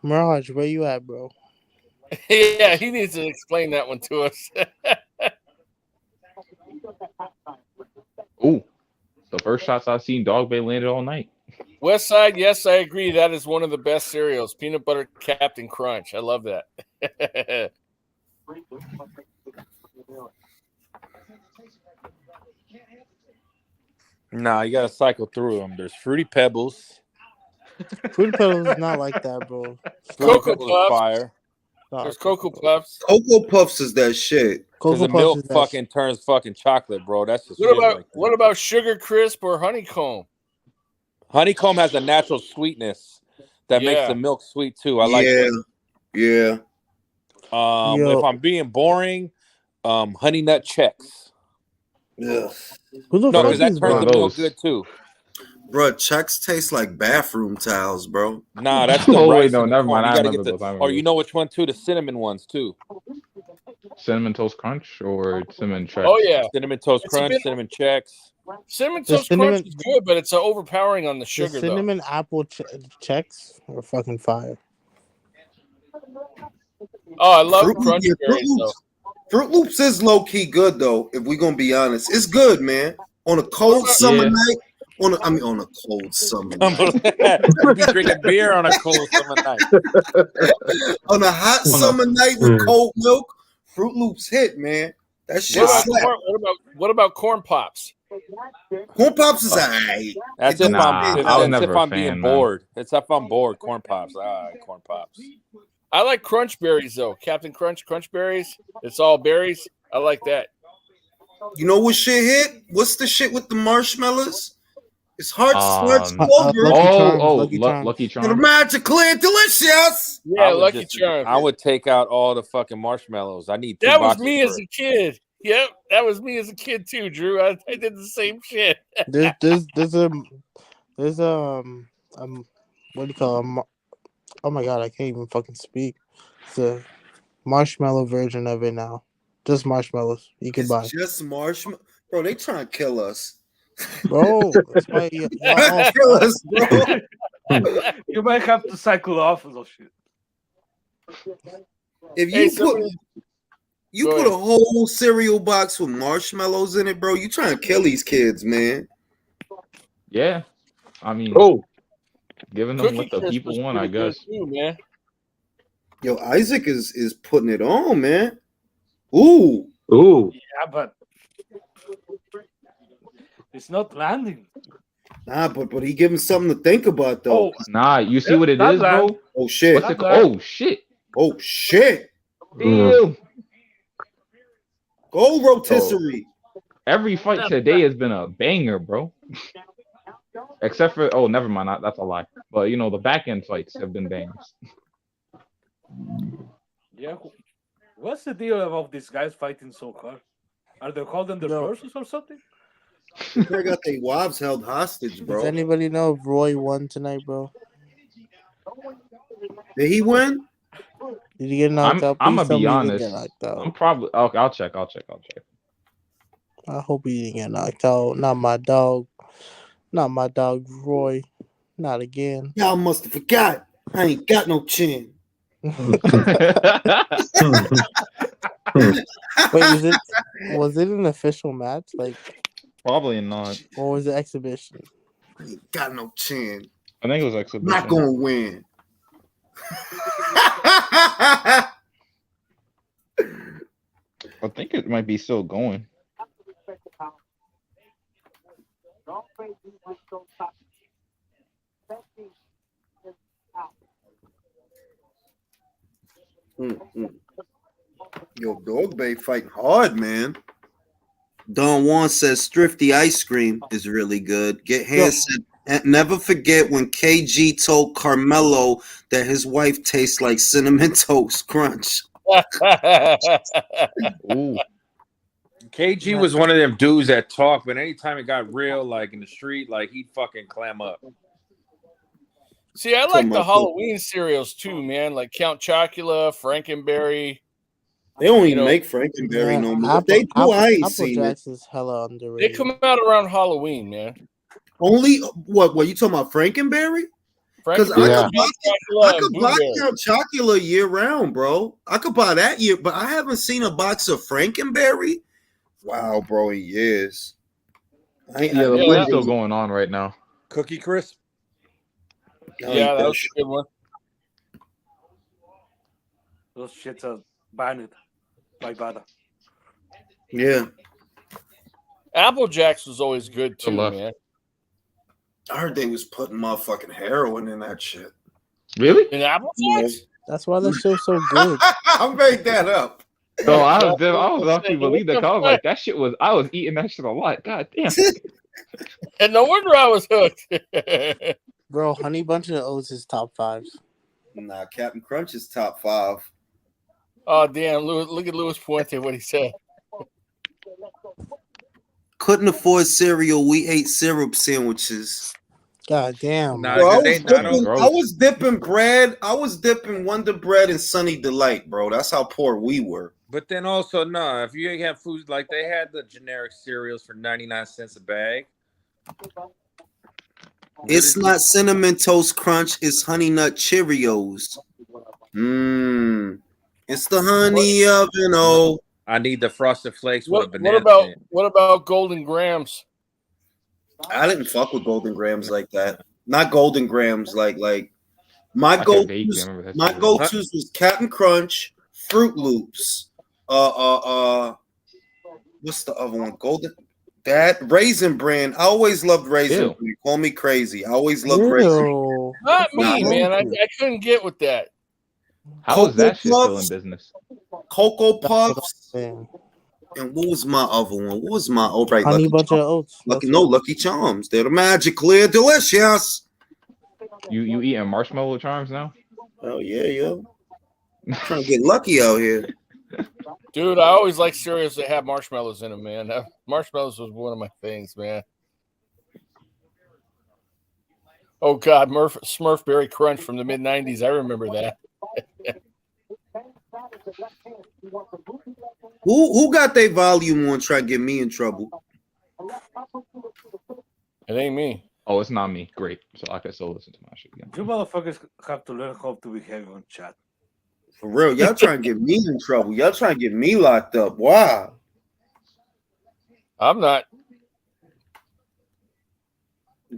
Mirage, where you at, bro? Yeah, he needs to explain that one to us. Ooh, the first shots I've seen Dogboe landed all night. West Side, yes, I agree. That is one of the best cereals. Peanut butter Captain Crunch. I love that. Nah, you gotta cycle through them. There's Fruity Pebbles. Fruity Pebbles is not like that, bro. Cocoa Pebbles is Puffs. fire. There's Cocoa Puffs. Cocoa Puffs is that shit. Because the milk fucking turns fucking chocolate, bro. That's the shit right there. What about Sugar Crisp or Honeycomb? Honeycomb has a natural sweetness that makes Yeah. the milk sweet too. I like that. Yeah. If I'm being boring, Honey Nut Chex. Yeah. Who the No, fuck because that is turns bro? the milk good too. Bro, Chex tastes like bathroom towels, bro. Nah, that's the Oh, wait, rice. no, and the never corn. mind. You I gotta remember get those. I the. remember Or you know which one too? The cinnamon ones too. Cinnamon Toast Crunch or Cinnamon Chex? Oh yeah, Cinnamon Toast Crunch, Cinnamon Chex. Cinnamon The Toast cinnamon- Crunch is good, but it's overpowering on the The sugar though. cinnamon apple Chex are fucking fire. Oh, I love Fruit Crunch Fruit Berries though. Loops. Fruit Loops is low key good though. If we're gonna be honest, it's good, man. On a cold summer night. On a cold summer night. You be drinking beer on a cold summer night. On a hot summer night with cold milk, Fruit Loops hit, man. That shit slap. What about Corn Pops? Corn Pops is alright. That's It if don't I'm taste if, good. that's if I'm being bored. It's if I'm bored. Corn Pops. All right, Corn Pops. I like Crunch Berries though. Captain Crunch Berries. It's all berries. I like that. You know what shit hit? What's the shit with the marshmallows? It's Heart Starch Lucky Charms. And magically delicious. Yeah, I would Lucky Charms. I would take out all the fucking marshmallows. I need two That was boxes me for as it. a kid. Yep, that was me as a kid too, Drew. I did the same shit. There's what do you call it? Oh my god, I can't even fucking speak. It's a marshmallow version of it now. Just marshmallows you can buy. Just marshmallow, bro. They trying to kill us, bro. That's why y'all kill us, bro. You might have to cycle off of those shit. If you put a whole cereal box with marshmallows in it, bro, you trying to kill these kids, man. Yeah, I mean, giving them what the people want, I guess. Too, man. Yo, Isaac is putting it on, man. Ooh. Yeah, but it's not landing. Nah, but he giving something to think about though. Oh, Nah, you see what it is, bro? Oh shit. What's it called? Oh shit. Oh shit. Damn. Go rotisserie. Every fight today has been a banger, bro. Except for never mind, that's a lie. But you know, the back end fights have been bangers. Yeah. What's the deal about these guys fighting so hard? Are they holding their purses or something? They got their wives held hostage, bro. Does anybody know if Roy won tonight, bro? Did he win? Did he get knocked out? I'm Please gonna tell be me he honest. didn't get knocked out. I'm probably okay. I'll check. I hope he didn't get knocked out. Not my dog. Not my dog, Roy. Not again. Y'all must have forgot. I ain't got no chin. Wait, was it an official match? Like, Probably not. or was it exhibition? I ain't got no chin. I think it was exhibition. Not gonna win. I think it might be still going. Yo, Dogboe fighting hard, man. Don Juan says Thrifty ice cream is really good. Get hands. And never forget when KG told Carmelo that his wife tastes like cinnamon toast crunch. Ooh. KG was one of them dudes that talk, but anytime it got real, like in the street, like he'd fucking clam up. See, I like the Halloween cereals too, man. Like Count Chocula, Frankenberry. They don't even make Frankenberry no more. If they do, I ain't seen it. Jacks is hella underrated. They come out around Halloween, man. Only what you talking about? Frankenberry? Because I could buy Count Chocula year round, bro. I could buy that year, but I haven't seen a box of Frankenberry. Wow, bro, in years. Yeah, the play's still going on right now. Cookie Crisp. Yeah, that was a good one. Those shits are banned by Bada. Yeah. Apple Jacks was always good too, man. I heard they was putting motherfucking heroin in that shit. Really? In Apple Jacks? That's why they're still so good. I made that up. So I was actually believe that. I was like, that shit was. I was eating that shit a lot. God damn. And no wonder I was hooked. Bro, Honey Bunch of Oats is top 5. Nah, Captain Crunch is top 5. Oh damn! Look at Louis Puente. What he said. Couldn't afford cereal. We ate syrup sandwiches. God damn. Bro, I was dipping bread. I was dipping Wonder Bread and Sunny Delight, bro. That's how poor we were. But then also, no, if you ain't have food, like they had the generic cereals for 99 cents a bag. It's not Cinnamon Toast Crunch. It's Honey Nut Cheerios. It's the honey oven. Oh, I need the Frosted Flakes with a What banana. about Golden Grams? I didn't fuck with Golden Grams like that. Not Golden Grams, like my go-tos. My go-tos was Captain Crunch, Fruit Loops. What's the other one? That Raisin Bran. I always loved Raisin Bran. Call me crazy. I always loved Raisin. Not me, man. I couldn't get with that. How is that shit still in business? Cocoa Puffs. And what was my other one? What was my right? Honey Bunch of Oats. Lucky Charms. They're the magically delicious. You eating marshmallow charms now? Oh yeah, yo. I'm trying to get lucky out here. Dude, I always like cereals that have marshmallows in them, man. Marshmallows was one of my things, man. Oh God, Smurf Berry Crunch from the mid-90s. I remember that. Who got their volume on? Try to get me in trouble. It ain't me. Oh, it's not me. Great. So I can still listen to my shit again. You motherfuckers have to learn how to behave on chat. For real, y'all trying to get me in trouble. Y'all trying to get me locked up. Wow. I'm not.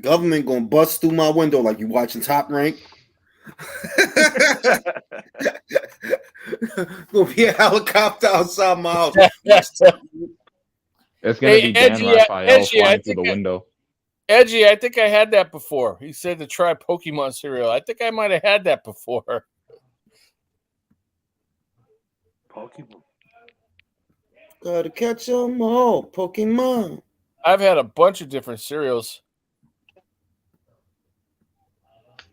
Government gonna bust through my window like you watching Top Rank. Gonna be a helicopter outside my house. It's gonna be Dan Raphael flying through the window. Edgy, I think I had that before. He said to try Pokemon cereal. I think I might have had that before. Pokemon. Gotta catch them all, Pokemon. I've had a bunch of different cereals.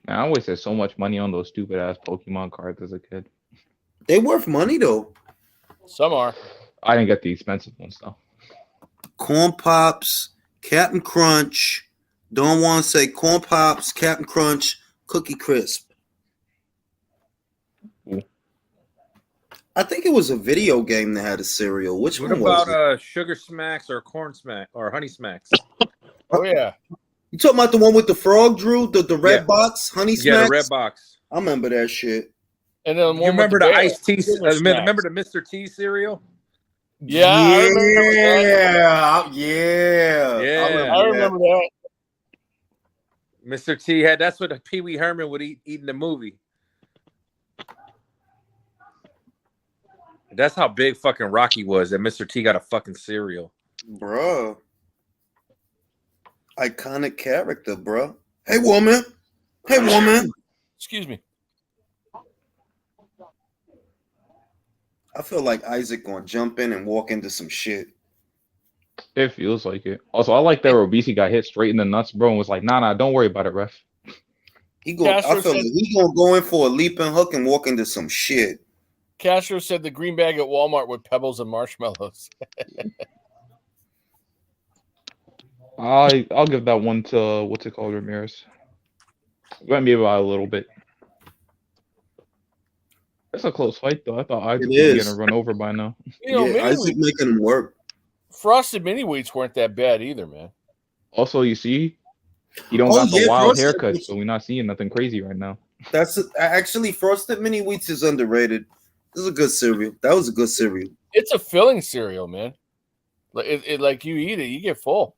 Man, I wasted so much money on those stupid ass Pokemon cards as a kid. They worth money though. Some are. I didn't get the expensive ones though. Corn Pops, Captain Crunch. Don't want to say Corn Pops, Captain Crunch, Cookie Crisp. Ooh. I think it was a video game that had a cereal. Which What one was about it? Sugar Smacks or Corn Smack or Honey Smacks? Oh yeah. You talking about the one with the frog, Drew? The red box, Honey Smacks? Yeah, the red box. I remember that shit. And then You remember the iced tea? Remember the Mr. T cereal? Yeah, I remember that. Yeah. I remember that. Mr. T had that's what Pee Wee Herman would eat in the movie. That's how big fucking Rocky was. That Mr. T got a fucking cereal, Bruh. Iconic character, bruh. Hey, woman. Hey, woman. Excuse me. I feel like Isaac gonna jump in and walk into some shit. It feels like it. Also, I like that Robisi got hit straight in the nuts, bro, and was like, nah, don't worry about it, ref. I feel like he gonna go in for a leaping hook and walk into some shit. Castro said the green bag at Walmart with pebbles and marshmallows. I'll give that one to what's it called, Ramirez. Went me by a little bit. That's a close fight, though. I thought Isaac was getting run over by now. You know, Isaac making him work. Frosted mini wheats weren't that bad either, man. Also, you see, he don't got the wild haircut, so we're not seeing nothing crazy right now. That's actually Frosted Mini Wheats is underrated. This is a good cereal. That was a good cereal. It's a filling cereal, man. Like you eat it, you get full.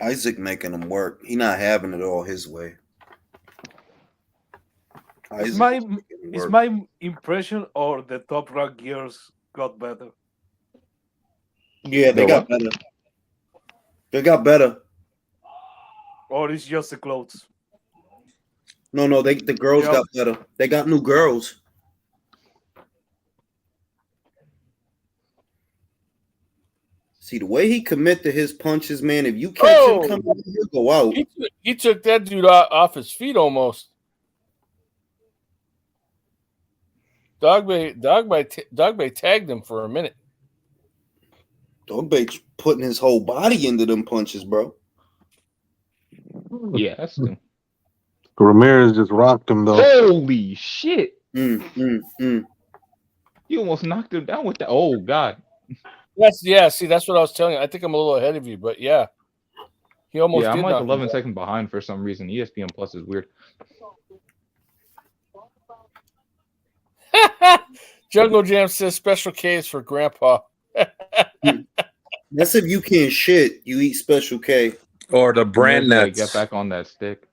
Isaac making him work. He not having it all his way. Is my impression or the Top Rank gears got better? Yeah, they got better. They got better. Or it's just the clothes? No, the girls got better. They got new girls. See, the way he commit to his punches, man, if you catch him coming, he'll go out. He took that dude off his feet almost. Dogboe tagged him for a minute. Dogboe putting his whole body into them punches, bro. Yeah, that's true. Ramirez just rocked him, though. Holy shit. You almost knocked him down with that. Oh, God. See, that's what I was telling you. I think I'm a little ahead of you, but yeah. He almost I'm did like knock 11 him seconds behind for some reason. ESPN Plus is weird. Jungle Jam says special K's for Grandpa. That's if you can't shit, you eat Special K. Or the brand nuts. Get back on that stick.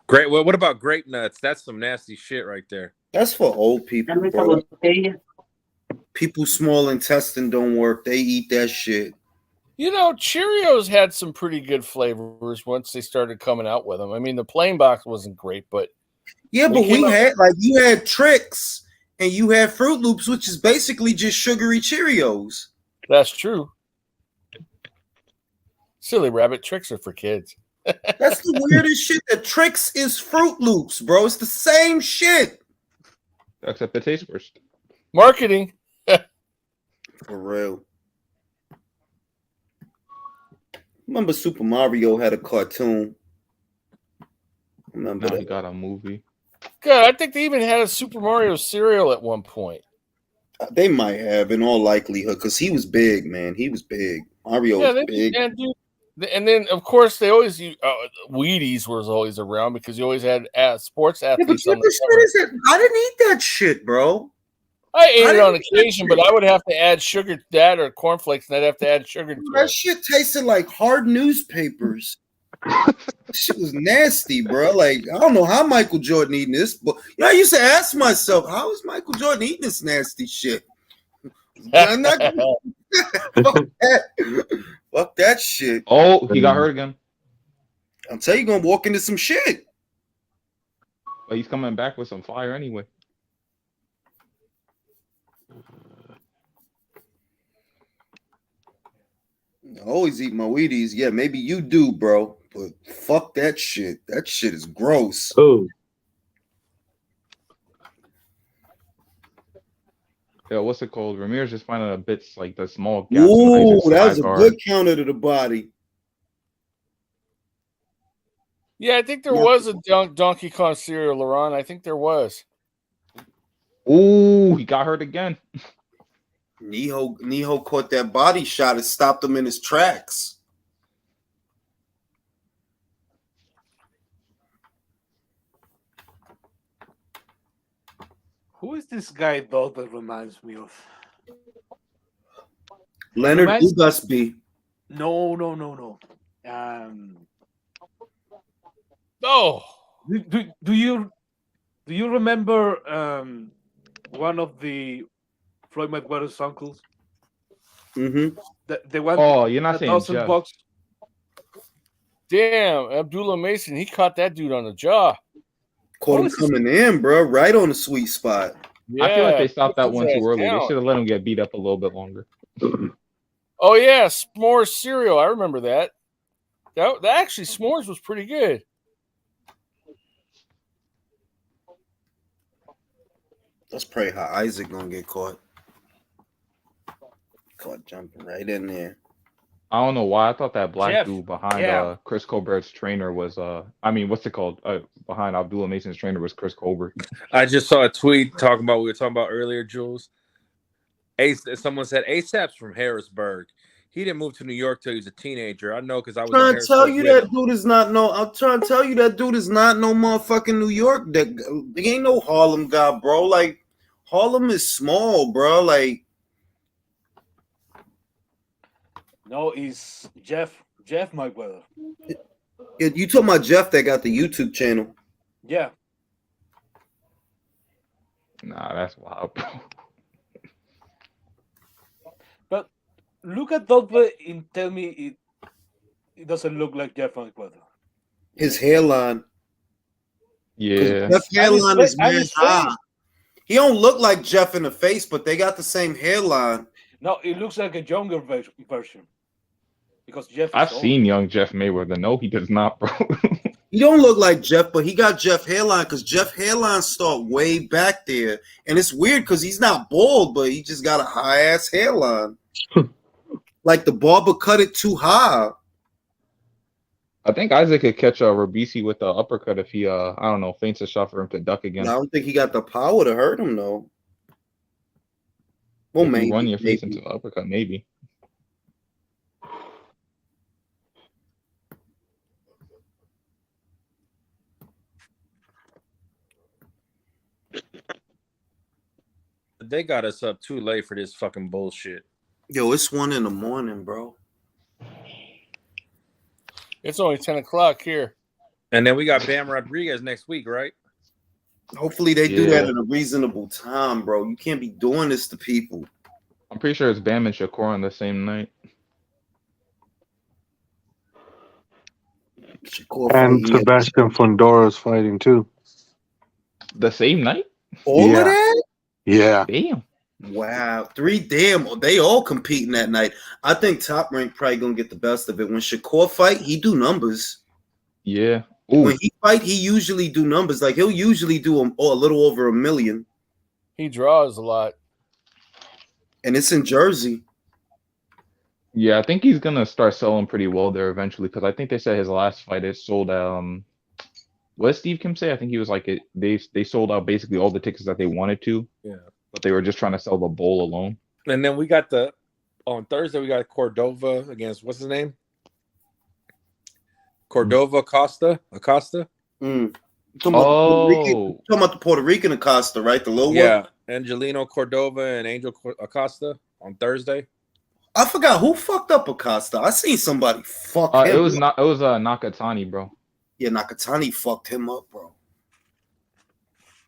Great. Well, what about grape nuts? That's some nasty shit right there. That's for old people, bro. People small intestine don't work. They eat that shit. You know, Cheerios had some pretty good flavors once they started coming out with them. I mean, the plain box wasn't great, but yeah, but we had you had Tricks and you had Fruit Loops, which is basically just sugary Cheerios. That's true. Silly rabbit, Tricks are for kids. That's the weirdest shit. The Tricks is Fruit Loops, bro. It's the same shit. Except it tastes worse. Marketing. For real. Remember Super Mario had a cartoon. Remember now that? he got a movie. God, I think they even had a Super Mario cereal at one point. They might have, in all likelihood, because he was big, man. He was big. Mario was big. And then, of course, they always Wheaties was always around because you always had sports athletes. Yeah, but I didn't eat that shit, bro. I ate it on occasion, but I would have to add sugar to that or cornflakes, and I'd have to add sugar to that it. Shit tasted like hard newspapers. Shit was nasty, bro. Like, I don't know how Michael Jordan eating this, but I used to ask myself, how is Michael Jordan eating this nasty shit? I'm not fuck that. Fuck that shit. Oh, he got hurt again. I'm telling you, gonna walk into some shit. But he's coming back with some fire anyway. I always eat my Wheaties. Yeah, maybe you do, bro. But fuck that shit. That shit is gross. Oh. Yeah, what's it called? Ramirez just finding a bits like the small gaps. Ooh, that was a good counter to the body. Yeah, I think there was a Donkey Kong cereal, Laurent. I think there was. Ooh, he got hurt again. Niho caught that body shot and stopped him in his tracks. Who is this guy, though, that reminds me of? Leonard Ugusby. No. Oh. Do you remember one of the Floyd Mayweather's uncles? Mm-hmm. The one. Oh, you're not saying Jeff. $1,000. Damn, Abdullah Mason, he caught that dude on the jaw. Caught him coming in, bro. Right on the sweet spot. I feel like Yeah, they stopped that put one his too ass early. They down. should have let him get beat up a little bit longer. Oh yeah, s'mores cereal. I remember that. That actually s'mores was pretty good. Let's pray how Isaac gonna get caught. Caught jumping right in there. I don't know why. I thought that black Jeff, dude behind yeah. Chris Colbert's trainer was I mean, what's it called? Behind Abdullah Mason's trainer was Chris Colbert. I just saw a tweet talking about what we were talking about earlier, Jules. Someone said ASAP's from Harrisburg. He didn't move to New York till he was a teenager. I know because I was in Trying to tell Harrisburg you with that dude is not no. I'm trying to tell you that dude is not no motherfucking New York. He ain't no Harlem guy, bro. Like Harlem is small, bro. Like No, it's Jeff. Jeff, my brother. you talking about Jeff that got the YouTube channel? Yeah. Nah, that's wild, bro. But look at Dogboe and tell me it doesn't look like Jeff, my brother. His hairline. Yeah. Jeff's hairline is and man his high. face. He don't look like Jeff in the face, but they got the same hairline. No, it looks like a younger version. Because Jeff is I've old. seen young Jeff Mayweather. No, he does not, bro. He don't look like Jeff, but he got Jeff hairline because Jeff hairline start way back there, and it's weird because he's not bald, but he just got a high ass hairline. Like the barber cut it too high. I think Isaac could catch Rabisi with the uppercut if he I don't know, feints a shot for him to duck again. I don't think he got the power to hurt him though. Well, If maybe you run your face maybe. into the uppercut, maybe. They got us up too late for this fucking bullshit. Yo, it's 1 a.m, bro. It's only 10 o'clock here. And then we got Bam Rodriguez next week, right? Hopefully they do that Yeah. at a reasonable time, bro. You can't be doing this to people. I'm pretty sure it's Bam and Shakur on the same night. Shakur And fight, yeah. Sebastian Fondora's fighting too. The same night? All Yeah. of that? Yeah. Damn. Wow, 3 damn. They all competing that night. I think Top Rank probably gonna get the best of it. When Shakur fight, he do numbers. Yeah. Ooh. When he fight, he usually do numbers. Like he'll usually do a little over 1 million, He draws a lot. and it's in Jersey. Yeah, I think he's gonna start selling pretty well there eventually because I think they said his last fight it sold what did Steve Kim say? I think he was like they sold out basically all the tickets that they wanted to. Yeah. But they were just trying to sell the bowl alone. And then we got on Thursday we got Cordova against what's his name? Cordova Acosta. Talking Oh, about the Puerto Rican Acosta, right? The little Yeah, one. Angelino Cordova and Angel Acosta on Thursday. I forgot who fucked up Acosta. I seen somebody fuck him. it was Nakatani, bro. Yeah, Nakatani fucked him up, bro.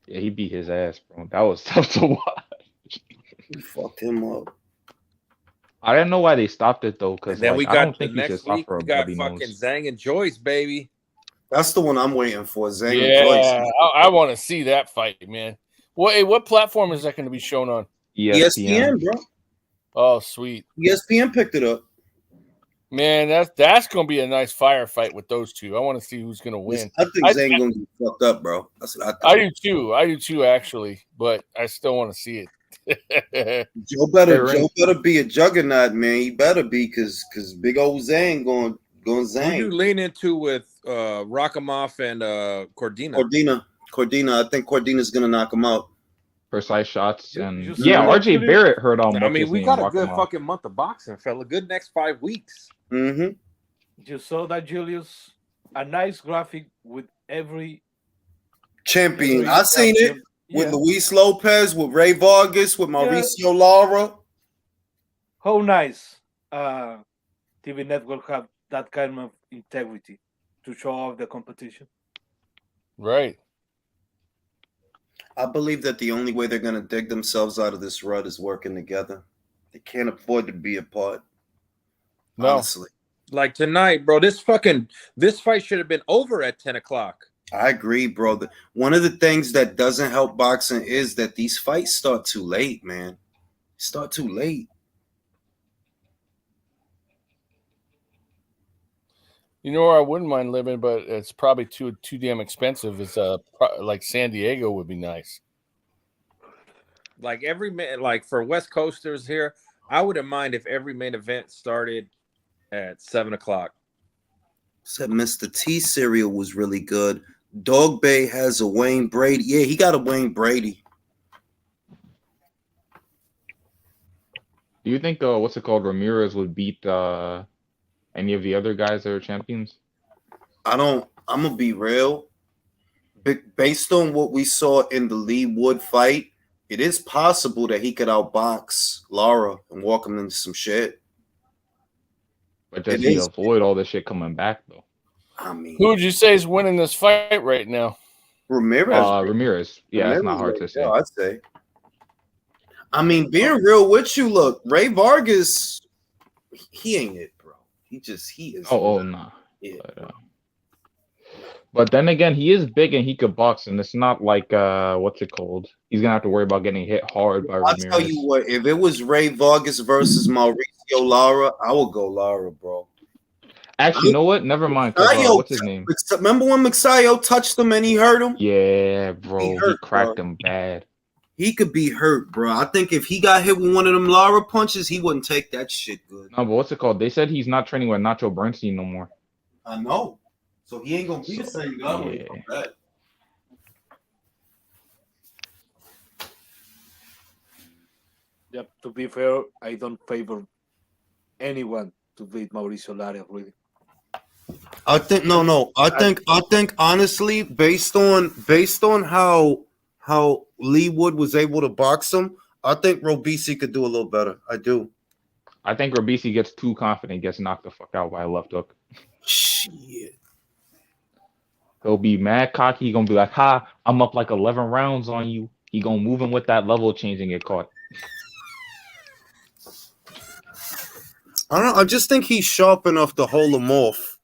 Yeah, he beat his ass, bro. That was tough to watch. He fucked him up. I didn't know why they stopped it though, because And then we I don't got the think you should next stop week. for a We got bloody fucking nose. Zhang and Joyce, baby. That's the one I'm waiting for. Zhang and Yeah, Joyce. I want to see that fight, man. What platform is that going to be shown on? ESPN, bro. Oh, sweet. ESPN picked it up. Man, that's going to be a nice firefight with those two. I want to see who's going to win. I think Zhang gonna get fucked up, bro. That's what I I think. do too. I do too, actually. But I still want to see it. Joe better be a juggernaut, man. He better be, because big old Zhang going Who you Zhang. lean into with Rakhimov and Cordina? Cordina. I think Cordina's gonna knock him out. Precise shots and you yeah, saw RJ that Barrett heard on. I mean, we got a good Rakhimov. fucking month of boxing, fella. Good next 5 weeks. Mm-hmm. You saw that, Julius? A nice graphic with every Champion. I seen it with Yeah. Luis Lopez, with Ray Vargas, with Mauricio Lara. How nice TV network have that kind of integrity to show off the competition. Right. I believe that the only way they're gonna dig themselves out of this rut is working together. They can't afford to be apart. No. Honestly. Like tonight, bro. This fight should have been over at 10 o'clock. I agree, bro. One of the things that doesn't help boxing is that these fights start too late, man. Start too late. You know where I wouldn't mind living, but it's probably too damn expensive. Is like San Diego would be nice. Like like for West Coasters here, I wouldn't mind if every main event started at 7:00. Said Mr. T cereal was really good. Dogboe has a Wayne Brady. Yeah, he got a Wayne Brady. Do you think what's it called, Ramirez would beat any of the other guys that are champions? I'm gonna be real. Based on what we saw in the Lee Wood fight, it is possible that he could outbox Lara and walk him into some shit. But does he avoid all this shit coming back though? I mean, who would you say is winning this fight right now? Ramirez. Ramirez. Yeah, Ramirez, it's not hard to say. I'd say. I mean, being real with you, look, Ray Vargas, he ain't it, bro. He is. Nah. Yeah. But then again, he is big and he could box, and it's not like what's it called? He's gonna have to worry about getting hit hard by Ramirez. I'll tell you what, if it was Ray Vargas versus Mauricio Lara, I would go Lara, bro. Actually, you know what? Never mind. What's his name? Remember when Mixayo touched him and he hurt him? Yeah, bro. He cracked him bad. He could be hurt, bro. I think if he got hit with one of them Lara punches, he wouldn't take that shit good. No, but what's it called? They said he's not training with Nacho Bernstein no more. I know. So he ain't gonna be the same guy when he comes back. Yep. To be fair, I don't favor anyone to beat Mauricio Lara, really. I think no. I think honestly, based on how Lee Wood was able to box him, I think Robisi could do a little better. I do. I think Robisi gets too confident, gets knocked the fuck out by a left hook. Shit. He'll be mad cocky. He gonna be like, "Ha, I'm up like 11 rounds on you." He gonna move him with that level change and get caught. I don't know. I just think he's sharp enough to hold him off.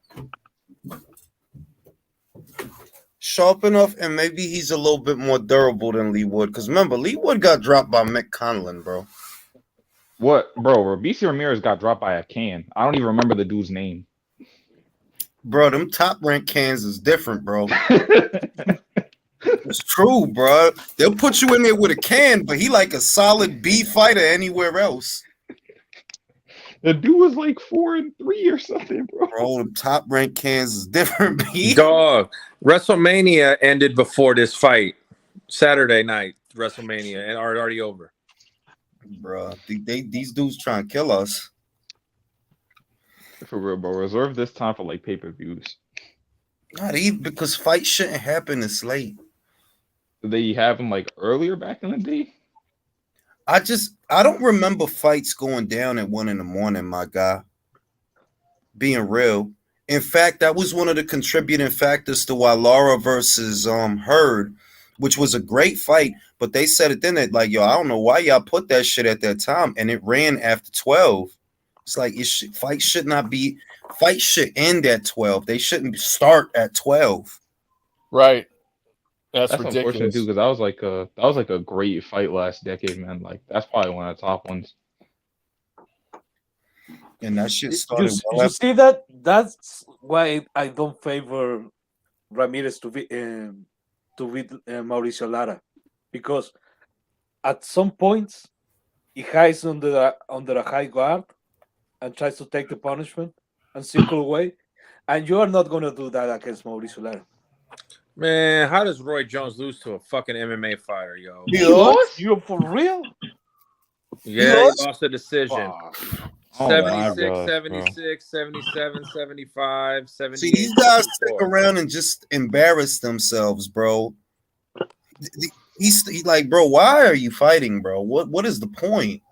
Sharp enough, and maybe he's a little bit more durable than Lee Wood. Because remember, Lee Wood got dropped by Mick Conlon, bro. What, bro? Robisi Ramirez got dropped by a can. I don't even remember the dude's name. Bro, them top ranked cans is different, bro. It's true, bro. They'll put you in there with a can, but he like a solid B fighter anywhere else. The dude was like 4-3 or something, bro. Bro, them top ranked cans is different, B. Dog, WrestleMania ended before this fight. Saturday night, WrestleMania, and already over. Bro, these dudes trying to kill us. For real, bro. Reserve this time for like pay-per-views. Not even because fights shouldn't happen this late. Did they have them like earlier back in the day? I don't remember fights going down at 1 a.m, my guy. Being real. In fact, that was one of the contributing factors to why Lara versus Hurd, which was a great fight, but they said it then that like, yo, I don't know why y'all put that shit at that time, and it ran after 12. It's like fights should end at 12. They shouldn't start at 12. Right. That's unfortunate ridiculous. too, because that was like a great fight last decade, man. Like that's probably one of the top ones. And that shit started. You see that? That's why I don't favor Ramirez to beat Mauricio Lara, because at some points he hides under a high guard and tries to take the punishment and circle away, and you are not gonna do that against Mauricio Lara. Man, how does Roy Jones lose to a fucking MMA fighter, yo? He lost? You for real? Yeah, he lost the decision. Oh 76, 76, 77, 75, 78. See, these guys stick around and just embarrass themselves, bro. He's like, bro, why are you fighting, bro? What is the point?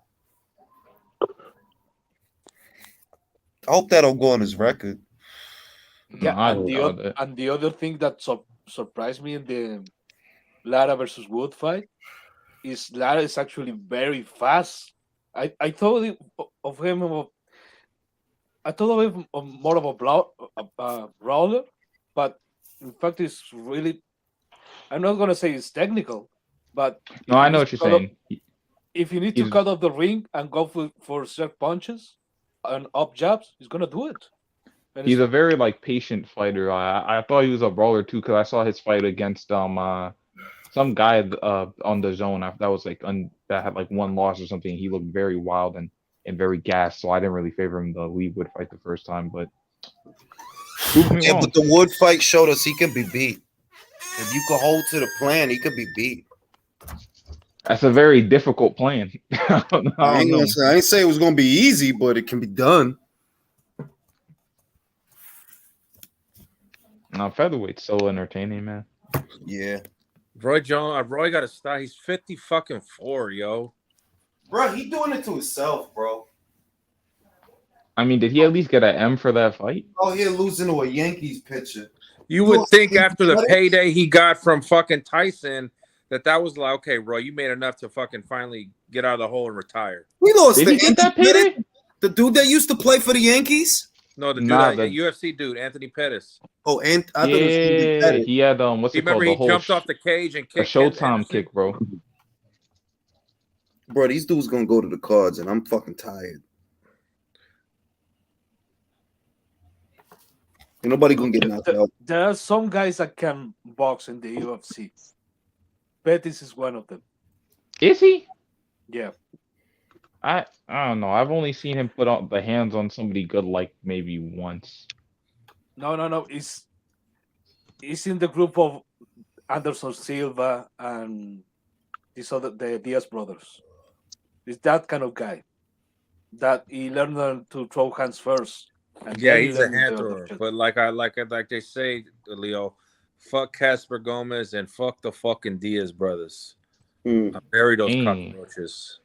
I hope that'll go on his record. Yeah, and the other thing that surprised me in the Lara versus Wood fight is Lara is actually very fast. I thought of him more of a brawler, but in fact, it's really. I'm not gonna say it's technical, but No, I know what you're saying. If you need to cut off the ring and go for certain punches and up jabs, he's gonna do it. And He's a very like patient fighter. I thought he was a brawler too because I saw his fight against some guy on the zone that was like that had like one loss or something. He looked very wild and very gassed, so I didn't really favor him the Lee Wood fight the first time. But yeah, but the Wood fight showed us he can be beat. If you could hold to the plan, he could be beat. That's a very difficult plan. I ain't say it was gonna be easy, but it can be done. Featherweight's so entertaining, man. Yeah. Roy Jones, Roy got to stop. He's 50-4, yo. Bro, he doing it to himself, bro. I mean, did he at least get an M for that fight? Oh, here losing to a Yankees pitcher. You would think after the payday he got from fucking Tyson that was like, okay, Roy, you made enough to fucking finally get out of the hole and retire. We lost. Did he get that payday? The dude that used to play for the Yankees? No, the dude, UFC dude, Anthony Pettis. Oh, and I thought it was Pettis. He had what's it called? Remember he jumped off the cage and kicked a Showtime kick, bro. Bro, these dudes gonna go to the cards, and I'm fucking tired. Ain't nobody gonna get knocked out. There are some guys that can box in the UFC. Pettis is one of them. Is he? Yeah. I don't know. I've only seen him put on the hands on somebody good like maybe once. No. He's in the group of Anderson Silva and the Diaz brothers. He's that kind of guy. That he learned to throw hands first. And Yeah, then he he's a learned hand the other thrower. shit. But like they say, Leo, fuck Casper Gomez and fuck the fucking Diaz brothers. I bury those cockroaches.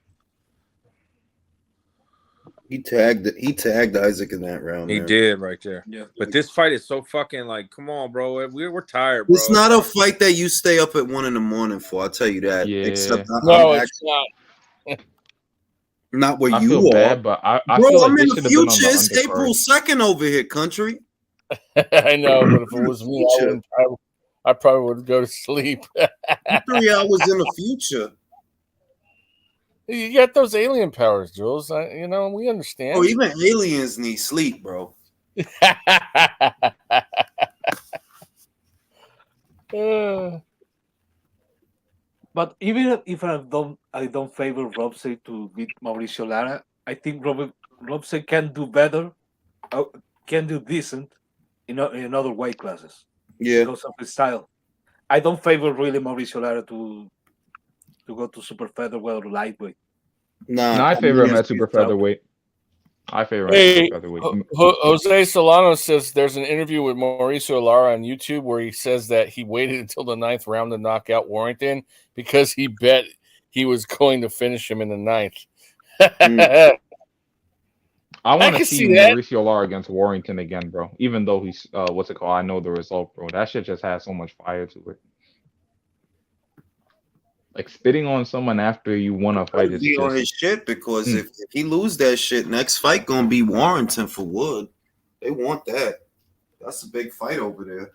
He tagged Isaac in that round. He man. did right there. Yeah. But this fight is so fucking like, come on, bro. We're tired, bro. It's not a fight that you stay up at 1 a.m. for. I'll tell you that. Yeah. Except No, it's not. Not where I you feel are. bad, but I Bro, feel like I'm they in should the have been on future. the It's undercard. April 2nd over here, country. I know, but if it was me, I probably would go to sleep. 3 hours in the future. You got those alien powers, Jules. We understand. Oh, even aliens need sleep, bro. But even if I don't favor Robsey to beat Mauricio Lara, I think Robsey can do better, can do decent in other weight classes. Yeah. Because of his style. I don't favor really Mauricio Lara to go to super featherweight or lightweight. Nah, No, I favor him at super featherweight. I favor him at super featherweight. Jose Solano says there's an interview with Mauricio Lara on YouTube where he says that he waited until the 9th round to knock out Warrington because he bet he was going to finish him in the 9th. I want to see that. Mauricio Lara against Warrington again, bro. Even though he's what's it called? I know the result, bro. That shit just has so much fire to it. Like spitting on someone after you won a fight is Be on just his shit because if he lose that shit, next fight gonna be Warrington for Wood. They want that. That's a big fight over there.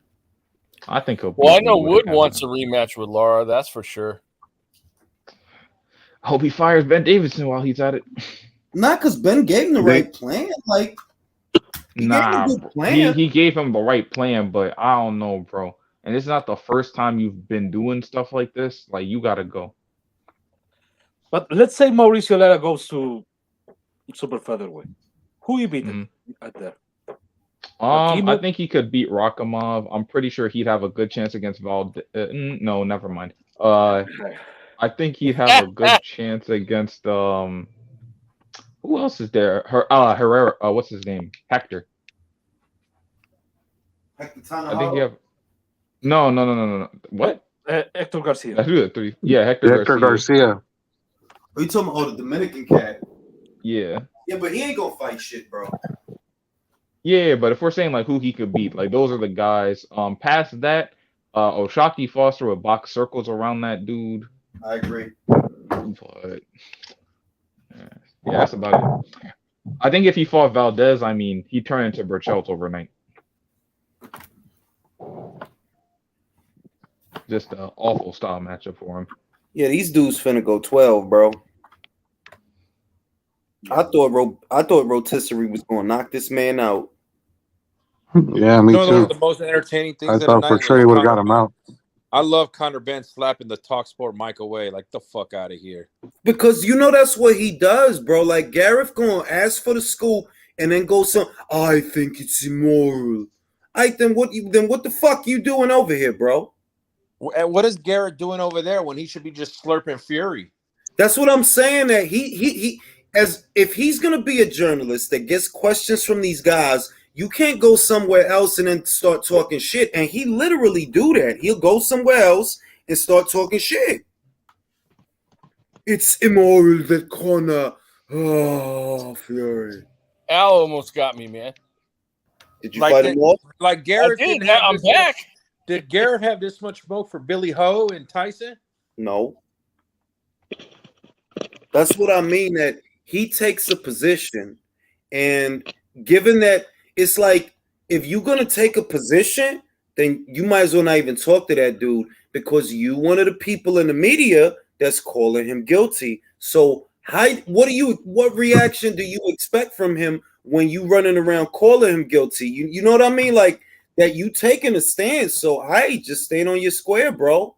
I think he'll. Well, I know Wood wants a rematch with Lara. That's for sure. I hope he fires Ben Davidson while he's at it. Not because Ben gave him the right plan. Like, Nah, gave him a good plan. he gave him the right plan, but I don't know, bro. And it's not the first time you've been doing stuff like this. Like, you gotta go. But let's say Mauricio Lara goes to super featherweight. Who you beat at there? I think he could beat Rakhimov. I'm pretty sure he'd have a good chance against Valdez. No, never mind. I think he'd have a good chance against who else is there? Herrera. What's his name? Hector. Hector I think you have. No. What? Hector Garcia. Yeah, Hector Garcia. Are you talking about the Dominican cat? Yeah. Yeah, but he ain't gonna fight shit, bro. Yeah, but if we're saying like who he could beat, like those are the guys. Past that, Oshaki Foster would box circles around that dude. I agree. But yeah, that's about it. I think if he fought Valdez, I mean, he'd turn into Burchelt overnight. Just an awful style matchup for him. Yeah, these dudes finna go 12, bro. I thought Rotisserie was gonna knock this man out. Yeah, me You know, one too. of the most entertaining I things of the thought for night sure was he would have Conor got him Ben. out. I love Conor Ben slapping the Talksport mic away. Like, the fuck out of here. Because you know that's what he does, bro. Like Gareth gonna ask for the scoop and then go some. I think it's immoral. Then what the fuck you doing over here, bro? And what is Garrett doing over there when he should be just slurping fury? That's what I'm saying. That he as if he's gonna be a journalist that gets questions from these guys, you can't go somewhere else and then start talking shit. And he literally do that. He'll go somewhere else and start talking shit. It's immoral that Conor. Oh, Fury. Al almost got me, man. Did you fight him off? Like Garrett I did. didn't have I'm this back. much. Did Garrett have this much smoke for Billy Ho and Tyson? No. That's what I mean, that he takes a position, and given that it's like, if you're going to take a position, then you might as well not even talk to that dude, because you one of the people in the media that's calling him guilty. So what reaction do you expect from him when you running around calling him guilty? You know what I mean? Like, that you taking a stance. So just stand on your square, bro.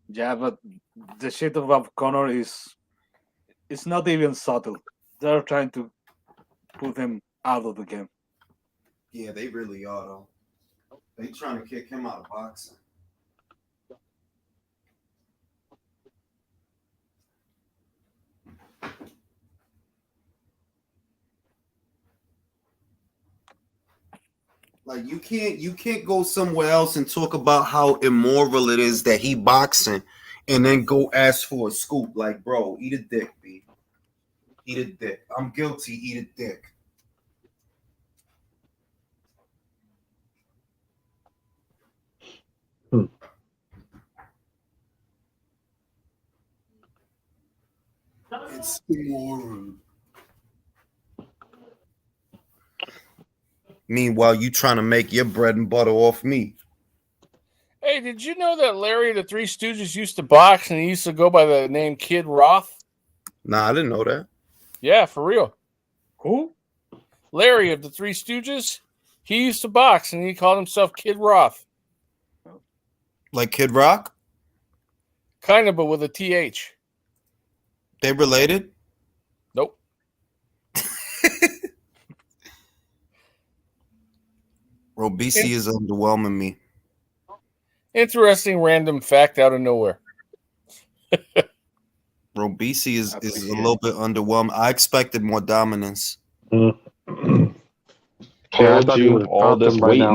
Yeah, but the shit about Connor is it's not even subtle. They're trying to put him out of the game. Yeah, they really are, though. They trying to kick him out of boxing. Like, you can't go somewhere else and talk about how immoral it is that he boxing and then go ask for a scoop. Like, bro, eat a dick, B. Eat a dick. I'm guilty, eat a dick. It's immoral. Meanwhile, you trying to make your bread and butter off me. Hey, did you know that Larry of the Three Stooges used to box and he used to go by the name Kid Roth? Nah, I didn't know that. Yeah, for real. Who? Larry of the Three Stooges. He used to box and he called himself Kid Roth. Like Kid Rock? Kind of, but with a TH. They related? Nope. Robisi is underwhelming me. Interesting random fact out of nowhere. Robisi is a little bit underwhelming. I expected more dominance. Yeah, I Told thought he you would have all stopped this him by now.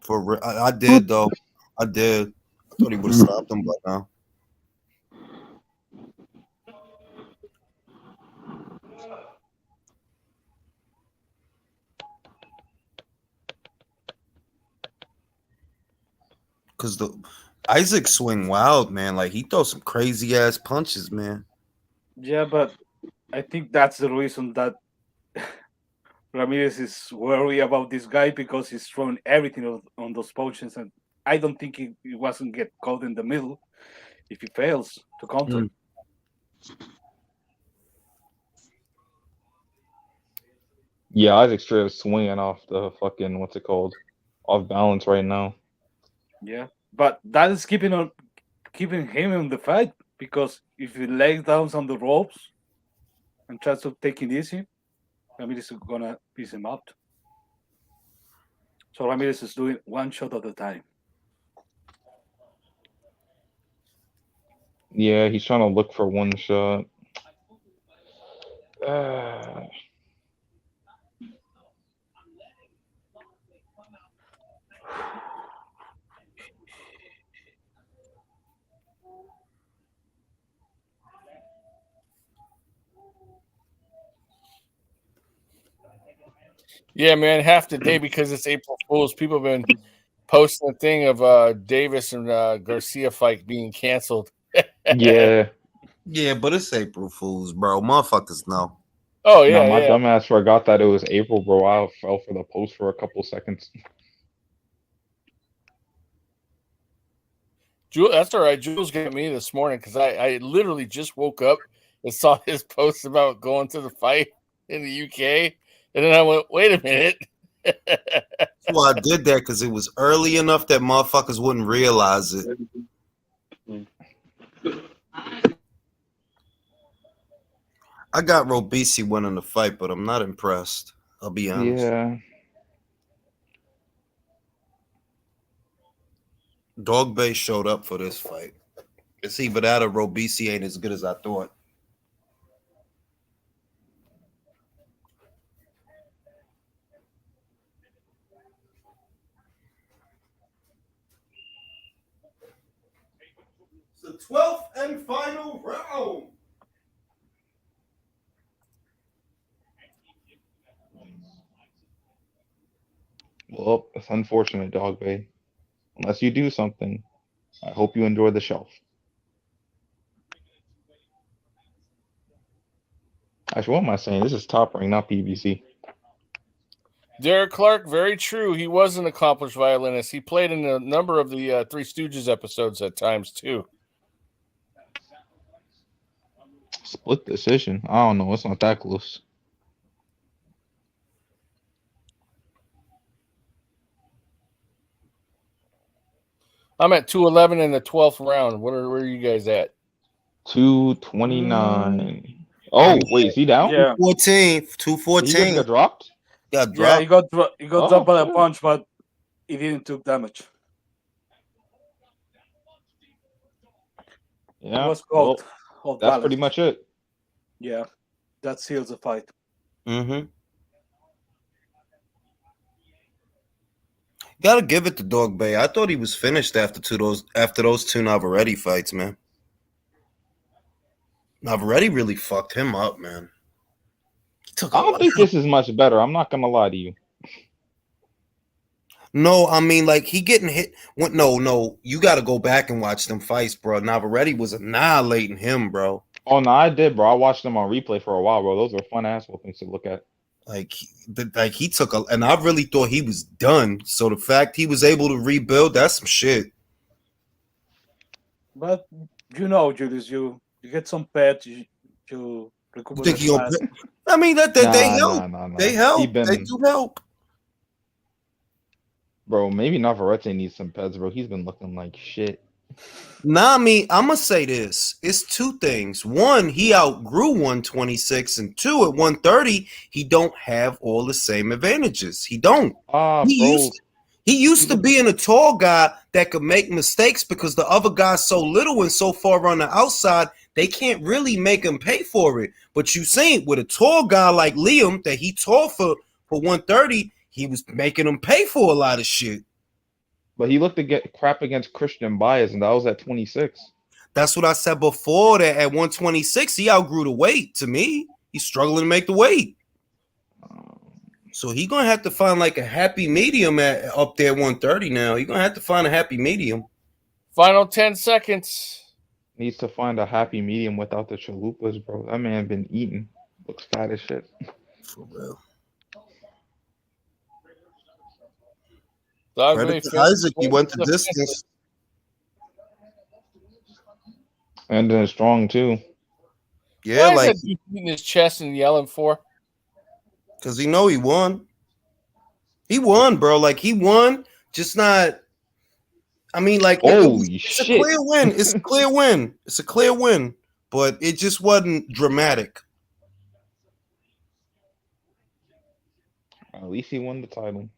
waiting. I did, though. I did. I thought he would have stopped him by now. Because the Isaac swing wild, man. Like, he throws some crazy ass punches, man. Yeah, but I think that's the reason that Ramirez is worried about this guy, because he's throwing everything on those punches, and I don't think he wasn't get caught in the middle if he fails to counter. Yeah, Isaac's straight up swinging off the fucking, what's it called? Off balance right now. Yeah, but that is keeping him in the fight, because if he lays down on the ropes and tries to take it easy, Ramirez is gonna piece him up. So Ramirez is doing one shot at a time. Yeah, he's trying to look for one shot. Yeah, man, half the day because it's April Fool's. People have been posting a thing of Davis and Garcia fight being canceled. Yeah. Yeah, but it's April Fools, bro. Motherfuckers know. Oh, No, yeah, my yeah. dumbass forgot that it was April, bro. I fell for the post for a couple seconds. That's all right. Jules got me this morning because I literally just woke up and saw his post about going to the fight in the UK, and then I went, "Wait a minute." Well, I did that because it was early enough that motherfuckers wouldn't realize it. I got Robisi winning the fight, but I'm not impressed. I'll be honest. Yeah. Dogboe showed up for this fight. It's either that or Robisi ain't as good as I thought. It's the 12th and final round. Well, it's unfortunate, Dogboe. Unless you do something, I hope you enjoy the shelf. Actually, what am I saying? This is Top Rank, not PBC. Derek Clark, very true. He was an accomplished violinist. He played in a number of the Three Stooges episodes at times too. Split decision. I don't know. It's not that close. I'm at 211 in the 12th round. Where are you guys at? 229. Oh, wait, is he down? Yeah. 214. 214. He just got dropped? Got dropped. Yeah, he got dropped by a punch, but he didn't took damage. Yeah. It was called. That's pretty much it. Yeah, that seals the fight. Mm-hmm. Gotta give it to Dogboe. I thought he was finished after those two Navarrete fights, man. Navarrete really fucked him up, man. I don't think this is much better. I'm not gonna lie to you. No, I mean, like, he getting hit. No, you got to go back and watch them fights, bro. Navarrete was annihilating him, bro. Oh, no, I did, bro. I watched them on replay for a while, bro. Those are fun ass things to look at. Like he took and I really thought he was done. So the fact he was able to rebuild, that's some shit. But Julius, you get some pets, you recover Think the he gonna fast. I mean that they help. Nah. They help. They do help. Bro, maybe Navarrete needs some pets, bro. He's been looking like shit. Nah, I mean, I'm gonna say this. It's two things. One, he outgrew 126, and two, at 130, he don't have all the same advantages. He don't. He used to being a tall guy that could make mistakes because the other guy's so little and so far on the outside, they can't really make him pay for it. But you seen with a tall guy like Liam that he tall for 130, he was making him pay for a lot of shit. But he looked to get crap against Christian Baez, and that was at 26. That's what I said before, that at 126, he outgrew the weight. To me, he's struggling to make the weight. So he's going to have to find like a happy medium up there 130 now. He's going to have to find a happy medium. Final 10 seconds. Needs to find a happy medium without the chalupas, bro. That man been eating. Looks fat as shit. For real. Credit to Isaac, he went the distance. And then strong, too. Yeah, Why like... is that dude beating his chest and yelling for? Because he know he won. He won, bro. Like, he won, just not... I mean, like... It's a clear win. It's a clear win. It's a clear win. But it just wasn't dramatic. At least he won the title.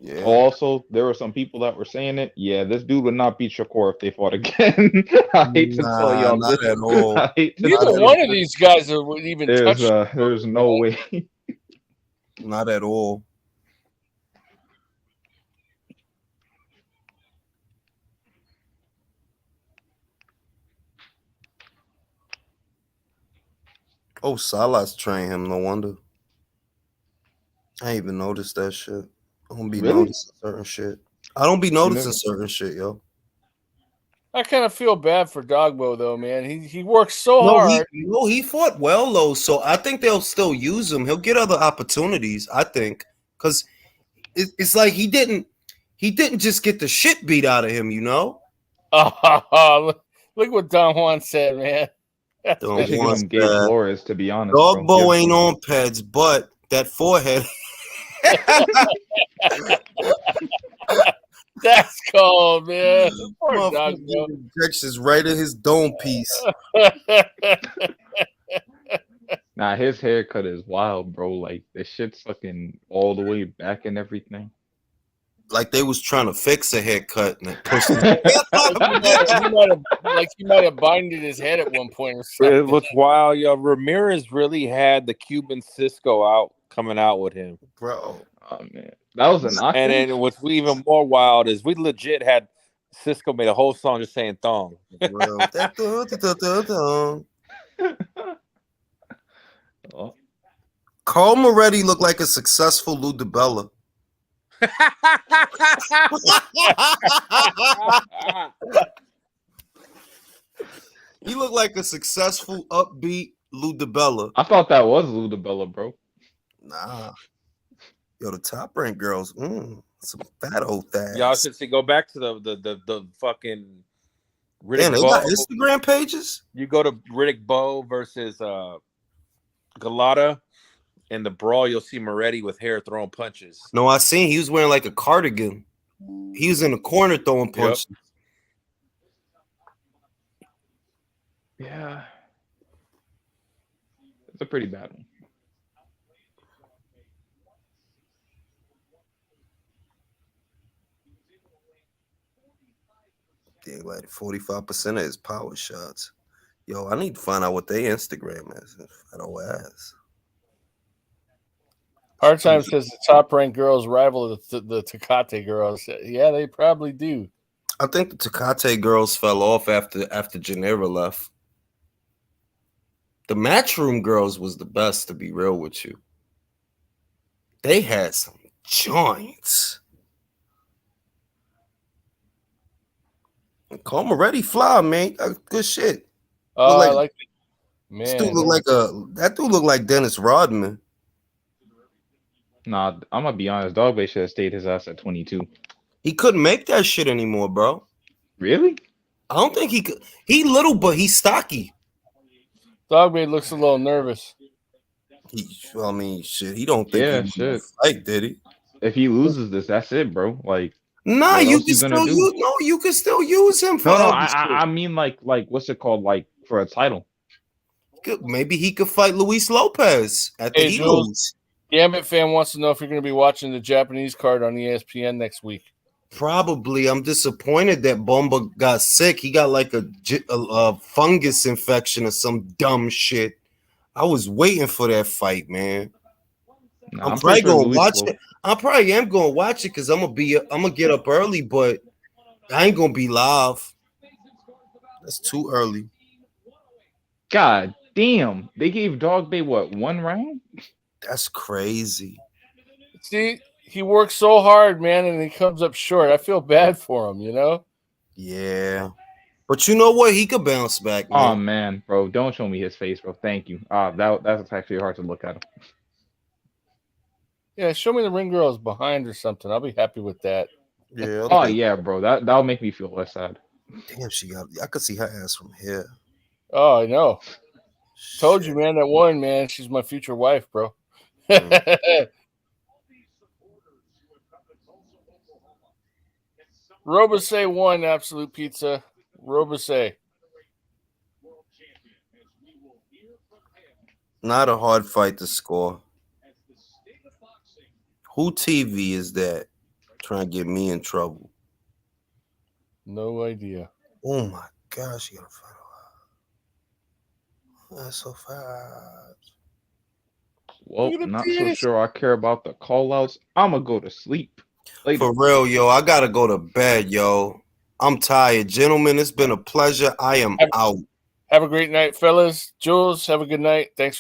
Yeah. Also, there were some people that were saying it. Yeah, this dude would not beat Shakur if they fought again. I hate to tell y'all not this. at all. Neither one of these guys would even touch. There's no way. Not at all. Oh, Salas trained him. No wonder. I ain't even noticed that shit. I don't be noticing certain shit. I don't be noticing certain shit, yo. I kind of feel bad for Dogboe though, man. He works so hard. He fought well though, so I think they'll still use him. He'll get other opportunities, I think, because it's like he didn't just get the shit beat out of him, you know. Oh, look what Don Juan said, man. That's Don They should give Juan him Gabe said, Flores, to be honest, bro. Dogboe ain't on peds, but that forehead. That's cold, man. Poor Motherfucker Dogboe. injections right in his dome piece. Nah, his haircut is wild, bro. Like the shit's fucking all the way back and everything. Like they was trying to fix a haircut and they pushed it. he might have binded his head at one point or something. It was wild, yo. Ramirez really had the Cuban Cisco out coming out with him, bro. Oh man, that was an knock. And then what's even more wild is we legit had Cisco made a whole song just saying thong. Oh. Carl Moretti looked like a successful Lou DiBella. He looked like a successful, upbeat Lou DiBella. I thought that was Lou DiBella, bro. Nah. Yo, the Top Rank girls, some fat old things. Y'all should see. Go back to the fucking Riddick Damn, they Bowe. got Instagram pages? You go to Riddick Bowe versus Galata. In the brawl, you'll see Moretti with hair throwing punches. No, I seen he was wearing like a cardigan. He was in the corner throwing punches. Yeah. It's a pretty bad one. Yeah, like 45% of his power shots. Yo, I need to find out what their Instagram is. Fat old ass. Hard Time says the Top Rank girls rival the Tecate girls. Yeah, they probably do. I think the Tecate girls fell off after Janera left. The Matchroom girls was the best, to be real with you. They had some joints. Call him already fly, man. Good shit. Oh, Look I like it. Man, this dude that dude look like Dennis Rodman. Nah, I'm gonna be honest. Dogboe should have stayed his ass at 22. He couldn't make that shit anymore, bro. Really? I don't think he could. He little, but he's stocky. Dogboe looks a little nervous. I mean, shit. He don't think Yeah, he shit. fight, did he? If he loses this, that's it, bro. Like, nah, what you else can gonna still do? use. No, you can still use him for. No, other shit. I mean like what's it called? Like for a title. Maybe he could fight Luis Lopez at the Hey, Jules, Eagles. Gambit fan wants to know if you're going to be watching the Japanese card on ESPN next week. Probably. I'm disappointed that Bomba got sick. He got like a fungus infection or some dumb shit. I was waiting for that fight, man. Nah, I'm I'm probably pretty sure gonna Luis watch will. it. I probably am gonna watch it because I'm gonna get up early, but I ain't gonna be live. That's too early. God damn, they gave Dogboe what, 1 round? That's crazy. See, he works so hard, man, and he comes up short. I feel bad for him, you know? Yeah. But you know what? He could bounce back, man. Oh man, bro, don't show me his face, bro. Thank you. That's actually hard to look at him. Yeah, show me the ring girls behind or something. I'll be happy with that. Yeah. Oh yeah, bro. That'll make me feel less sad. Damn, I could see her ass from here. Oh, I know. Told you, man, that one, man, she's my future wife, bro. Robase won Absolute Pizza. Robase. Not a hard fight to score. Who TV is that? Trying to get me in trouble. No idea. Oh my gosh, you gotta fight a lot. That's so fast. Well, not so sure I care about the call outs. I'ma go to sleep. Later. For real, yo. I gotta go to bed, yo. I'm tired. Gentlemen, it's been a pleasure. I am out. Have a great night, fellas. Jules, have a good night. Thanks for